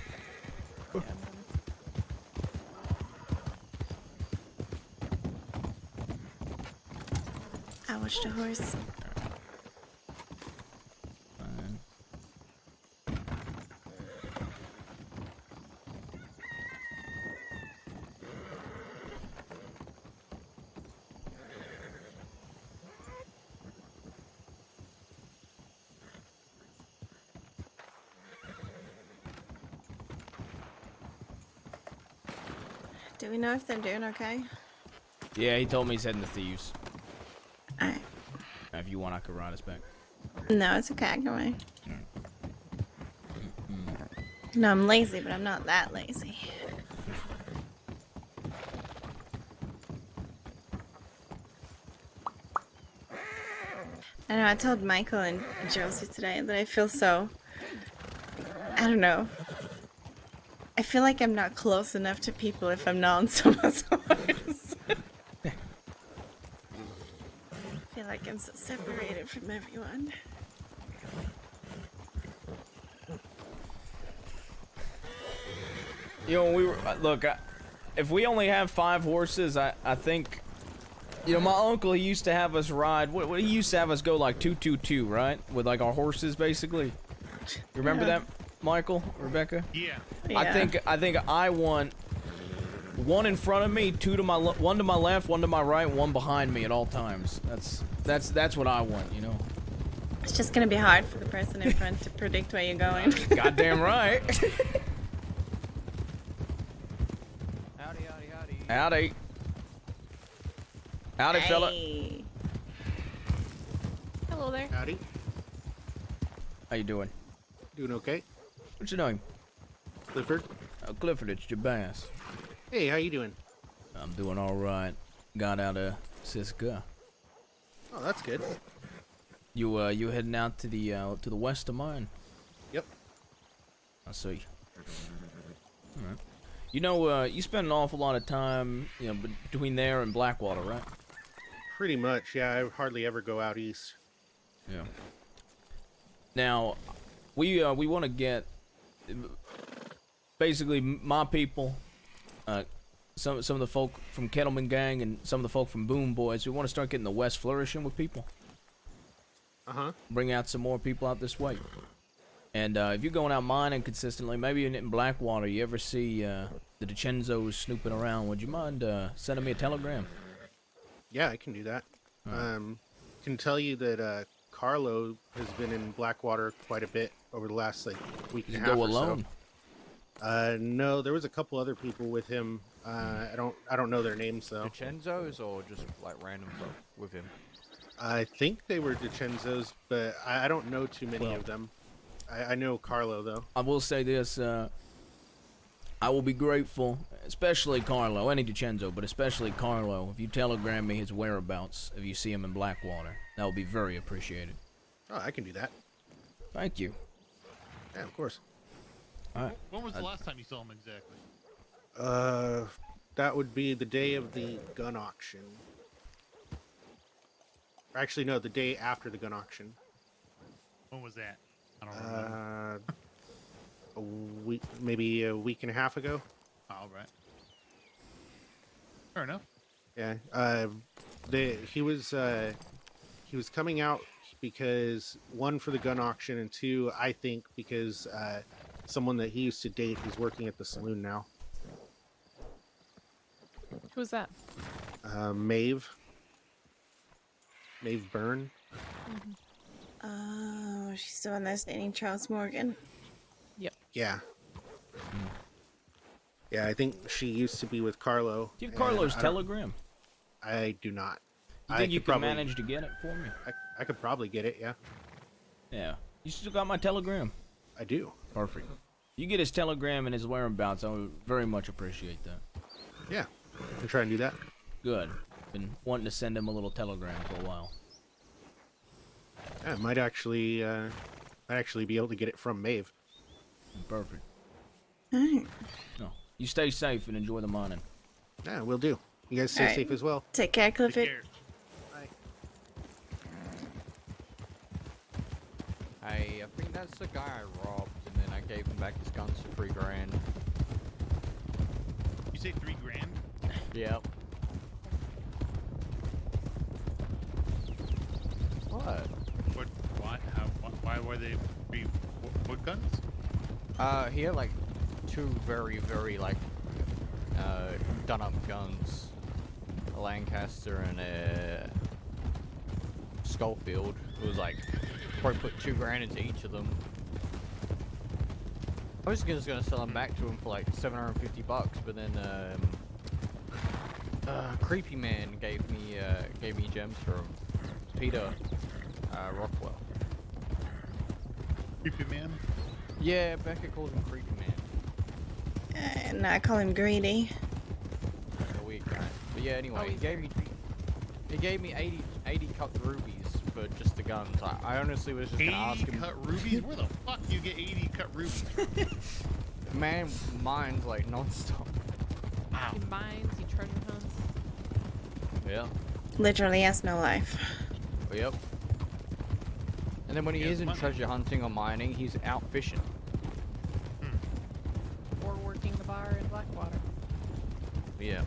I watched a horse. Do we know if they're doing okay? Yeah, he told me he's heading to Thieves. Alright. If you want, I could ride us back. No, it's okay. I can wait. No, I'm lazy, but I'm not that lazy. I know, I told Michael and Josie today that I feel so... I don't know. I feel like I'm not close enough to people if I'm not on someone's horse. I feel like I'm so separated from everyone. You know, we were look. If we only have 5 horses, I think. You know, my uncle, he used to have us ride. What he used to have us go like 2-2-2, right? With like our horses, basically. You remember that, Michael, Rebecca? Yeah. I think I want 1 in front of me, 1 to my left, 1 to my right, 1 behind me at all times. That's what I want, you know. It's just gonna be hard for the person in front to predict where you're going. Goddamn right. Howdy, howdy, howdy. Howdy. Howdy, fella. Hello there. Howdy. How you doing? Doing okay? What's your name? Clifford. Oh, Clifford, it's your bass. Hey, how you doing? I'm doing all right. Got out of Siska. Oh, that's good. You heading out to the west of mine? Yep. I see. All right. You know, you spend an awful lot of time, you know, between there and Blackwater, right? Pretty much, yeah. I hardly ever go out east. Yeah. Now, we want to get basically my people, some of the folk from Kettleman Gang and some of the folk from Boom Boys. We want to start getting the West flourishing with people. Bring out some more people out this way. And if you're going out mining consistently, maybe in Blackwater, you ever see the DiCenzos snooping around, would you mind sending me a telegram? Yeah, I can do that. Can tell you that Carlo has been in Blackwater quite a bit over the last week and a half go or alone? So. No, there was a couple other people with him. I don't know their names though. DiCenzos or just like random folk with him? I think they were DiCenzos, but I don't know too many of them. I know Carlo though. I will say this: I will be grateful, especially Carlo, any DiCenzo, but especially Carlo, if you telegram me his whereabouts if you see him in Blackwater. That would be very appreciated. Oh, I can do that. Thank you. Yeah, of course. All right. When was the last time you saw him exactly? That would be the day of the gun auction. Actually, no, the day after the gun auction. When was that? I don't remember. Maybe a week and a half ago. All right. Fair enough. Yeah. He was coming out because one for the gun auction and two, I think, because someone that he used to date is working at the saloon now. Who's that? Maeve Byrne. Oh, she's the one that's dating Charles Morgan. Yep. Yeah. Yeah, I think she used to be with Carlo. Do you have Carlo's telegram? I do not. You think you could manage to get it for me? I could probably get it, yeah. Yeah. You still got my telegram? I do. Perfect. You get his telegram and his whereabouts, I would very much appreciate that. Yeah, I can try and do that. Good. Been wanting to send him a little telegram for a while. Yeah, might actually be able to get it from Maeve. Perfect. Alright. No. You stay safe and enjoy the mining. Yeah, we'll do. You guys stay Alright. safe as well. Take care, Clifford. Hey, I think that's the guy I robbed, and then I gave him back his guns for $3,000. You say $3,000? Yep. What? What? Why? Why were they? What guns? He had like two very, very like done-up guns, a Lancaster and a Schofield. It was like probably put $2,000 into each of them. I was just gonna sell them back to him for like $750, but then Creepy Man gave me gems for him. Peter Rockwell. Creepy Man? Yeah, Becca calls him Creepy Man. And I call him Greedy. A weird guy. But yeah, anyway, he gave me 80 cut rubies for just the guns. I honestly was just gonna ask him. 80 cut rubies? Where the fuck do you get 80 cut rubies? Man mines like non-stop. Wow. He mines, he treasure hunts. Yeah. Literally has no life. Yep. And then when he isn't treasure hunting or mining, he's out fishing. Or working the bar in Blackwater. Yeah.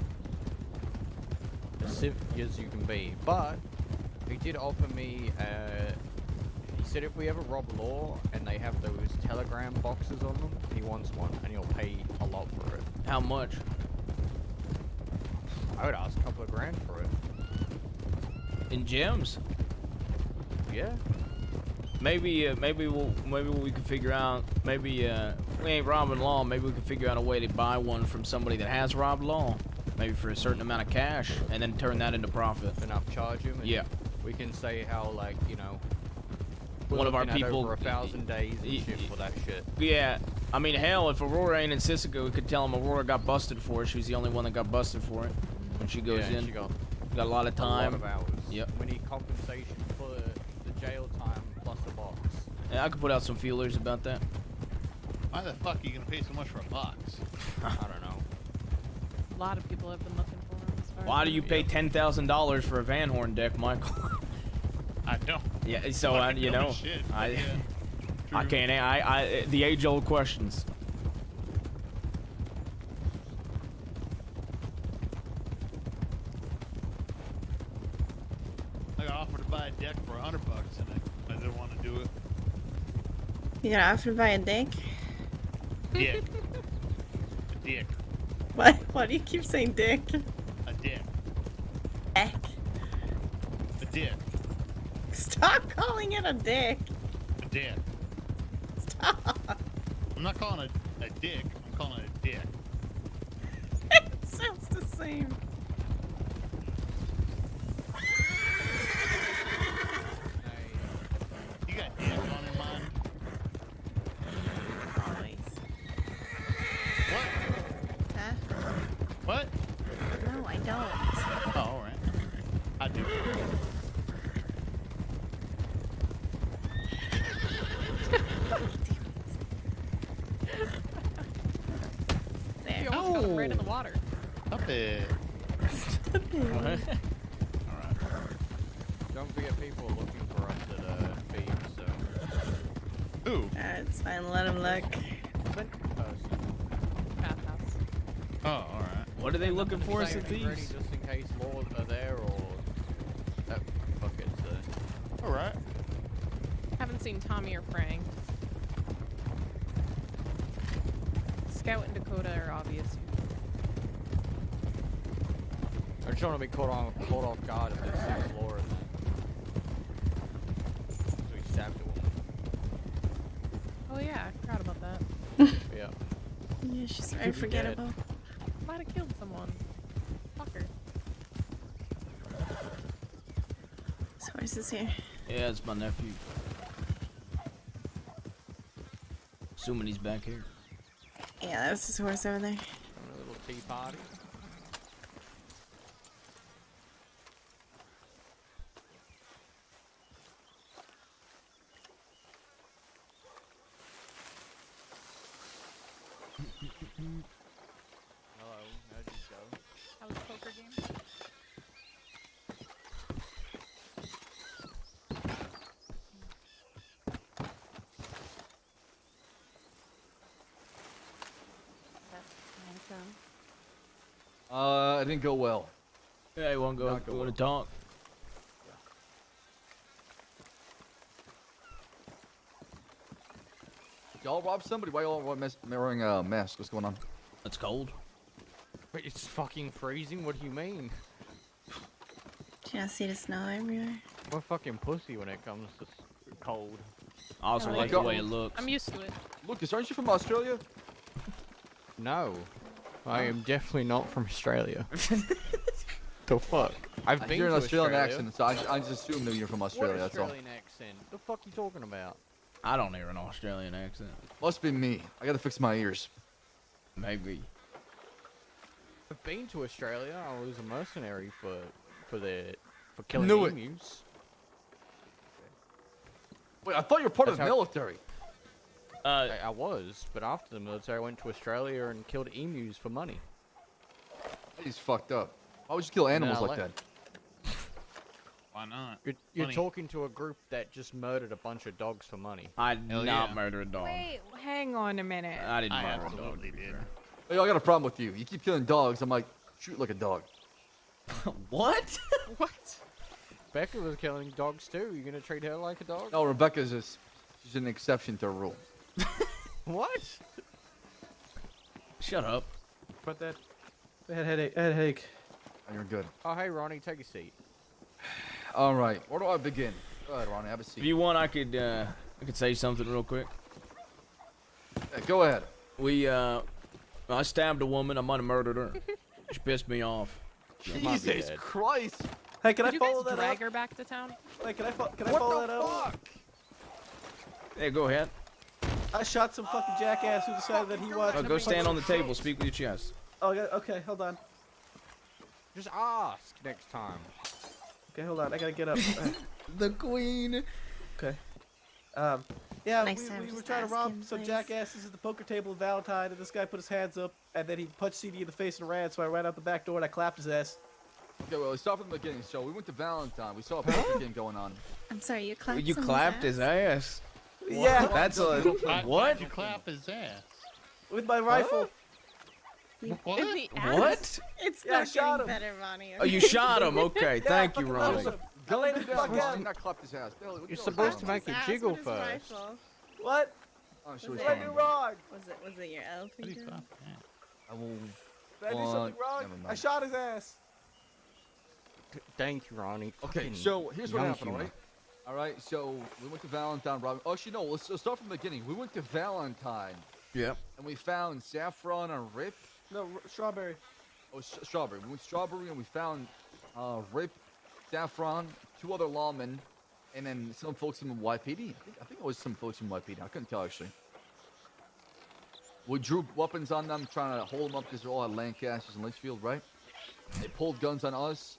As simple as you can be. But he did offer me, he said if we ever rob Law and they have those telegram boxes on them, he wants one and he'll pay a lot for it. How much? I would ask a couple of grand for it. In gems? Yeah. Maybe we could figure out. Maybe we ain't robbing Law. Maybe we could figure out a way to buy one from somebody that has robbed Law. Maybe for a certain amount of cash, and then turn that into profit. And upcharge him. And yeah. We can say how, like, you know, one of our people over 1,000 days and shit for that shit. Yeah. I mean, hell, if Aurora ain't in Sisika, we could tell him Aurora got busted for it. She was the only one that got busted for it. When she goes in, she got a lot of time. A lot of hours. Yep. We need compensation for the jail time plus a box. Yeah, I could put out some feelers about that. Why the fuck are you gonna pay so much for a box? I don't know. A lot of people have been looking for him. As far Why as do you pay $10,000 for a Van Horn deck, Michael? I don't. Yeah, so you know, shit, I. yeah. I can't. The age-old questions. I got offered to buy a deck for $100, and I didn't want to do it. You got offered to buy a dick? Dick. A dick. What? Why do you keep saying dick? A dick. Dick. A dick. Stop calling it a dick. A dick. Stop. I'm not calling it a dick. I'm calling it a dick. It sounds the same. You got dick on your mind? Always. What? Huh? What? No, I don't. Oh, alright. I do. There. You almost got him right in the water. Stop it. Stop it. Alright. Don't forget people are looking for us at Thebes, so. Ooh. It's fine, let him look. Bathhouse. Oh, alright. What are they looking for us at Ready these? just in case Lord are there or. Fuck it, Alright. Haven't seen Tommy or Frank. Scout and Dakota are obvious. I just want to be caught off guard if there's 6 Laura's. So he stabbed a woman. Oh yeah, I forgot about that. Yeah. Yeah, she's very Could be forgettable. Might have killed someone. Fucker. This horse is here. Yeah, it's my nephew. Assuming he's back here. Yeah, that was his horse over there. Having a little tea party. Hello, how'd you go? How was the poker game? It didn't go well. Yeah, you want to Not go go to well. talk? Y'all robbed somebody? Why y'all wearing a mask? What's going on? It's cold. Wait, it's fucking freezing? What do you mean? Do you not see the snow everywhere? I'm a fucking pussy when it comes to cold. I also Yeah, like the way it looks. I'm used to it. Lucas, aren't you from Australia? No. I am definitely not from Australia. The fuck? I've I been hear an to Australian Australia. accent, so I just assumed that you're from Australia, What that's all. Australian accent? The fuck you talking about? I don't hear an Australian accent. Must be me. I gotta fix my ears. Maybe. I've been to Australia. I was a mercenary for killing Knew it. emus. Wait, I thought you were part of That's the how- military. I was, but after the military, I went to Australia and killed emus for money. He's fucked up. Why would you kill animals Nah, like like- that? Why not? You're Money. talking to a group that just murdered a bunch of dogs for money. I did Hell not yeah. murder a dog. Wait, hang on a minute. I didn't I murder a dog. absolutely to be did. fair. Hey, I got a problem with you. You keep killing dogs. I'm like, shoot like a dog. What? What? Becca was killing dogs too. You gonna treat her like a dog? No, Rebecca's just, she's an exception to a rule. What? Shut up. But that. I had headache. Oh, you're good. Oh, hey Ronnie, take a seat. All right, where do I begin? Go ahead, Ronnie, have a If seat. you want, I could say something real quick. Yeah, go ahead. I stabbed a woman. I might have murdered her. She pissed me off. Jesus Christ! Hey, can Did I you follow guys that drag up? her back to town? Wait, can I follow that up? Hey, go ahead. I shot some fucking jackass who decided that he wanted. Oh, to go punch stand on some the table. folks. Speak with your chest. Oh, yeah, okay, hold on. Just ask next time. Okay, hold on. I gotta get up. The queen. Okay. Yeah, Next time, we were just trying to ask rob him, some please. jackasses at the poker table in Valentine, and this guy put his hands up, and then he punched CD in the face and ran, so I ran out the back door and I clapped his ass. Okay, well, let's start from the beginning. So we went to Valentine. We saw a poker game going on. I'm sorry, you clapped You someone's clapped ass? his ass. Yeah. That's a Why'd what? you clap his ass? With my rifle. What? In the What? ass? It's Yeah, I not shot getting him. better, Ronnie. Oh, you shot him. Okay, Yeah, thank you, fucking Ronnie. awesome. Go Lay lay the fuck out. Not clapped his ass. You're supposed to make it Ass jiggle with his first. rifle. What? Oh, she Was was it- What did I do wrong? Was it your elf? What do you finger? clap? I will. Did I do something wrong? Never mind. I shot his ass. Thank you, Ronnie. Okay, Fucking so here's what young happened, humor. alright? Alright, so we went to Valentine, Robin. Oh, actually, no, let's start from the beginning. We went to Valentine, Yep. and we found Saffron and Rip. No, strawberry. Oh, Strawberry. We went to Strawberry, and we found Rip, Saffron, 2 other lawmen, and then some folks from YPD. I think it was some folks from YPD. I couldn't tell, actually. We drew weapons on them, trying to hold them up because they're all at Lancasters and Litchfield, right? They pulled guns on us.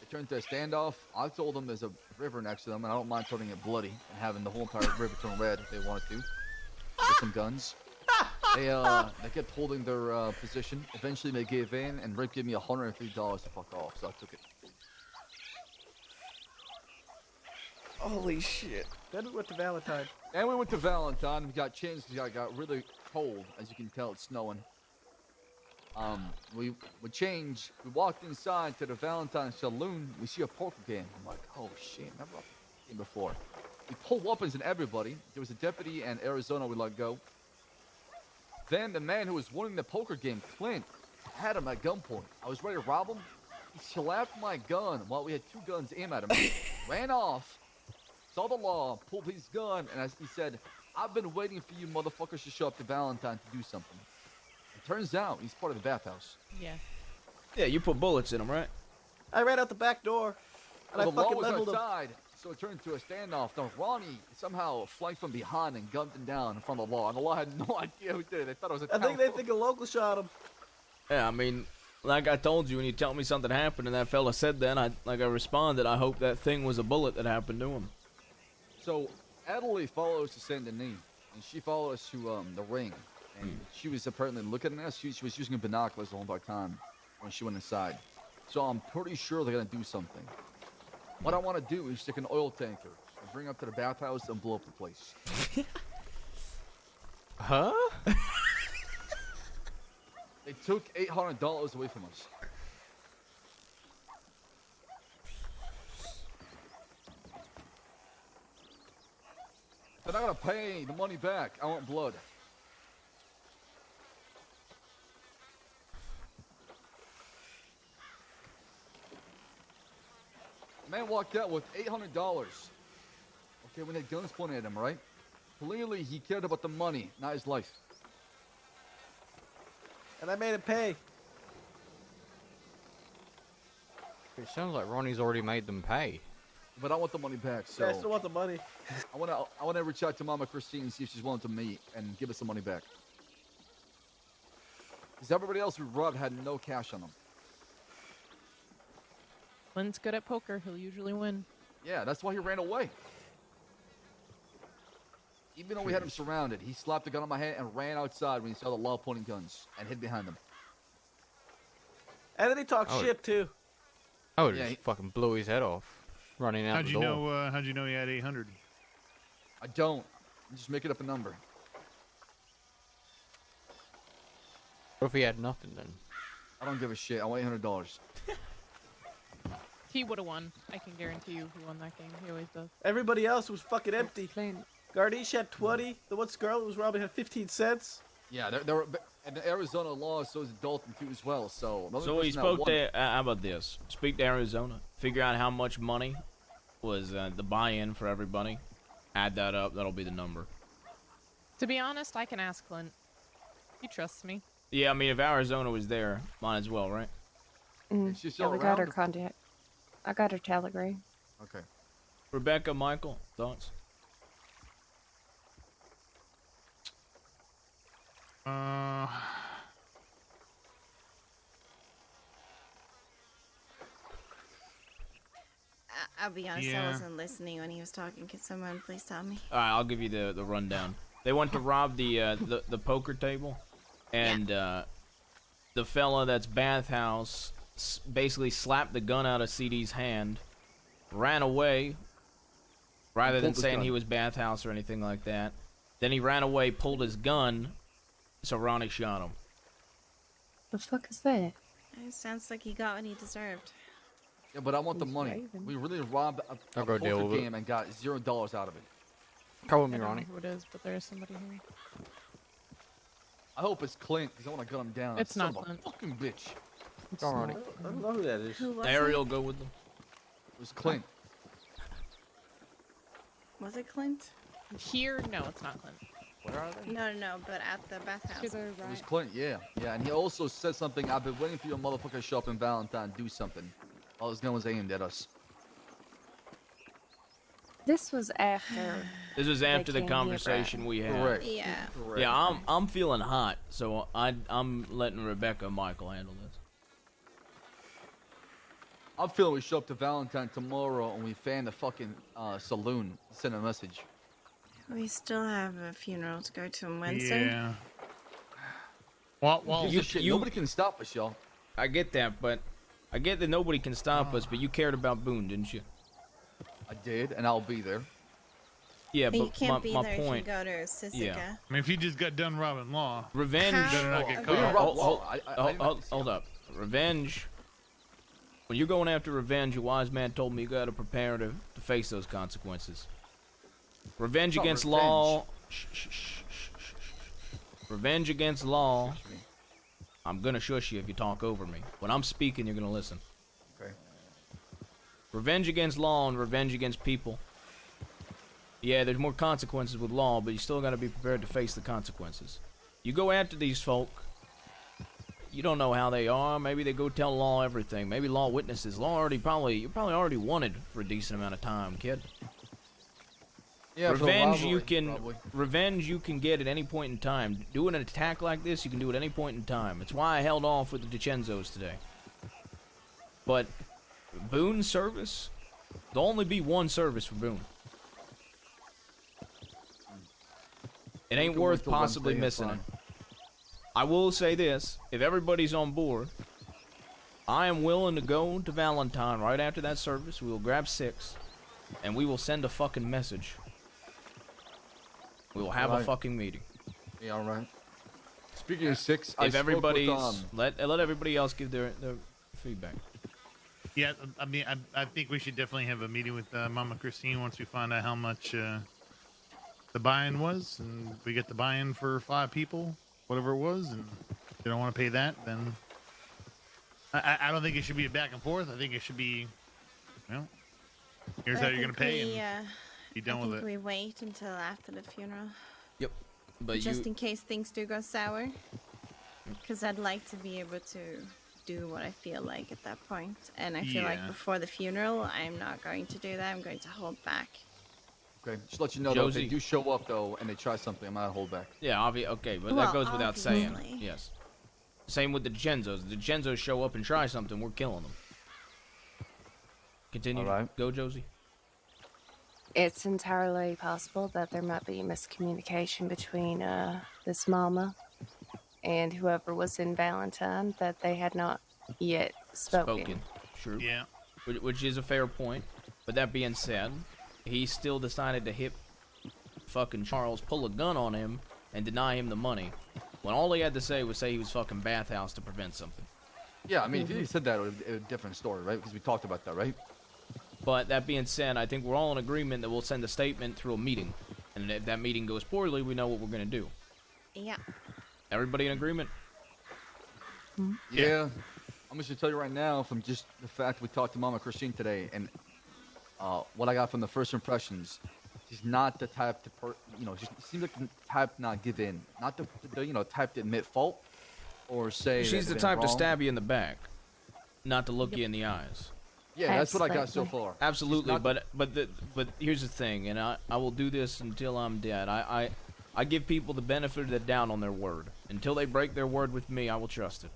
It turned to a standoff. I told them there's a river next to them, and I don't mind turning it bloody and having the whole entire river turn red if they wanted to. With some guns. They kept holding their position. Eventually, they gave in, and Rip gave me $103 to fuck off, so I took it. Holy shit. Then we went to Valentine. And we went to Valentine. We got changed because it got really cold. As you can tell, it's snowing. We changed. We walked inside to the Valentine saloon. We see a poker game. I'm like, oh shit, never seen before. We pulled weapons on everybody. There was a deputy and Arizona we let go. Then the man who was winning the poker game, Clint, had him at gunpoint. I was ready to rob him. He slapped my gun while we had 2 guns aimed at him. Ran off. Saw the law, pulled his gun, and as he said, I've been waiting for you motherfuckers to show up to Valentine to do something. It turns out he's part of the bathhouse. Yeah. Yeah, you put bullets in him, right? I ran out the back door, and Well, I the law fucking was leveled him. outside, so it turned into a standoff. Now Ronnie somehow flanked from behind and gunned him down in front of the law. And the law had no idea who did it. They thought it was a I think they think a local shot him. Yeah, I mean, like I told you, when you tell me something happened and that fella said that, I responded, I hope that thing was a bullet that happened to him. So Adelaide follows to Saint Denis, and she followed us to the ring. And she was apparently looking at us. She was using binoculars the whole entire time when she went inside. So I'm pretty sure they're gonna do something. What I want to do is stick an oil tanker and bring up to the bathhouse and blow up the place. Huh? They took $800 away from us. They're not gonna pay the money back. I want blood. The man walked out with $800. Okay, when they had guns pointed at him, right? Clearly, he cared about the money, not his life. And I made him pay. It sounds like Ronnie's already made them pay. But I want the money back, so Yeah, I still want the money. I wanna reach out to Mama Christine and see if she's willing to meet and give us the money back. Because everybody else we robbed had no cash on them. Clint's good at poker. He'll usually win. Yeah, that's why he ran away. Even though we had him surrounded, he slapped the gun on my head and ran outside when he saw the law pointing guns and hid behind them. And then he talked Oh. shit too. I would Yeah, just fucking blow his head off, running out How'd the you door. know? How'd you know he had 800? I don't. I'm just making up a number. What if he had nothing then? I don't give a shit. I want $800. He would have won. I can guarantee you he won that game. He always does. Everybody else was fucking empty. Gardish had 20. The one girl who was robbing had 15 cents. Yeah, there were, and the Arizona law is Dalton too as well. So the only So he person that spoke won- to, how about this? Speak to Arizona. Figure out how much money was the buy-in for everybody. Add that up. That'll be the number. To be honest, I can ask Clint. He trusts me. Yeah, I mean, if Arizona was there, might as well, right? Is she Yeah, still we got her around? contact. I got her telegram. Okay. Rebecca, Michael, thoughts? I'll be honest, Yeah. I wasn't listening when he was talking. Can someone please tell me? All right, I'll give you the rundown. They went to rob the poker table, and the fella that's bathhouse basically slapped the gun out of CD's hand, ran away rather than pulled his saying gun. he was bathhouse or anything like that. Then he ran away, pulled his gun, so Ronnie shot him. The fuck is that? It sounds like he got what he deserved. Yeah, but I want the money. We really robbed a I'll go deal poker with it. game and got $0 out of it. Come with I me, don't know Ronnie. who it is, but there's somebody here. I hope it's Clint, because I want to gun him down. It's Son not of a Clint. fucking bitch. Go, Ronnie. I don't know who that is. Who was Ariel, go with them. It was Clint. it? Was it Clint? Here? No, it's not Clint. Where are they? No, but at the bathhouse. It was Clint, yeah. Yeah, and he also said something, I've been waiting for your motherfucker to show up in Valentine, do something. All his gun was aimed at us. This was after. This was they after the came here, conversation Brad. we had. Correct. Yeah. Correct. Yeah, I'm feeling hot, so I'm letting Rebecca and Michael handle this. I'm feeling we show up to Valentine tomorrow and we fan the fucking saloon. Send a message. We still have a funeral to go to on Wednesday. Yeah. Well, Nobody can stop us, y'all. I get that, but I get that nobody can stop us, but you cared about Boone, didn't you? I did, and I'll be there. Yeah, But you but can't be my there point. if you go to Sisica. Yeah. I mean, if you just got done robbing Law, Revenge. you better not get We didn't caught. rob Law. I didn't have to see Hold up. Revenge. When you're going after revenge, a wise man told me you got to prepare to face those consequences. Revenge It's not against revenge. law. Revenge against law. I'm gonna shush you if you talk over me. When I'm speaking, you're gonna listen. Okay. Revenge against law and revenge against people. Yeah, there's more consequences with law, but you still gotta be prepared to face the consequences. You go after these folk, you don't know how they are. Maybe they go tell law everything. Maybe law witnesses. Law you're probably already wanted for a decent amount of time, kid. Yeah, for the revenge rivalry, revenge you can get at any point in time. Doing an attack like this, you can do at any point in time. It's why I held off with the DiCenzos today. But Boone's service, there'll only be one service for Boone. It ain't can worth wait till possibly Wednesday, it's missing it. fine. I will say this: if everybody's on board, I am willing to go to Valentine right after that service. We will grab 6, and we will send a fucking message. We will have a Alright. fucking meeting. Yeah, all right. Speaking of 6, I If spoke everybody's with, let everybody else give their feedback. Yeah, I mean, I think we should definitely have a meeting with Mama Christine once we find out how much the buy-in was, and we get the buy-in for 5 people, whatever it was, and if they don't want to pay that, then I don't think it should be a back and forth. I think it should be, here's how you're gonna pay, and be done I with think it. we wait until after the funeral. Yep. But just in case things do go sour. Because I'd like to be able to do what I feel like at that point. And I feel like Yeah. before the funeral, I'm not going to do that. I'm going to hold back. Okay, just let you know, though, if they Josie. do show up, though, and they try something, I'm not hold back. Yeah, okay, but Well, that goes without saying. obviously. Yes. Same with the DiCenzos. The DiCenzos show up and try something, we're killing them. Continue. Alright. Go, Josie. It's entirely possible that there might be miscommunication between this mama and whoever was in Valentine, that they had not yet spoken. True. Yeah. Which is a fair point. But that being said, he still decided to hit fucking Charles, pull a gun on him, and deny him the money. When all he had to say was say he was fucking bathhouse to prevent something. Yeah, I mean, if you said that, it would be a different story, right? Because we talked about that, right? But that being said, I think we're all in agreement that we'll send a statement through a meeting. And if that meeting goes poorly, we know what we're going to do. Yeah. Everybody in agreement? Yeah. I'm just gonna tell you right now, from just the fact we talked to Mama Christine today, and what I got from the first impressions, she's not the type to, she seems like the type to not give in, not the type to admit fault or say. She's the that type they're to wrong. stab you in the back, not to look you in the eyes. Yeah, that's what I got so far. Absolutely, She's not but here's the thing, and I will do this until I'm dead. I give people the benefit of the doubt on their word. Until they break their word with me, I will trust it.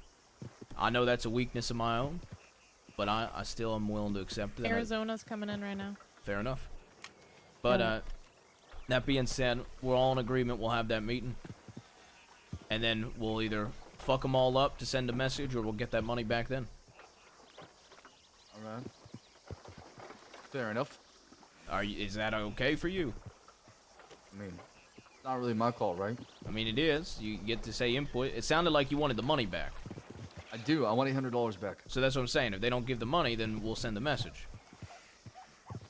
I know that's a weakness of my own, but I still am willing to accept it. Arizona's coming in right now. Fair enough. But that being said, we're all in agreement. We'll have that meeting, and then we'll either fuck them all up to send a message, or we'll get that money back then. All right. Fair enough. Is that okay for you? I mean, it's not really my call, right? I mean, it is. You get to say input. It sounded like you wanted the money back. I do. I want $800 back. So that's what I'm saying. If they don't give the money, then we'll send the message.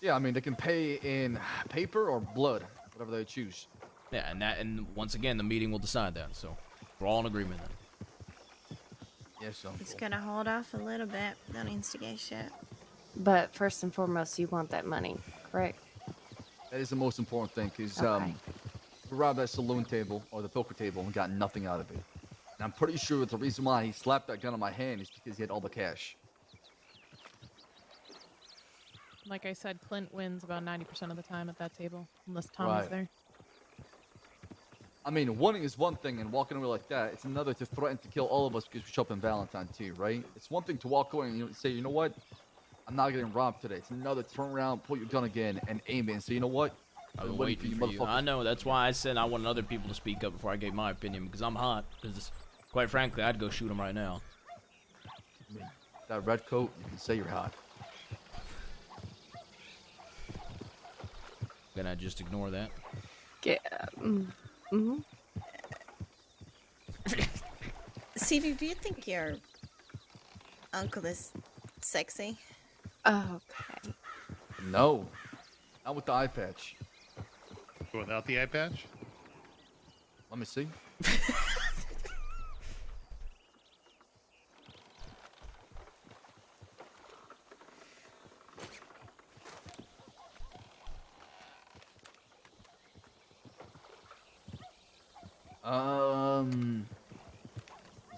Yeah, I mean, they can pay in paper or blood, whatever they choose. Yeah, and once again, the meeting will decide that. So we're all in agreement then. Yes, Uncle. He's gonna hold off a little bit. Don't instigate shit. But first and foremost, you want that money, correct? That is the most important thing, because Okay. we robbed that saloon table or the poker table and got nothing out of it. And I'm pretty sure that the reason why he slapped that gun on my hand is because he had all the cash. Like I said, Clint wins about 90% of the time at that table, unless Tommy's Right. there. I mean, winning is one thing, and walking away like that, it's another to threaten to kill all of us because we show up in Valentine too, right? It's one thing to walk away and say, you know what? I'm not getting robbed today. It's another to turn around, pull your gun again, and aim it and say, you know what? I've been waiting for you. I know. That's why I said I wanted other people to speak up before I gave my opinion, because I'm hot. Because, quite frankly, I'd go shoot him right now. I mean, that red coat, you can say you're hot. Can I just ignore that? Yeah. Mm-hmm. CD, do you think your uncle is sexy? Okay. No. Not with the eye patch. Without the eye patch? Let me see.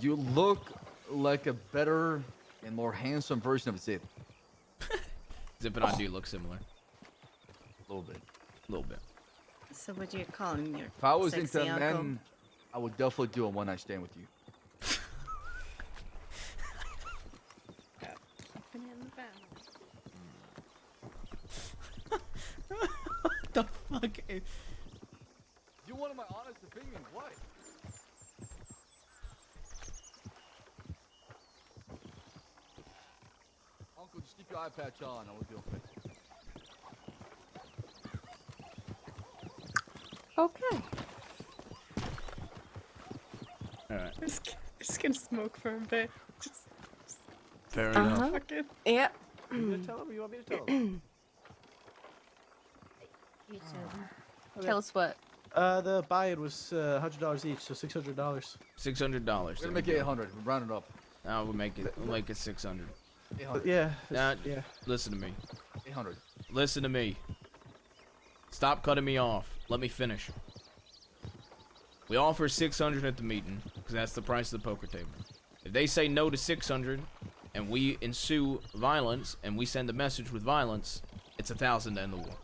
You look like a better and more handsome version of Zip. Zip and I do look similar. A little bit. A little bit. So would you call him your If I was sexy into uncle? men, I would definitely do a one-night stand with you. What the fuck? You wanted my honest opinion. What? Uncle, just keep your eye patch on. I will be okay. Okay. Alright. I'm just gonna smoke for a bit. Just Fair Uh-huh. enough. fuck it. Yep. You gonna tell him or you want me to tell him? Tell us what. The buy-in was $100 each, so $600. $600. We're gonna make it 800. We'll round it up. No, we'll make it 600. 800. Yeah. Now, Yeah. listen to me. 800. Listen to me. Stop cutting me off. Let me finish. We offer 600 at the meeting because that's the price of the poker table. If they say no to 600 and we ensue violence and we send a message with violence, it's 1,000 to end the war.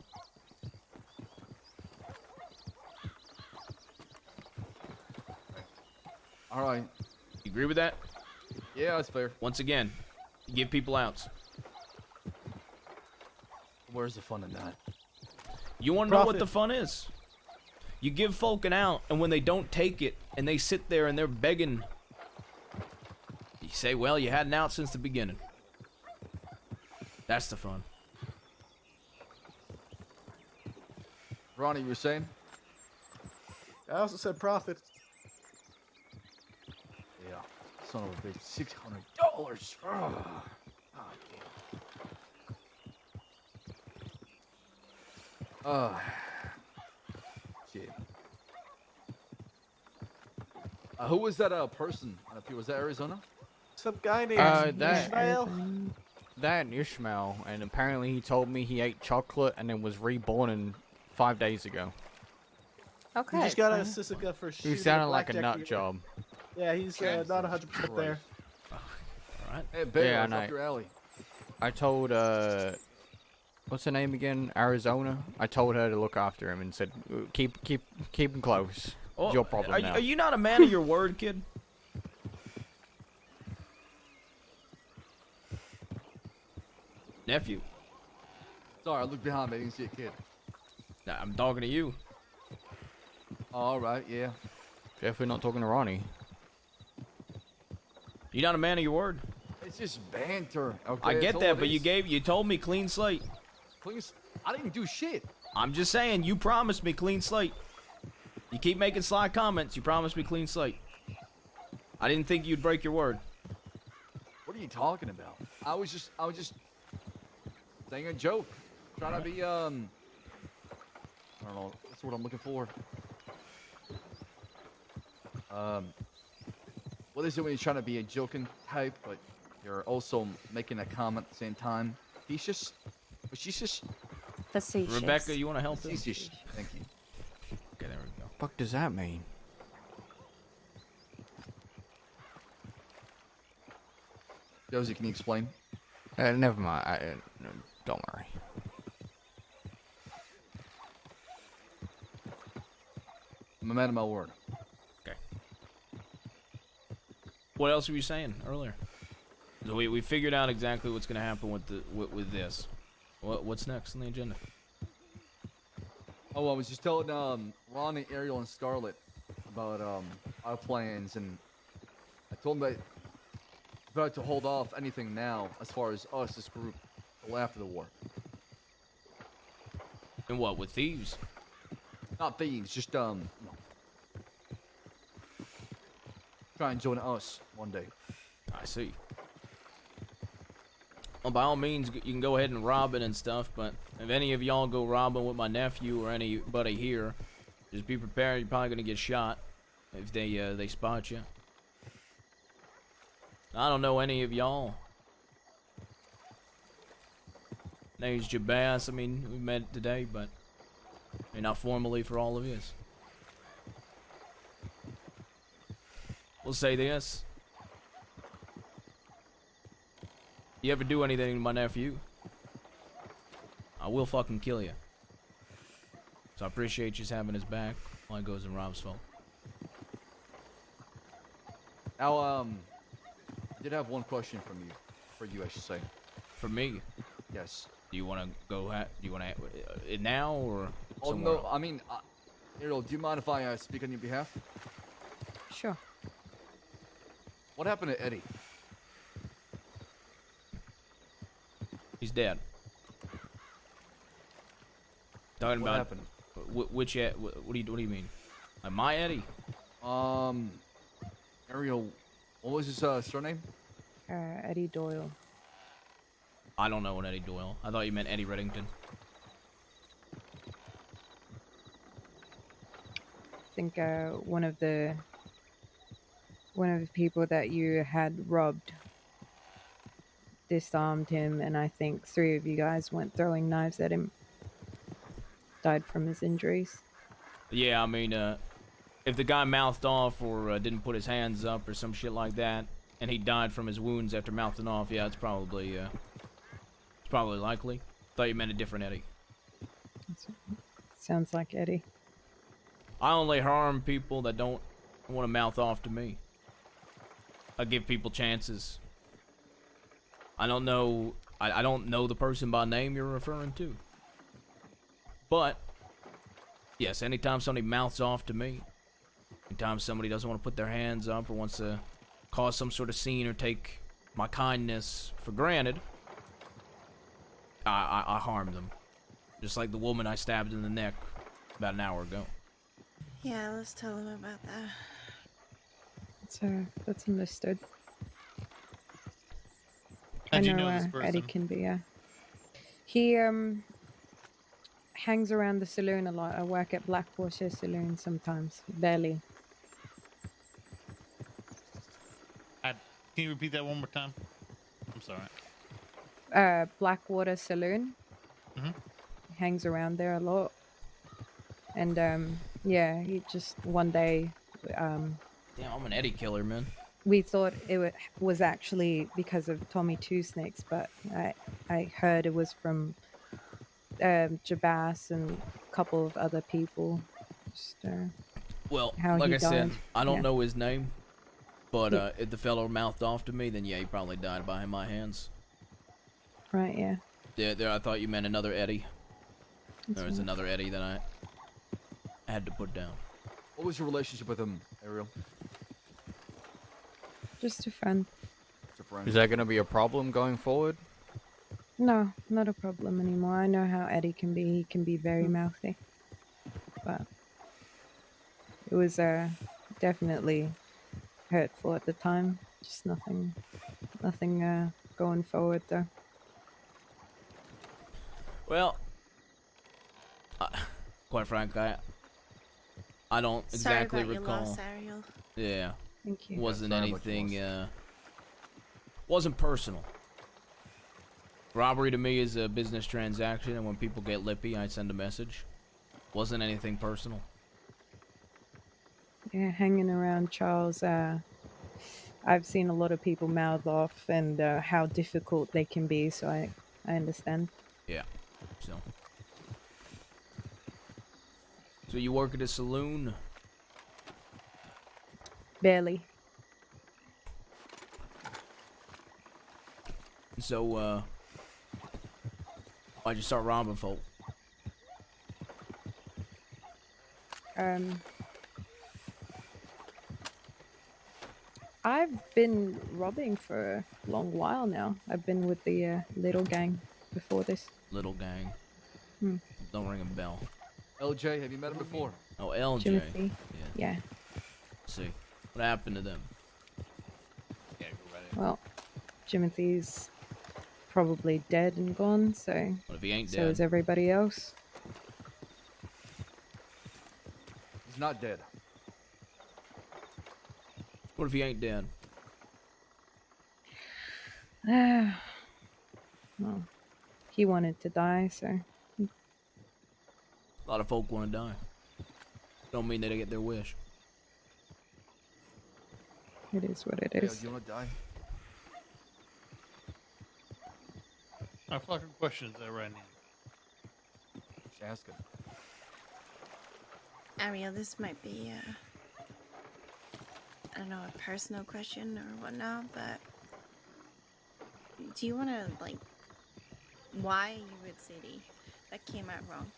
All right. You agree with that? Yeah, that's fair. Once again, you give people outs. Where's the fun in that? You want to know what Profit. the fun is? You give folk an out, and when they don't take it, and they sit there and they're begging, you say, well, you had an out since the beginning. That's the fun. Ronnie, you were saying? I also said profit. Yeah. Son of a bitch. $600. Oh, shit. Who was that person? Was that Arizona? Some guy named Ishmael. That and Ishmael, and apparently he told me he ate chocolate and then was reborn in 5 days ago. Okay. He just got out of Sisika for shooting He sounded like a blackjack nut dealer. job. Yeah, he's not 100% there. Alright. Hey, Bear, Yeah, it's I up know. your alley. I told, what's her name again? Arizona? I told her to look after him and said, keep him close. Oh, It's your problem now. Are you not a man of your word, kid? Nephew. Sorry, I looked behind me. I didn't see a kid. Nah, I'm talking to you. All right, yeah. Definitely not talking to Ronnie. You not a man of your word? It's just banter. Okay, I that's get all that, it but is. you told me clean slate. Please. I didn't do shit. I'm just saying, you promised me clean slate. You keep making sly comments. You promised me clean slate. I didn't think you'd break your word. What are you talking about? I was just saying a joke. Trying to be, I don't know, that's what I'm looking for. What is it when you're trying to be a joking type, but you're also making a comment at the same time? Facetious? Facetious? Facetious. Rebecca, you want to help us? Facetious. Thank you. Okay, there we go. Fuck does that mean? Josie, can you explain? Never mind. No, don't worry. I'm a man of my word. Okay. What else were you saying earlier? So we figured out exactly what's gonna happen with this. What's next on the agenda? Oh, I was just telling Ronnie, Ariel, and Scarlet about our plans, and I told them that it's better to hold off anything now as far as us, this group, till after the war. And what, with thieves? Not thieves, just you know, try and join us one day. I see. Well, by all means, you can go ahead and rob it and stuff, but if any of y'all go robbing with my nephew or anybody here, just be prepared. You're probably gonna get shot if they spot you. I don't know any of y'all. Name's Jabaz. I mean, we met today, but not formally for all of yous. We'll say this. You ever do anything to my nephew, I will fucking kill you. So I appreciate you having his back while he goes and robs folk. Now, I did have one question for you, I should say. For me? Yes. Do you want to go? Do you want to it now or? Oh somewhere no, else? I mean, Ariel, do you mind if I speak on your behalf? Sure. What happened to Eddie? He's dead. Talking What about happened? Which what do you mean? Like my Eddie? Ariel, what was his surname? Eddie Doyle. I don't know an Eddie Doyle. I thought you meant Eddie Reddington. I think one of the people that you had robbed disarmed him, and I think 3 of you guys went throwing knives at him. Died from his injuries. Yeah, I mean, if the guy mouthed off or didn't put his hands up or some shit like that, and he died from his wounds after mouthing off, yeah, it's probably likely. Thought you meant a different Eddie. Sounds like Eddie. I only harm people that don't want to mouth off to me. I give people chances. I don't know the person by name you're referring to. But, yes, anytime somebody mouths off to me, anytime somebody doesn't want to put their hands up or wants to cause some sort of scene or take my kindness for granted, I harm them. Just like the woman I stabbed in the neck about an hour ago. Yeah, let's tell him about that. That's understood. How'd I you know, know this person? Eddie can be, he hangs around the saloon a lot. I work at Black Horse Saloon sometimes. Barely. Can you repeat that one more time? I'm sorry. Blackwater Saloon. Mhm. Hangs around there a lot. And yeah, he just one day Damn, I'm an Eddie killer, man. we thought it was actually because of Tommy Two Snakes, but I heard it was from Jabas and a couple of other people. Just, Well, how like he I said, died. I don't Yeah. know his name, but if the fellow mouthed off to me, then yeah, he probably died by my hands. Right, yeah. Yeah, I thought you meant another Eddie. That's There was right. another Eddie that I had to put down. What was your relationship with him, Ariel? Just a friend. Just a friend. Is that going to be a problem going forward? No, not a problem anymore. I know how Eddie can be. He can be very mouthy. But it was definitely hurtful at the time. Just nothing going forward though. Well, quite frankly, I don't Sorry exactly about your recall. loss, Ariel. Yeah. Thank you. Wasn't Sorry about your anything, wasn't personal. Robbery to me is a business transaction, and when people get lippy, I send a message. Wasn't anything personal. Yeah, hanging around Charles, I've seen a lot of people mouth off and how difficult they can be, so I understand. Yeah. So you work at a saloon? Barely. So, why'd you start robbing folk? I've been robbing for a long while now. I've been with the little gang before this. Little gang. Hmm. Don't ring a bell. LJ, have you met him before? Oh, LJ. Timothy. Yeah. Yeah. See. What happened to them? Well, Timothy's probably dead and gone, so. What if he ain't so dead? is everybody else. He's not dead. What if he ain't dead? Well, he wanted to die, so. A lot of folk want to die. Don't mean they get their wish. It is what it Yeah, is. do you want to die? Our fucking questions there right now. Just ask him. Ariel, this might be, I don't know, a personal question or whatnot, but do you want to, like, why are you with City? That came out wrong.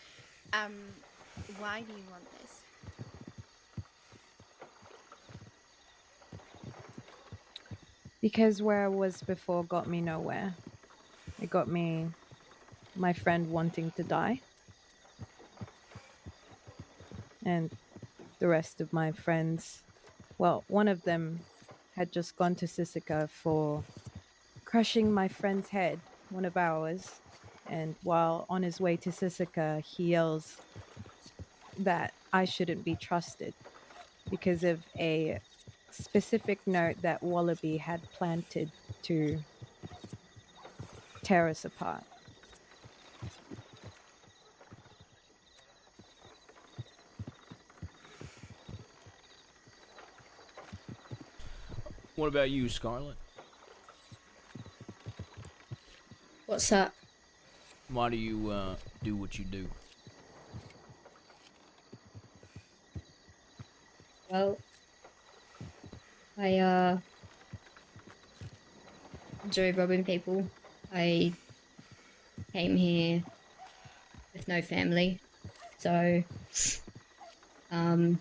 Why do you want this? Because where I was before got me nowhere. It got me my friend wanting to die. And the rest of my friends, well, one of them had just gone to Sisika for crushing my friend's head, one of ours. And while on his way to Sisika, he yells that I shouldn't be trusted because of a specific note that Wallaby had planted to tear us apart. What about you, Scarlet? What's that? Why do you, do what you do? Well, I enjoy robbing people. I came here with no family, so when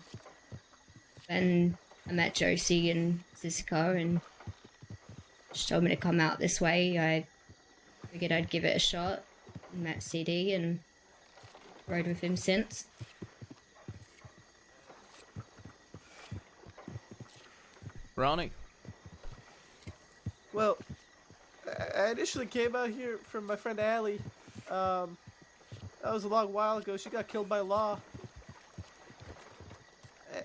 I met Josie and Cisco and she told me to come out this way, I figured I'd give it a shot. Met CD and rode with him since. Ronnie? Well, I initially came out here from my friend Allie. That was a long while ago. She got killed by law.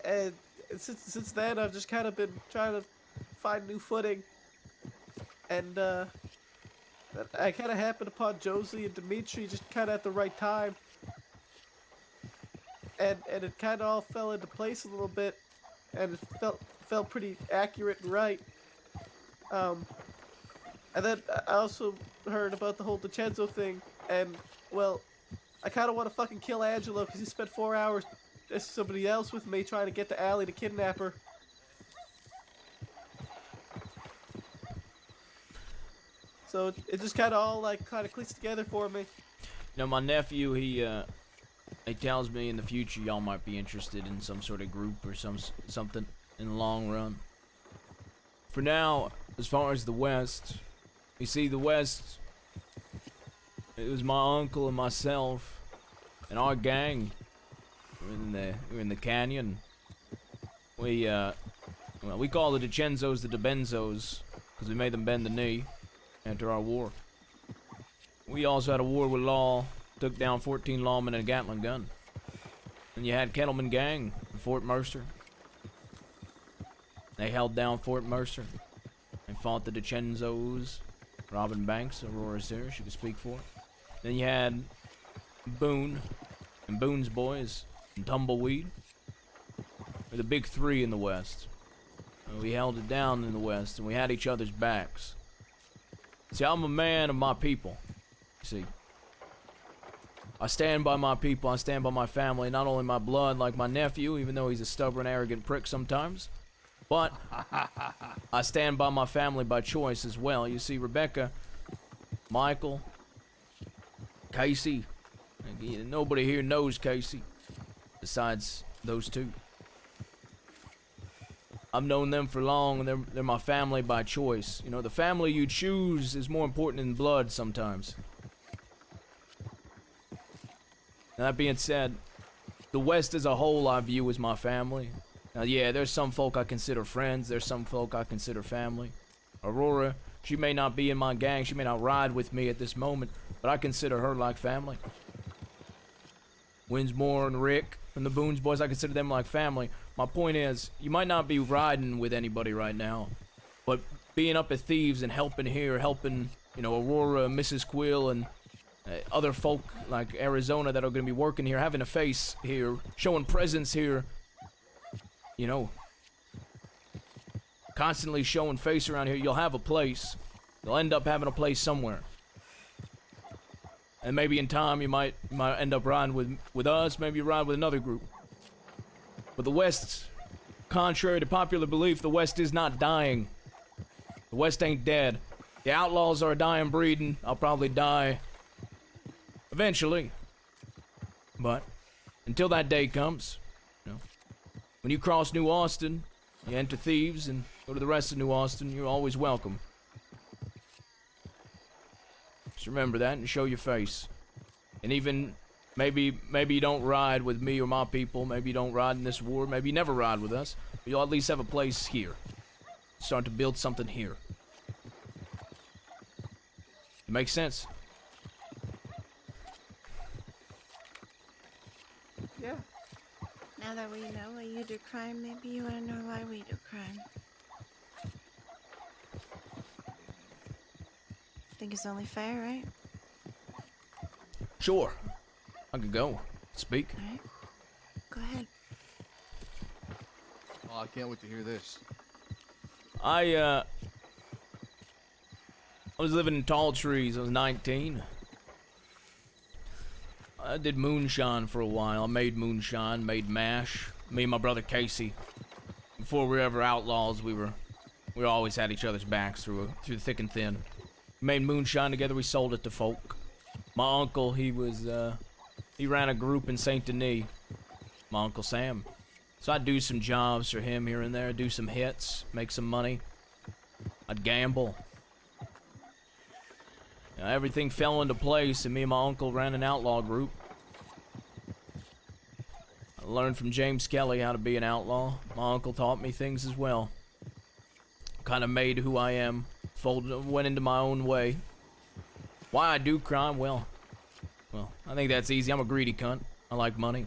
And since then, I've just kind of been trying to find new footing. And I kind of happened upon Josie and Dimitri just kind of at the right time. And it kind of all fell into place a little bit. And it felt pretty accurate and right. And then I also heard about the whole DiCenzo thing, and, well, I kind of want to fucking kill Angelo because he spent 4 hours as somebody else with me trying to get to Allie to kidnap her. So it just kind of all, like, kind of clicks together for me. Now, my nephew, he tells me in the future y'all might be interested in some sort of group or something in the long run. For now, as far as the West, you see, the West It was my uncle and myself and our gang. We were in the canyon. We call the DiCenzos the DiBenzos because we made them bend the knee after our war. We also had a war with law, took down 14 lawmen and a Gatling gun. And you had Kettleman Gang in Fort Mercer. They held down Fort Mercer. They fought the DiCenzos. Robin Banks, Aurora's here, she could speak for it. Then you had Boone and Boone's boys and Tumbleweed. We're the big three in the West. We held it down in the West, and we had each other's backs. See, I'm a man of my people. See, I stand by my people, I stand by my family, not only my blood like my nephew, even though he's a stubborn, arrogant prick sometimes, but I stand by my family by choice as well. You see, Rebecca, Michael, Casey, nobody here knows Casey besides those two. I've known them for long, and they're my family by choice. You know, the family you choose is more important than blood sometimes. That being said, the West as a whole I view as my family. Now, yeah, there's some folk I consider friends, there's some folk I consider family. Aurora, she may not be in my gang, she may not ride with me at this moment, but I consider her like family. Winsmore and Rick and the Boone's boys, I consider them like family. My point is, you might not be riding with anybody right now, but being up at Thieves and helping here, helping, you know, Aurora, Mrs. Quill, and other folk like Arizona that are going to be working here, having a face here, showing presence here, you know, constantly showing face around here, you'll have a place. You'll end up having a place somewhere. And maybe in time you might end up riding with us, maybe you ride with another group. But the West, contrary to popular belief, the West is not dying. The West ain't dead. The outlaws are a dying breed, and I'll probably die eventually. But until that day comes, you know, when you cross New Austin, you enter Thieves and go to the rest of New Austin, you're always welcome. Just remember that and show your face. And even maybe you don't ride with me or my people, maybe you don't ride in this war, maybe you never ride with us, but you'll at least have a place here. Start to build something here. It makes sense? Yeah. Now that we know why you do crime, maybe you want to know why we do crime. Think it's only fair, right? Sure. I could go. Speak. Alright. Go ahead. Oh, I can't wait to hear this. I was living in tall trees. I was 19. I did moonshine for a while. I made moonshine, made mash. Me and my brother Casey. Before we were ever outlaws, we always had each other's backs through thick and thin. We made moonshine together. We sold it to folk. My uncle, he ran a group in Saint Denis. My Uncle Sam. So I'd do some jobs for him here and there, do some hits, make some money. I'd gamble. You know, everything fell into place, and me and my uncle ran an outlaw group. I learned from James Kelly how to be an outlaw. My uncle taught me things as well. Kind of made who I am. Went into my own way. Why I do crime? Well, I think that's easy. I'm a greedy cunt. I like money.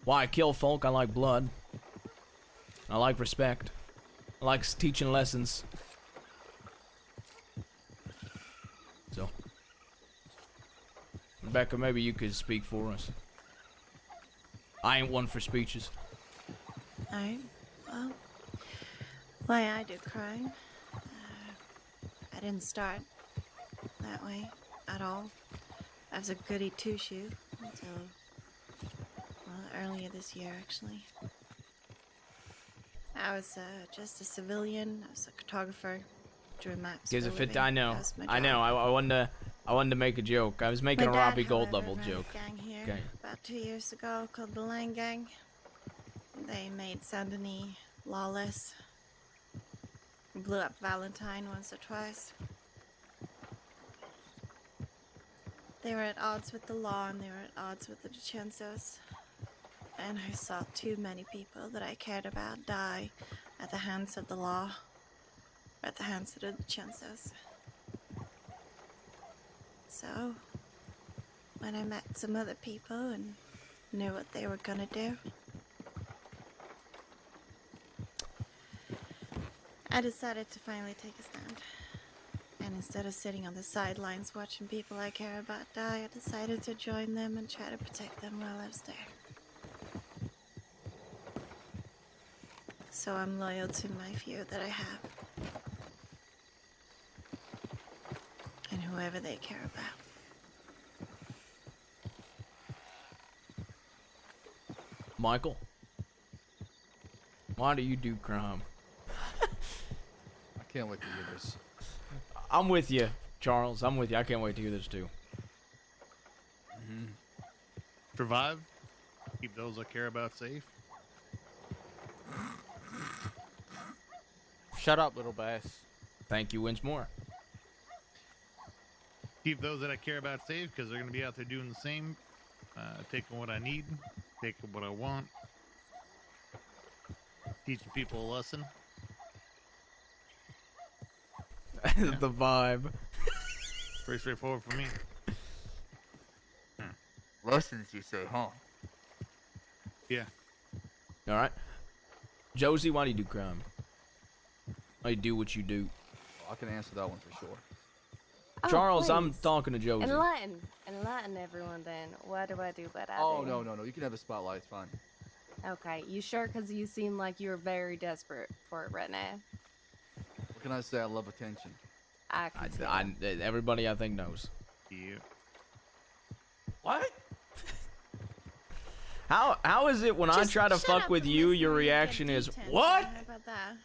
Why I kill folk? I like blood. I like respect. I like teaching lessons. So, Rebecca, maybe you could speak for us. I ain't one for speeches. Alright. Well, why I do crime? I didn't start that way at all. I was a goody two-shoe until, well, earlier this year, actually. I was just a civilian. I was a cartographer, drew maps. Gives a for a fit. living. I know. That was my I know. job. I wanted to make a joke. I was making My a dad, Robbie Gold however, level ran joke. a gang here Okay. about 2 years ago called the Lang Gang. They made Saint Denis lawless. Blew up Valentine once or twice. They were at odds with the law and they were at odds with the DiCensos. And I saw too many people that I cared about die at the hands of the law, at the hands of the DiCensos. So, when I met some other people and knew what they were gonna do, I decided to finally take a stand. And instead of sitting on the sidelines watching people I care about die, I decided to join them and try to protect them while I was there. So I'm loyal to my few that I have. And whoever they care about. Michael, why do you do crime? I can't wait to hear this. I'm with you, Charles. I'm with you. I can't wait to hear this too. Survive. Keep those I care about safe. Shut up, little bass. Thank you, Winsmore. Keep those that I care about safe because they're going to be out there doing the same. Taking what I need, taking what I want. Teaching people a lesson. The vibe. Pretty straightforward for me. Lessons, you say, huh? Yeah. All right. Josie, why do you do crime? Why do you do what you do? Well, I can answer that one for sure. Oh, Charles, I'm please. talking to Josie. Enlighten everyone then. What do I do what I Oh, do? no. You can have a spotlight. It's fine. Okay, you sure? Because you seem like you're very desperate for it right now. What can I say? I love attention. I can tell. Everybody I think knows. Yeah. What? How is it when I try to shut fuck up with and you, listen your when you get reaction is, details. what? How about that?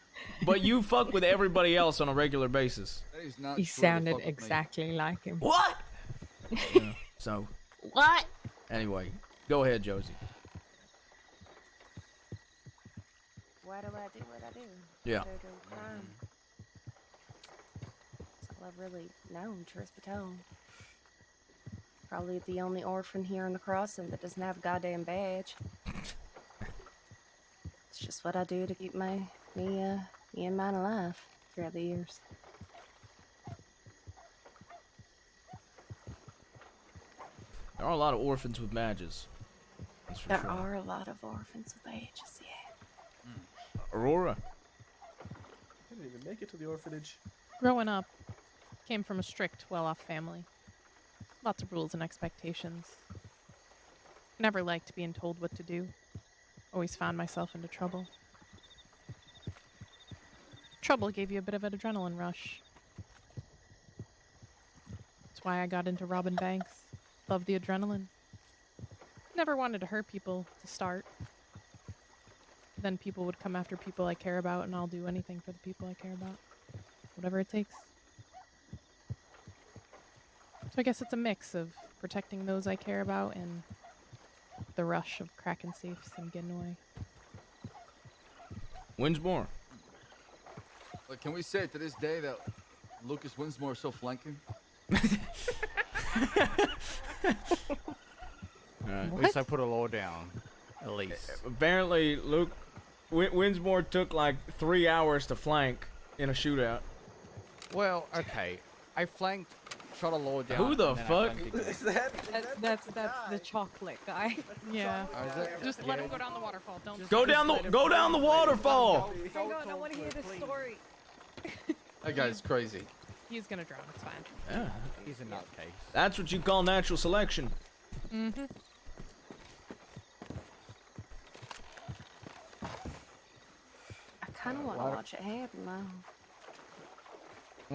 But you fuck with everybody else on a regular basis. That is not You true. sounded Fuck with me. exactly like him. What? Yeah, so, What? anyway, go ahead, Josie. Why do I do what I do? Yeah. Why do I do crime? That's all I've really known, truth be told. Probably the only orphan here in the crossing that doesn't have a goddamn badge. It's just what I do to keep me and mine alive throughout the years. There are a lot of orphans with badges. That's for There sure. are a lot of orphans with badges, yeah. Aurora. I didn't even make it to the orphanage. Growing up, came from a strict, well-off family. Lots of rules and expectations. Never liked being told what to do. Always found myself into trouble. Trouble gave you a bit of an adrenaline rush. That's why I got into robbing banks. Loved the adrenaline. Never wanted to hurt people to start. Then people would come after people I care about, and I'll do anything for the people I care about. Whatever it takes. So I guess it's a mix of protecting those I care about and the rush of cracking safes and getting away. Winsmore. But can we say to this day that Lucas Winsmore is so flanking? At least I put a law down. At least. Apparently, Luke Winsmore took like 3 hours to flank in a shootout. Well, okay. I flanked, shot a law down. Who the and then I fuck? flanked again. That's the chocolate guy. Yeah. Oh, is it? Just let him go down the waterfall. Don't Go down the waterfall. Hang on, I want to hear the story. That guy's crazy. He's gonna drown. It's fine. Yeah. He's a nutcase. That's what you call natural selection. Mm-hmm. I kind of want to watch it happen, though.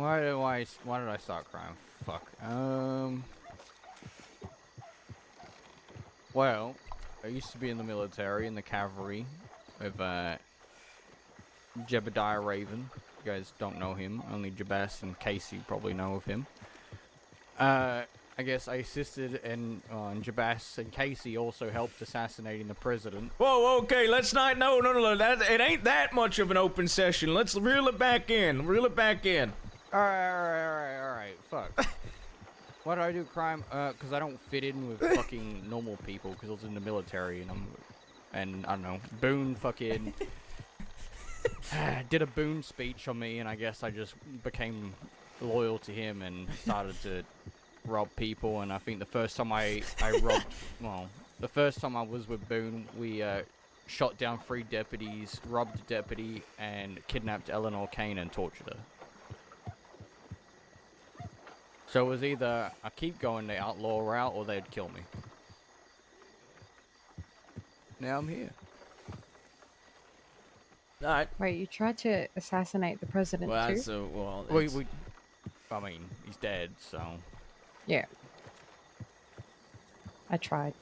Why did I start crying? Fuck. Well, I used to be in the military, in the cavalry, with Jebediah Raven. You guys don't know him. Only Jabas and Casey probably know of him. I guess I assisted in Jabas and Casey also helped assassinating the president. Whoa, okay, let's not, no, it ain't that much of an open session. Let's reel it back in, Alright, fuck. Why did I do crime? Because I don't fit in with fucking normal people. Because I was in the military and I don't know, Boone fucking did a Boone speech on me, and I guess I just became loyal to him and started to rob people. And I think the first time I robbed, well, the first time I was with Boone, we shot down 3 deputies, robbed a deputy, and kidnapped Eleanor Kane and tortured her. So it was either I keep going the outlaw route or they'd kill me. Now I'm here. Alright. Wait, you tried to assassinate the president Well, too? that's well. I mean, he's dead, so. Yeah. I tried.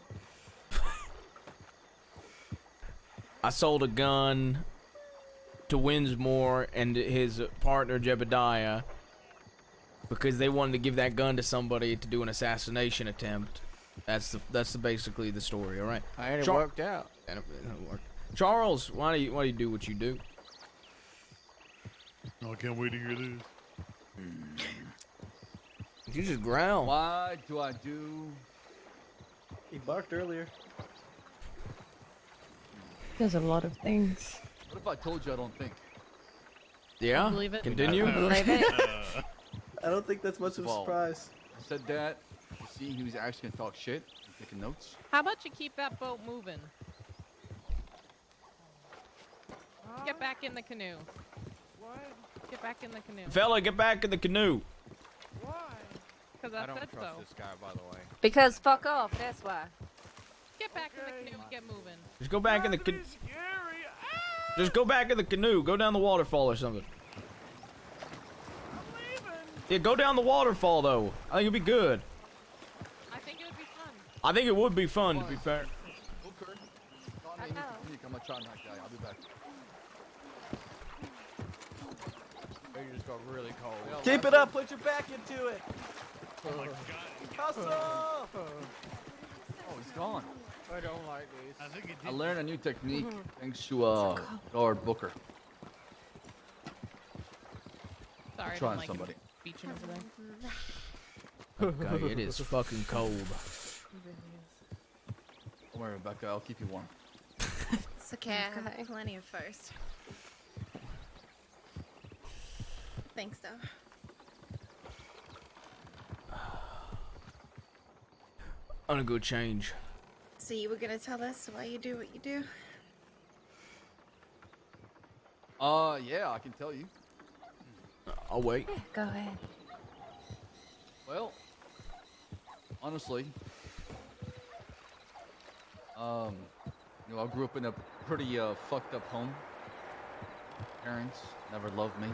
I sold a gun to Winsmore and his partner Jebediah because they wanted to give that gun to somebody to do an assassination attempt. That's basically the story. All right. And it worked out. And it worked. Charles, why do you do what you do? I can't wait to hear this. You just growl. Why do I do? He barked earlier. There's a lot of things. What if I told you I don't think? Yeah. Believe it. Continue. Believe it. I don't think that's much of a Well, surprise. I said that. You see, he was actually gonna talk shit. I'm taking notes. How about you keep that boat moving? Get back in the canoe. Get back in the canoe. Fella, get back in the canoe. Because I I don't said trust so. this guy, by the way. Because fuck off, that's why. Get back in the canoe and get moving. Just go back in the canoe. Just go back in the canoe. Go down the waterfall or something. Yeah, go down the waterfall though. I think it'd be good. I think it would be fun. I think it would be fun, to be fair. Okay. I'm gonna try and knock that. I'll be back. It just got really cold. Keep it up. Put your back into it. Oh my god. Hustle. Oh, he's gone. I don't like this. I think it I learned a new technique thanks to Lord Booker. Sorry, I Trying don't like somebody. beaching over there. Okay, it is fucking cold. Don't worry, Rebecca. I'll keep you warm. It's okay, I have plenty of furs. Thanks, though. I'm gonna go change. So you were gonna tell us why you do what you do? Yeah, I can tell you. I'll wait. Go ahead. Well, honestly, you know, I grew up in a pretty fucked up home. Parents never loved me.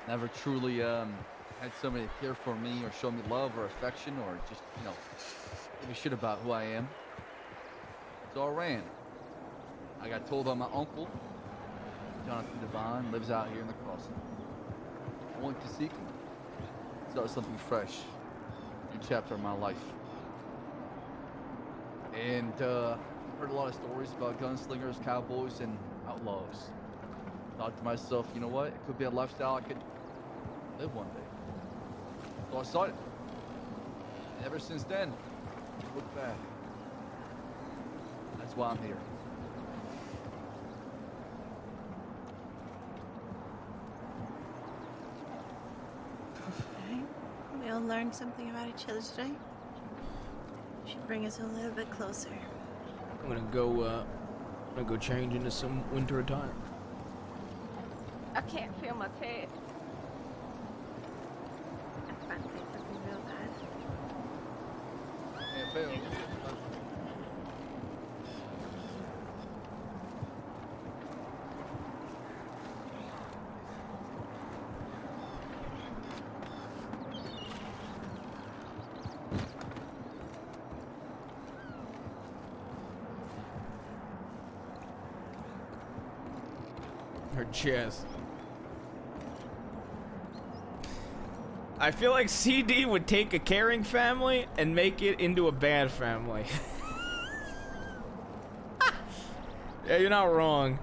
Never truly had somebody to care for me or show me love or affection or just, you know, give a shit about who I am. So I ran. I got told by my uncle, Jonathan Devine, lives out here in the crossing. I went to seek him. Start something fresh. New chapter of my life. And heard a lot of stories about gunslingers, cowboys, and outlaws. Thought to myself, you know what? It could be a lifestyle I could live one day. So I started. And ever since then, look back. That's why I'm here. We all learned something about each other today. Should bring us a little bit closer. I'm gonna go change into some winter attire. I can't feel my head. I find it to be real bad. Yeah, Bill. Her chest. I feel like CD would take a caring family and make it into a bad family. Yeah, you're not wrong.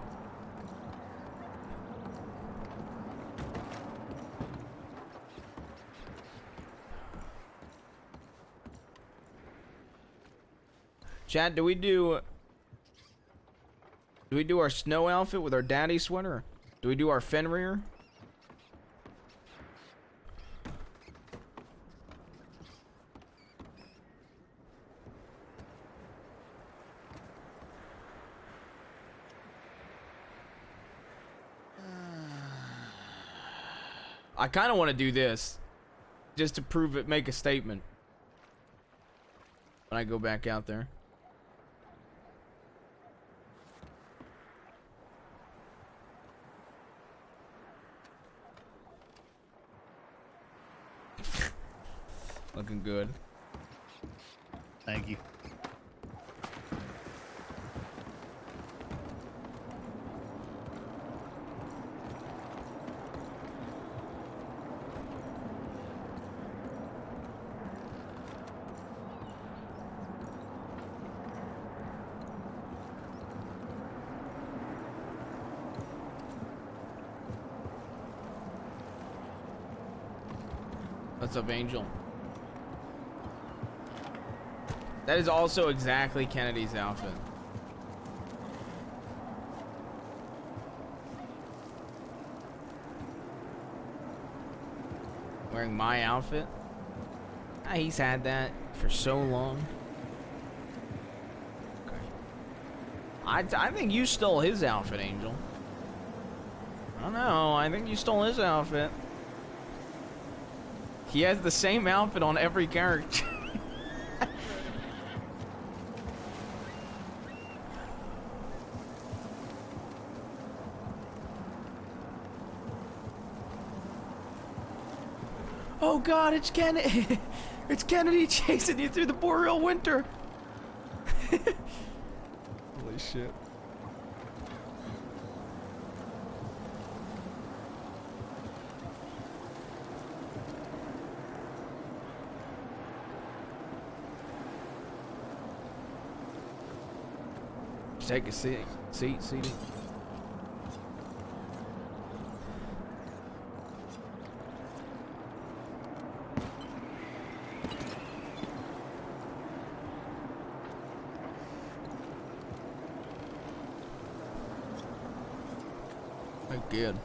Chad, do we do our snow outfit with our daddy sweater? Do we do our Fenrir? I kind of want to do this just to prove it, make a statement when I go back out there. Looking good. Thank you. What's up, Angel? That is also exactly Kennedy's outfit. Wearing my outfit? Ah, he's had that for so long. Okay. I think you stole his outfit, Angel. I don't know. I think you stole his outfit. He has the same outfit on every character. Oh God, it's Kennedy! It's Kennedy chasing you through the boreal winter. Holy shit! Take a seat, seat. Oh, good.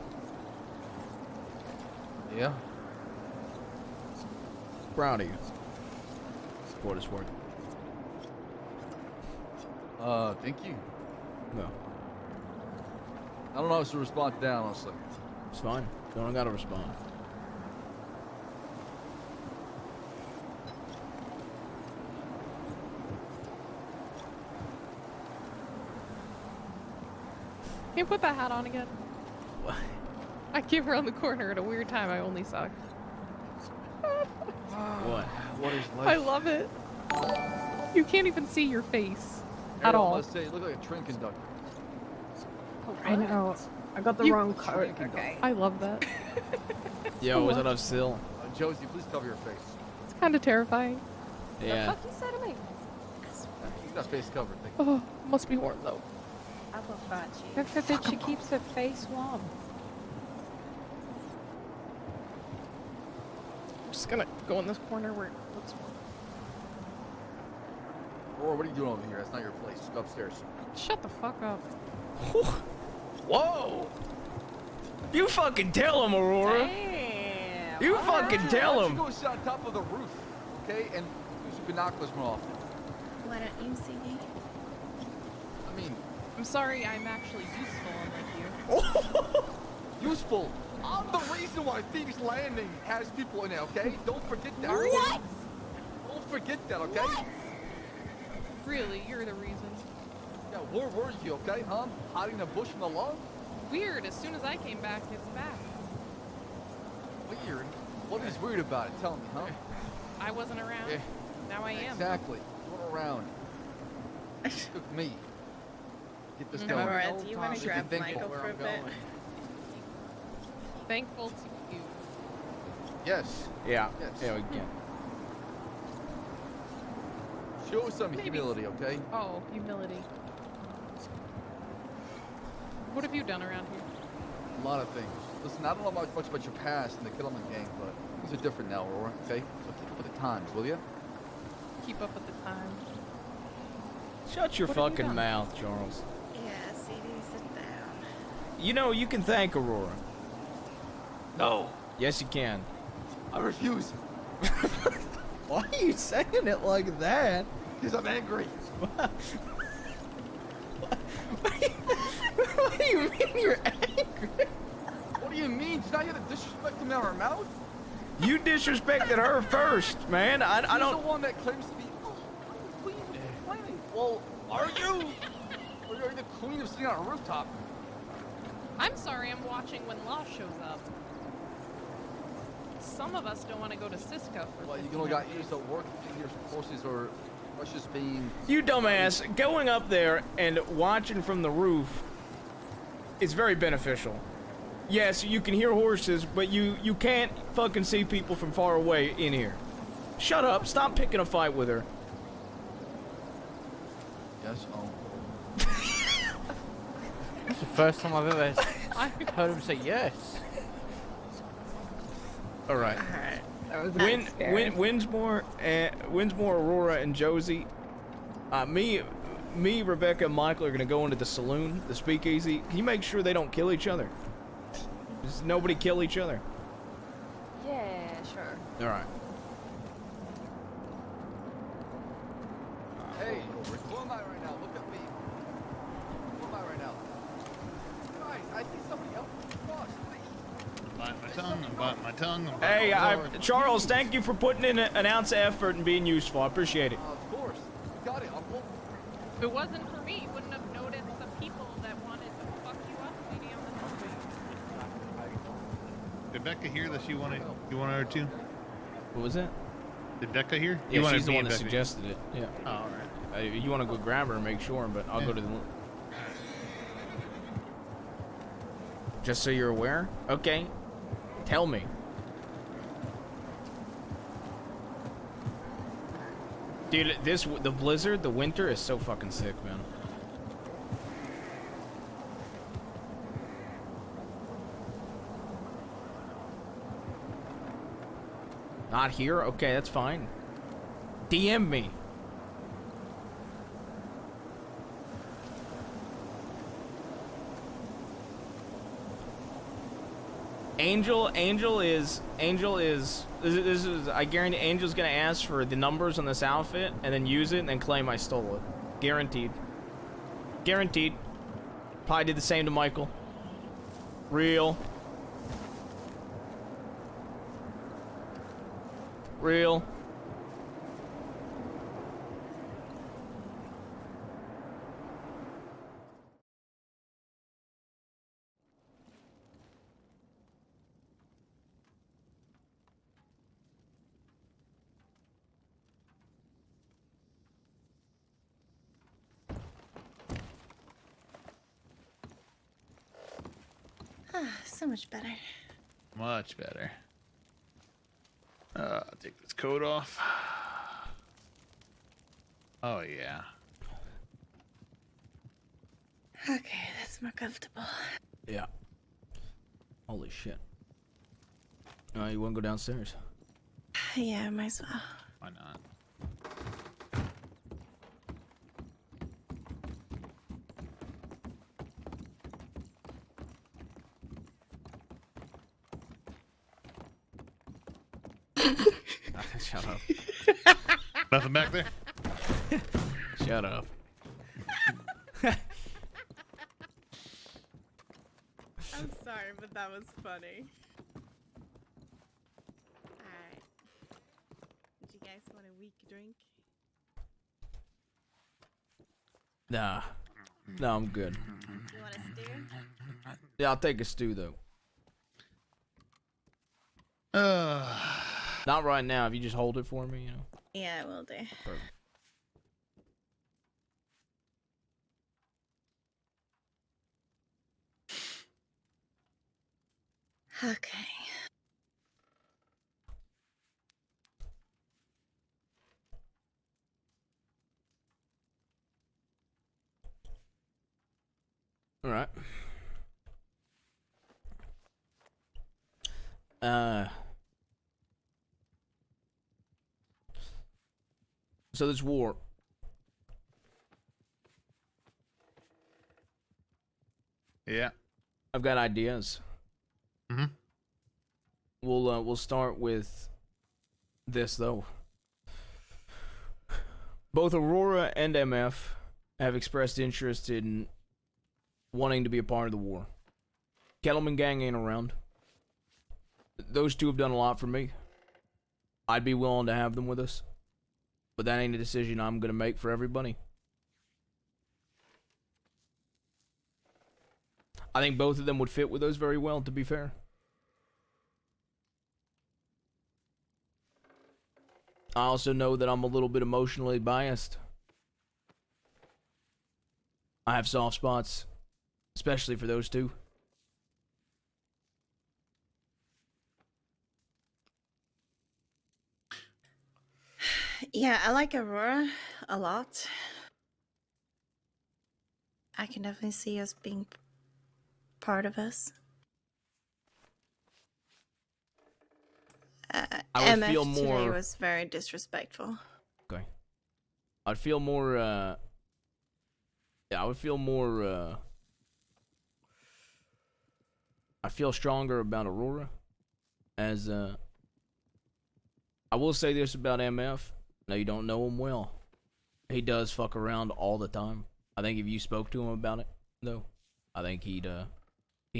Yeah. Proud of you. For what it's worth. Thank you. No. I don't know how to respond to that, honestly. It's fine. Don't gotta respond. Can you put that hat on again? What? I came around the corner at a weird time. I only saw. What? What is life? I love it. You can't even see your face at Ariel, all. I must say, you look like a train conductor. I know. I got the You- wrong code. Okay. I love that. Yo, was that up still? Josie, please cover your face. It's kind of terrifying. Yeah. you say to me? You got face covered. Thank you. Oh, must be warm though. I will fight you. God forbid she keeps her face warm. I'm just gonna go in this corner where it looks warm. Aurora, what are you doing over here? That's not your place. Go upstairs. Shut the fuck up. Whoa! You fucking tell him, Aurora. Damn. You fucking tell Why him. don't you go sit on top of the roof, okay? And use your binoculars more often. Why don't you see me? I mean, I'm sorry, I'm actually useful unlike you. useful. I'm the reason why Thieves Landing has people in it, okay? Don't forget that. What? Don't forget that, okay? What? Really, you're the reason. Yeah, where were you, okay, huh? Hiding in a bush from the law? Weird, as soon as I came back, it's back. Weird? What is weird about it? Tell me, huh? I wasn't around. Yeah. Now I am. Exactly. You weren't around. It took me. Get this Mhm. going. Alright, do you want to Should be grab thankful Michael where for a I'm bit? going. Thankful to you. Yes. Yeah. Yes. Yeah, we can. Show some Maybe. humility, okay? Oh, humility. What have you done around here? A lot of things. Listen, I don't know much about your past in the Kittleman gang, but things are different now, Aurora, okay? So keep up with the times, will you? Keep up with the times. Shut your What have you fucking done? mouth, Charles. Yeah, CD, sit down. You know, you can thank Aurora. No. Yes, you can. I refuse. Why are you saying it like that? Because I'm angry. What do you mean you're angry? What do you mean? Did I hear the disrespect come out of her mouth? You disrespected her first, man. I She's don't. the one that claims to be queen of planning. Well, are you? Or are you the queen of sitting on a rooftop? I'm sorry, I'm watching when Law shows up. Some of us don't want to go to Cisco for Well, you 15 only got hours. years of work in your forces or Russia's being. You dumbass. Going up there and watching from the roof is very beneficial. Yes, you can hear horses, but you can't fucking see people from far away in here. Shut up. Stop picking a fight with her. Yes, oh. It's the first time I've ever heard him say yes. All right. That was Winsmore, Aurora, and Josie. Me, Rebecca, and Michael are gonna go into the saloon, the speakeasy. Can you make sure they don't kill each other? Does nobody kill each other? Yeah, sure. All right. Hey, who am I right now? Look at me. Who am I right now? Guys, I see somebody else. Boss, Bite my tongue, and bite my tongue. And bite Hey, my tongue. Charles, thank you for putting in an ounce of effort and being useful. I appreciate it. Of course. You got it, Uncle. If it wasn't for me, you wouldn't have noticed the people that wanted to fuck you up maybe on the subway. Did Becca hear that you wanted her to? What was that? Did Becca hear? Yeah, You wanted she's the me one and that Becca. suggested it. Yeah. Oh, all right. You want to go grab her and make sure, but I'll go to the. Just so you're aware. Okay. Tell me. Dude, the blizzard, the winter is so fucking sick, man. Not here? Okay, that's fine. DM me. Angel is this is I guarantee Angel's gonna ask for the numbers on this outfit and then use it and then claim I stole it. Guaranteed. Guaranteed. Probably did the same to Michael. Real. Real. So much better. Much better. I'll take this coat off. Oh, yeah. Okay, that's more comfortable. Yeah. Holy shit. You wanna go downstairs? Yeah, might as well. Why not? Shut up. Nothing back there? Shut up. I'm sorry, but that was funny. Alright. Did you guys want a weak drink? Nah. No, I'm good. You want a stew? Yeah, I'll take a stew though. Not right now. If you just hold it for me, you know. Yeah, I will do. Perfect. Okay. All right. So this war. Yeah. I've got ideas. Mm-hmm. We'll start with this though. Both Aurora and MF have expressed interest in wanting to be a part of the war. Kettleman Gang ain't around. Those two have done a lot for me. I'd be willing to have them with us, but that ain't a decision I'm gonna make for everybody. I think both of them would fit with us very well, to be fair. I also know that I'm a little bit emotionally biased. I have soft spots, especially for those two. Yeah, I like Aurora a lot. I can definitely see us being part of us. I would MF feel today more. was very disrespectful. Okay. I'd feel more. Yeah, I would feel more. I feel stronger about Aurora, as I will say this about MF. Now you don't know him well. He does fuck around all the time. I think if you spoke to him about it, though, I think he'd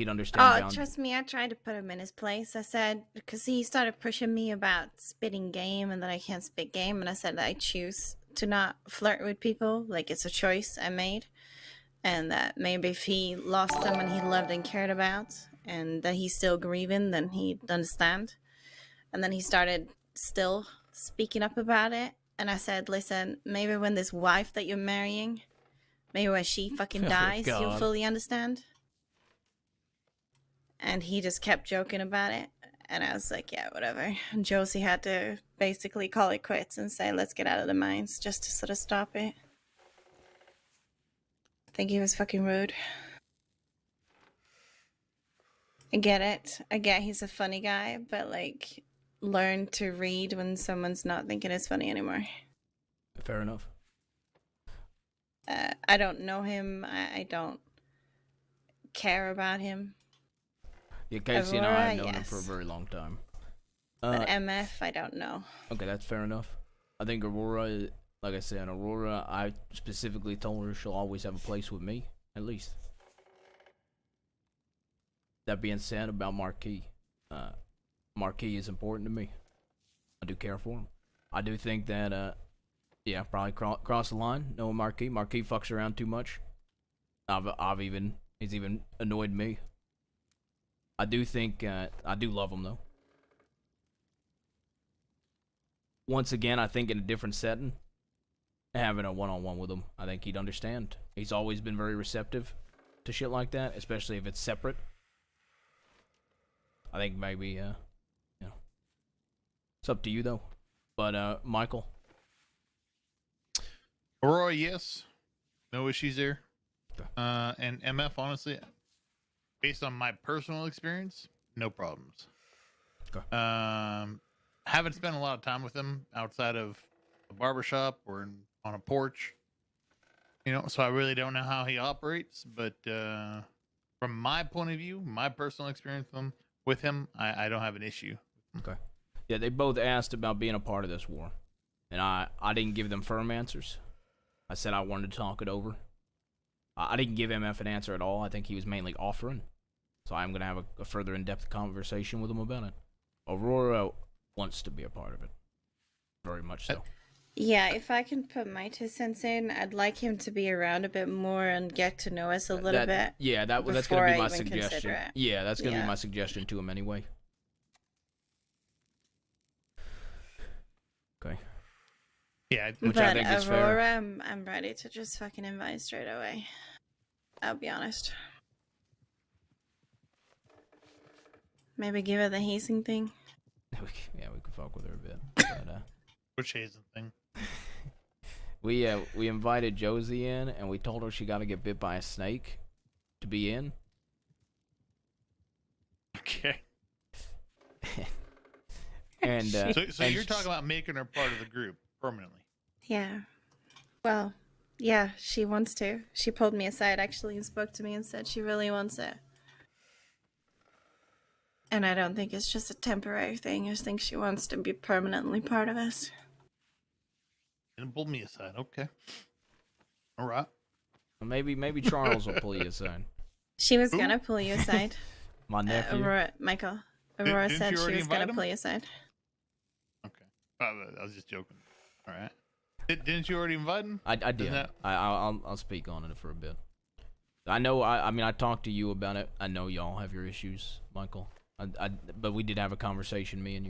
understand. Oh, trust me, I tried to put him in his place. I said, because he started pushing me about spitting game and that I can't spit game. And I said that I choose to not flirt with people. Like, it's a choice I made. And that maybe if he lost someone he loved and cared about and that he's still grieving, then he'd understand. And then he started still speaking up about it. And I said, listen, maybe when this wife that you're marrying, maybe when she fucking dies, you'll God. fully understand. And he just kept joking about it. And I was like, yeah, whatever. And Josie had to basically call it quits and say, let's get out of the mines, just to sort of stop it. I think he was fucking rude. I get it. I get he's a funny guy, but like, learn to read when someone's not thinking it's funny anymore. Fair enough. I don't know him. I don't care about him. Yeah, Casey and I have known Aurora, him for a yes. very long time. But MF, I don't know. Okay, that's fair enough. I think Aurora, like I said, Aurora, I specifically told her she'll always have a place with me, at least. That being said, about Marquis, Marquis is important to me. I do care for him. I do think that, yeah, probably cross the line, knowing Marquis. Marquis fucks around too much. He's even annoyed me. I do think, I do love him though. Once again, I think in a different setting, having a one-on-one with him, I think he'd understand. He's always been very receptive to shit like that, especially if it's separate. I think maybe, you know, it's up to you though. But Michael, Aurora, yes, no issues there. And MF, honestly, based on my personal experience, no problems. Okay. Haven't spent a lot of time with him outside of a barbershop or on a porch. You know, so I really don't know how he operates. But from my point of view, my personal experience with him, I don't have an issue. Okay. Yeah, they both asked about being a part of this war, and I didn't give them firm answers. I said I wanted to talk it over. I didn't give MF an answer at all. I think he was mainly offering. So I'm going to have a further in-depth conversation with him about it. Aurora wants to be a part of it. Very much so. Yeah, if I can put my 2 cents in, I'd like him to be around a bit more and get to know us a little bit. Yeah, that's going before to I be my even consider suggestion. it. Yeah, that's going to Yeah. be my suggestion to him anyway. Okay. Yeah, which I think But is Aurora, fair. I'm ready to just fucking invite straight away. I'll be honest. Maybe give her the hazing thing. Yeah, we could fuck with her a bit. But, Which Hazen thing? we invited Josie in, and we told her she got to get bit by a snake to be in. Okay. And so and you're talking about making her part of the group permanently. Yeah. Well, Yeah, she wants to. She pulled me aside actually and spoke to me and said she really wants it. And I don't think it's just a temporary thing. I just think she wants to be permanently part of us. And pull me aside. Okay. All right. Maybe Charles will pull you aside. She was gonna pull you aside. My nephew. Aurora, Michael. Aurora Didn't said you she already was gonna invite him? pull you aside. I was just joking. All right. Didn't you already invite him? I did. Doesn't that- I'll speak on it for a bit. I know. I mean, I talked to you about it. I know y'all have your issues, Michael. But we did have a conversation, me and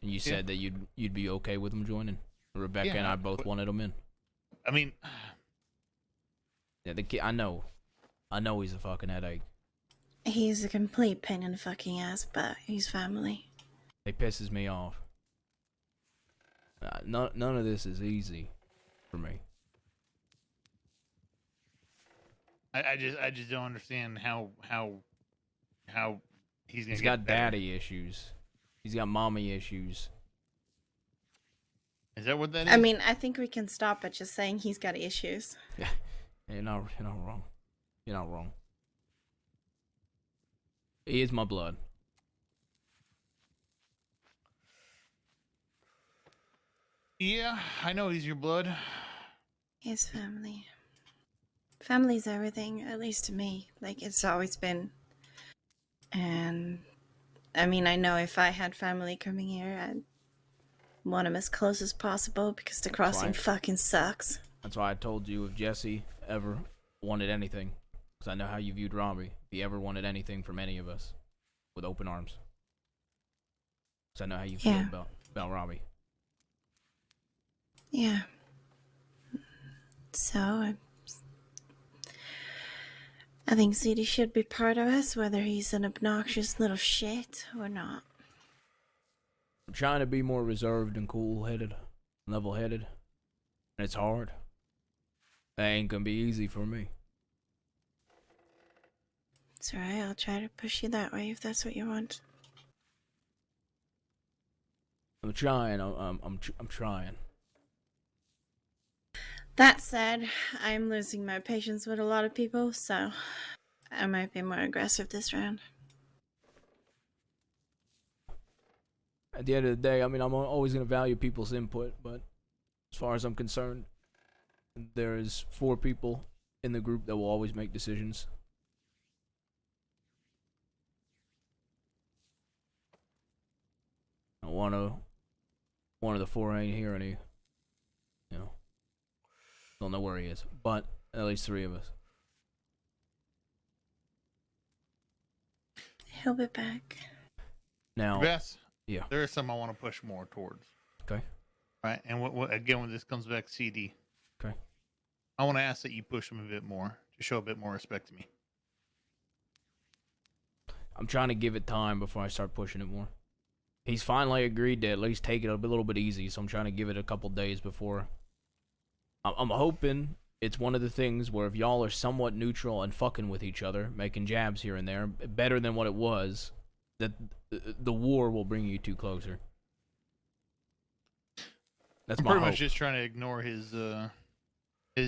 you said that you'd be okay with him joining. Rebecca and I both wanted him in. I mean, yeah, the kid. I know he's a fucking headache. He's a complete pain in the fucking ass, but he's family. It pisses me off. None of this is easy for me. I just don't understand how he's got daddy issues. He's got mommy issues. Is that what that is? I mean, I think we can stop at just saying he's got issues. Yeah, you're not wrong. You're not wrong. He is my blood. Yeah, I know he's your blood. His family. Family's everything, at least to me. Like, it's always been. And, I mean, I know if I had family coming here, I'd want them as close as possible because the crossing fucking sucks. That's why I told you if Jesse ever wanted anything, because I know how you viewed Robbie, if he ever wanted anything from any of us, with open arms. Because I know how you feel about Robbie. Yeah. So, I think CD should be part of us, whether he's an obnoxious little shit or not. I'm trying to be more reserved and cool-headed, level-headed, and it's hard. That ain't gonna be easy for me. It's alright, I'll try to push you that way if that's what you want. I'm trying. I'm trying. That said, I'm losing my patience with a lot of people, so I might be more aggressive this round. At the end of the day, I mean, I'm always gonna value people's input, but as far as I'm concerned, there is 4 people in the group that will always make decisions. One of the 4 ain't here, and he, don't know where he is. But at least 3 of us. He'll be back. Now, Bess, yeah, there is something I want to push more towards. Okay. Right, and again, when this comes back to CD, okay, I want to ask that you push him a bit more to show a bit more respect to me. I'm trying to give it time before I start pushing it more. He's finally agreed to at least take it a little bit easy, so I'm trying to give it a couple days before. I'm hoping it's one of the things where if y'all are somewhat neutral and fucking with each other, making jabs here and there, better than what it was, that the war will bring you two closer. That's my pretty hope. much just trying to ignore his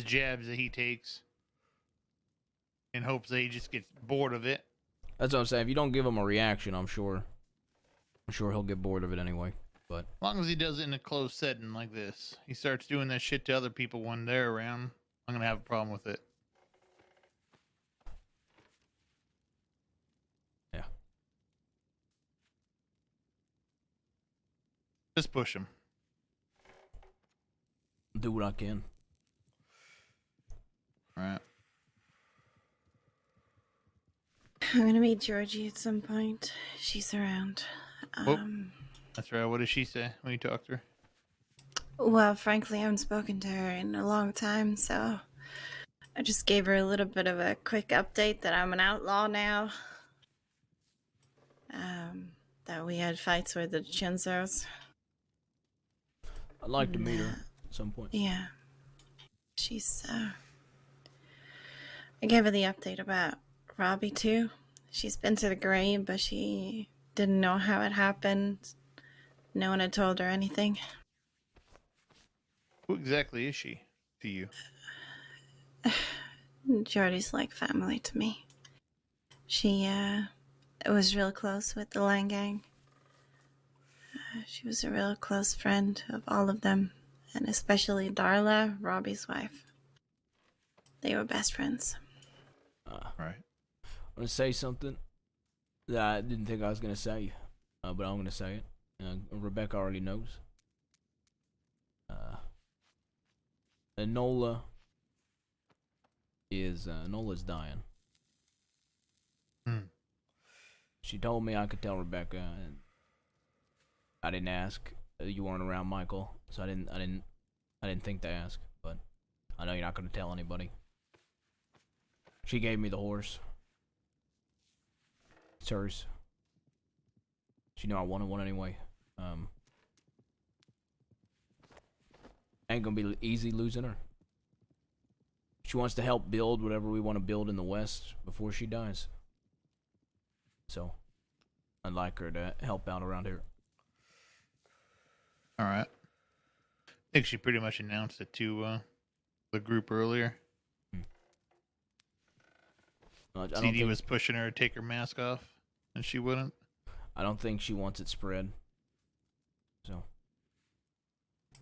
jabs that he takes in hopes that he just gets bored of it. That's what I'm saying. If you don't give him a reaction, I'm sure he'll get bored of it anyway. But as long as he does it in a closed setting like this, he starts doing that shit to other people when they're around, I'm gonna have a problem with it. Yeah. Just push him. Do what I can. All right. I'm gonna meet Georgie at some point. She's around. That's right. What did she say when you talked to her? Well, frankly, I haven't spoken to her in a long time, so I just gave her a little bit of a quick update that I'm an outlaw now. That we had fights with the Chinzos. I'd like to meet her at some point. Yeah. She's, I gave her the update about Robbie, too. She's been to the grave, but she didn't know how it happened. No one had told her anything. Who exactly is she to you? Jordy's like family to me. She was real close with the Lang gang. She was a real close friend of all of them, and especially Darla, Robbie's wife. They were best friends. Right. I'm gonna say something that I didn't think I was gonna say, but I'm gonna say it. Rebecca already knows. Enola Enola's dying. She told me I could tell Rebecca, and I didn't ask. You weren't around, Michael, so I didn't think to ask. But I know you're not gonna tell anybody. She gave me the horse. It's hers. She knew I wanted one anyway. Ain't gonna be easy losing her. She wants to help build whatever we want to build in the West before she dies. So, I'd like her to help out around here. All right. I think she pretty much announced it to the group earlier. CD was pushing her to take her mask off, and she wouldn't. I don't think she wants it spread. So.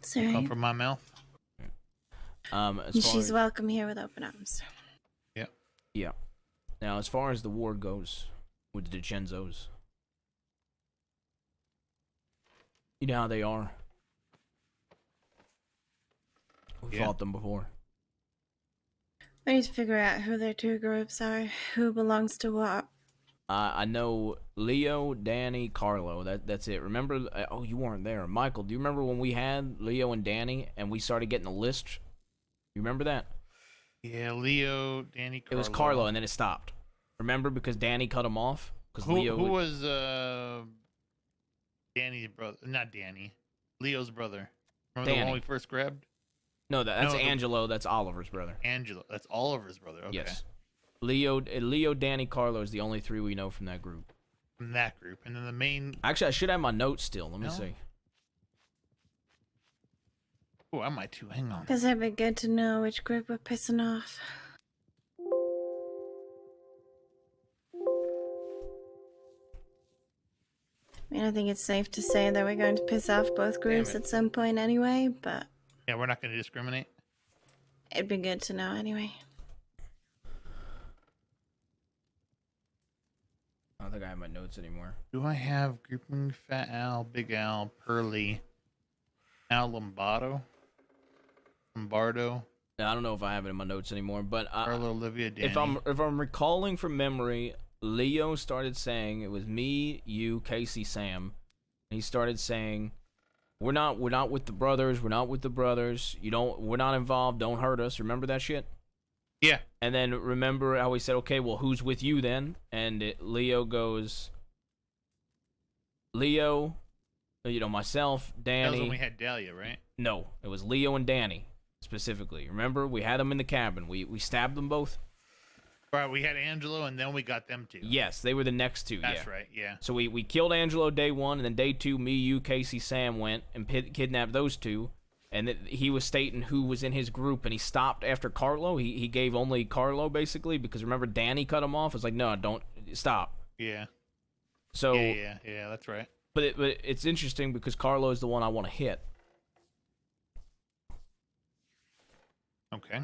Sorry. Come from my mouth. She's welcome here with open arms. Yeah. Yeah. Now, as far as the war goes with the DiCenzos, you know how they are. We fought them before. We need to figure out who their two groups are, who belongs to what. I know Leo, Danny, Carlo. That's it. Remember? Oh, you weren't there, Michael. Do you remember when we had Leo and Danny, and we started getting a list? You remember that? Yeah, Leo, Danny, Carlo. It was Carlo, and then it stopped. Remember, because Danny cut him off. Because Leo. Who was Danny's brother? Not Danny. Leo's brother. Remember the one we first grabbed? No, that's Angelo. That's Oliver's brother. Angelo. That's Oliver's brother. Okay. Yes. Leo, Danny, Carlo is the only three we know from that group. From that group, and then the main. Actually, I should have my notes still. Let me see. Oh, I might too. Hang on. Because it'd be good to know which group we're pissing off. I mean, I think it's safe to say that we're going to piss off both groups at some point anyway, but. Yeah, we're not going to discriminate. It'd be good to know anyway. I don't think I have my notes anymore. Do I have grouping Fat Al, Big Al, Pearly, Al Lombardo? I don't know if I have it in my notes anymore, but Carlo, Olivia, Danny. If I'm recalling from memory, Leo started saying it was me, you, Casey, Sam, and he started saying, "We're not with the brothers. We're not with the brothers. We're not involved. Don't hurt us." Remember that shit? Yeah. And then remember how we said, "Okay, well, who's with you then?" And Leo goes, Leo, myself, Danny. That was when we had Dahlia, right? No, it was Leo and Danny specifically. Remember, we had them in the cabin. We stabbed them both. Right, we had Angelo, and then we got them two. Yes, they were the next two. That's right, yeah. So we killed Angelo day one, and then day two, me, you, Casey, Sam went and kidnapped those two. And he was stating who was in his group, and he stopped after Carlo. He gave only Carlo, basically, because remember, Danny cut him off. It's like, no, don't stop. Yeah. So Yeah, that's right. But it's interesting because Carlo is the one I want to hit. Okay.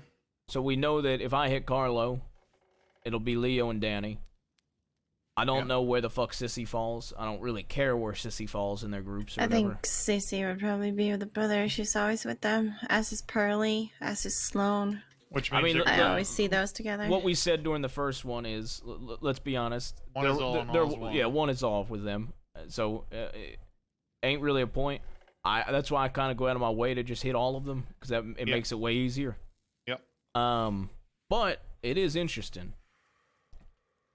So we know that if I hit Carlo, it'll be Leo and Danny. I don't know where the fuck Sissy falls. I don't really care where Sissy falls in their groups or I whatever. think Sissy would probably be with the brother. She's always with them. As is Pearly. As is Sloan. Which means I always see those together. What we said during the first one is, let's be honest. One is all and all is one. Yeah, one is off with them. So, ain't really a point. That's why I kind of go out of my way to just hit all of them, because it makes it way easier. Yep. But it is interesting.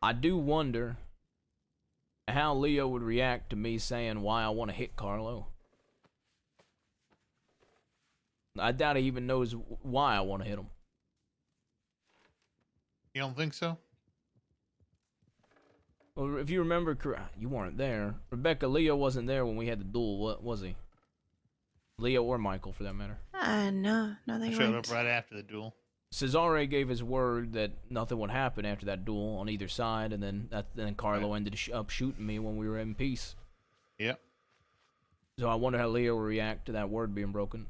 I do wonder how Leo would react to me saying why I want to hit Carlo. I doubt he even knows why I want to hit him. You don't think so? Well, if you remember, you weren't there. Rebecca, Leo wasn't there when we had the duel, was he? Leo or Michael, for that matter. No, they I showed weren't. up right after the duel. Cesare gave his word that nothing would happen after that duel on either side, and then Carlo ended up shooting me when we were in peace. Yep. So I wonder how Leo will react to that word being broken.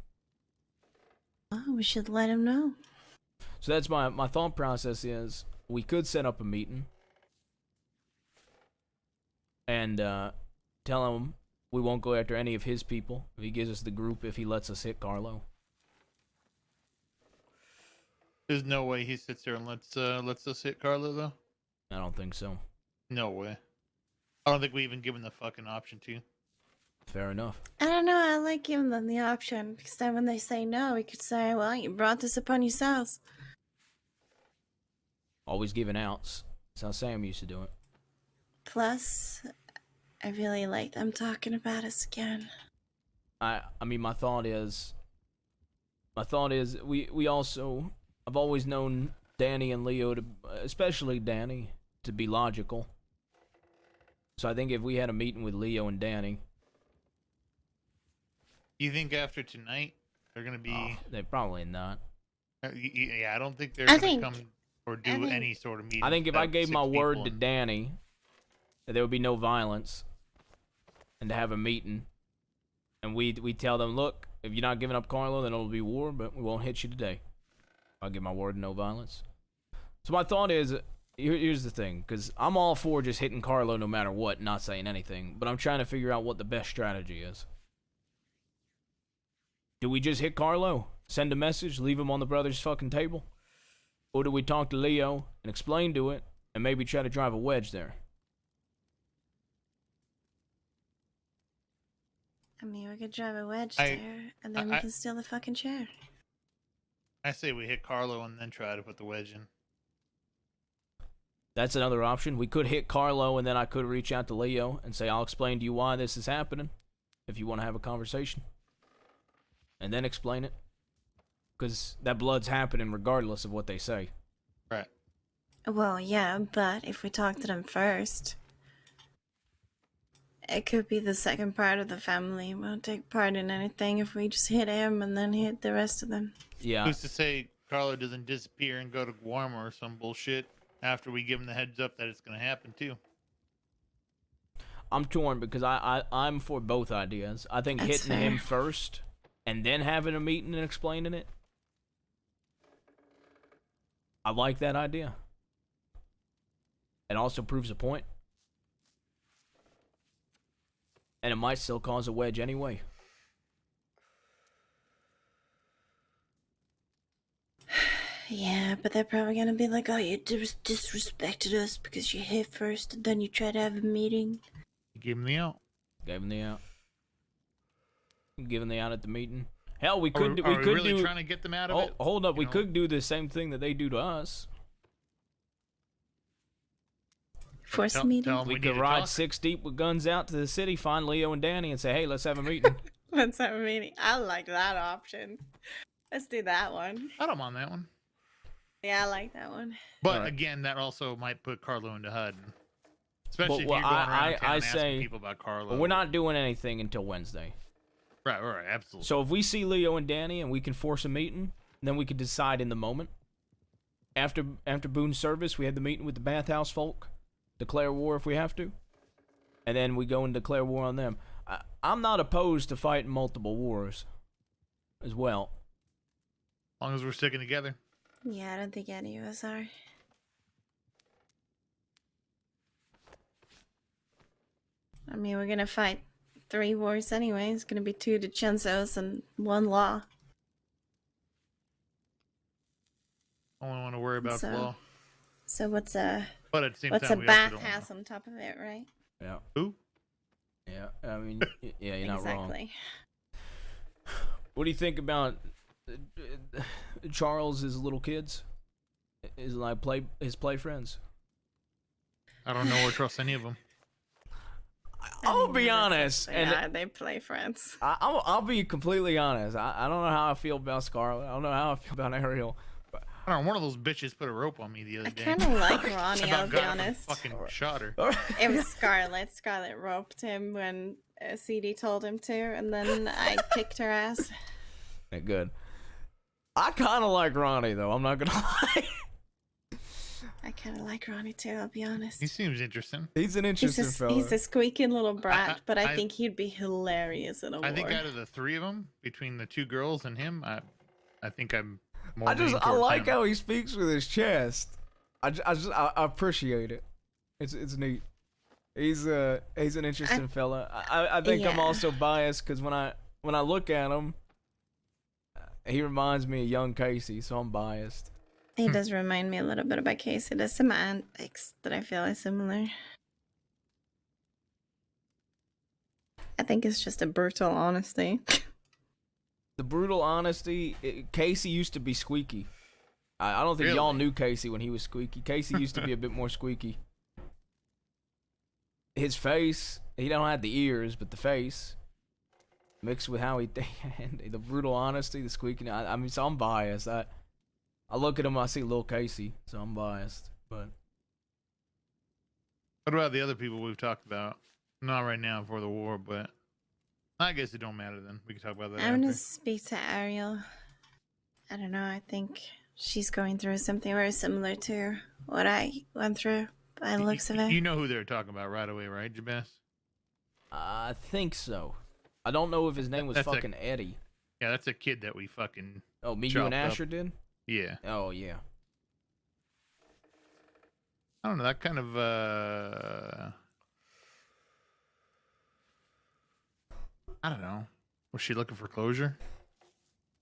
Oh, we should let him know. So that's my thought process is we could set up a meeting and tell him we won't go after any of his people if he gives us the group, if he lets us hit Carlo. There's no way he sits there and lets us hit Carlo, though. I don't think so. No way. I don't think we even give him the fucking option to. Fair enough. I don't know. I like giving them the option because then when they say no, we could say, "Well, you brought this upon yourselves." Always giving outs. That's how Sam used to do it. Plus, I really like them talking about us again. I mean, my thought is we also, I've always known Danny and Leo to, especially Danny, to be logical. So I think if we had a meeting with Leo and Danny. You think after tonight they're gonna be? They're probably not. Yeah, I don't think they're gonna come or do any sort of meeting. I think if I gave my word to and... Danny that there would be no violence and to have a meeting, and we tell them, look, if you're not giving up Carlo, then it'll be war, but we won't hit you today. I'll give my word to no violence. So my thought is, here's the thing, because I'm all for just hitting Carlo no matter what, not saying anything, but I'm trying to figure out what the best strategy is. Do we just hit Carlo, send a message, leave him on the brothers' fucking table? Or do we talk to Leo and explain to it and maybe try to drive a wedge there? I mean, we could drive a wedge there, and then we can steal the fucking chair. I say we hit Carlo and then try to put the wedge in. That's another option. We could hit Carlo, and then I could reach out to Leo and say, I'll explain to you why this is happening, if you want to have a conversation. And then explain it. Because that blood's happening regardless of what they say. Right. Well, yeah, but if we talk to them first, it could be the second part of the family won't take part in anything if we just hit him and then hit the rest of them. Yeah. Who's to say Carlo doesn't disappear and go to Guarma or some bullshit after we give him the heads up that it's going to happen too? I'm torn because I'm for both ideas. I think That's hitting him fair. first and then having a meeting and explaining it. I like that idea. It also proves a point. And it might still cause a wedge anyway. Yeah, but they're probably gonna be like, oh, you disrespected us because you hit first and then you try to have a meeting. Give him the out. Gave him the out. Giving the out at the meeting. Hell, we Are could we- do. are We we could really do. trying to get them out of it? Hold up, You we know? could do the same thing that they do to us. Force a meeting. tell 'em We we could need to ride talk. 6 deep with guns out to the city, find Leo and Danny, and say, "Hey, let's have a meeting." Let's have a meeting. I like that option. Let's do that one. I don't mind that one. Yeah, I like that one. But Alright. again, that also might put Carlo into HUD. Especially if Well, you're going around I town asking say, people about Carlo. well, we're not doing anything until Wednesday. Right, absolutely. So if we see Leo and Danny and we can force a meeting, then we could decide in the moment. After Boone's service, we had the meeting with the bathhouse folk, declare war if we have to, and then we go and declare war on them. I'm not opposed to fighting multiple wars as well. As long as we're sticking together. Yeah, I don't think any of us are. I mean, we're gonna fight 3 wars anyway. It's gonna be 2 DiCenzos and 1 law. Only want to worry about So- law. So what's a But at the same what's a time, we also don't bathhouse on top of it, right? Yeah. Who? Yeah, I mean, yeah, you're not wrong. Exactly. What do you think about Charles's little kids? His play friends. I don't know or trust any of them. I'll be honest, and Yeah, they play friends. I'll be completely honest. I don't know how I feel about Scarlet. I don't know how I feel about Ariel. I don't know. One of those bitches put a rope on me the other I day. kind of like Ronnie, About I'll be got up and honest. Fucking shot her. It was Scarlet. Scarlet roped him when CD told him to, and then I kicked her ass. Good. I kind of like Ronnie, though. I'm not gonna lie. I kind of like Ronnie too. I'll be honest. He seems interesting. He's an interesting fella. He's a squeaking little brat, but I think he'd be hilarious in a war. I think out of the three of them, between the two girls and him, I think I'm more. I like him. how he speaks with his chest. I appreciate it. It's neat. He's an interesting fella. I think I'm also biased because when I look at him, he reminds me of young Casey, so I'm biased. He does remind me a little bit about Casey. There's some antics that I feel are similar. I think it's just a brutal honesty. The brutal honesty. Casey used to be squeaky. I don't think y'all knew Casey when he was squeaky. Casey used to be a bit more squeaky. His face, he don't have the ears, but the face, mixed with how he the brutal honesty, the squeaking. I mean, so I'm biased. I look at him, I see Lil Casey, so I'm biased. But what about the other people we've talked about? Not right now for the war, but I guess it don't matter then. We can talk about that. I'm gonna speak to Ariel. I don't know. I think she's going through something very similar to what I went through by the looks of it. You know who they're talking about right away, right, Jabez? I think so. I don't know if his name was fucking Eddie. Yeah, that's a kid that we fucking. Oh, me, you, and Asher did? Yeah. Oh, yeah. I don't know. That kind of. I don't know. Was she looking for closure?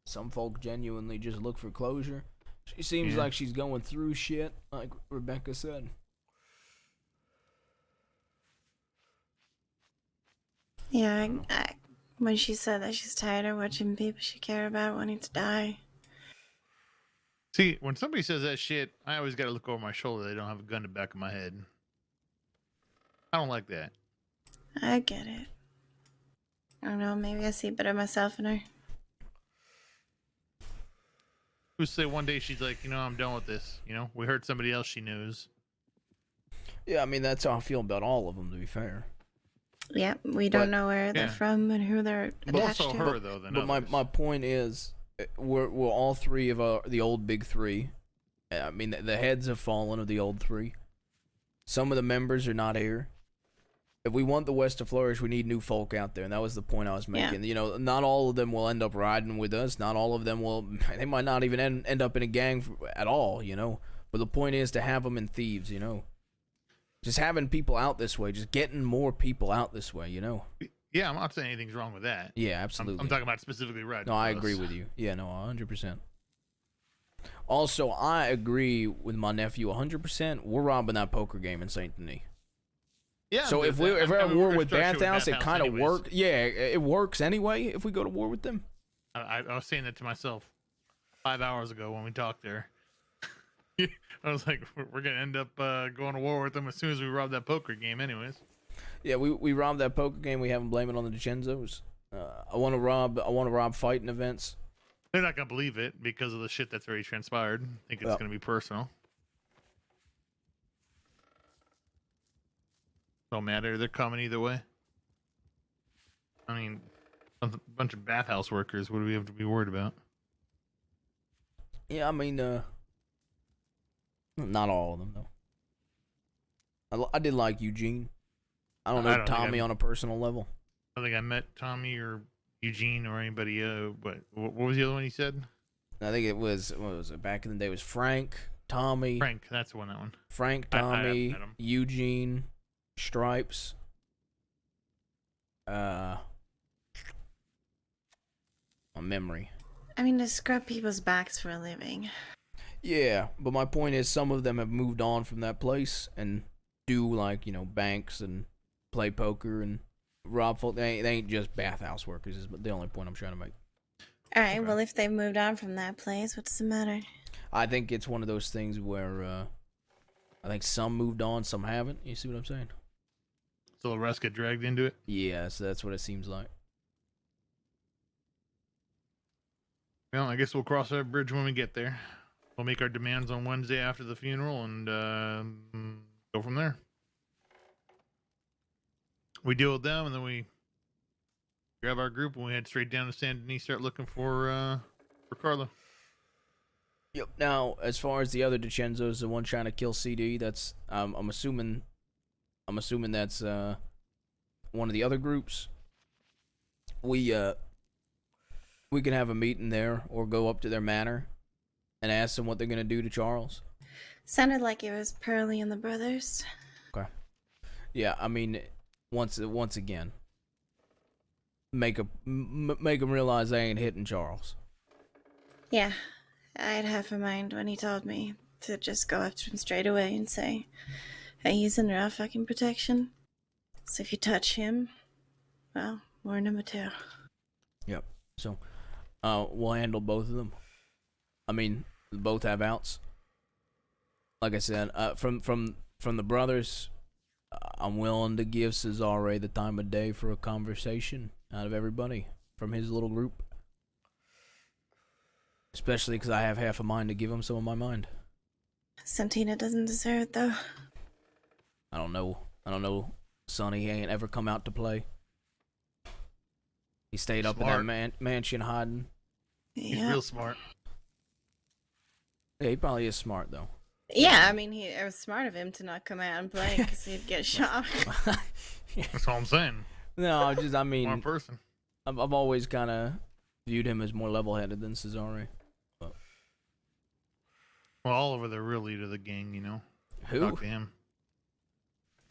Some folk genuinely just look for closure. She seems like she's going through shit, like Rebecca said. Yeah, when she said that she's tired of watching people she cared about wanting to die. See, when somebody says that shit, I always got to look over my shoulder. They don't have a gun in the back of my head. I don't like that. I get it. I don't know, maybe I see better myself in her. Who's to say one day she's like, I'm done with this. We hurt somebody else she knows. Yeah, I mean, that's how I feel about all of them, to be fair. Yeah, we don't know where they're from and who they're attached to. Her, though, than but my point is, we're all three of the old big three. I mean, the heads have fallen of the old three. Some of the members are not here. If we want the West to flourish, we need new folk out there, and that was the point I was making. Yeah. Not all of them will end up riding with us. Not all of them will. They might not even end up in a gang at all. But the point is to have them in thieves. Just having people out this way, just getting more people out this way. Yeah, I'm not saying anything's wrong with that. Yeah, absolutely. I'm talking about specifically riding. No, I agree with you. Yeah, no, 100%. Also, I agree with my nephew 100%. We're robbing that poker game in Saint Denis. Yeah. So if we're at war with Bathhouse, it kind of works. Yeah, it works anyway if we go to war with them. I was saying that to myself 5 hours ago when we talked there. I was like, we're gonna end up going to war with them as soon as we rob that poker game, anyways. Yeah, we robbed that poker game. We have them blame it on the DiCenzos. I want to rob fighting events. They're not gonna believe it because of the shit that's already transpired. I think it's gonna be personal. Don't matter. They're coming either way. I mean, a bunch of bathhouse workers. What do we have to be worried about? Yeah, I mean, not all of them though. I did like Eugene. I don't know Tommy on a personal level. I don't think I met Tommy or Eugene or anybody. But what was the other one he said? I think it was, what was it, back in the day? It was Frank, Tommy. Frank, that's the one. That one. Frank, Tommy, Eugene, Stripes. My memory. I mean, to scrub people's backs for a living. Yeah, but my point is some of them have moved on from that place and do banks and play poker and rob folk. They ain't just bathhouse workers is the only point I'm trying to make. Alright, well if they've moved on from that place, what's the matter? I think it's one of those things where I think some moved on, some haven't. You see what I'm saying? So the rest get dragged into it? Yeah, so that's what it seems like. Well, I guess we'll cross that bridge when we get there. We'll make our demands on Wednesday after the funeral and go from there. We deal with them, and then we grab our group and we head straight down to San Denis, start looking for Carla. Yep. Now, as far as the other DiCenzo's, the one trying to kill CD, that's I'm assuming that's one of the other groups. We can have a meeting there or go up to their manor and ask them what they're gonna do to Charles. Sounded like it was Pearlie and the brothers. Okay. Yeah, I mean, once again, make them realize they ain't hitting Charles. Yeah, I had half a mind when he told me to just go after him straight away and say, hey, he's under our fucking protection. So if you touch him, well, we're number 2. Yep. So, we'll handle both of them. I mean, both have outs. Like I said, from the brothers, I'm willing to give Cesare the time of day for a conversation out of everybody from his little group. Especially because I have half a mind to give him some of my mind. Santina doesn't deserve it, though. I don't know. Sonny ain't ever come out to play. He stayed up in that mansion hiding. He's real smart. Yeah, he probably is smart, though. Yeah, I mean, it was smart of him to not come out and play because he'd get shot. That's all I'm saying. No, I mean, One person. I've always kind of viewed him as more level-headed than Cesare. But. Well, Oliver, the real leader of the gang, you know. Who? Talk to him.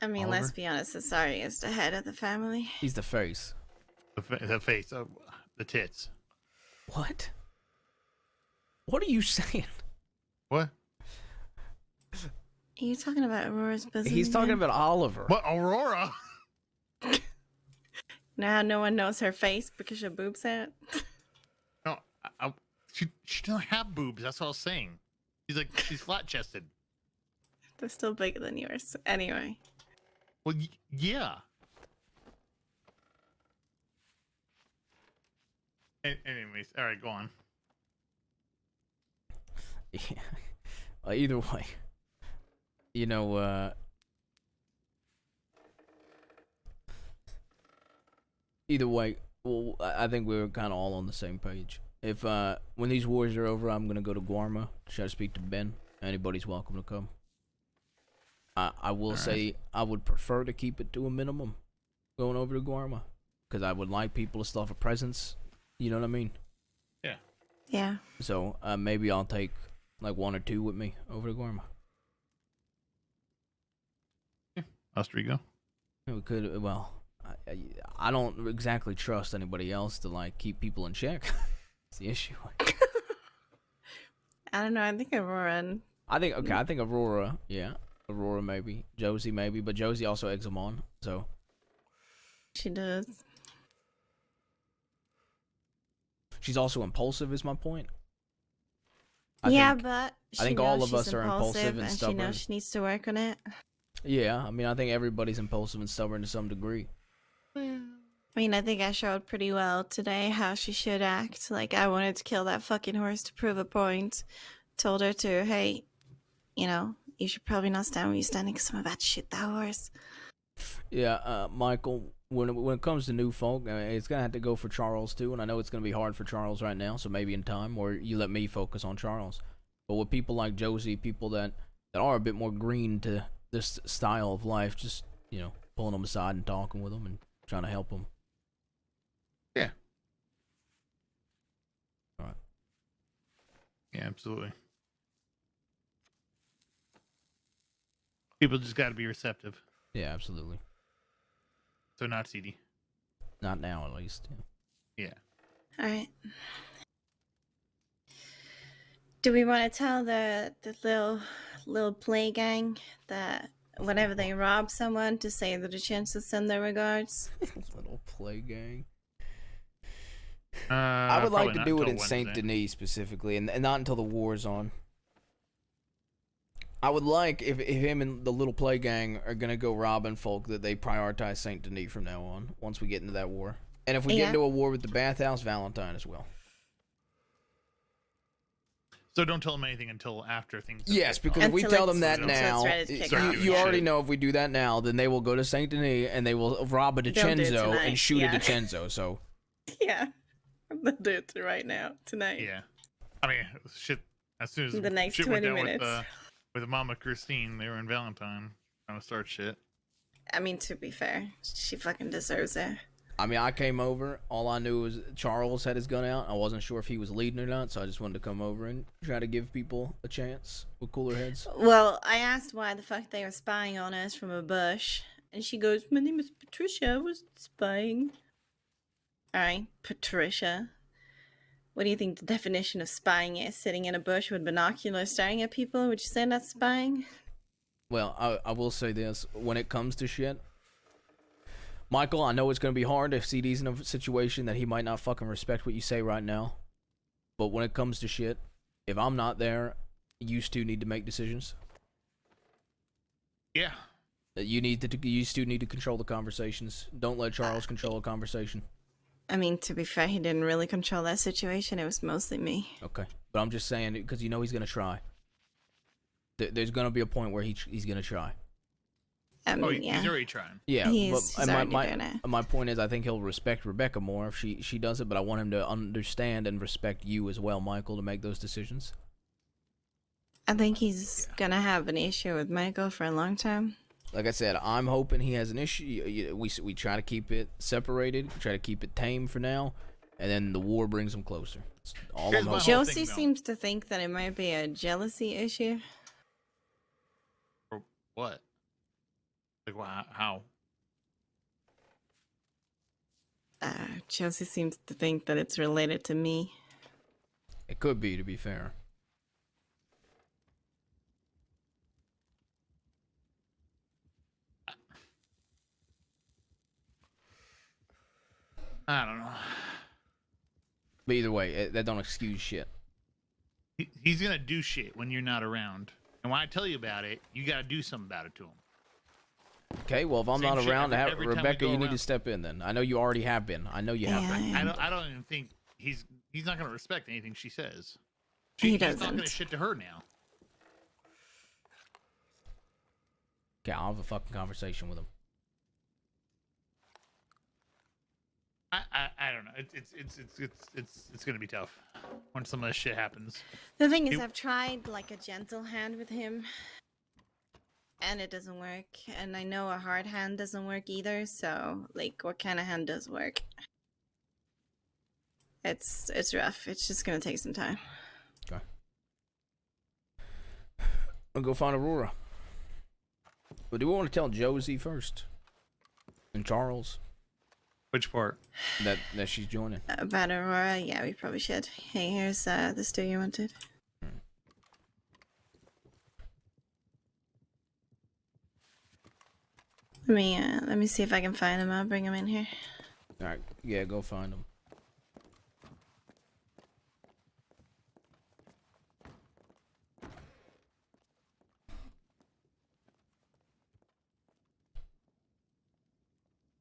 I mean, Oliver? let's be honest, Cesare is the head of the family. He's the face. The face, the tits. What? What are you saying? What? Are you talking about Aurora's bosom? He's talking about Oliver. What, Aurora? Now no one knows her face because her boobs out. No, she don't have boobs. That's what I was saying. She's flat chested. They're still bigger than yours. Anyway. Well, yeah. Anyways, all right, go on. Yeah. Either way, you know, either way, well, I think we were kind of all on the same page. If when these wars are over, I'm gonna go to Guarma to try to speak to Ben. Anybody's welcome to come. I will say I would prefer to keep it to a minimum, going over to Guarma, because I would like people to still have a presence. You know what I mean? Yeah. Yeah. So maybe I'll take like 1 or 2 with me over to Guarma. Yeah. Us 3 go. We could. Well, I don't exactly trust anybody else to like keep people in check. That's the issue. I don't know. I think Aurora and... I think Aurora. Yeah, Aurora maybe. Josie maybe, but Josie also eggs them on. So she does. She's also impulsive, is my point. But I think all of she's us are impulsive and stubborn. She knows she needs to work on it. Yeah, I mean, I think everybody's impulsive and stubborn to some degree. I mean, I think I showed pretty well today how she should act. Like, I wanted to kill that fucking horse to prove a point. Told her to, hey, you know, you should probably not stand where you're standing because I'm about to shoot that horse. Yeah, Michael, when it comes to new folk, it's going to have to go for Charles, too. And I know it's going to be hard for Charles right now, so maybe in time, or you let me focus on Charles. But with people like Josie, people that are a bit more green to this style of life, just, you know, pulling them aside and talking with them and trying to help them. Yeah. All right. Yeah, absolutely. People just got to be receptive. Yeah, absolutely. So not CD. Not now, at least. Yeah. All right. Do we want to tell the little play gang that whenever they rob someone to say that the chances send their regards? Little play gang. I would like to do it in Saint Denis specifically, and not until the war's on. I would like if him and the little play gang are gonna go robbing folk, that they prioritize Saint Denis from now on. Once we get into that war, and if we get into a war with the bathhouse, Valentine as well. So don't tell them anything until after things. Yes, because if we tell them that now, you already know if we do that now, then they will go to Saint Denis and they will rob a DiCenzo and shoot a DiCenzo. So yeah, they'll do it right now, tonight. Yeah, I mean, shit. As soon as The next shit went 20 down minutes. with Mama Christine, they were in Valentine trying to start shit. I mean, to be fair, she fucking deserves it. I mean, I came over. All I knew was Charles had his gun out. I wasn't sure if he was leading or not, so I just wanted to come over and try to give people a chance with cooler heads. Well, I asked why the fuck they were spying on us from a bush, and she goes, "My name is Patricia. I was spying." All right, Patricia. What do you think the definition of spying is? Sitting in a bush with binoculars staring at people? Would you say that's spying? Well, I will say this. When it comes to shit, Michael, I know it's going to be hard if CD's in a situation that he might not fucking respect what you say right now. But when it comes to shit, if I'm not there, you two need to make decisions. Yeah. You two need to control the conversations. Don't let Charles control a conversation. I mean, to be fair, he didn't really control that situation. It was mostly me. Okay. But I'm just saying, because you know he's going to try. There's going to be a point where he's going to try. I mean, yeah. He's already trying. Yeah, he's already doing it. My point is, I think he'll respect Rebecca more if she does it, but I want him to understand and respect you as well, Michael, to make those decisions. I think he's gonna have an issue with Michael for a long time. Like I said, I'm hoping he has an issue. We try to keep it separated, try to keep it tame for now, and then the war brings them closer. It's all I'm hoping. Josie seems to think that it might be a jealousy issue. Or what? Like, how? Josie seems to think that it's related to me. It could be, to be fair. I don't know. But either way, that don't excuse shit. He's gonna do shit when you're not around, and when I tell you about it, you gotta do something about it to him. Okay, well, if I'm Same not shit around, every time we Rebecca, go you need around. to step in then. I know you already have been. I know you have been. I don't even think he's not gonna respect anything she says. He He's talking doesn't. shit to her now. Okay, I'll have a fucking conversation with him. I don't know. It's gonna be tough when some of this shit happens. The thing is, I've tried like a gentle hand with him, and it doesn't work. And I know a hard hand doesn't work either. So, like, what kind of hand does work? It's rough. It's just gonna take some time. Okay. I'll go find Aurora. But do we want to tell Josie first? And Charles? Which part? That she's joining. About Aurora, yeah, we probably should. Hey, here's the stew you wanted. Let me see if I can find him. I'll bring him in here. All right, yeah, go find him.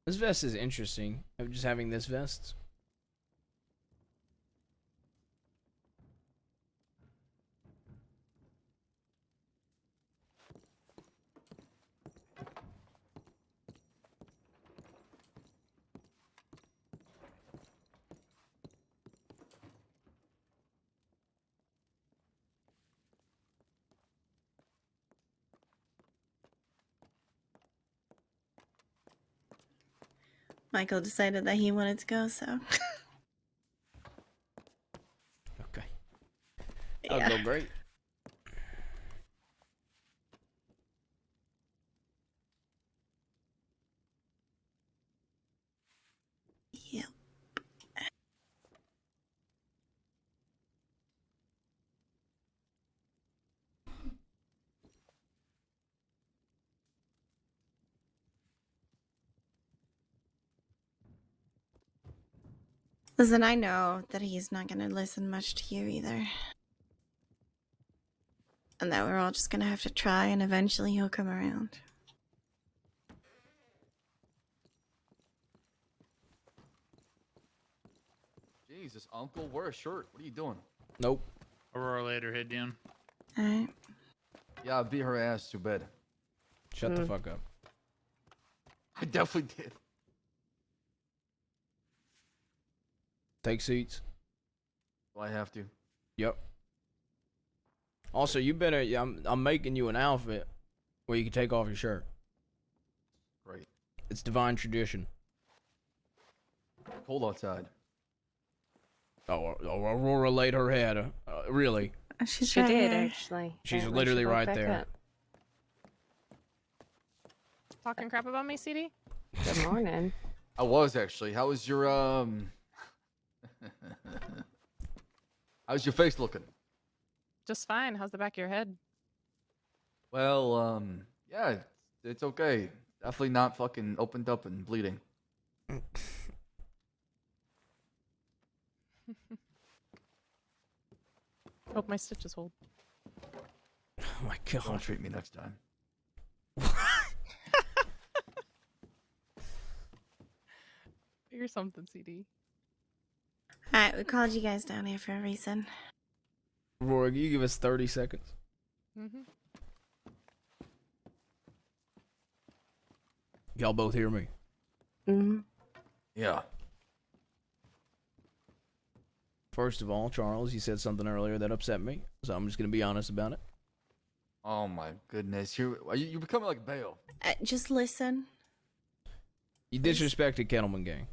This vest is interesting. I'm just having this vest. Michael decided that he wanted to go, so. Okay. That'll go great. Yep. Listen, I know that he's not gonna listen much to you either. And that we're all just gonna have to try, and eventually he'll come around. Jesus, Uncle, wear a shirt. What are you doing? Nope. Aurora laid her head down. Alright. Yeah, I beat her ass to bed. Shut the fuck up. I definitely did. Take seats. Well, I have to. Yep. Also, you better. I'm making you an outfit where you can take off your shirt. Great. It's divine tradition. Cold outside. Oh, Aurora laid her head. Really? She right did, here. actually. She's Apparently literally she woke right back there. up. Talking crap about me, CD? Good morning. I was actually. How was your How's your face looking? Just fine. How's the back of your head? Well, yeah, it's okay. Definitely not fucking opened up and bleeding. Hope my stitches hold. Oh my god. Don't treat me next time. You're something, CD. Alright, we called you guys down here for a reason. Aurora, can you give us 30 seconds? Mm-hmm. Y'all both hear me? Mm-hmm. Yeah. First of all, Charles, you said something earlier that upset me, so I'm just gonna be honest about it. Oh my goodness, you're becoming like Bale. Just listen. You disrespected Kettleman Gang.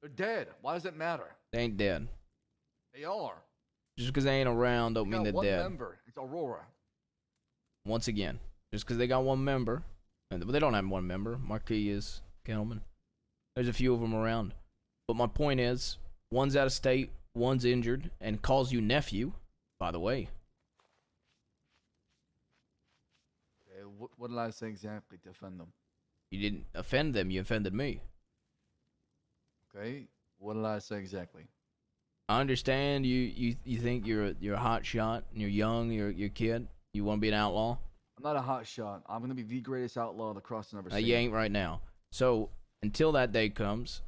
They're dead. Why does it matter? They ain't dead. They are. Just because they ain't around don't They mean got they're one dead. member. It's Aurora. Once again, just because they got one member, but they don't have one member. Marquis is Kettleman. There's a few of them around. But my point is, one's out of state, one's injured, and calls you nephew, by the way. Okay, what did I say exactly to offend them? You didn't offend them, you offended me. Okay, what did I say exactly? I understand you think you're a hot shot, and you're young, you're a kid, you want to be an outlaw. I'm not a hot shot. I'm gonna be the greatest outlaw the cross never seen. You ain't right now. So until that day comes,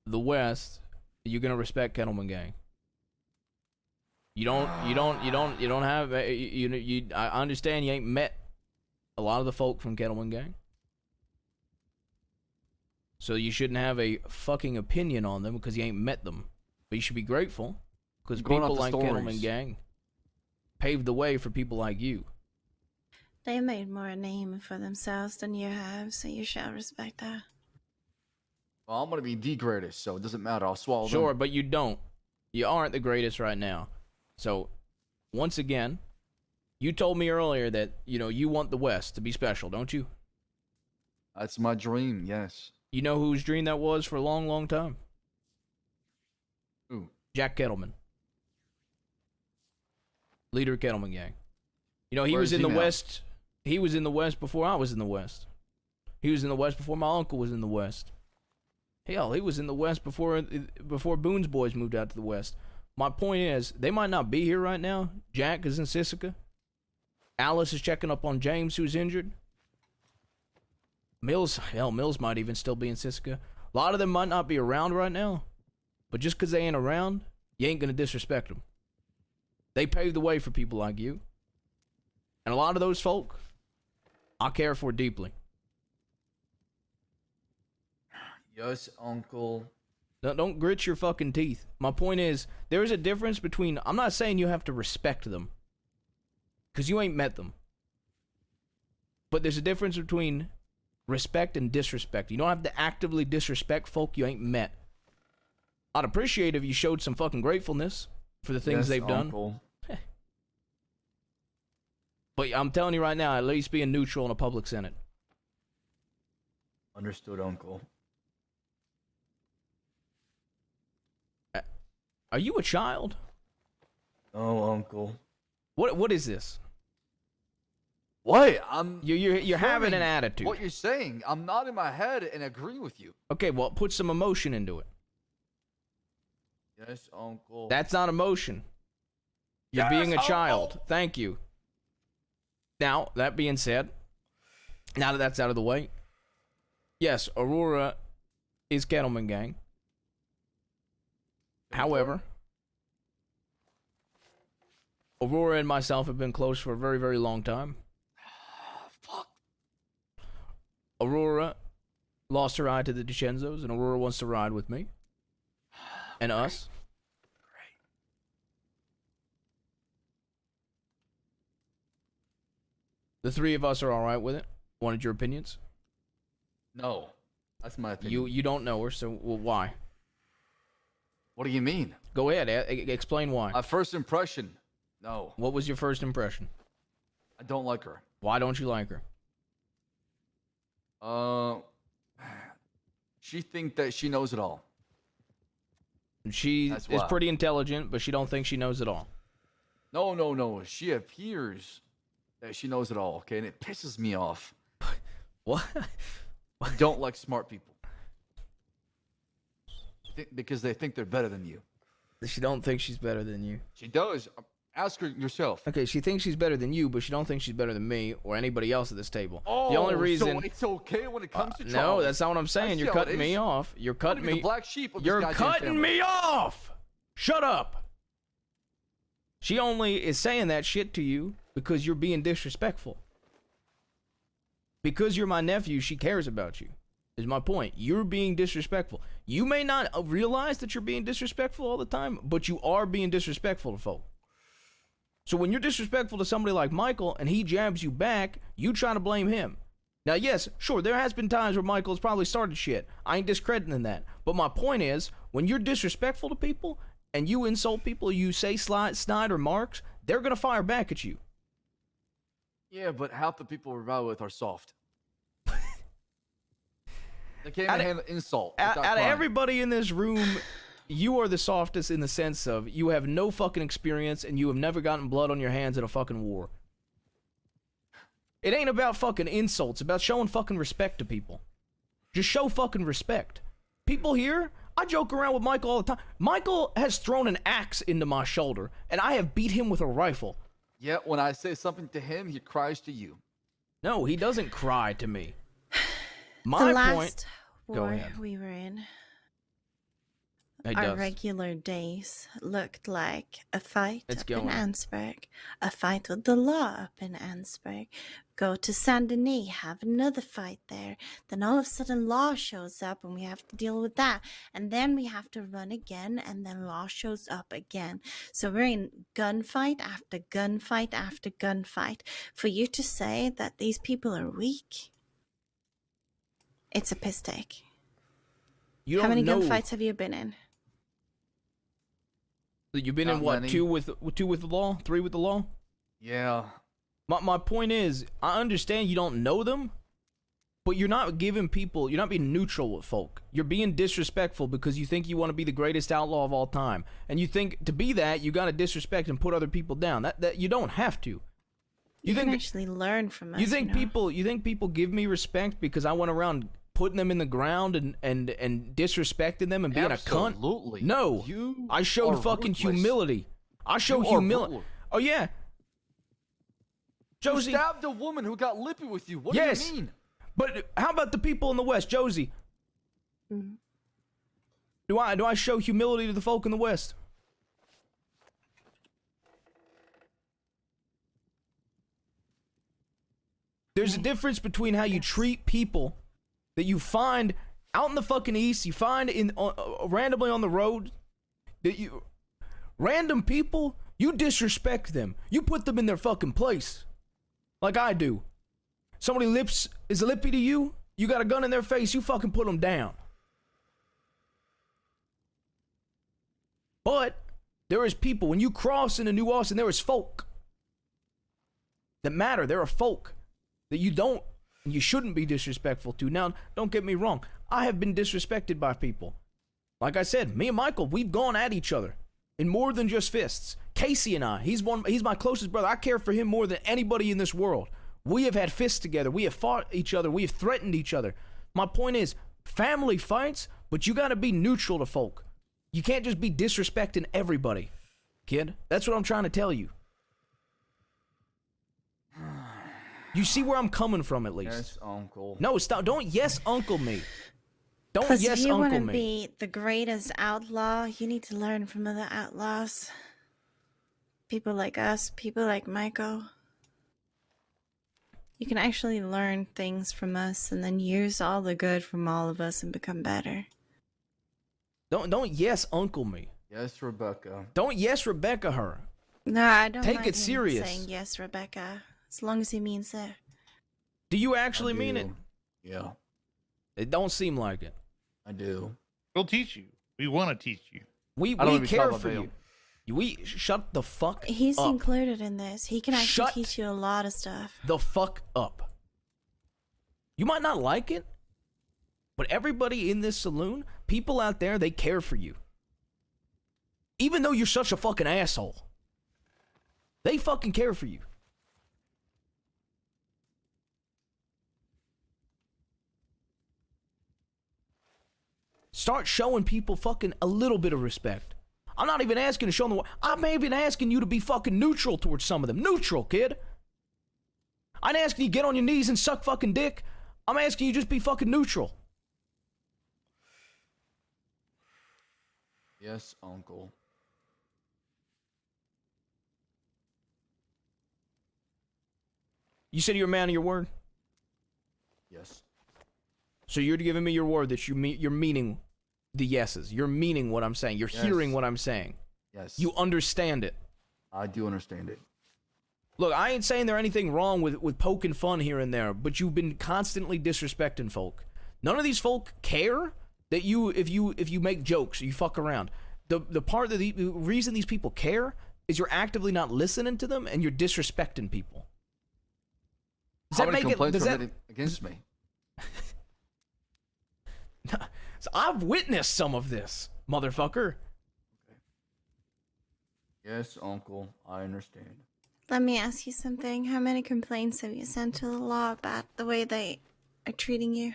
the West, you're gonna respect Kettleman Gang. You don't have I understand you ain't met a lot of the folk from Kettleman Gang. So you shouldn't have a fucking opinion on them because you ain't met them. But you should be grateful because people like Kettleman Gang paved the way for people like you. They made more a name for themselves than you have, so you shall respect that. Well, I'm gonna be the greatest, so it doesn't matter. I'll swallow them. Sure, but you don't. You aren't the greatest right now. So, once again, you told me earlier that, you want the West to be special, don't you? That's my dream, yes. You know whose dream that was for a long, long time? Who? Jack Kettleman. Leader of Kettleman Gang. He Where was is in he the now? West. He was in the West before I was in the West. He was in the West before my uncle was in the West. Hell, he was in the West before Boone's boys moved out to the West. My point is, they might not be here right now. Jack is in Sisika. Alice is checking up on James, who's injured. Mills might even still be in Sisika. A lot of them might not be around right now. But just because they ain't around, you ain't going to disrespect them. They paved the way for people like you. And a lot of those folk, I care for deeply. Yes, Uncle. No, don't grit your fucking teeth. My point is, there is a difference between... I'm not saying you have to respect them. Because you ain't met them. But there's a difference between respect and disrespect. You don't have to actively disrespect folk you ain't met. I'd appreciate if you showed some fucking gratefulness for the things they've done. But I'm telling you right now, at least be a neutral in a public senate. Understood, Uncle. Are you a child? Oh, Uncle. What is this? What? You're having an confirming attitude. What you're saying, I'm nodding my head and agreeing with you. Okay, well, put some emotion into it. Yes, Uncle. That's not emotion. You're being a child. Thank you. Now, that being said, now that that's out of the way, yes, Aurora is Kettleman Gang. However, Aurora and myself have been close for a very, very long time. Fuck. Aurora lost her eye to the DiCenzos, and Aurora wants to ride with me. And us. The three of us are all right with it. Wanted your opinions? No, that's my opinion. You don't know her, so well, why? What do you mean? Go ahead. Explain why. My first impression. No. What was your first impression? I don't like her. Why don't you like her? She think that she knows it all. She That's is why. pretty intelligent, but she don't think she knows it all. No. She appears that she knows it all, okay? And it pisses me off. What? I don't like smart people. Because they think they're better than you. She don't think she's better than you. She does. Ask her yourself. Okay, she thinks she's better than you, but she don't think she's better than me or anybody else at this table. Oh, the only reason so it's okay when it comes to no, Charles. that's not what I'm saying. You're cutting me off. You're cutting me. The black sheep of this You're goddamn cutting family. me off. Shut up. She only is saying that shit to you because you're being disrespectful. Because you're my nephew, she cares about you. Is my point. You're being disrespectful. You may not realize that you're being disrespectful all the time, but you are being disrespectful to folk. So when you're disrespectful to somebody like Michael and he jabs you back, you try to blame him. Now, yes, sure, there has been times where Michael's probably started shit. I ain't discrediting that. But my point is, when you're disrespectful to people and you insult people, you say snide remarks, they're going to fire back at you. Yeah, but half the people we're involved with are soft. They can't even handle insult. Out of everybody in this room, you are the softest in the sense of you have no fucking experience and you have never gotten blood on your hands in a fucking war. It ain't about fucking insults. It's about showing fucking respect to people. Just show fucking respect. People here, I joke around with Michael all the time. Michael has thrown an axe into my shoulder and I have beat him with a rifle. Yet when I say something to him, he cries to you. No, he doesn't cry to me. My the point. last Go war ahead. we were in, It our does. regular days looked like a fight It's up going. in Ansberg, a fight with the law up in Ansberg. Go to Saint Denis, have another fight there. Then all of a sudden, law shows up, and we have to deal with that. And then we have to run again, and then law shows up again. So we're in gunfight after gunfight after gunfight. For you to say that these people are weak, it's a piss take. You How don't many know. gunfights have you been in? You've been in Not what? many. Two with the law? 3 with the law? Yeah. My point is, I understand you don't know them, but you're not giving people, you're not being neutral with folk. You're being disrespectful because you think you want to be the greatest outlaw of all time. And you think to be that, you got to disrespect and put other people down. That you don't have to. You can actually learn from us. You think know? people give me respect because I went around putting them in the ground and disrespecting them and being Absolutely. a cunt? No. You I showed are fucking ruthless. humility. I showed You are humility. brutal. Oh yeah. Josie. You stabbed a woman who got lippy with you. What Yes. do you mean? But how about the people in the West, Josie? Mhm. Do I show humility to the folk in the West? There's a difference between how you treat people that you find out in the fucking East, you find randomly on the road, that you random people, you disrespect them. You put them in their fucking place. Like I do. Somebody is lippy to you, you got a gun in their face, you fucking put them down. But there is people, when you cross into New Austin, there is folk that matter. There are folk that you shouldn't be disrespectful to. Now, don't get me wrong. I have been disrespected by people. Like I said, me and Michael, we've gone at each other in more than just fists. Casey and I, he's my closest brother. I care for him more than anybody in this world. We have had fists together. We have fought each other. We have threatened each other. My point is, family fights, but you got to be neutral to folk. You can't just be disrespecting everybody, kid. That's what I'm trying to tell you. You see where I'm coming from, at least. Yes, uncle. No, stop. Don't yes, uncle me. Don't Because yes, if you uncle want to me. be the greatest outlaw, you need to learn from other outlaws. People like us, people like Michael. You can actually learn things from us and then use all the good from all of us and become better. Don't yes, uncle me. Yes, Rebecca. Don't yes, Rebecca her. No, I don't Take mind it him serious. saying yes, Rebecca. As long as he means it. Do you actually mean it? Yeah. It don't seem like it. I do. We'll teach you. We want to teach you. We care for you. We shut the fuck He's up. included in this. He can actually Shut teach you a lot of stuff. The fuck up. You might not like it, but everybody in this saloon, people out there, they care for you. Even though you're such a fucking asshole. They fucking care for you. Start showing people fucking a little bit of respect. I'm not even asking to show them. I'm even asking you to be fucking neutral towards some of them. Neutral, kid. I ain't asking you to get on your knees and suck fucking dick. I'm asking you just be fucking neutral. Yes, Uncle. You said you're a man of your word? Yes. So you're giving me your word that you're meaning the yeses. You're meaning what I'm saying. You're hearing what I'm saying. Yes. You understand it. I do understand it. Look, I ain't saying there's anything wrong with poking fun here and there, but you've been constantly disrespecting folk. None of these folk care that if you make jokes, you fuck around. The part that the reason these people care is you're actively not listening to them and you're disrespecting people. Does How that many make complaints it? are made against me? So I've witnessed some of this, motherfucker. Yes, Uncle. I understand. Let me ask you something. How many complaints have you sent to the law about the way they are treating you?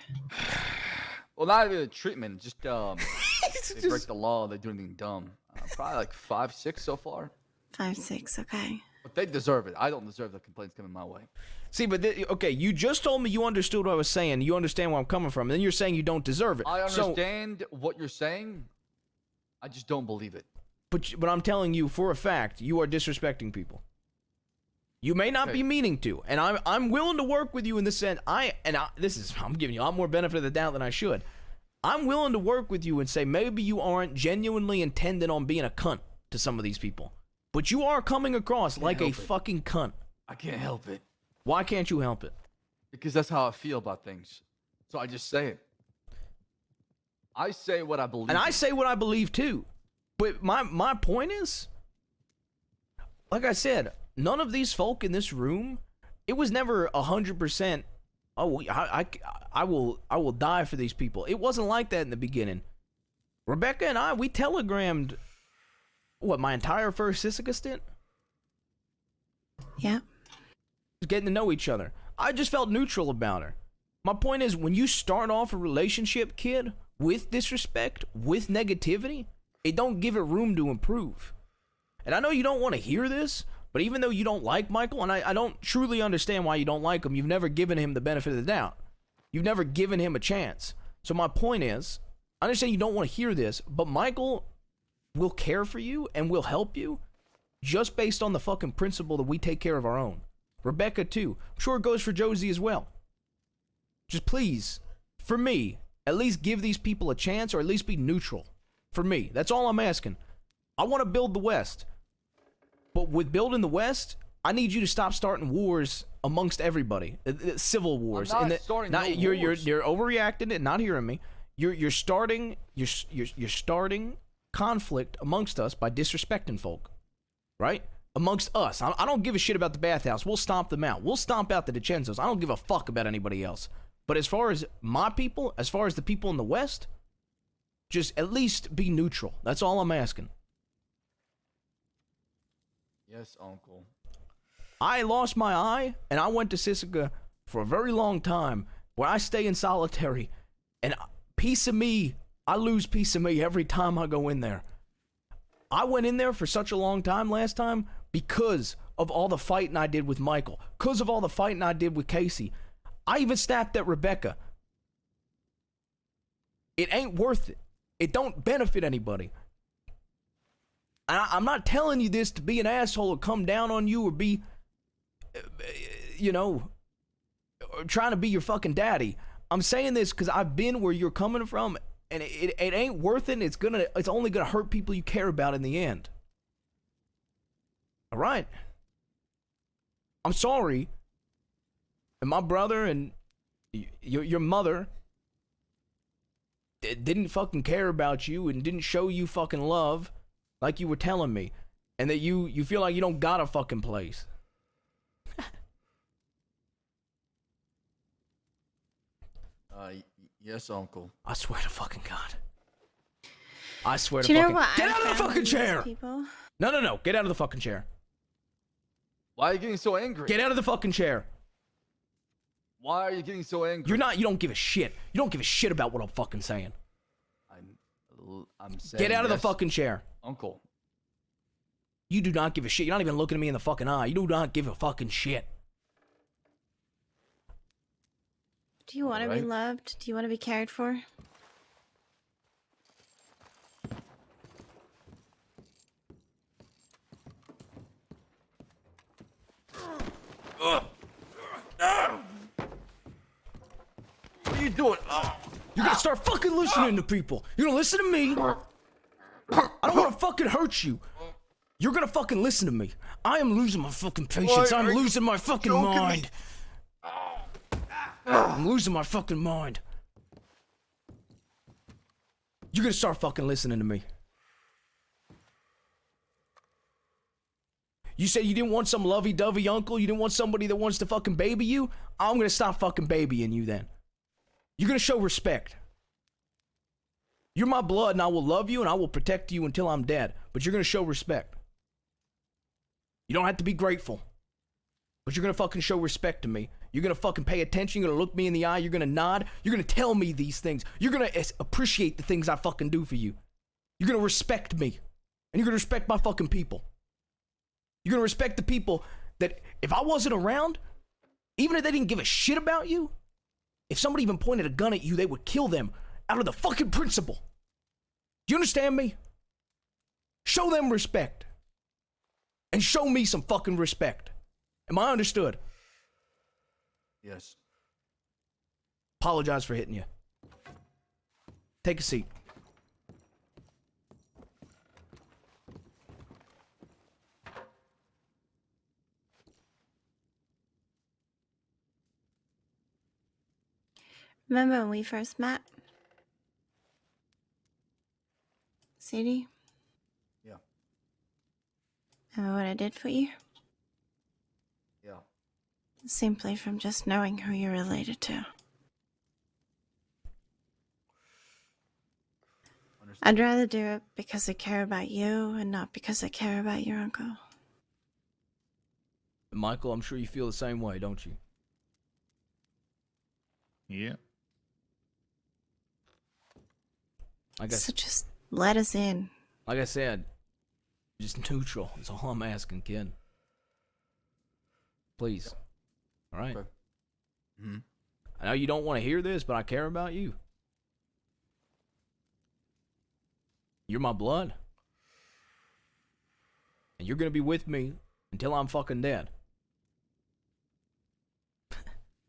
Well, not even the treatment. Just they break the law. They do anything dumb. Probably like 5, 6 so far. 5, 6. Okay. But they deserve it. I don't deserve the complaints coming my way. See, but okay, you just told me you understood what I was saying. You understand where I'm coming from, and then you're saying you don't deserve it. I understand what you're saying. I just don't believe it. But I'm telling you for a fact, you are disrespecting people. You may not be meaning to, and I'm willing to work with you in this sense. I'm giving you a lot more benefit of the doubt than I should. I'm willing to work with you and say maybe you aren't genuinely intended on being a cunt to some of these people, but you are coming across like a fucking cunt. I can't help it. Why can't you help it? Because that's how I feel about things. So I just say it. I say what I believe. And I say what I believe too. But my point is, like I said, none of these folk in this room, it was never 100%, oh, I will die for these people. It wasn't like that in the beginning. Rebecca and I, we telegrammed, my entire first Sisika stint? Yeah. Getting to know each other. I just felt neutral about her. My point is, when you start off a relationship, kid, with disrespect, with negativity, it don't give it room to improve. And I know you don't want to hear this, but even though you don't like Michael, and I don't truly understand why you don't like him, you've never given him the benefit of the doubt. You've never given him a chance. So my point is, I understand you don't want to hear this, but Michael will care for you and will help you just based on the fucking principle that we take care of our own. Rebecca too. I'm sure it goes for Josie as well. Just please, for me, at least give these people a chance, or at least be neutral. For me, that's all I'm asking. I want to build the West. But with building the West, I need you to stop starting wars amongst everybody. Civil wars. I'm not starting no you're wars. You're overreacting and not hearing me. You're starting conflict amongst us by disrespecting folk. Right? Amongst us. I don't give a shit about the bathhouse. We'll stomp them out. We'll stomp out the DiCenzos. I don't give a fuck about anybody else. But as far as my people, as far as the people in the West, just at least be neutral. That's all I'm asking. Yes, Uncle. I lost my eye, and I went to Sisika for a very long time, where I stay in solitary, and piece of me, I lose piece of me every time I go in there. I went in there for such a long time last time because of all the fighting I did with Michael, because of all the fighting I did with Casey. I even snapped at Rebecca. It ain't worth it. It don't benefit anybody. I'm not telling you this to be an asshole or come down on you or be, or trying to be your fucking daddy. I'm saying this because I've been where you're coming from, and it ain't worth it. It's only gonna hurt people you care about in the end. All right. I'm sorry, And my brother and your mother didn't fucking care about you and didn't show you fucking love like you were telling me. And that you feel like you don't got a fucking place. Yes, Uncle. I swear to fucking God. I swear Do to you know fucking... what Get I out of the found fucking with these chair! people? No. Get out of the fucking chair. Why are you getting so angry? Get out of the fucking chair. Why are you getting so angry? You don't give a shit. You don't give a shit about what I'm fucking saying. I'm saying Get out of the yes, fucking chair. Uncle. You do not give a shit. You're not even looking at me in the fucking eye. You do not give a fucking shit. Do you want to be Alright. loved? Do you want to be cared for? What are you doing? You're gonna start fucking listening to people. You're gonna listen to me. I don't wanna fucking hurt you. You're gonna fucking listen to me. I am losing my fucking patience. Why I'm are you losing my fucking choking me? mind. I'm losing my fucking mind. You're gonna start fucking listening to me. You said you didn't want some lovey-dovey uncle? You didn't want somebody that wants to fucking baby you? I'm gonna stop fucking babying you then. You're gonna show respect. You're my blood and I will love you and I will protect you until I'm dead. But you're gonna show respect. You don't have to be grateful. But you're gonna fucking show respect to me. You're gonna fucking pay attention. You're gonna look me in the eye. You're gonna nod. You're gonna tell me these things. You're gonna appreciate the things I fucking do for you. You're gonna respect me. And you're gonna respect my fucking people. You're gonna respect the people that if I wasn't around, even if they didn't give a shit about you, if somebody even pointed a gun at you, they would kill them out of the fucking principle. Do you understand me? Show them respect. And show me some fucking respect. Am I understood? Yes. Apologize for hitting you. Take a seat. Remember when we first met? CD? Yeah. Remember what I did for you? Yeah. Simply from just knowing who you're related to. I'd rather do it because I care about you and not because I care about your uncle. Michael, I'm sure you feel the same way, don't you? Yeah. I guess. So just let us in. Like I said, just neutral. That's all I'm asking, kid. Please. All right. Okay. Mm-hmm. I know you don't want to hear this, but I care about you. You're my blood. And you're going to be with me until I'm fucking dead.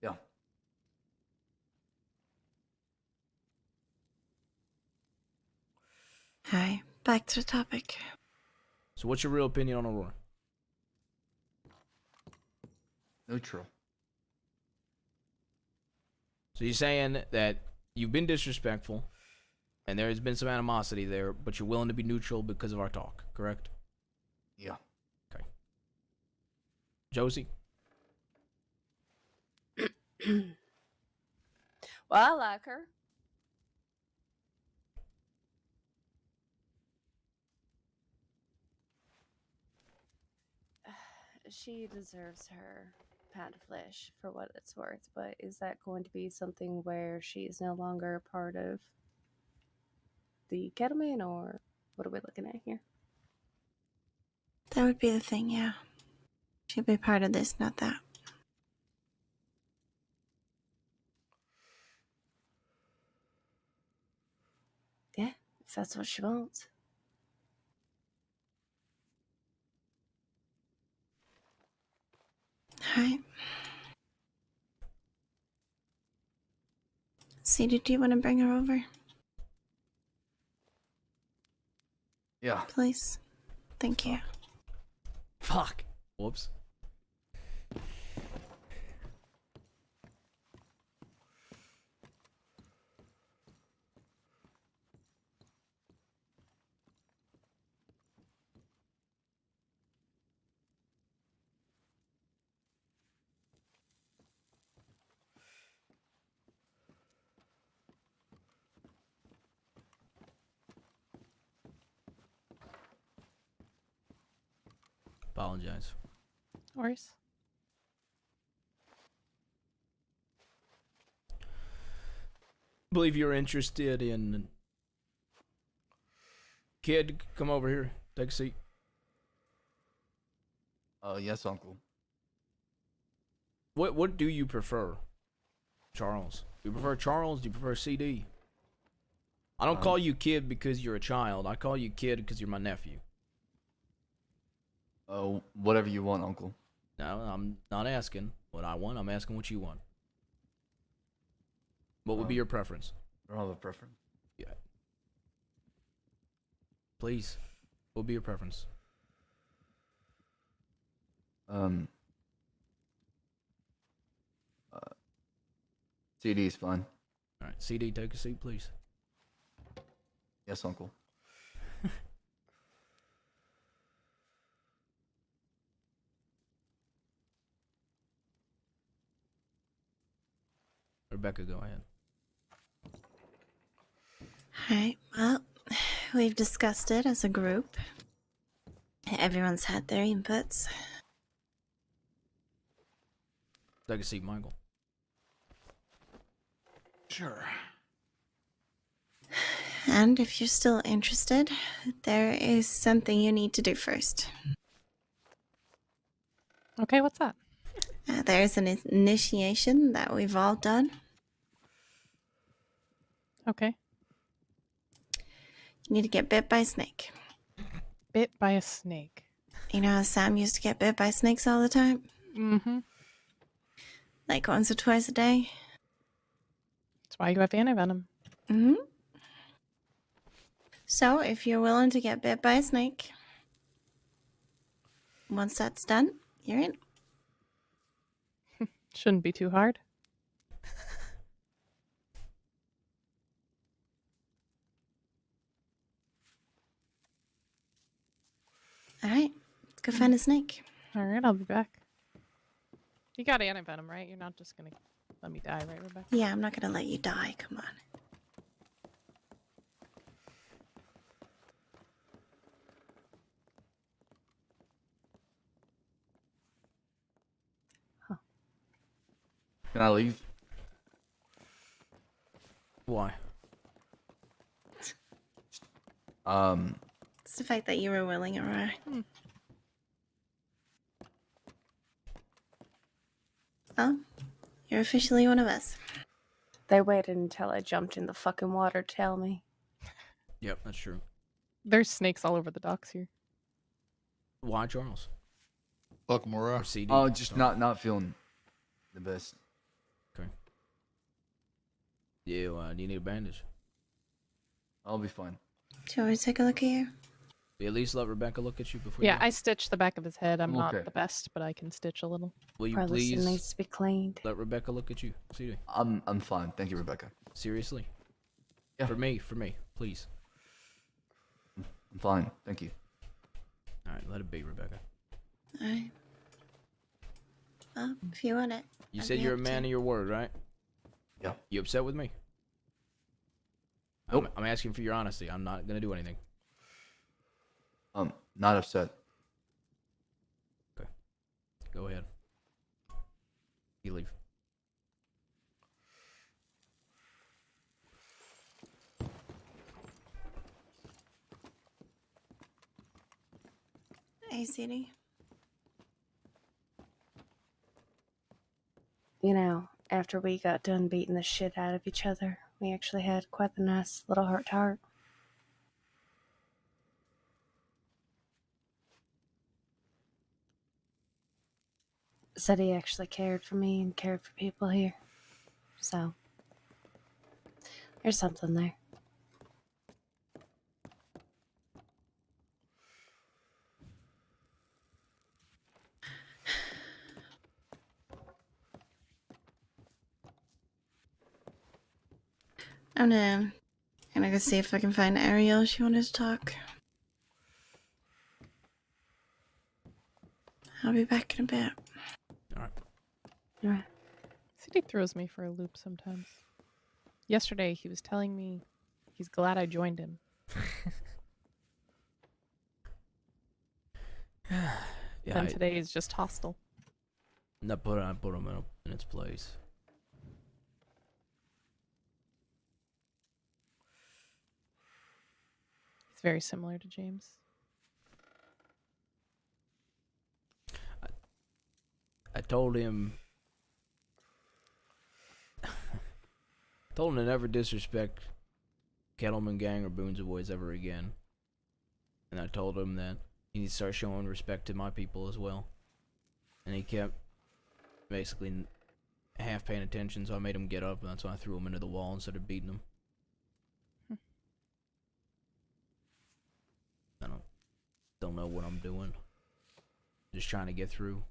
Yeah. Hi, back to the topic. So what's your real opinion on Aurora? Neutral. So you're saying that you've been disrespectful and there has been some animosity there, but you're willing to be neutral because of our talk, correct? Yeah. Okay. Josie? Well, I like her. She deserves her pound of flesh for what it's worth, but is that going to be something where she is no longer a part of the Kettleman, or what are we looking at here? That would be the thing, yeah. She'd be part of this, not that. Yeah, if that's what she wants. Alright. Sadie, do you want to bring her over? Yeah. Please. Thank you. Fuck. Whoops. Apologize. No worries. Believe you're interested in. Kid, come over here. Take a seat. Yes, Uncle. What do you prefer, Charles? Do you prefer Charles? Do you prefer CD? I don't call you kid because you're a child. I call you kid because you're my nephew. Whatever you want, Uncle. No, I'm not asking what I want. I'm asking what you want. What would be your preference? I don't have a preference. Yeah. Please. What would be your preference? CD is fine. All right, CD, take a seat, please. Yes, Uncle. Rebecca, go ahead. Alright, well, we've discussed it as a group. Everyone's had their inputs. Take a seat, Michael. Sure. And if you're still interested, there is something you need to do first. Okay, what's that? There's an initiation that we've all done. Okay. You need to get bit by a snake. Bit by a snake. You know how Sam used to get bit by snakes all the time? Mm-hmm. Like once or twice a day? That's why you have antivenom. Mm-hmm. So, if you're willing to get bit by a snake, once that's done, you're in. Shouldn't be too hard. Alright, let's go find a snake. Alright, I'll be back. You got antivenom, right? You're not just gonna let me die, right, Rebecca? Yeah, I'm not gonna let you die, come on. Can I leave? Why? It's the fact that you were willing, Aurora. Well, you're officially one of us. They waited until I jumped in the fucking water to tell me. Yep, that's true. There's snakes all over the docks here. Why, Charles? Fuck Mora. Or CD? Oh, just not feeling the best. Okay. Yeah, do you need a bandage? I'll be fine. Do you want me to take a look at you? At least let Rebecca look at you before Yeah, you... I stitched the back of his head. I'm Okay. not the best, but I can stitch a little. Will you Probably still please needs to be cleaned. let Rebecca look at you? CD. I'm fine. Thank you, Rebecca. Seriously? Yeah. For me, please. I'm fine. Thank you. Alright, let it be, Rebecca. Alright. Well, if you want it. You I'd said be you're a happy man to. of your word, right? Yeah. You upset with me? Nope. I'm asking for your honesty. I'm not gonna do anything. Not upset. Go ahead. You leave. Hey, CD. You know, after we got done beating the shit out of each other, we actually had quite a nice little heart-to-heart. Said he actually cared for me and cared for people here. So, there's something there. I'm gonna go see if I can find Ariel. She wanted to talk. I'll be back in a bit. Alright. CD throws me for a loop sometimes. Yesterday, he was telling me he's glad I joined him. Yeah, then today is just hostile. I put him in its place. It's very similar to James. I told him to never disrespect Kettleman Gang or Boone's Boys ever again. And I told him that he needs to start showing respect to my people as well. And he kept basically half paying attention, so I made him get up, and that's why I threw him into the wall instead of beating him. I don't know what I'm doing. Just trying to get through.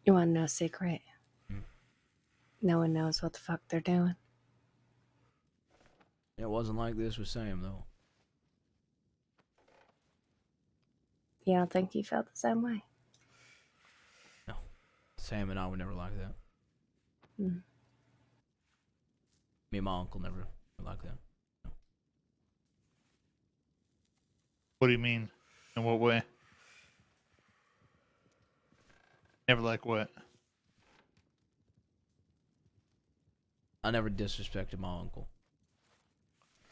You want to know a secret? No one knows what the fuck they're doing. It wasn't like this with Sam, though. You don't think you felt the same way? No. Sam and I were never like that. Mm. Me and my uncle never were like that. No. What do you mean? In what way? Never like what? I never disrespected my uncle.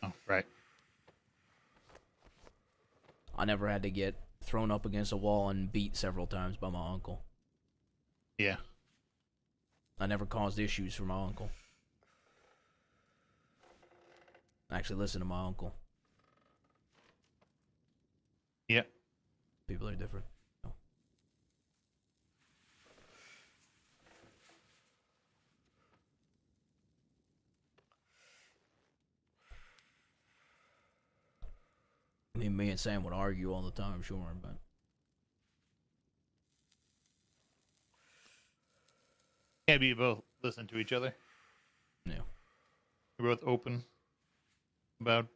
Oh, right. I never had to get thrown up against a wall and beat several times by my uncle. Yeah. I never caused issues for my uncle. I actually listened to my uncle. Yep. People are different. No. I mean, me and Sam would argue all the time, sure, but Can't be both listen to each other. yeah. We're both open about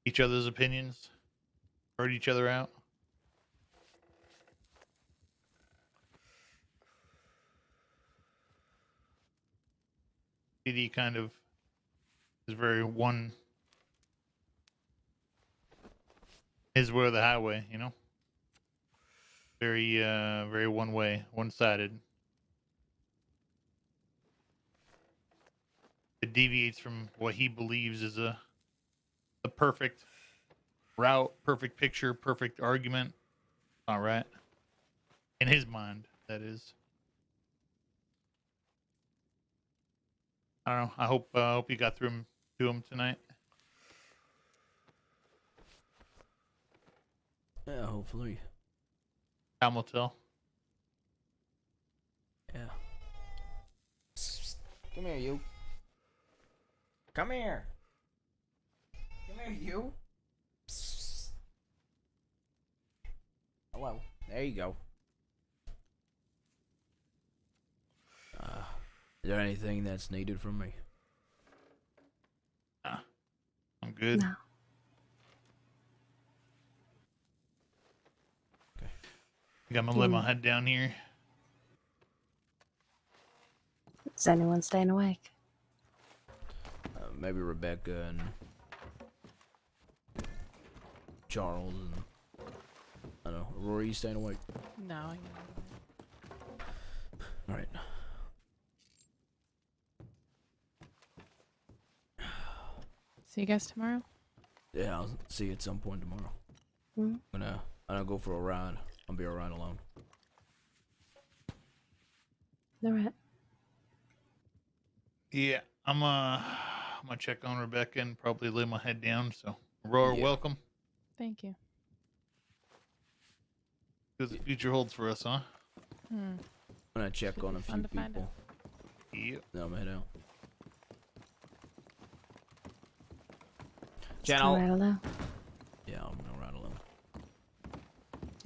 each other's opinions. Heard each other out. PD kind of is very one. His way or the highway, you know. Very one way, one sided. It deviates from what he believes is a perfect route, perfect picture, perfect argument. All right. In his mind, that is. I don't know. I hope you got through to him tonight. Yeah, hopefully. Time will tell. Yeah. Come here, you. Come here. Come here, you. Hello. There you go. Is there anything that's needed from me? I'm good. No. I think I'm gonna lay my head down here. Is anyone staying awake? Maybe Rebecca and Charles and I don't know. Rory, you staying awake? No. All right. See you guys tomorrow? Yeah, I'll see you at some point tomorrow. Hmm? I'm gonna go for a ride. I'll be alright alone. All right. Yeah, I'm gonna check on Rebecca and probably lay my head down. So, Aurora, Yeah. welcome. Thank you. Because the future holds for us, huh? Hmm. I'm gonna check Should on be a fun few to find people. Yep. Then I'm head out. Just go right alone. Yeah, I'm gonna ride alone.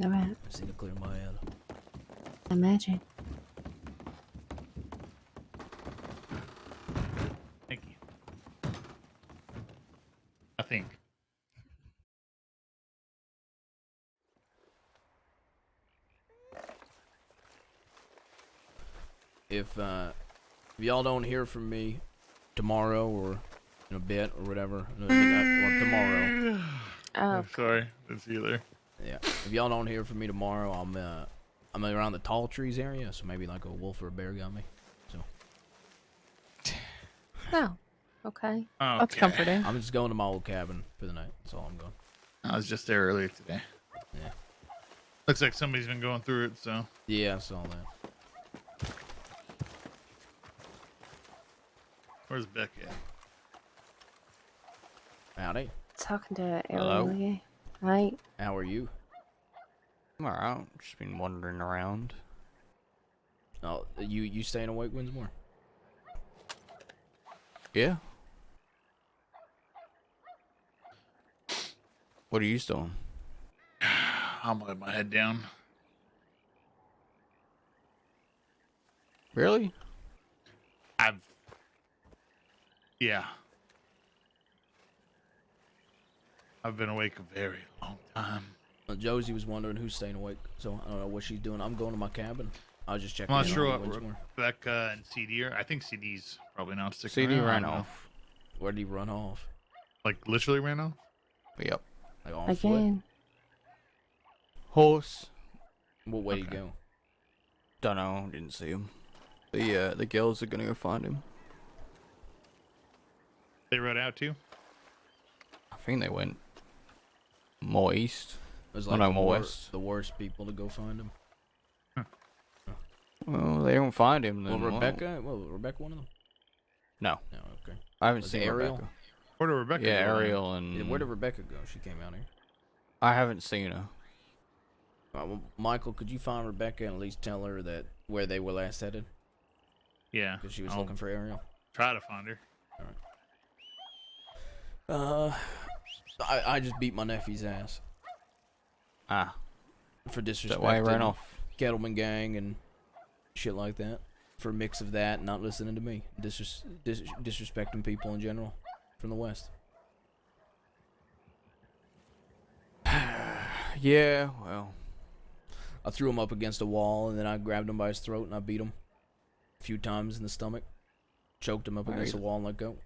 All right. I just need to clear my head. Imagine. Thank you. I think. If y'all don't hear from me tomorrow or in a bit or whatever. Or tomorrow. Oh, sorry, that's either. Yeah. If y'all don't hear from me tomorrow, I'm around the tall trees area, so maybe like a wolf or a bear got me. So. Oh, okay. That's comforting. I'm just going to my old cabin for the night. That's all I'm going. I was just there earlier today. Yeah. Looks like somebody's been going through it, so. Yeah, I saw that. Where's Beck at? Howdy. Talking to Hello. Ariel. Right. How are you? I'm alright. Just been wandering around. Oh, you staying awake, Winsmore? Yeah. What are you doing? I'm gonna let my head down. Really? Yeah. I've been awake a very long time. Josie was wondering who's staying awake, so I don't know what she's doing. I'm going to my cabin. I was just checking. I'm not in sure on what Winsmore. Rebecca and CD are. I think CD's probably not sticking CD around. ran I don't know. off. Where did he run off? Like literally ran off? Yep. Like on foot? Again. Horse. What way did he go? Don't know. Didn't see him. The girls are gonna go find him. They rode out too? I think they went more east. It was Oh, like no, the more wor- west. the worst people to go find him. Well, they don't find him. Well, Then Rebecca. Well, Rebecca, one of them. No. No, okay. I haven't Was seen Ariel? Rebecca. Where did Rebecca Yeah, go? Ariel and. Yeah, where did Rebecca go? She came out here. I haven't seen her. Well, Michael, could you find Rebecca and at least tell her that where they were last headed? Yeah. Because she was I'll looking for Ariel. Try to find her. I just beat my nephew's ass. Ah. For disrespecting That why he ran off. Kettleman gang and shit like that. For a mix of that and not listening to me. Disrespecting people in general from the West. Yeah, well. I threw him up against a wall and then I grabbed him by his throat and I beat him a few times in the stomach. Choked him up against the wall and let go.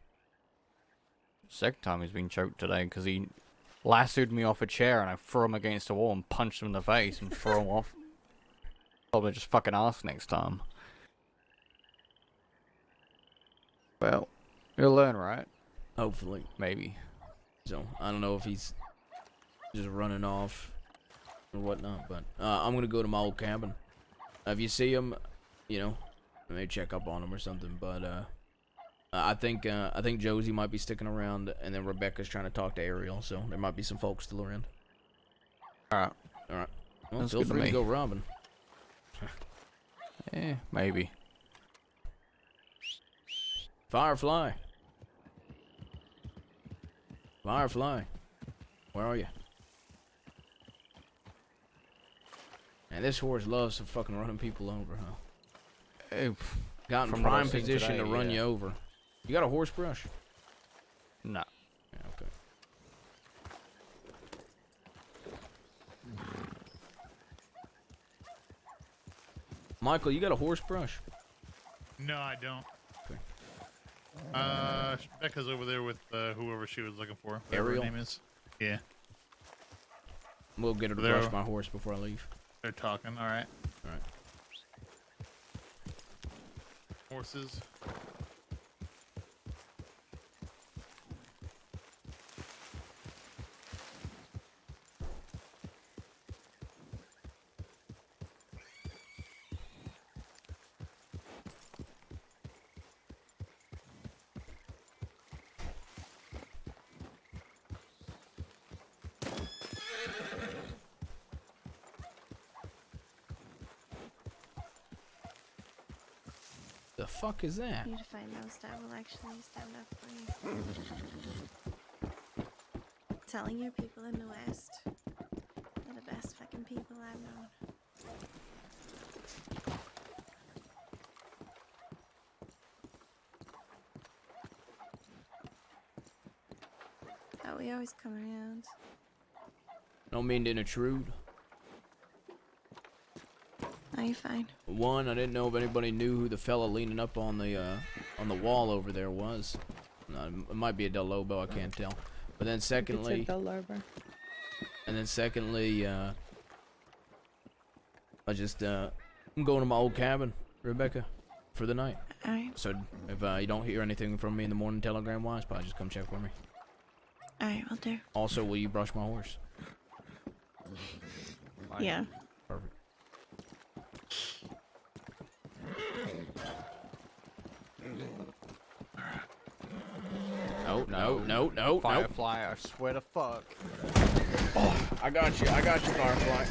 Second time he's been choked today because he lassoed me off a chair and I threw him against a wall and punched him in the face and threw him off. Probably just fucking ask next time. Well, you'll learn, right? Hopefully. Maybe. So, I don't know if he's just running off or whatnot, but I'm going to go to my old cabin. If you see him, you know, maybe check up on him or something, but I think Josie might be sticking around, and then Rebecca's trying to talk to Ariel, so there might be some folks still around. Alright. Alright. Well, That's feel good to free to me. go robbing. Yeah, maybe. Firefly. Firefly. Where are you? Man, this horse loves some fucking running people over, huh? Hey, Got in from what prime I've seen position today, to run yeah. you over. You got a horse brush? No. Yeah, okay. Michael, you got a horse brush? No, I don't. Okay. Becca's over there with whoever she was looking for. Whatever Ariel? her name is. Yeah. We'll get her to They're- brush my horse before I leave. They're talking. All right. Alright. Horses. The fuck is that? You need to find those that will actually stand up for you. Telling your people in the West, they're the best fucking people I've known. Oh, we always come around. Don't mean to intrude. Are you fine? One, I didn't know if anybody knew who the fella leaning up on the wall over there was. No, it might be a Del Lobo. I can't tell. But then secondly, It's a Del Lobo. and then secondly, I just I'm going to my old cabin, Rebecca, for the night. Alright. So if you don't hear anything from me in the morning, telegram wise, probably just come check for me. Alright, will do. Also, will you brush my horse? Yeah. Perfect. No. Firefly, I swear to fuck. Oh, I got you, Firefly.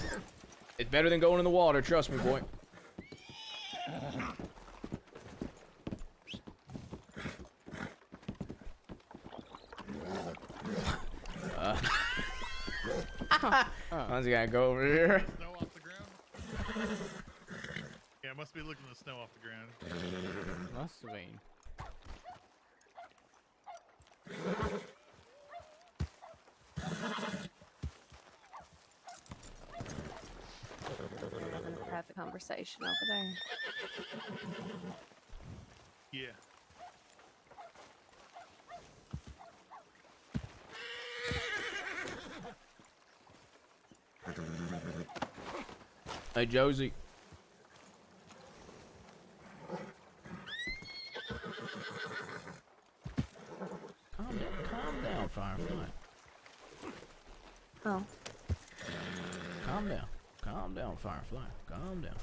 It's better than going in the water, trust me, boy. I just gotta go over here. Snow off the ground? Yeah, must be looking at the snow off the ground. Must have been. Have the conversation over there. Yeah. Hey, Josie. Calm down, Firefly. Oh. Calm down, Firefly. Calm down.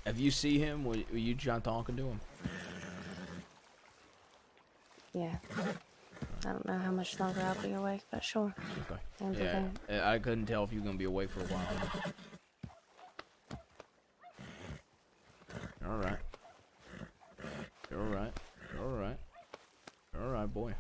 If you see him, will you try talking to him? Yeah. I don't know how much longer I'll be awake, but sure. Okay. Yeah, I couldn't tell if you were gonna be awake for a while. All right. All right, boy.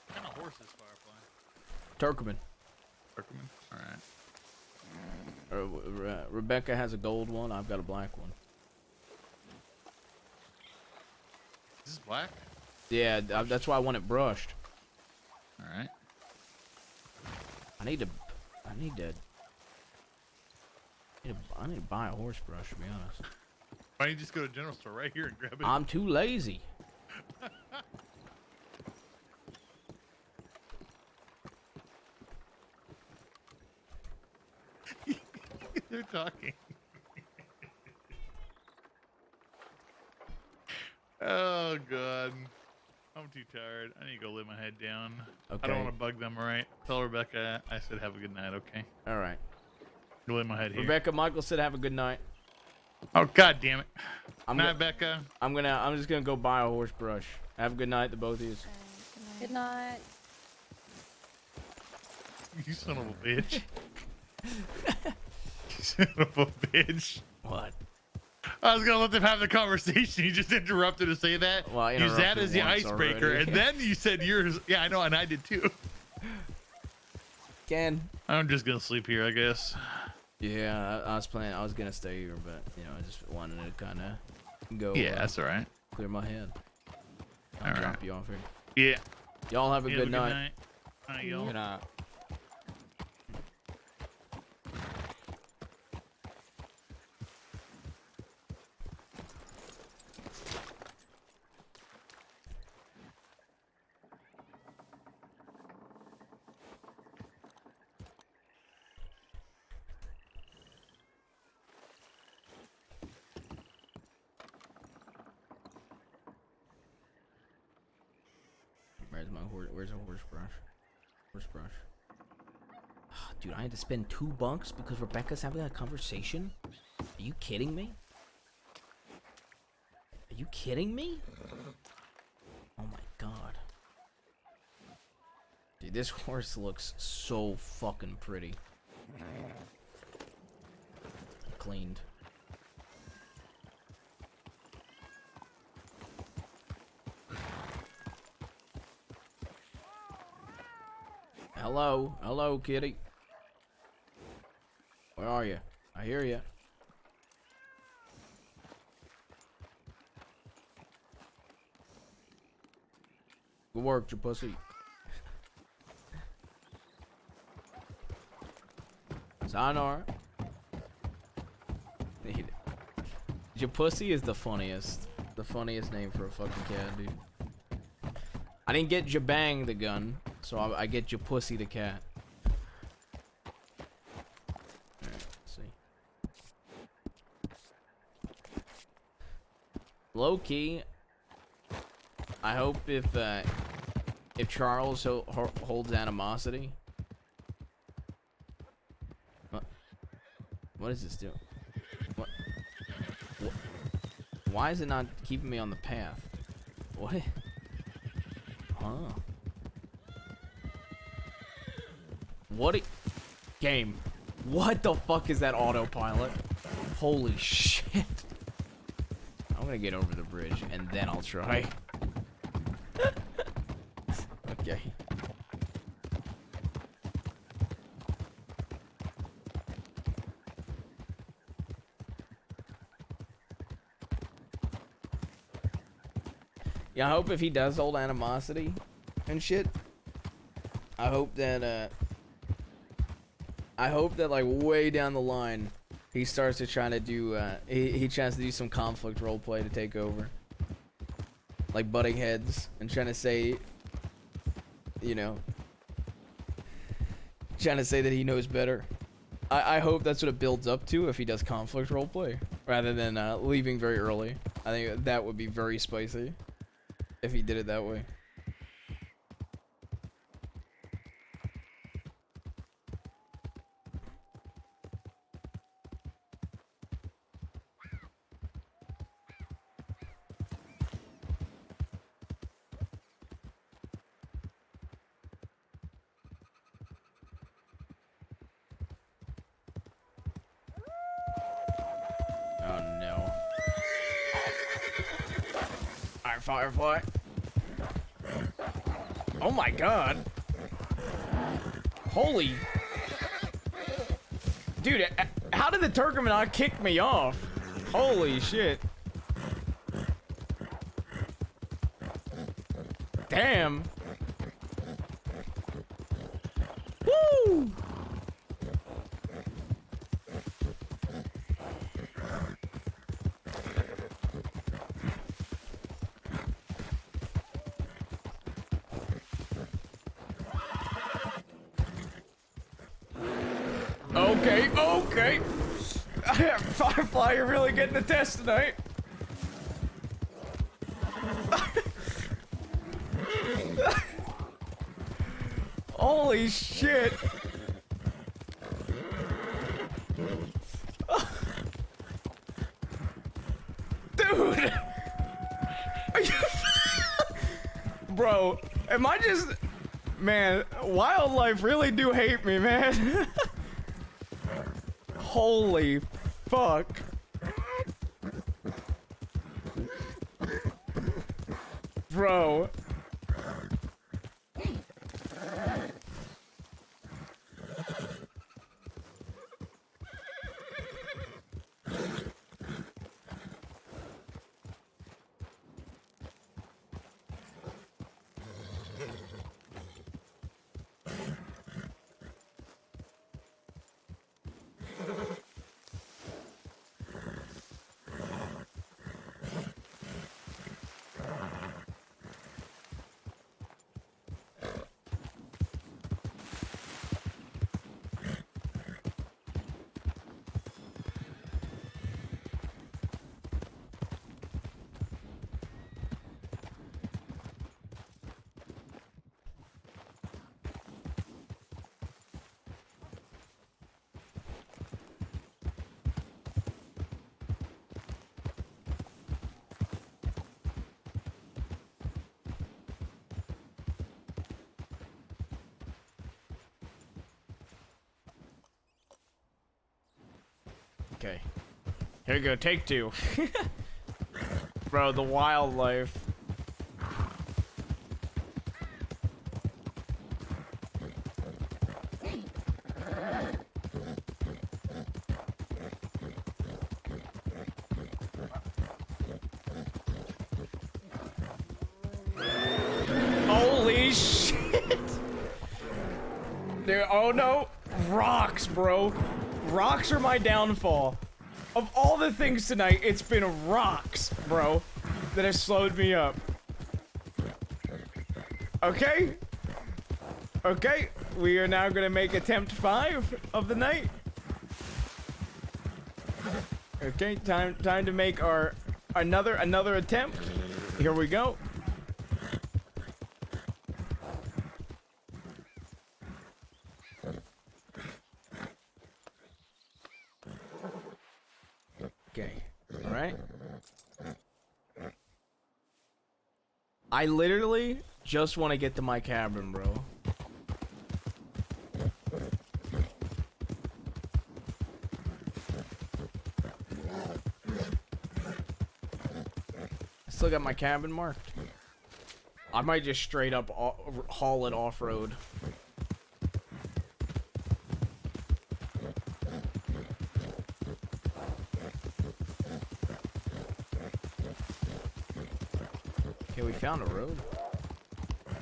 What kind of horse is Firefly? Turkman. Alright. Rebecca has a gold one. I've got a black one. This is black? Yeah, that's why I want it brushed. Alright. I need to buy a horse brush, to be honest. Why don't you just go to the general store right here and grab it? I'm too lazy. They're talking. Oh god, I'm too tired. I need to go lay my head down. Okay. I don't want to bug them. All right. Tell Rebecca I said have a good night. Okay. All right. Go lay my head here. Rebecca, Michael said have a good night. Oh god damn it. I'm night, Becca. I'm just gonna go buy a horse brush. Have a good night to both of you. Good night. You son of a bitch. You son of a bitch. What? I was gonna let them have the conversation. You just interrupted to say that. Well, I use that interrupted as the once icebreaker, already. and then you said yours. Yeah, I know, and I did too. Ken. I'm just gonna sleep here, I guess. Yeah, I was gonna stay here, but you know, I just wanted to kind of go. Yeah, that's all right. Clear my head. I'll All right. drop you off here. Yeah. Y'all have a Yeah, good night. Night, y'all. Good night. Where's a horse brush? Horse brush. Dude, I had to spend $2 because Rebecca's having a conversation? Are you kidding me? Are you kidding me? Oh my god. Dude, this horse looks so fucking pretty. Cleaned. Hello, kitty. Where are you? I hear you. Good work, you pussy. Sayonara. Your pussy is the funniest. The funniest name for a fucking cat, dude. I didn't get Jabang the gun, so I get your pussy the cat. Alright, let's see. Low key, I hope if Charles holds animosity. What is this doing? What? Why is it not keeping me on the path? What? Huh. What game? What the fuck is that autopilot? Holy shit. I'm gonna get over the bridge and then I'll try. Okay. Yeah, I hope if he does hold animosity and shit, I hope that like way down the line, he starts to try to do, he tries to do some conflict roleplay to take over. Like butting heads and trying to say, you know, trying to say that he knows better. I hope that's what it builds up to if he does conflict roleplay, rather than leaving very early. I think that would be very spicy if he did it that way. Oh no. Alright, Firefly. Oh my god. Holy. Dude, how did the Turkmen not kick me off? Holy shit. Damn. Woo! Okay, okay. Firefly, you're really getting the test tonight. Holy shit. Dude. Are you Bro, am I just... Man, wildlife really do hate me, man. Holy fuck. Bro. Okay. Here we go, take two. Bro, the wildlife. There, oh no, rocks, bro. Rocks are my downfall. Of all the things tonight, it's been rocks, bro, that has slowed me up. Okay. Okay, we are now gonna make attempt 5 of the night. Okay, time to make our another attempt. Here we go. Okay, all right. I literally just want to get to my cabin, bro. Still got my cabin marked. I might just straight up haul it off-road. Okay, we found a road.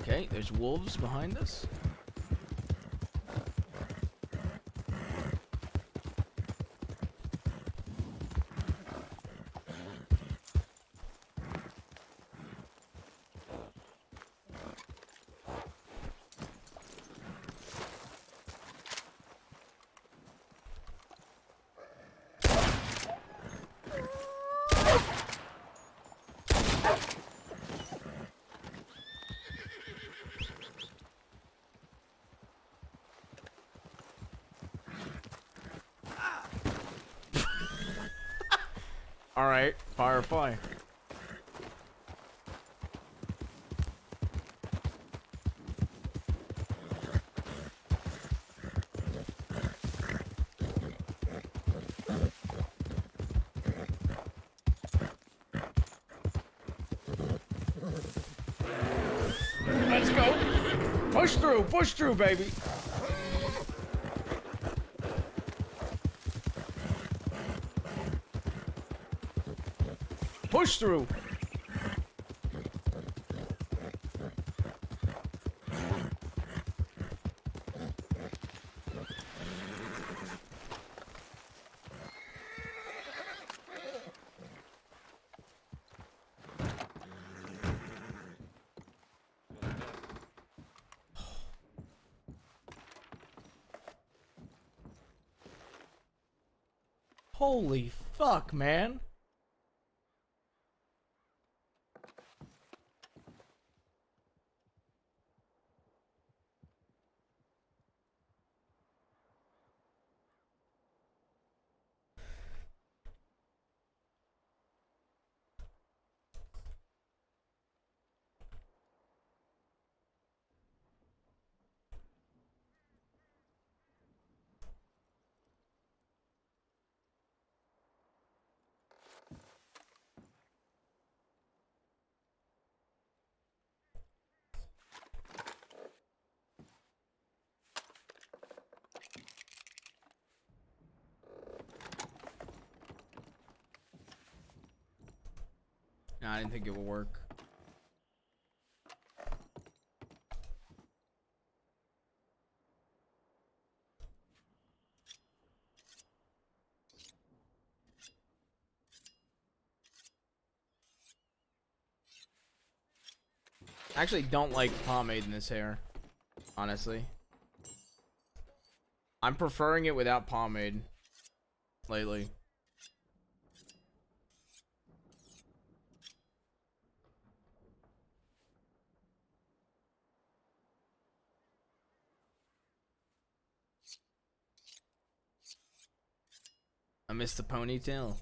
Okay, there's wolves behind us. Alright, firefly. Let's go. Push through, baby. Push through. Holy fuck, man. Nah, I didn't think it would work. I actually don't like pomade in this hair, honestly. I'm preferring it without pomade lately. I miss the ponytail.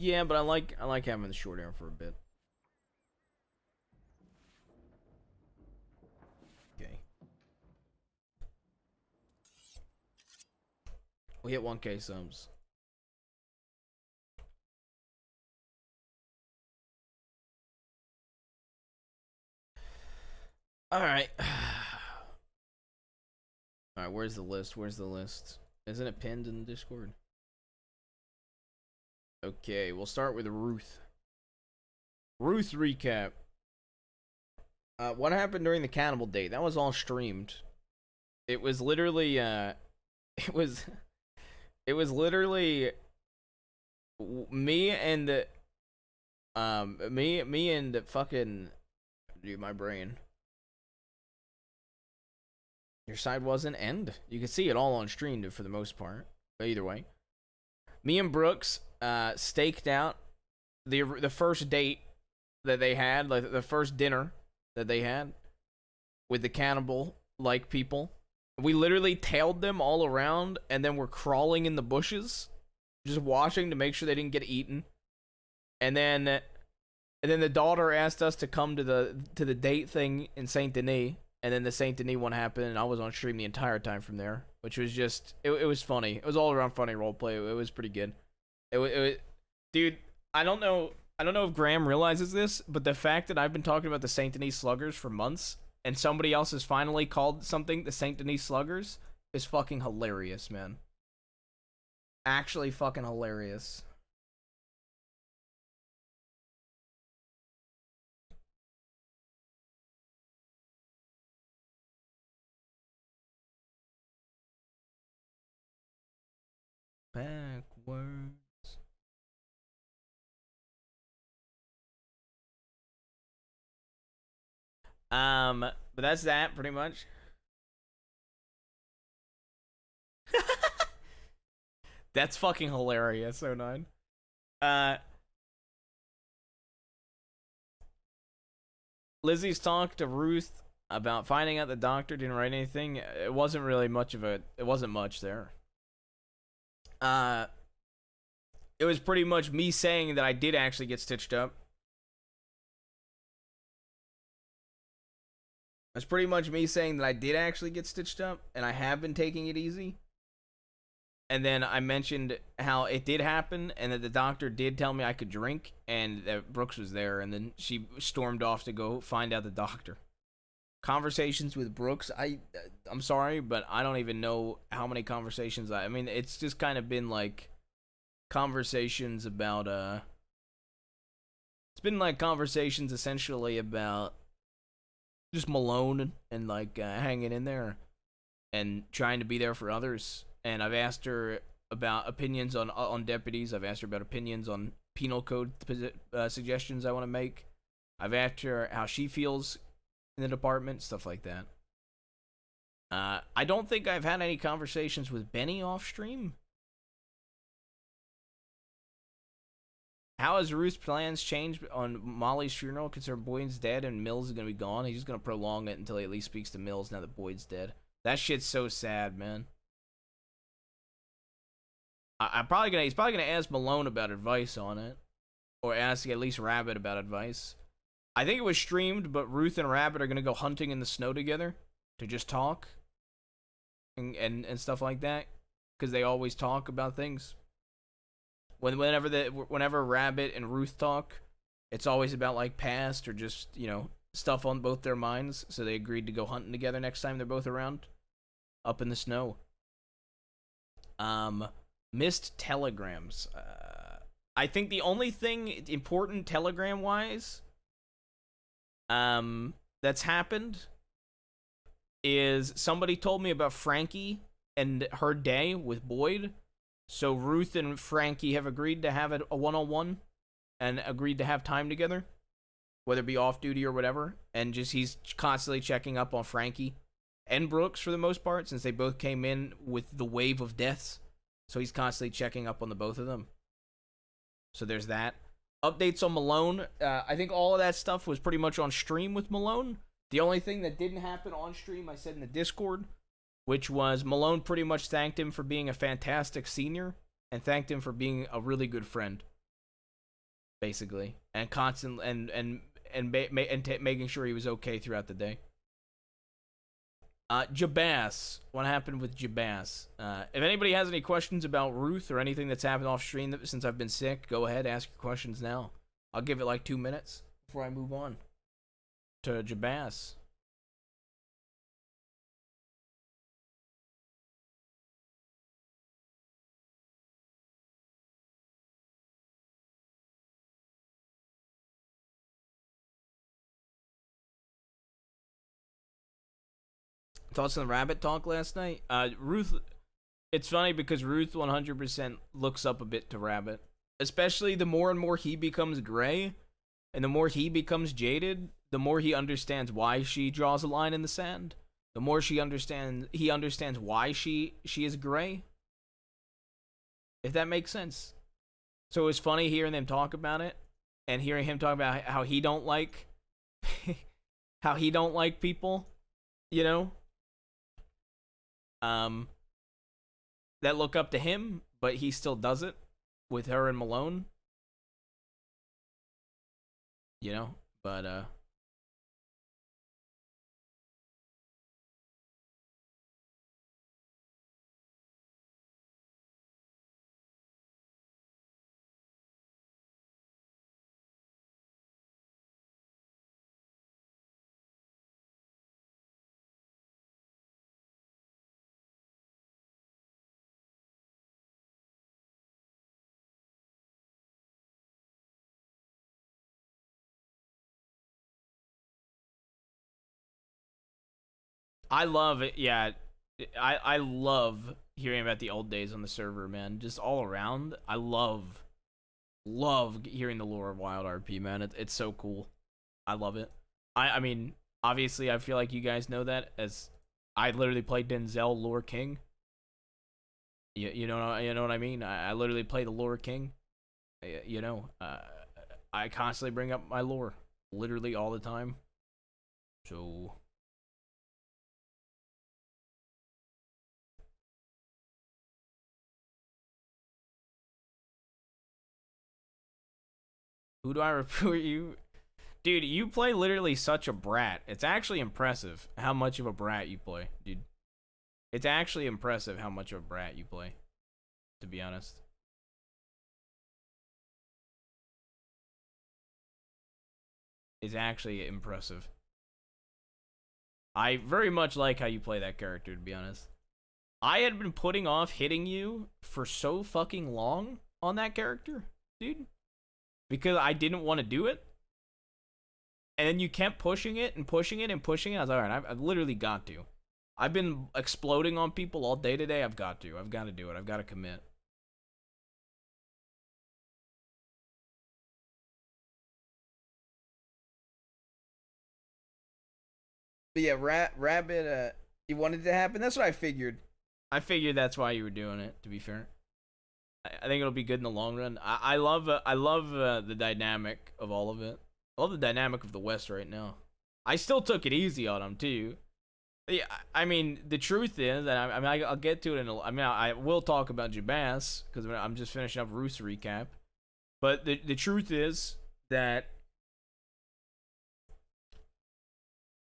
Yeah, but I like having the short hair for a bit. Okay. We hit 1K subs. Alright. Alright, where's the list? Where's the list? Isn't it pinned in the Discord? Okay, we'll start with Ruth. Ruth recap. What happened during the cannibal date? That was all streamed. It was literally it was it was literally me and the me and the fucking dude, my brain. Your side wasn't end. You can see it all on stream for the most part. But either way, me and Brooks staked out the first date that they had, like the first dinner that they had with the cannibal like people. We literally tailed them all around and then we're crawling in the bushes, just watching to make sure they didn't get eaten. And then the daughter asked us to come to the date thing in Saint Denis, and then the Saint Denis one happened, and I was on stream the entire time from there, which was just it was funny. It was all around funny roleplay. It was pretty good. It was, dude. I don't know if Graham realizes this, but the fact that I've been talking about the Saint Denis Sluggers for months, and somebody else has finally called something the Saint Denis Sluggers is fucking hilarious, man. Actually fucking hilarious. Backwards. But that's that pretty much. That's fucking hilarious, 09. Lizzie's talked to Ruth about finding out the doctor didn't write anything. It wasn't really much of a. It wasn't much there. It was pretty much me saying that I did actually get stitched up. It's pretty much me saying that I did actually get stitched up, and I have been taking it easy. And then I mentioned how it did happen, and that the doctor did tell me I could drink, and that Brooks was there, and then she stormed off to go find out the doctor. Conversations with Brooks, I'm sorry, but I don't even know how many conversations I mean, it's just kind of been like conversations about, it's been like conversations essentially about just Malone and like hanging in there and trying to be there for others. And I've asked her about opinions on deputies. I've asked her about opinions on penal code suggestions I want to make. I've asked her how she feels in the department, stuff like that. I don't think I've had any conversations with Benny off stream. How has Ruth's plans changed on Molly's funeral? Considering Boyd's dead and Mills is gonna be gone, he's just gonna prolong it until he at least speaks to Mills now that Boyd's dead. That shit's so sad, man. He's probably gonna ask Malone about advice on it, or ask at least Rabbit about advice. I think it was streamed, but Ruth and Rabbit are gonna go hunting in the snow together to just talk and stuff like that, because they always talk about things. Whenever Rabbit and Ruth talk, it's always about like past or just, you know, stuff on both their minds. So they agreed to go hunting together next time they're both around, up in the snow. Missed telegrams. I think the only thing important telegram wise that's happened is somebody told me about Frankie and her day with Boyd. So Ruth and Frankie have agreed to have a one-on-one and agreed to have time together, whether it be off duty or whatever. And just he's constantly checking up on Frankie and Brooks for the most part, since they both came in with the wave of deaths. So he's constantly checking up on the both of them. So there's that. Updates on Malone. I think all of that stuff was pretty much on stream with Malone. The only thing that didn't happen on stream, I said in the Discord, which was Malone pretty much thanked him for being a fantastic senior and thanked him for being a really good friend, basically, and constant making sure he was okay throughout the day. Jabas, what happened with Jabas? If anybody has any questions about Ruth or anything that's happened off stream since I've been sick, go ahead, ask your questions now. I'll give it like 2 minutes before I move on to Jabas. Thoughts on the rabbit talk last night? Ruth, it's funny because Ruth 100% looks up a bit to Rabbit. Especially the more and more he becomes gray, and the more he becomes jaded, the more he understands why she draws a line in the sand. The more he understands why she is gray. If that makes sense. So it was funny hearing them talk about it, and hearing him talk about how he don't like how he don't like people, you know? That look up to him, but he still does it with her and Malone. You know, but I love it. Yeah, I love hearing about the old days on the server, man. Just all around, I love hearing the lore of Wild RP, man. It's so cool. I love it. I mean, obviously, I feel like you guys know that, as I literally played Denzel Lore King. You know what I mean. I literally play the Lore King. You know, I constantly bring up my lore, literally all the time. So. Who do I report you? Dude, you play literally such a brat. It's actually impressive how much of a brat you play, dude. It's actually impressive how much of a brat you play, to be honest. It's actually impressive. I very much like how you play that character, to be honest. I had been putting off hitting you for so fucking long on that character, dude. Because I didn't want to do it. And then you kept pushing it and pushing it and pushing it. I was like, alright, I've literally got to. I've been exploding on people all day today. I've got to. I've got to do it. I've got to commit. But yeah, Rabbit, you wanted it to happen? That's what I figured. I figured that's why you were doing it, to be fair. I think it'll be good in the long run. I love the dynamic of all of it. I love the dynamic of the West right now. I still took it easy on them too. Yeah, I mean, the truth is that I'll get to it I will talk about Jabas because I'm just finishing up Roos recap. But the truth is that,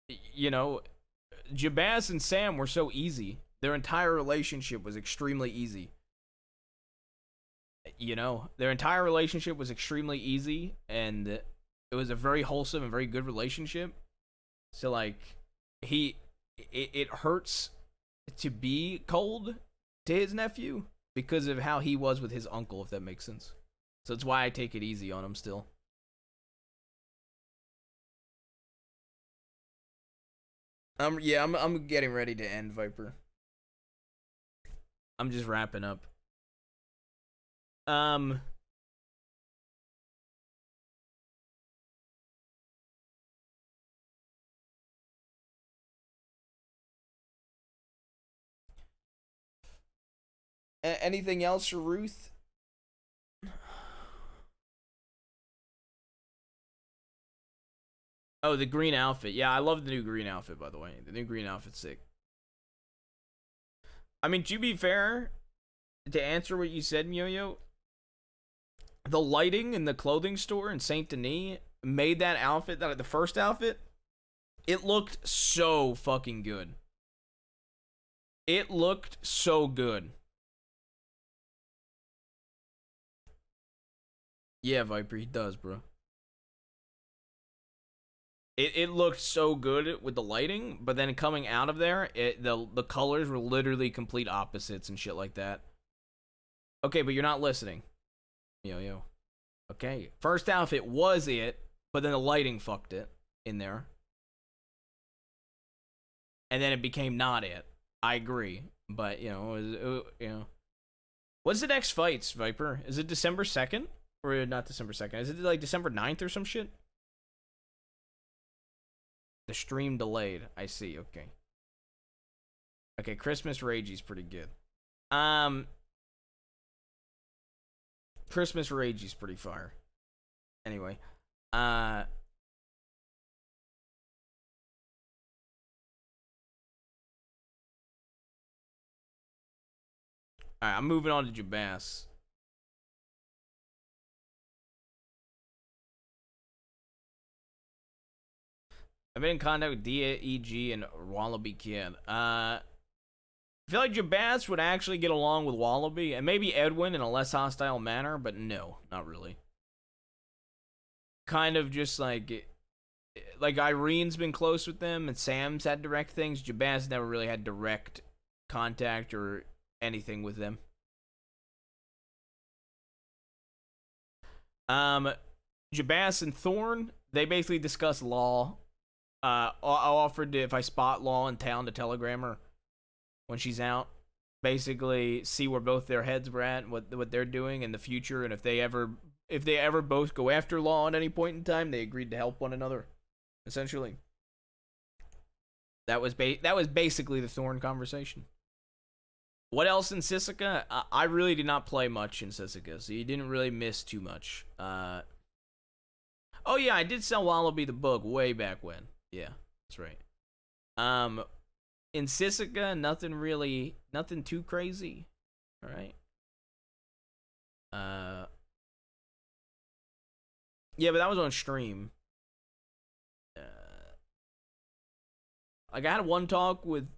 you know, Jabas and Sam were so easy. Their entire relationship was extremely easy. You know, their entire relationship was extremely easy, and it was a very wholesome and very good relationship. So, like, it hurts to be cold to his nephew because of how he was with his uncle, if that makes sense. So it's why I take it easy on him still. I'm getting ready to end, Viper. I'm just wrapping up. Anything else for Ruth? Oh, the green outfit. Yeah, I love the new green outfit, by the way. The new green outfit's sick. I mean, to be fair, to answer what you said, Myo-Yo, the lighting in the clothing store in Saint Denis made that outfit, the first outfit, it looked so fucking good. It looked so good. Yeah, Viper, he does, bro. It looked so good with the lighting, but then coming out of there, the colors were literally complete opposites and shit like that. Okay, but you're not listening. Yo. Okay, first outfit was it, but then the lighting fucked it in there. and then it became not it. I agree, but you know, you know, what's the next fights, Viper? Is it December 2nd or not December 2nd? Is it like December 9th or some shit? The stream delayed. I see. Okay. Okay, Christmas Ragey's pretty good. Christmas Ragey's pretty fire. Anyway, alright, I'm moving on to Jabas. I've been in contact with Dia, EG, and Wallaby Kid. I feel like Jabas would actually get along with Wallaby, and maybe Edwin in a less hostile manner, but no, not really. Kind of just like Irene's been close with them, and Sam's had direct things. Jabas never really had direct contact or anything with them. Jabas and Thorn, they basically discuss law. I offered to, if I spot Law in town, to telegram her when she's out. Basically, see where both their heads were at, and what they're doing in the future, and if they ever both go after Law at any point in time, they agreed to help one another. Essentially, that was basically the Thorn conversation. What else in Sisika? I really did not play much in Sisika, so you didn't really miss too much. Oh yeah, I did sell Wallaby the book way back when. Yeah, that's right. In Sisika, nothing too crazy. All right. Yeah, but that was on stream. Like I had one talk with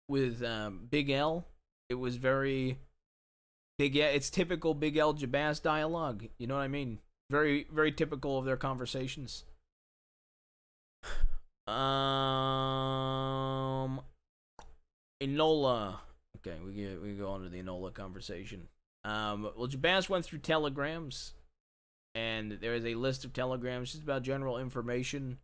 Big L. It was very Big L. It's typical Big L Jabaz dialogue. You know what I mean? Very, very typical of their conversations. Enola. Okay, we go on to the Enola conversation. Well, Jabaz went through telegrams, and there is a list of telegrams just about general information,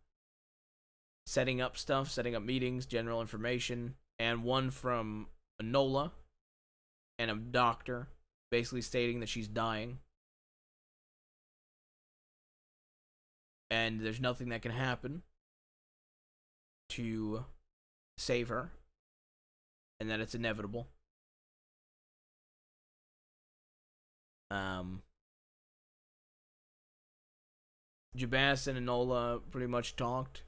setting up stuff, setting up meetings, general information, and one from Enola and a doctor, basically stating that she's dying. And there's nothing that can happen to save her, and that it's inevitable. Jabaz and Enola pretty much talked.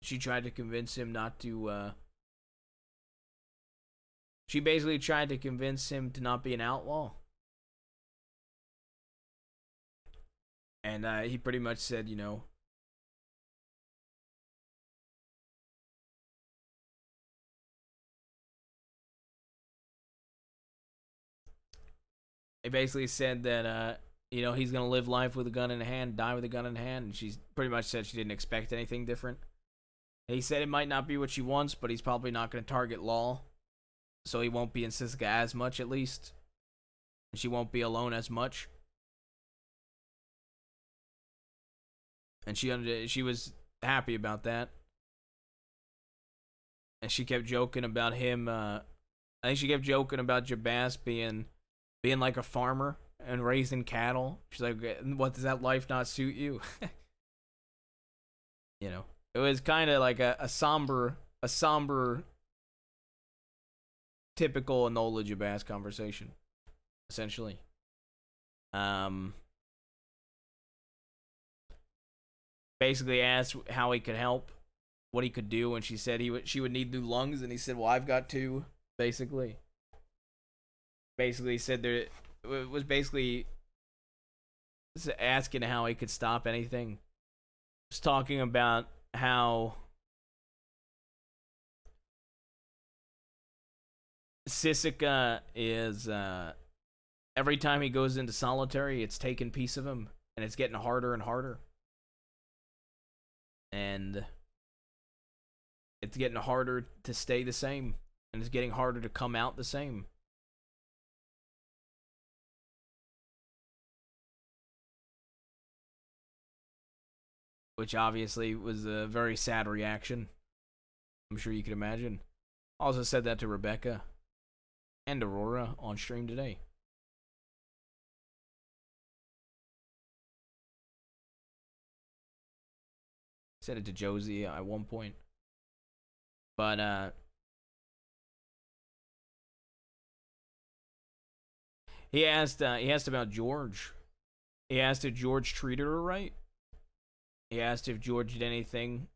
She tried to convince him not to, she basically tried to convince him to not be an outlaw. And he pretty much said, you know, he basically said that, you know, he's going to live life with a gun in hand, die with a gun in hand, and she's pretty much said she didn't expect anything different. He said it might not be what she wants, but he's probably not going to target Law, so he won't be in Sisika as much, at least. And she won't be alone as much. And she was happy about that. And she kept joking about him, I think she kept joking about Jabaz being like a farmer and raising cattle. She's like, what, does that life not suit you? You know, it was kind of like a somber, typical Enola Jabaz conversation, essentially. Basically asked how he could help, what he could do, and she said she would need new lungs, and he said, well, I've got two, basically. Basically said there was basically asking how he could stop anything. Just talking about how Sisika is every time he goes into solitary, it's taking piece of him, and it's getting harder and harder. And it's getting harder to stay the same, and it's getting harder to come out the same. Which obviously was a very sad reaction. I'm sure you can imagine. Also said that to Rebecca and Aurora on stream today. Said it to Josie at one point. But he asked about George. He asked if George treated her right. He asked if George did anything,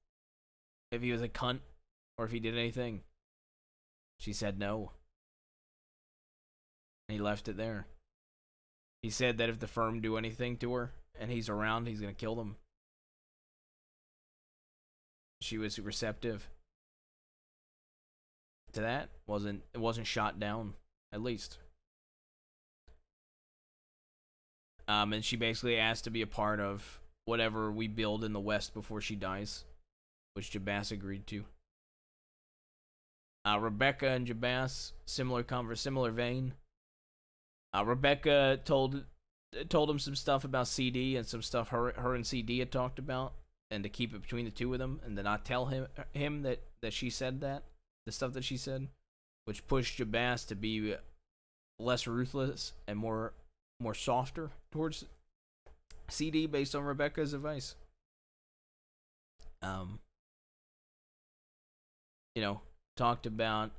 if he was a cunt, or if he did anything. She said no. And he left it there. He said that if the firm do anything to her and he's around, he's gonna kill them. She was receptive to that. It wasn't shot down, at least. And she basically asked to be a part of whatever we build in the West before she dies, which Jabas agreed to. Rebecca and Jabas, similar vein. Rebecca told him some stuff about CD and some stuff her and CD had talked about, and to keep it between the two of them, and to not tell him that she said that, the stuff that she said, which pushed Jabas to be less ruthless and more softer towards CD based on Rebecca's advice. Talked about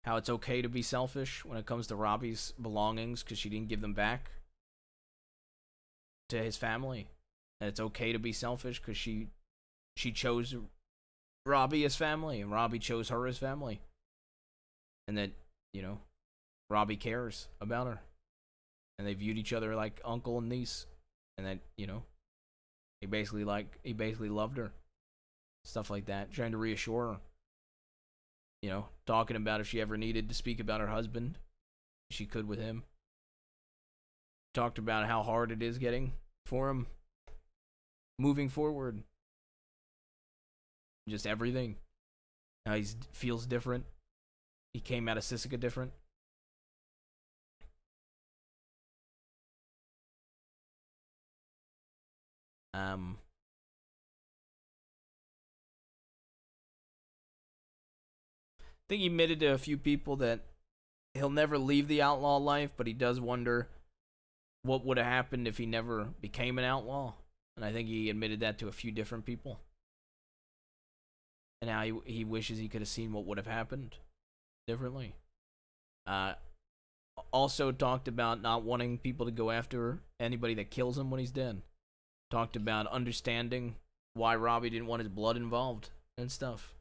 how it's okay to be selfish when it comes to Robbie's belongings because she didn't give them back to his family. And it's okay to be selfish because she chose Robbie as family and Robbie chose her as family. And that, Robbie cares about her. And they viewed each other like uncle and niece. And that, he basically loved her. Stuff like that. Trying to reassure her. Talking about if she ever needed to speak about her husband, she could with him. Talked about how hard it is getting for him moving forward. Just everything. How he feels different. He came out of Sisika different. I think he admitted to a few people that he'll never leave the outlaw life, but he does wonder what would have happened if he never became an outlaw. And I think he admitted that to a few different people. And how he wishes he could have seen what would have happened differently. Also talked about not wanting people to go after anybody that kills him when he's dead. Talked about understanding why Robbie didn't want his blood involved and stuff.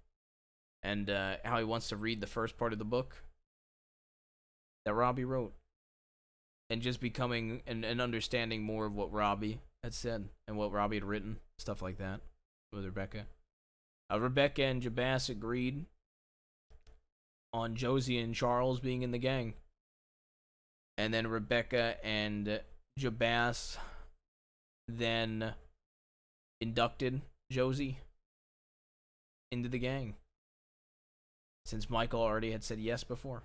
And how he wants to read the first part of the book that Robbie wrote. And just becoming and understanding more of what Robbie had said and what Robbie had written. Stuff like that with Rebecca. Rebecca and Jabas agreed on Josie and Charles being in the gang. And then Rebecca and Jabas then inducted Josie into the gang. Since Michael already had said yes before.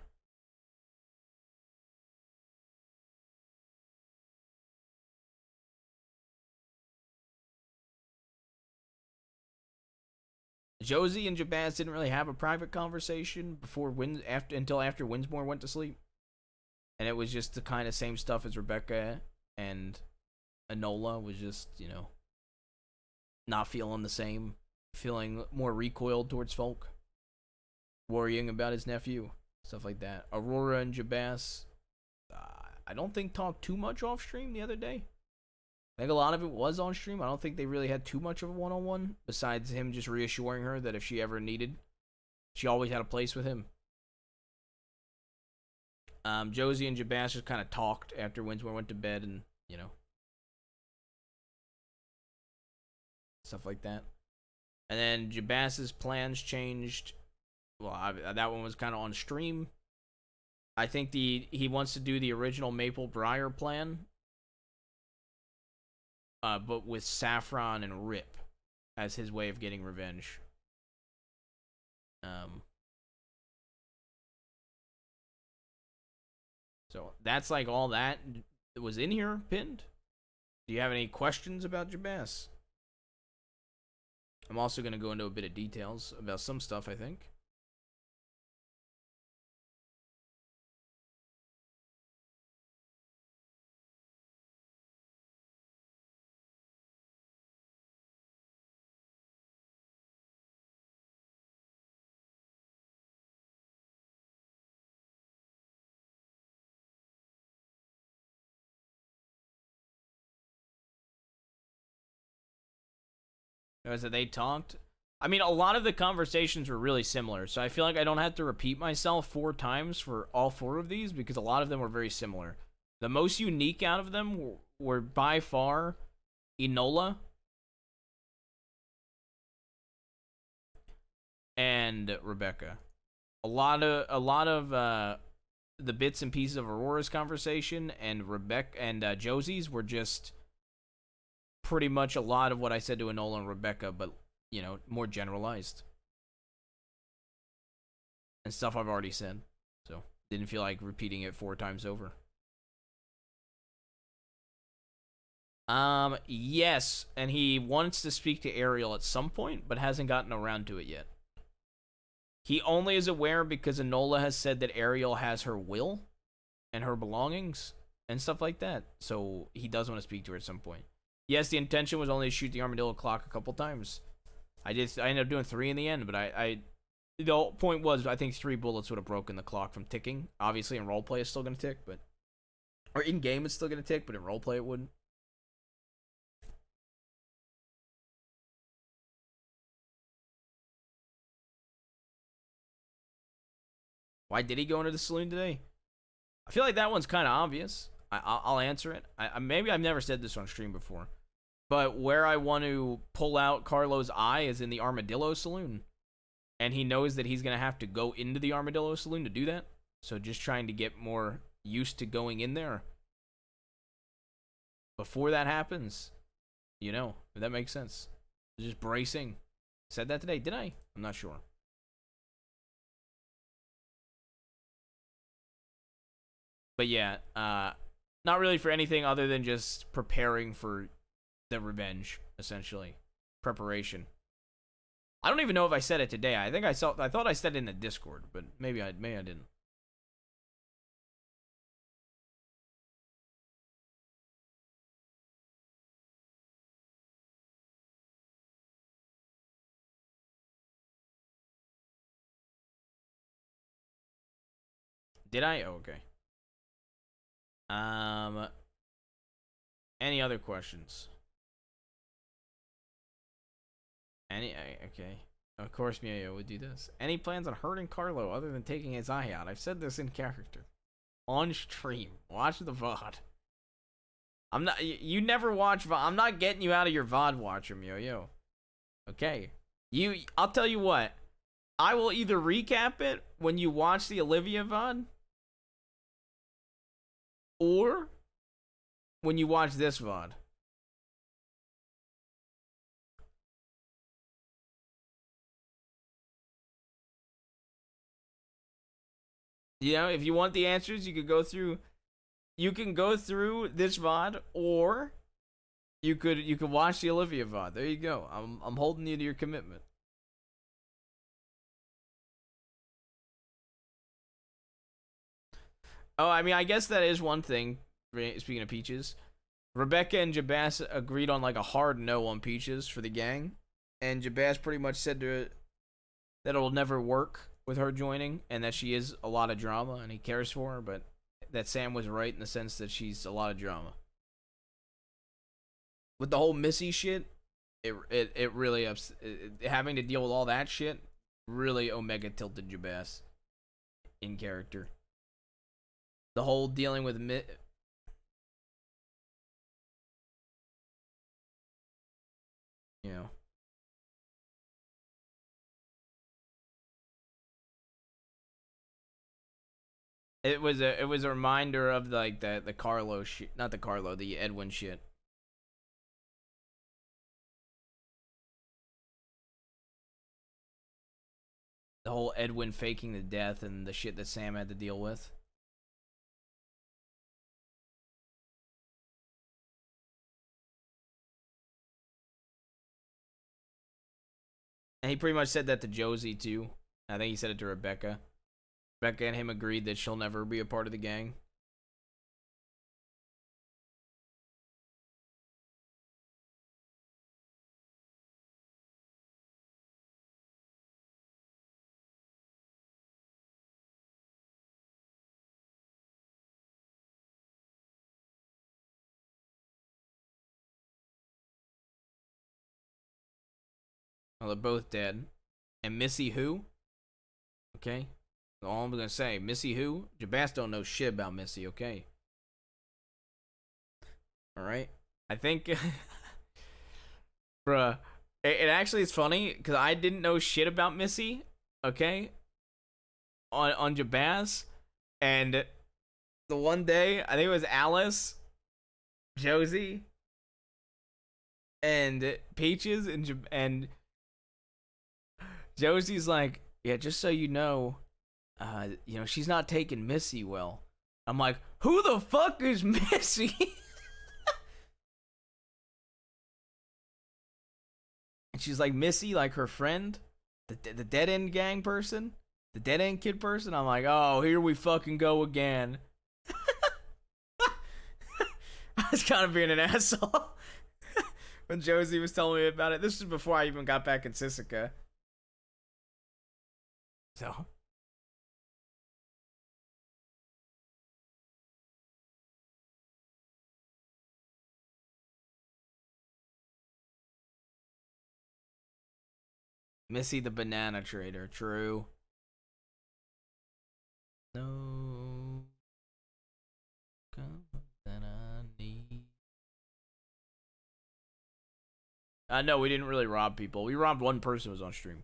Josie and Jabaz didn't really have a private conversation until after Winsmore went to sleep. And it was just the kind of same stuff as Rebecca and Enola was just, not feeling the same. Feeling more recoiled towards Folk. Worrying about his nephew. Stuff like that. Aurora and Jabaz, I don't think talked too much off stream the other day. I think a lot of it was on stream. I don't think they really had too much of a one-on-one. Besides him just reassuring her that if she ever needed, she always had a place with him. Josie and Jabaz just kind of talked after Winsmore went to bed and, stuff like that. And then Jabaz's plans changed. Well, that one was kind of on stream. I think he wants to do the original Maple Briar plan. But with Saffron and Rip as his way of getting revenge. So that's like all that was in here pinned. Do you have any questions about Jabaz? I'm also going to go into a bit of details about some stuff, I think. As they talked. I mean, a lot of the conversations were really similar, so I feel like I don't have to repeat myself 4 times for all 4 of these because a lot of them were very similar. The most unique out of them were by far Enola and Rebecca. A lot of the bits and pieces of Aurora's conversation and Rebecca and Josie's were just pretty much a lot of what I said to Enola and Rebecca, but, you know, more generalized. And stuff I've already said. So, didn't feel like repeating it 4 times over. Yes, and he wants to speak to Ariel at some point, but hasn't gotten around to it yet. He only is aware because Enola has said that Ariel has her will and her belongings and stuff like that. So, he does want to speak to her at some point. Yes, the intention was only to shoot the armadillo clock a couple times. I ended up doing 3 in the end, but the whole point was I think 3 bullets would have broken the clock from ticking. Obviously, in roleplay, it's still going to tick, but... Or in-game, it's still going to tick, but in roleplay, it wouldn't. Why did he go into the saloon today? I feel like that one's kind of obvious. I'll answer it. Maybe I've never said this on stream before. But where I want to pull out Carlo's eye is in the Armadillo Saloon. And he knows that he's going to have to go into the Armadillo Saloon to do that. So just trying to get more used to going in there. Before that happens. You know, if that makes sense. Just bracing. Said that today, did I? I'm not sure. But yeah, not really for anything other than just preparing for the revenge, essentially. Preparation. I don't even know if I said it today. I thought I said it in the Discord, but maybe I didn't. Did I? Oh, okay. Any other questions? Okay. Of course Mio would do this. Any plans on hurting Carlo other than taking his eye out? I've said this in character. On stream. Watch the VOD. I'm not, you never watch VOD. I'm not getting you out of your VOD watcher, Mio. Okay. I'll tell you what. I will either recap it when you watch the Olivia VOD, or when you watch this VOD. You know, if you want the answers, you can go through this VOD, or you could watch the Olivia VOD. There you go. I'm holding you to your commitment. Oh, I mean, I guess that is one thing. Speaking of Peaches, Rebecca and Jabaz agreed on like a hard no on Peaches for the gang, and Jabaz pretty much said to her that it'll never work with her joining, and that she is a lot of drama, and he cares for her, but that Sam was right in the sense that she's a lot of drama. With the whole Missy shit, it really having to deal with all that shit really Omega tilted Jabaz in character. The whole dealing with you know. It was a reminder of like the Carlo shit, not the Carlo, the Edwin shit. The whole Edwin faking the death and the shit that Sam had to deal with. And he pretty much said that to Josie too. I think he said it to Rebecca. Rebecca and him agreed that she'll never be a part of the gang. Well, they're both dead. And Missy who? Okay. All I'm gonna say, Missy who? Jabas don't know shit about Missy, okay? Alright? I think... Bruh. It actually is funny, because I didn't know shit about Missy, okay? On Jabas. And the one day, I think it was Alice, Josie, and Peaches, and Josie's like, yeah, just so you know, she's not taking Missy well. I'm like, who the fuck is Missy? And she's like, Missy, like her friend, the dead end gang person, the dead end kid person. I'm like, oh, here we fucking go again. I was kind of being an asshole when Josie was telling me about it. This was before I even got back in Sisika. So. Missy the banana trader, true. No. That I need. No, we didn't really rob people. We robbed one person who was on stream.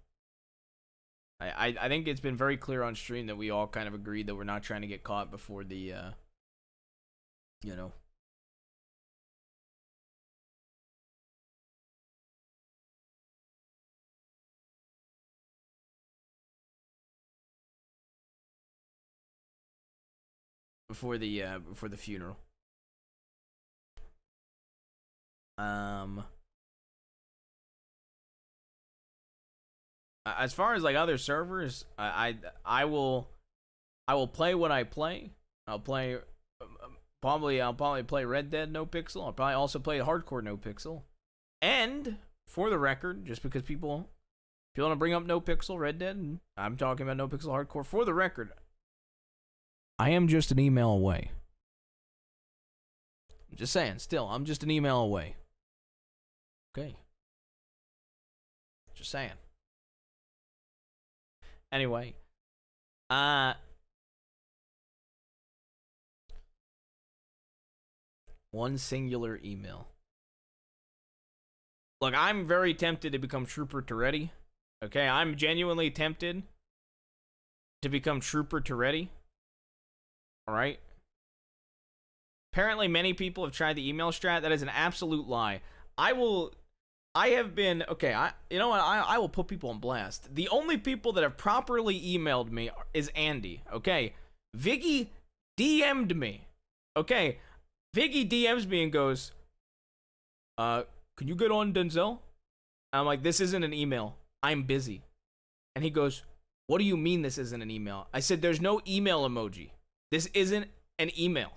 I think it's been very clear on stream that we all kind of agreed that we're not trying to get caught before the, before the funeral. As far as like other servers, I will play what I play. I'll probably play Red Dead No Pixel. I'll probably also play Hardcore No Pixel. And for the record, just because people want to bring up No Pixel, Red Dead, and I'm talking about No Pixel Hardcore. For the record, I am just an email away. I'm just saying. Still, I'm just an email away. Okay. Just saying. Anyway, one singular email. Look, I'm very tempted to become Trooper Toretti. Okay, I'm genuinely tempted to become Trooper Toretti. Alright? Apparently many people have tried the email strat. That is an absolute lie. I have been, okay, you know what, I will put people on blast. The only people that have properly emailed me is Andy, okay? Viggy DM'd me, okay? Viggy DMs me and goes, can you get on Denzel? And I'm like, this isn't an email. I'm busy. And he goes, what do you mean this isn't an email? I said, there's no email emoji. This isn't an email.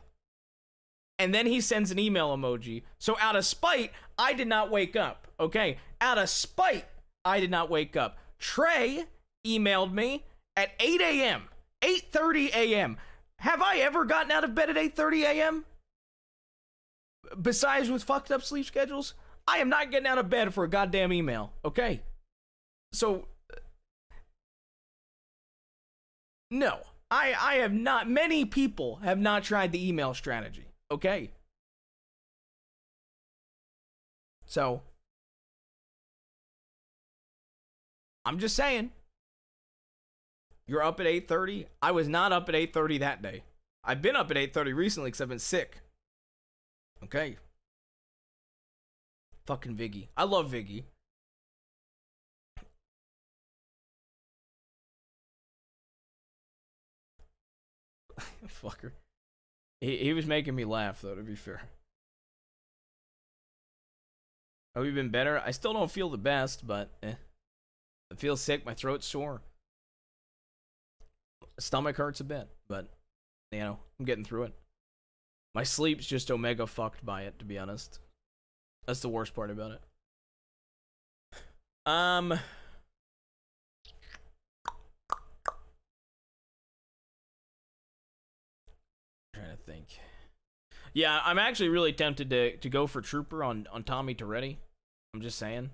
And then he sends an email emoji. So out of spite, I did not wake up. Okay? Out of spite, I did not wake up. Trey emailed me at 8 a.m. 8:30 a.m. Have I ever gotten out of bed at 8:30 a.m.? Besides with fucked up sleep schedules? I am not getting out of bed for a goddamn email. Okay? So, no. I have not, many people have not tried the email strategy. Okay. So, I'm just saying. You're up at 8:30. I was not up at 8:30 that day. I've been up at 8:30 recently because I've been sick. Okay. Fucking Viggy. I love Viggy. Fucker. He was making me laugh, though, to be fair. Have we been better? I still don't feel the best, but I feel sick. My throat's sore. Stomach hurts a bit, but you know, I'm getting through it. My sleep's just omega fucked by it, to be honest. That's the worst part about it. Trying to think. Yeah, I'm actually really tempted to go for Trooper on Tommy Toretti. I'm just saying.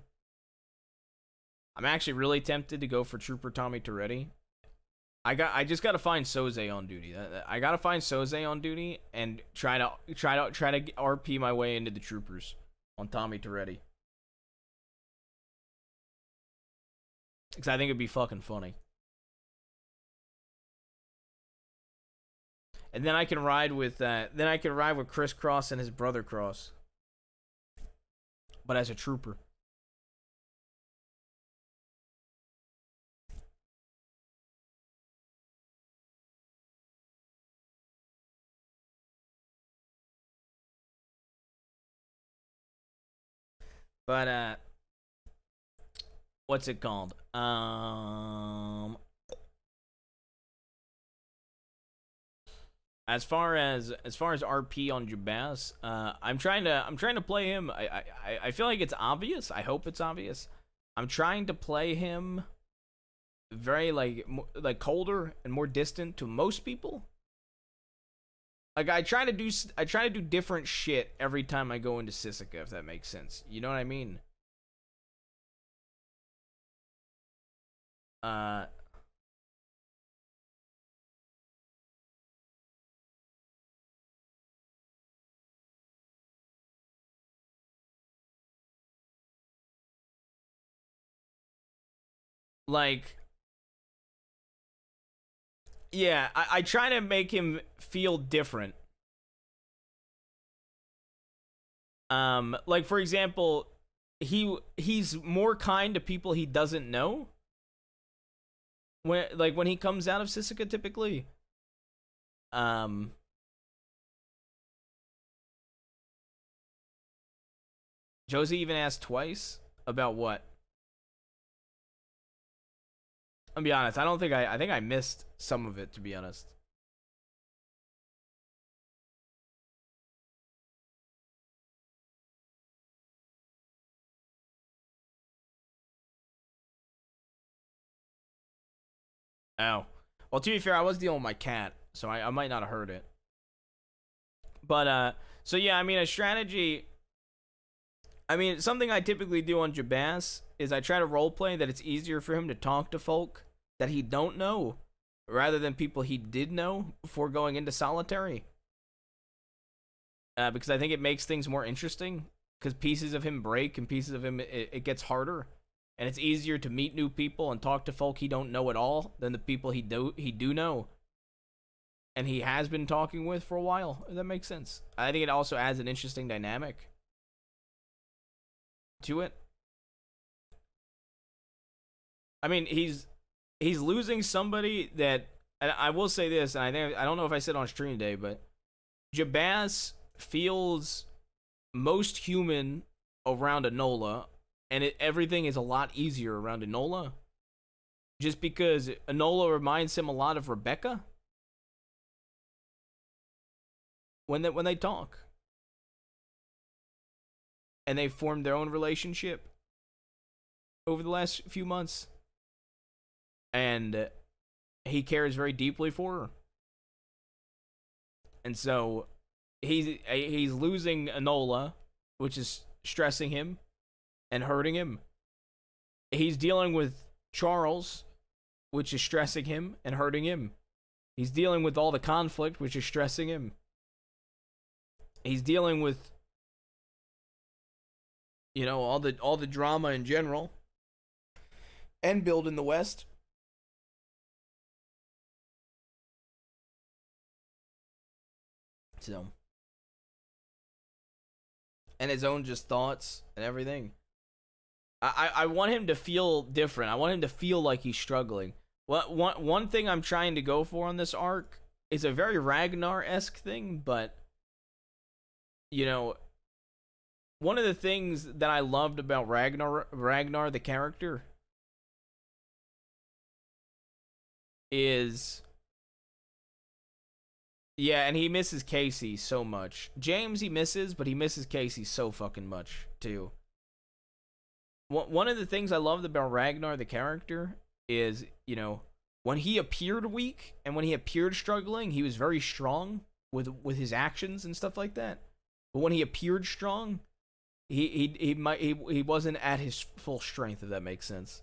I'm actually really tempted to go for Trooper Tommy Toretti. I just gotta find Soze on duty. I gotta find Soze on duty and try to RP my way into the Troopers on Tommy Toretti. Because I think it'd be fucking funny. And then I can ride with Chris Cross and his brother Cross, but as a trooper. But what's it called? As far as RP on Jabaz, I'm trying to play him. I feel like it's obvious. I hope it's obvious. I'm trying to play him very like colder and more distant to most people. Like I try to do different shit every time I go into Sisika, if that makes sense. You know what I mean? Like, yeah, I try to make him feel different. Like for example, he's more kind to people he doesn't know. When he comes out of Sisika, typically. Josie even asked twice about what? I'll be honest, I think I missed some of it, to be honest. Oh. Well, to be fair, I was dealing with my cat, so I might not have heard it. But, so yeah, I mean, a strategy... I mean, something I typically do on Jabaz is I try to roleplay that it's easier for him to talk to folk that he don't know, rather than people he did know before going into solitary. Because I think it makes things more interesting, because pieces of him break and pieces of him, it gets harder. And it's easier to meet new people and talk to folk he don't know at all than the people he do know. And he has been talking with for a while. If that makes sense. I think it also adds an interesting dynamic to it. I mean, he's losing somebody that, and I will say this, and I don't know if I said on stream today, but Jabaz feels most human around Enola, and everything is a lot easier around Enola, just because Enola reminds him a lot of Rebecca when they talk, and they formed their own relationship over the last few months, and he cares very deeply for her, and so he's losing Enola, which is stressing him and hurting him. He's dealing with Charles, which is stressing him and hurting him. He's dealing with all the conflict, which is stressing him. He's dealing with, you know, all the drama in general, and building the West. So, and his own just thoughts and everything. I want him to feel different. I want him to feel like he's struggling. One thing I'm trying to go for on this arc is a very Ragnar-esque thing, but, you know, one of the things that I loved about Ragnar the character, is... Yeah, and he misses Casey so much. James he misses, but he misses Casey so fucking much, too. One of the things I loved about Ragnar, the character, is, you know, when he appeared weak and when he appeared struggling, he was very strong with his actions and stuff like that. But when he appeared strong, he wasn't at his full strength, if that makes sense.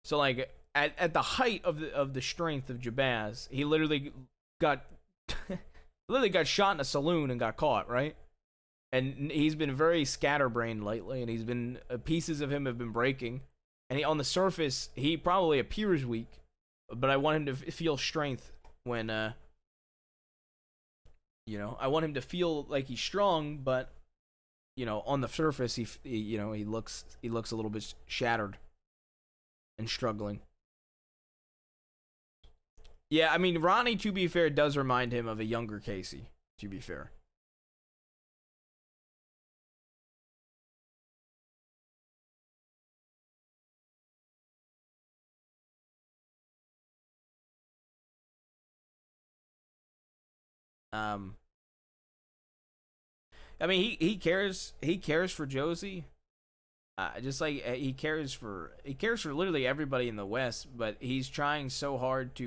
So like at the height of the strength of Jabaz, he literally got shot in a saloon and got caught, right? And he's been very scatterbrained lately, and he's been pieces of him have been breaking. And on the surface, he probably appears weak, but I want him to feel strength when, you know, I want him to feel like he's strong, but, you know, on the surface, he looks a little bit shattered and struggling. Yeah, I mean, Ronnie, to be fair, does remind him of a younger Casey, to be fair. I mean, he cares for Josie. Just like he cares for literally everybody in the West, but he's trying so hard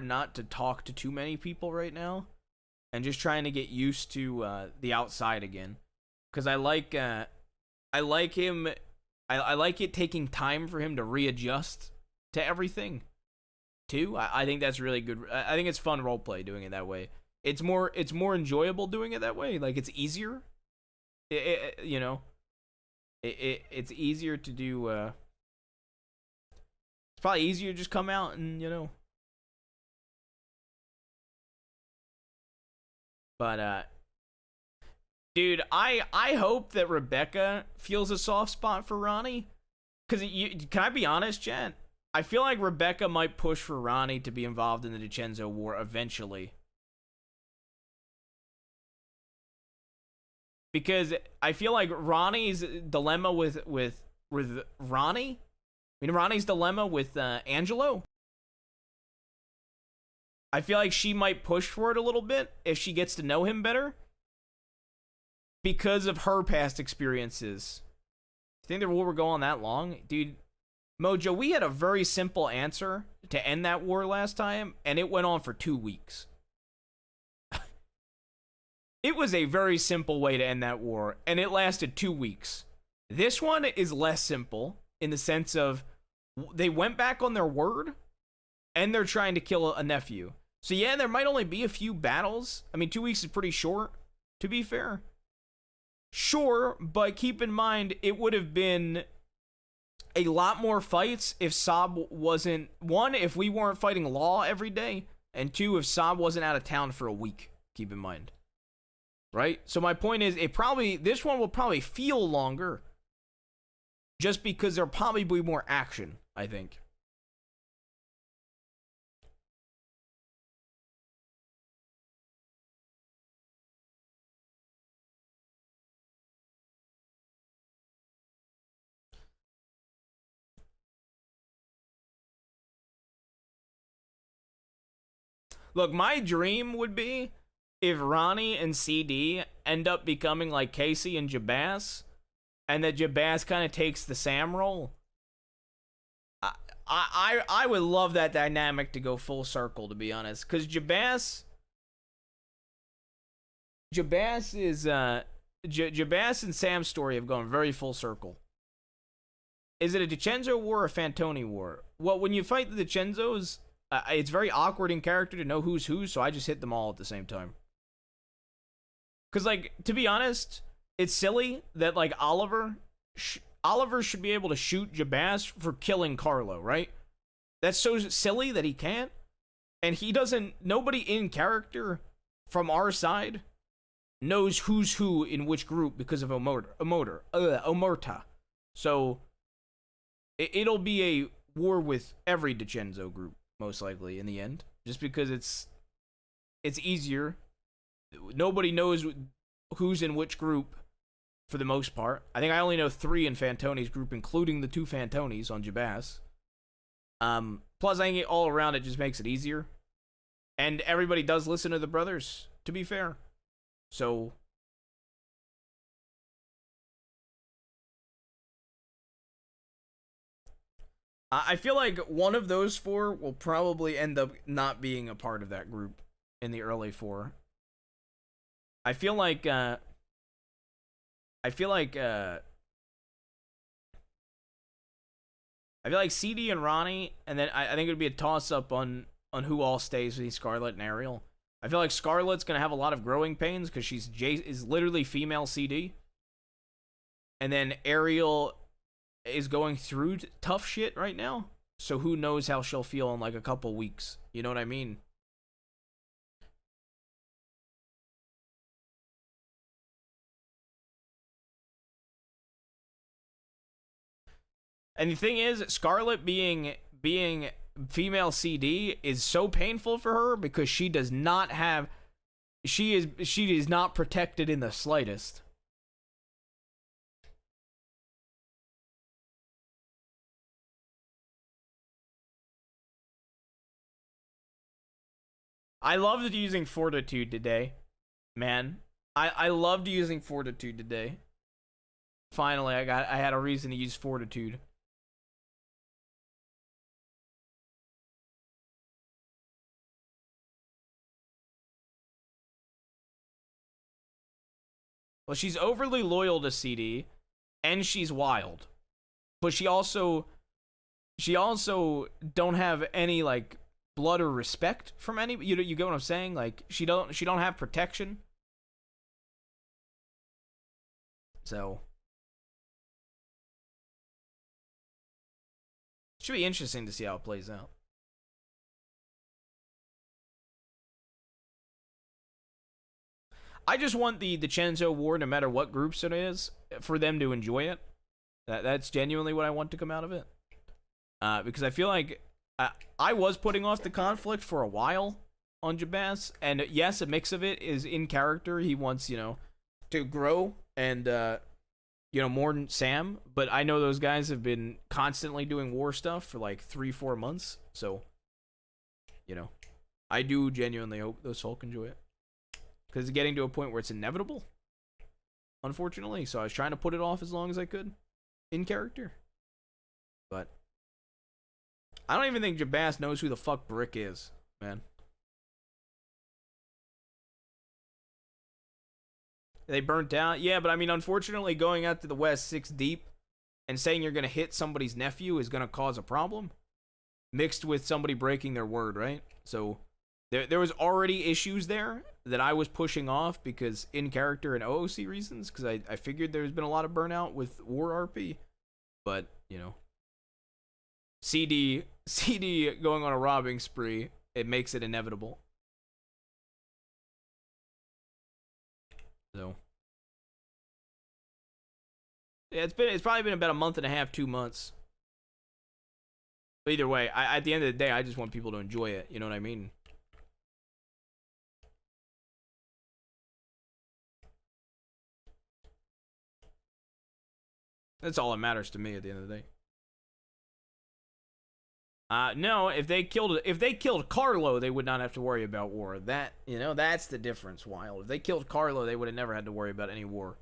not to talk to too many people right now, and just trying to get used to the outside again. Because I like him. I like it taking time for him to readjust to everything. Too, I think that's really good. I think it's fun roleplay doing it that way. It's more enjoyable doing it that way. Like, it's easier. You know, it's easier to do. It's probably easier to just come out and, you know. But dude, I hope that Rebecca feels a soft spot for Ronnie. Cause can I be honest, Jen? I feel like Rebecca might push for Ronnie to be involved in the DiCenzo War eventually. Because I feel like Ronnie's dilemma with Ronnie, I mean, Ronnie's dilemma with Angelo, I feel like she might push for it a little bit if she gets to know him better. Because of her past experiences. You think the war would go on that long? Dude, Mojo, we had a very simple answer to end that war last time, and it went on for 2 weeks. It was a very simple way to end that war, and it lasted 2 weeks. This one is less simple, in the sense of, they went back on their word, and they're trying to kill a nephew. So yeah, there might only be a few battles. I mean, 2 weeks is pretty short, to be fair. Sure, but keep in mind, it would have been a lot more fights if Saab wasn't... One, if we weren't fighting Law every day, and two, if Saab wasn't out of town for a week. Keep in mind. Right? So my point is, this one will probably feel longer, just because there'll probably be more action, I think. Look, my dream would be if Ronnie and CD end up becoming like Casey and Jabaz, and that Jabaz kind of takes the Sam role. I would love that dynamic to go full circle, to be honest, because Jabaz and Sam's story have gone very full circle. Is it a DiCenzo war or a Fantoni war? Well, when you fight the DiCenzos, it's very awkward in character to know who's who, so I just hit them all at the same time. Because, like, to be honest, it's silly that, like, Oliver should be able to shoot Jabaz for killing Carlo, right? That's so silly that he can't. And he doesn't... Nobody in character from our side knows who's who in which group because of Omerta. So, it'll be a war with every DiCenzo group, most likely, in the end. Just because it's easier. Nobody knows who's in which group, for the most part. I think I only know 3 in Fantoni's group, including the 2 Fantonis on Jabaz. Plus, I think all around it just makes it easier. And everybody does listen to the brothers, to be fair. So... I feel like one of those four will probably end up not being a part of that group in the early four. I feel like CD and Ronnie, and then I think it would be a toss-up on who all stays with Scarlet and Ariel. I feel like Scarlet's gonna have a lot of growing pains because she's is literally female CD, and then Ariel is going through tough shit right now, so who knows how she'll feel in like a couple weeks. You know what I mean? And the thing is, Scarlet being female CD is so painful for her because she is not protected in the slightest. I loved using Fortitude today, man. I loved using Fortitude today. Finally, I had a reason to use Fortitude. Well, she's overly loyal to CD, and she's wild, but she also don't have any like blood or respect from any. You get what I'm saying? Like she don't have protection. So should be interesting to see how it plays out. I just want the Chenzo War, no matter what groups it is, for them to enjoy it. That's genuinely what I want to come out of it. Because I feel like I was putting off the conflict for a while on Jabaz, and yes, a mix of it is in character. He wants, to grow and, more than Sam, but I know those guys have been constantly doing war stuff for like 3-4 months, so, I do genuinely hope those folk enjoy it. Because it's getting to a point where it's inevitable, unfortunately. So I was trying to put it off as long as I could, in character. But I don't even think Jabaz knows who the fuck Brick is, man. They burnt out? Yeah, but I mean, unfortunately, going out to the West 6 deep and saying you're going to hit somebody's nephew is going to cause a problem. Mixed with somebody breaking their word, right? So there was already issues there that I was pushing off because in character and OOC reasons, because I figured there's been a lot of burnout with War RP. But, CD going on a robbing spree, it makes it inevitable. So yeah, it's probably been about a month and a half, 2 months. But either way, at the end of the day, I just want people to enjoy it. You know what I mean? That's all that matters to me at the end of the day. No, if they killed Carlo, they would not have to worry about war. That's the difference, Wild. If they killed Carlo, they would have never had to worry about any war.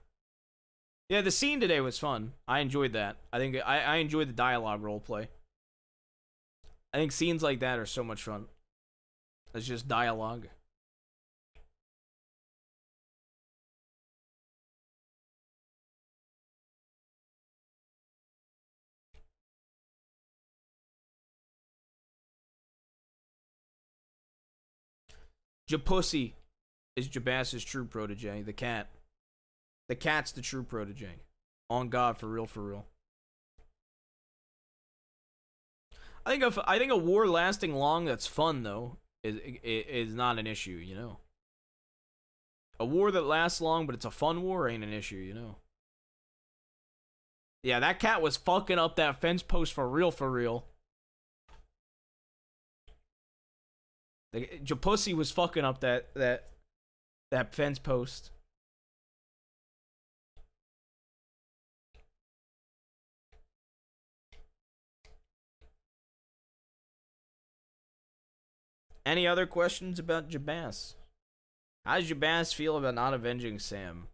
Yeah, the scene today was fun. I enjoyed that. I think I enjoyed the dialogue roleplay. I think scenes like that are so much fun. It's just dialogue. Japussy is Jabaz's true protege, the cat. The cat's the true protege. On God, for real, for real. I think a war lasting long that's fun though is not an issue, A war that lasts long but it's a fun war ain't an issue, Yeah, that cat was fucking up that fence post for real, for real. Japussy was fucking up that fence post. Any other questions about Jabaz? How does Jabaz feel about not avenging Sam?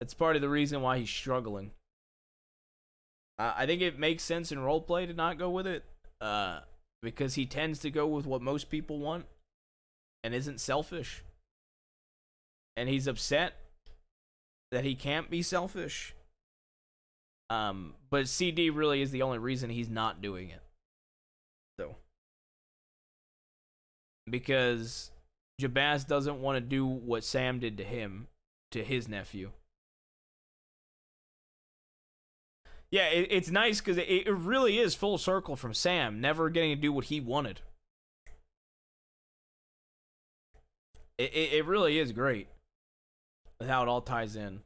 It's part of the reason why he's struggling. I think it makes sense in roleplay to not go with it, because he tends to go with what most people want, and isn't selfish. And he's upset that he can't be selfish. But CD really is the only reason he's not doing it. So, because Jabaz doesn't want to do what Sam did to him, to his nephew. Yeah, it's nice because it really is full circle from Sam never getting to do what he wanted. It really is great with how it all ties in.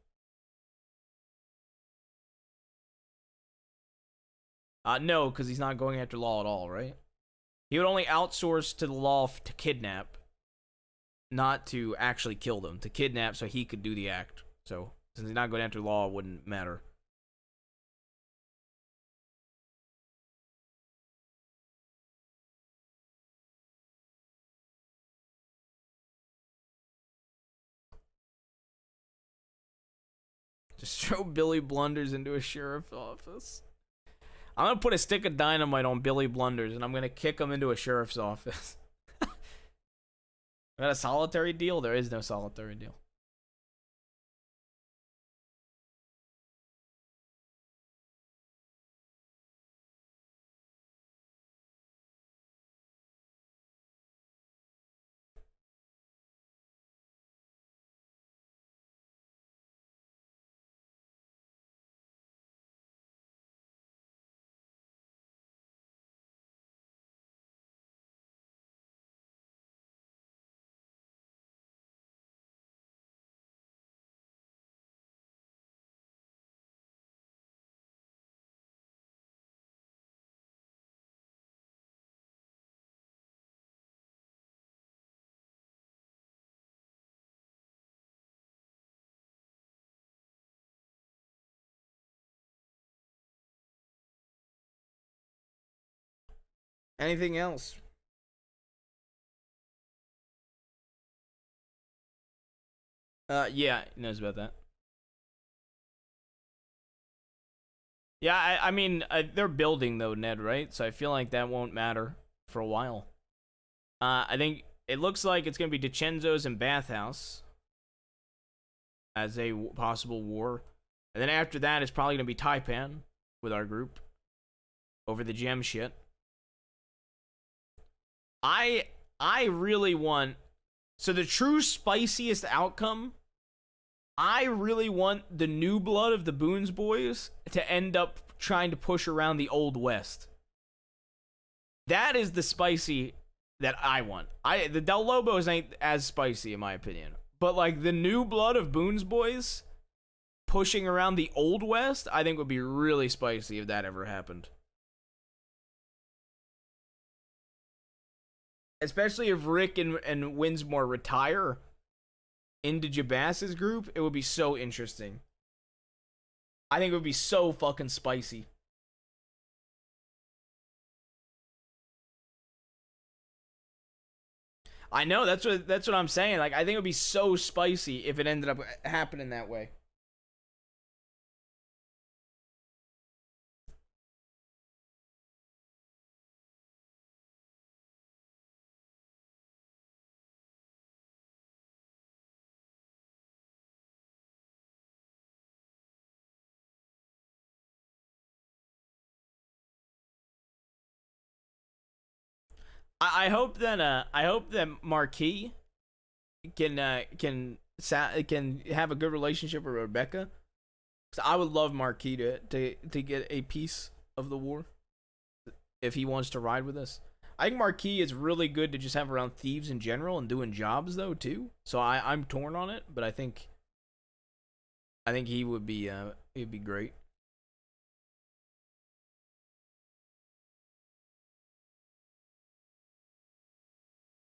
No, because he's not going after law at all, right? He would only outsource to the law to kidnap, not to actually kill them. To kidnap so he could do the act. So, since he's not going after law, it wouldn't matter. Just throw Billy Blunders into a sheriff's office. I'm gonna put a stick of dynamite on Billy Blunders and I'm gonna kick him into a sheriff's office. Is that a solitary deal? There is no solitary deal. Anything else? Yeah, he knows about that. Yeah, I mean, they're building though, Ned, right? So I feel like that won't matter for a while. I think it looks like it's gonna be DiCenzo's and Bathhouse as a possible war, and then after that, it's probably gonna be Taipan with our group over the gem shit. I really want, so the true spiciest outcome, I really want the new blood of the Boone's boys to end up trying to push around the Old West. That is the spicy that I want. The Del Lobos ain't as spicy in my opinion, but like the new blood of Boone's boys pushing around the Old West, I think would be really spicy if that ever happened. Especially if Rick and Winsmore retire into Jabaz's group, it would be so interesting. I think it would be so fucking spicy. I know, that's what I'm saying. Like, I think it would be so spicy if it ended up happening that way. I hope that Marquis can have a good relationship with Rebecca. 'Cause I would love Marquis to get a piece of the war if he wants to ride with us. I think Marquis is really good to just have around thieves in general and doing jobs though too. So I'm torn on it, but I think he would be he'd be great.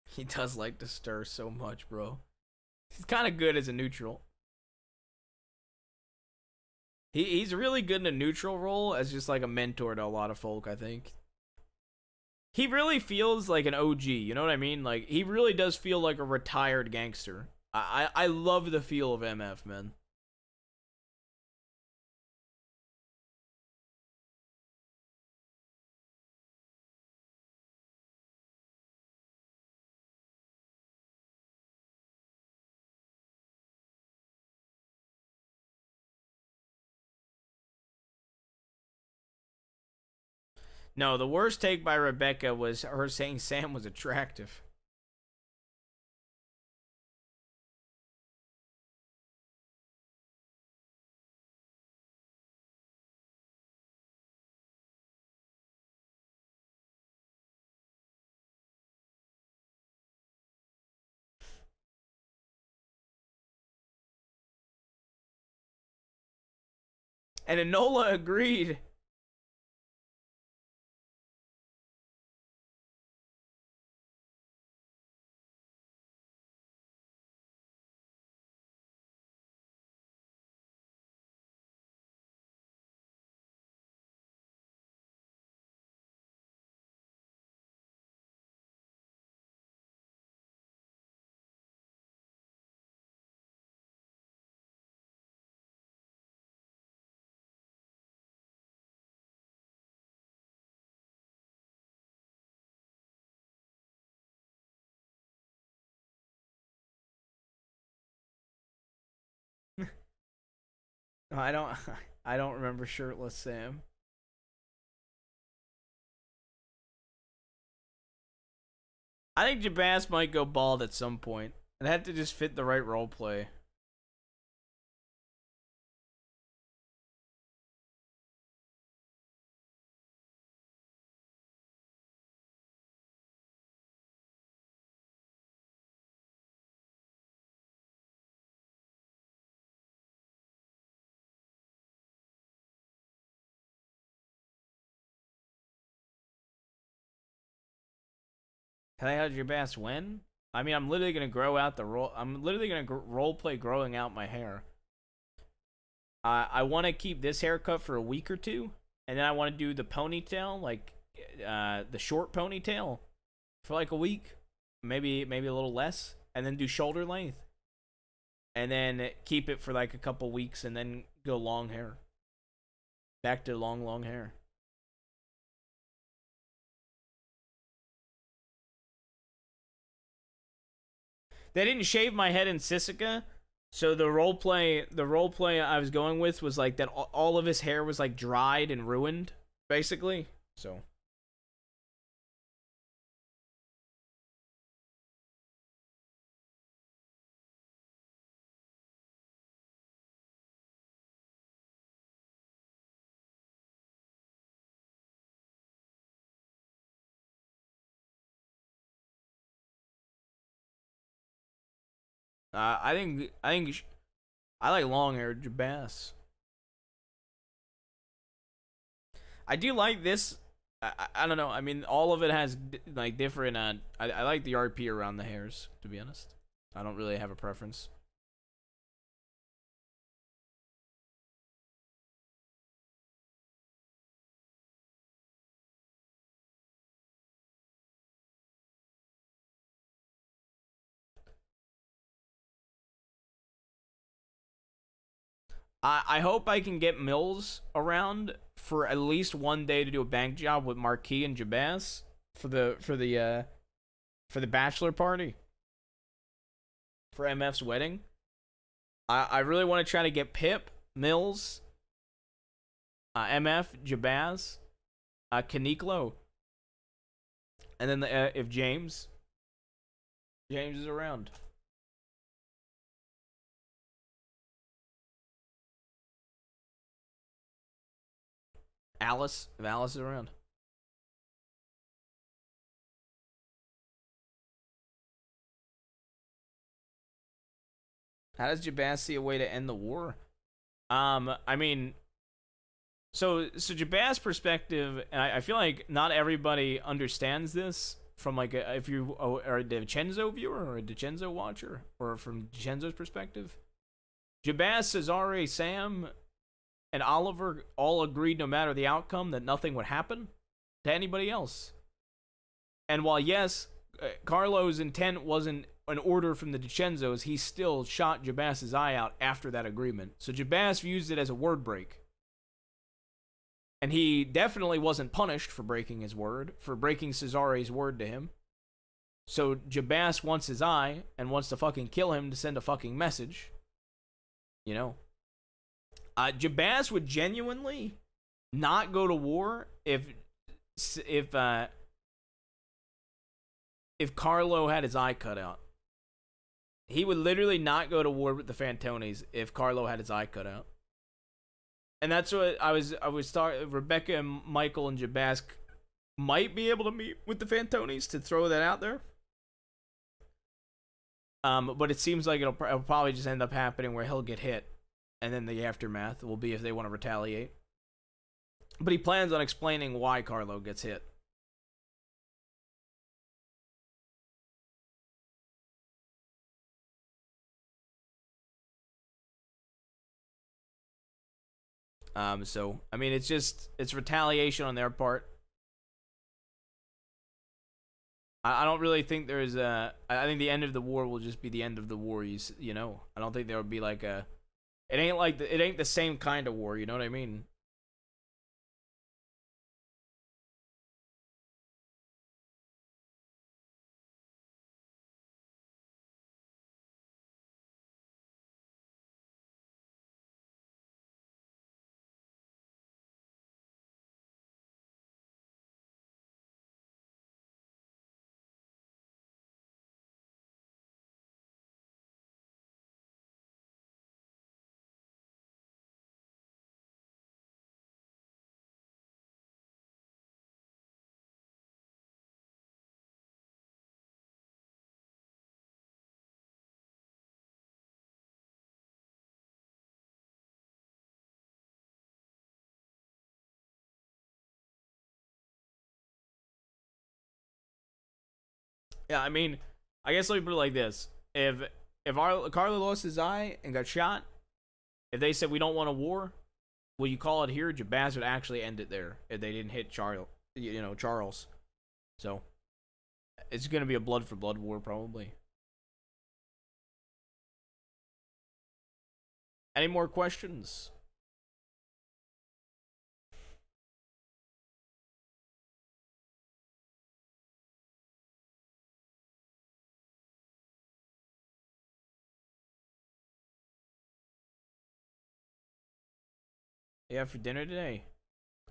He does like to stir so much, bro. He's kind of good as a neutral. He's really good in a neutral role as just like a mentor to a lot of folk, I think. He really feels like an OG, you know what I mean? Like, he really does feel like a retired gangster. I love the feel of MF, man. No, the worst take by Rebecca was her saying Sam was attractive. And Enola agreed. I don't I don't remember shirtless Sam. I think Jabaz might go bald at some point. It had to just fit the right role play. Can I have Jabaz when? I mean, I'm literally gonna grow out the role. I'm literally gonna role play growing out my hair. I want to keep this haircut for a week or two, and then I want to do the ponytail, like the short ponytail, for like a week, maybe a little less, and then do shoulder length, and then keep it for like a couple weeks, and then go long hair. Back to long hair. They didn't shave my head in Sisika, so the role play I was going with was like that all of his hair was like dried and ruined, basically. So I think I like long hair Jabaz. I do like this. I don't know. I mean, all of it has like different. I like the RP around the hairs. To be honest, I don't really have a preference. I hope I can get Mills around for at least one day to do a bank job with Marquis and Jabaz for the bachelor party for MF's wedding. I really want to try to get Pip, Mills, MF, Jabaz, Kaniklo, and then if James is around. Alice, if Alice is around. How does Jabaz see a way to end the war? I mean, so Jabaz's perspective, and I feel like not everybody understands this from like if you are a DiCenzo viewer or a DiCenzo watcher, or from DiCenzo's perspective. Jabaz, Cesare, Sam, and Oliver all agreed no matter the outcome that nothing would happen to anybody else. And while yes, Carlo's intent wasn't an order from the DiCenzos, he still shot Jabas's eye out after that agreement. So Jabas used it as a word break. And he definitely wasn't punished for breaking his word, for breaking Cesare's word to him. So Jabas wants his eye and wants to fucking kill him to send a fucking message. You know. Jabas would genuinely not go to war if Carlo had his eye cut out. He would literally not go to war with the Fantones if Carlo had his eye cut out. And that's what I was Rebecca and Michael and Jabas might be able to meet with the Fantones, to throw that out there. But it seems like it'll probably just end up happening where he'll get hit, and then the aftermath will be if they want to retaliate. But he plans on explaining why Carlo gets hit. So, I mean, it's retaliation on their part. I don't really think there's I think the end of the war will just be the end of the war, you know? I don't think there would be like it ain't the same kind of war, you know what I mean? Yeah, I mean, I guess let me put it like this: if Carlo lost his eye and got shot, if they said we don't want a war, will you call it here? Jabaz would actually end it there if they didn't hit Charles. So it's gonna be a blood for blood war probably. Any more questions? Yeah, for dinner today.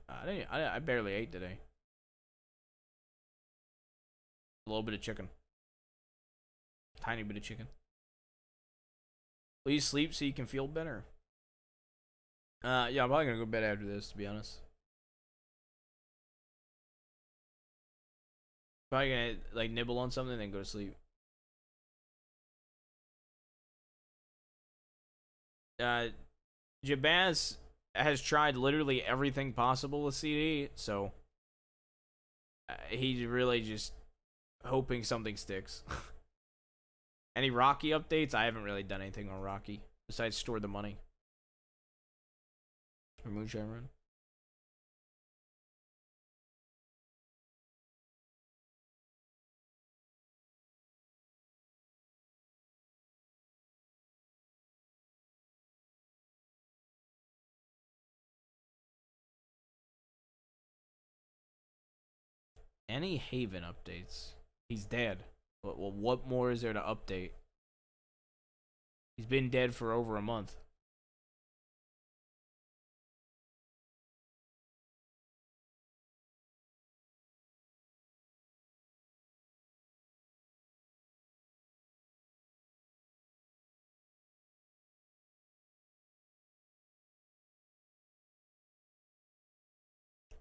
I barely ate today. A little bit of chicken. Tiny bit of chicken. Please sleep so you can feel better. Yeah, I'm probably gonna go to bed after this, to be honest. Probably gonna like nibble on something and then go to sleep. Jabaz has tried literally everything possible with CD, so he's really just hoping something sticks. Any Rocky updates? I haven't really done anything on Rocky besides store the money. Or Moonshine Run. Any Haven updates? He's dead. Well, what more is there to update? He's been dead for over a month.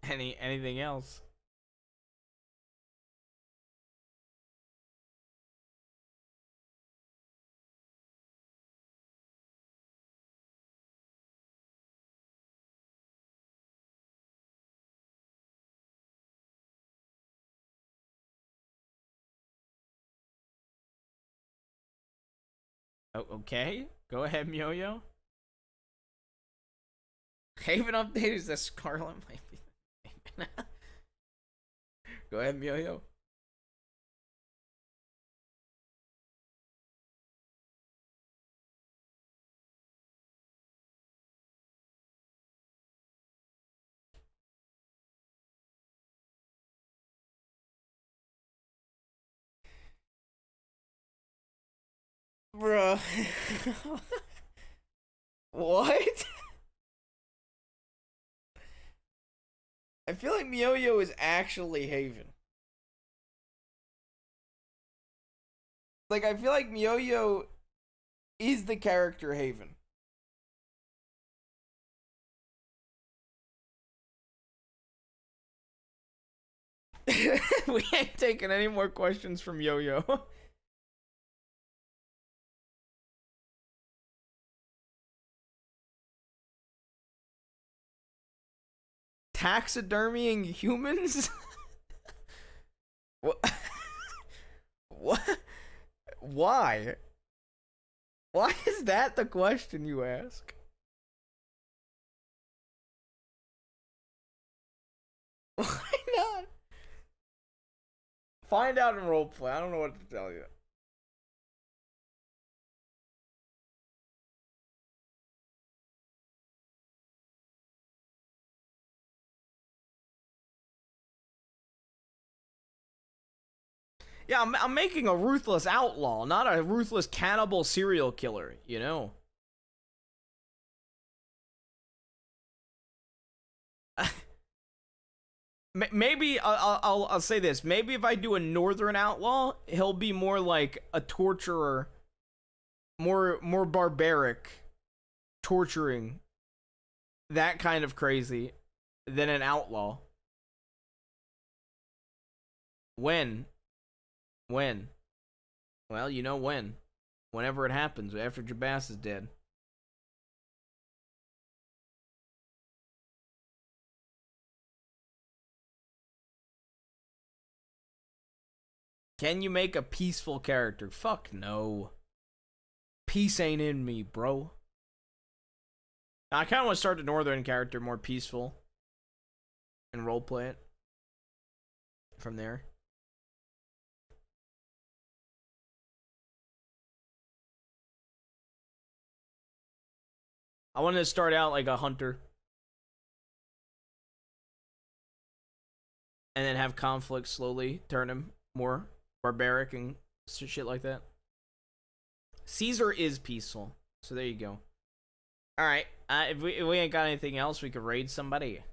Anything else? Oh, okay. Go ahead, Myoyo. Haven update is that Scarlet might be. Go ahead, Myoyo. Bruh. What? I feel like Mioyo is actually Haven. Like, I feel like Mioyo is the character Haven. We ain't taking any more questions from Yo-Yo. Taxidermying humans? What? What? Why? Why is that the question you ask? Why not? Find out in roleplay. I don't know what to tell you. Yeah, I'm making a ruthless outlaw, not a ruthless cannibal serial killer, you know? Maybe I'll say this. Maybe if I do a northern outlaw, he'll be more like a torturer, more barbaric, torturing, that kind of crazy, than an outlaw. When? Well, you know when. Whenever it happens, after Jabas is dead. Can you make a peaceful character? Fuck no. Peace ain't in me, bro. I kind of want to start the northern character more peaceful and roleplay it from there. I wanted to start out like a hunter and then have conflict slowly turn him more barbaric and shit like that. Caesar is peaceful, so there you go. All right, if we ain't got anything else, we could raid somebody.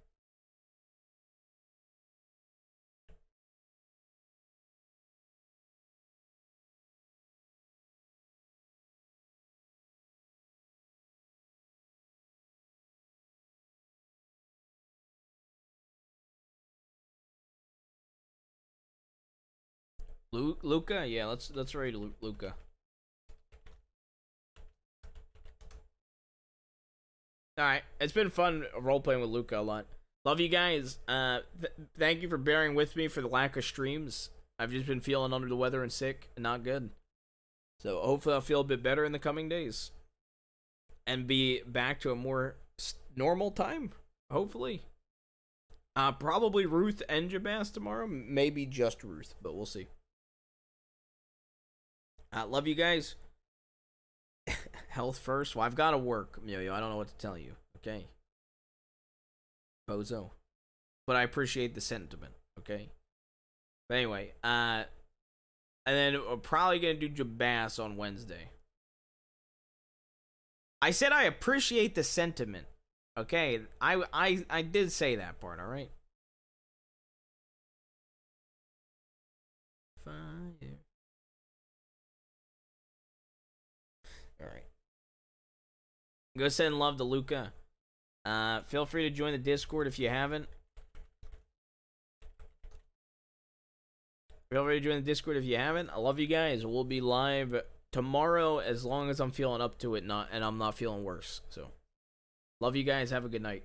Luca? Yeah, let's raid Luca. Alright, it's been fun role-playing with Luca a lot. Love you guys. Thank you for bearing with me for the lack of streams. I've just been feeling under the weather and sick and not good. So hopefully I'll feel a bit better in the coming days. And be back to a more normal time, hopefully. Probably Ruth and Jabas tomorrow. Maybe just Ruth, but we'll see. Love you guys. Health first. Well, I've got to work, Emilio. I don't know what to tell you. Okay. Bozo. But I appreciate the sentiment. Okay. But anyway, and then we're probably gonna do Jabas on Wednesday. I said I appreciate the sentiment. Okay. I did say that part. All right. Fire. Alright. Go send love to Luca. Feel free to join the Discord if you haven't. Feel free to join the Discord if you haven't. I love you guys. We'll be live tomorrow as long as I'm feeling up to it and I'm not feeling worse. So, love you guys. Have a good night.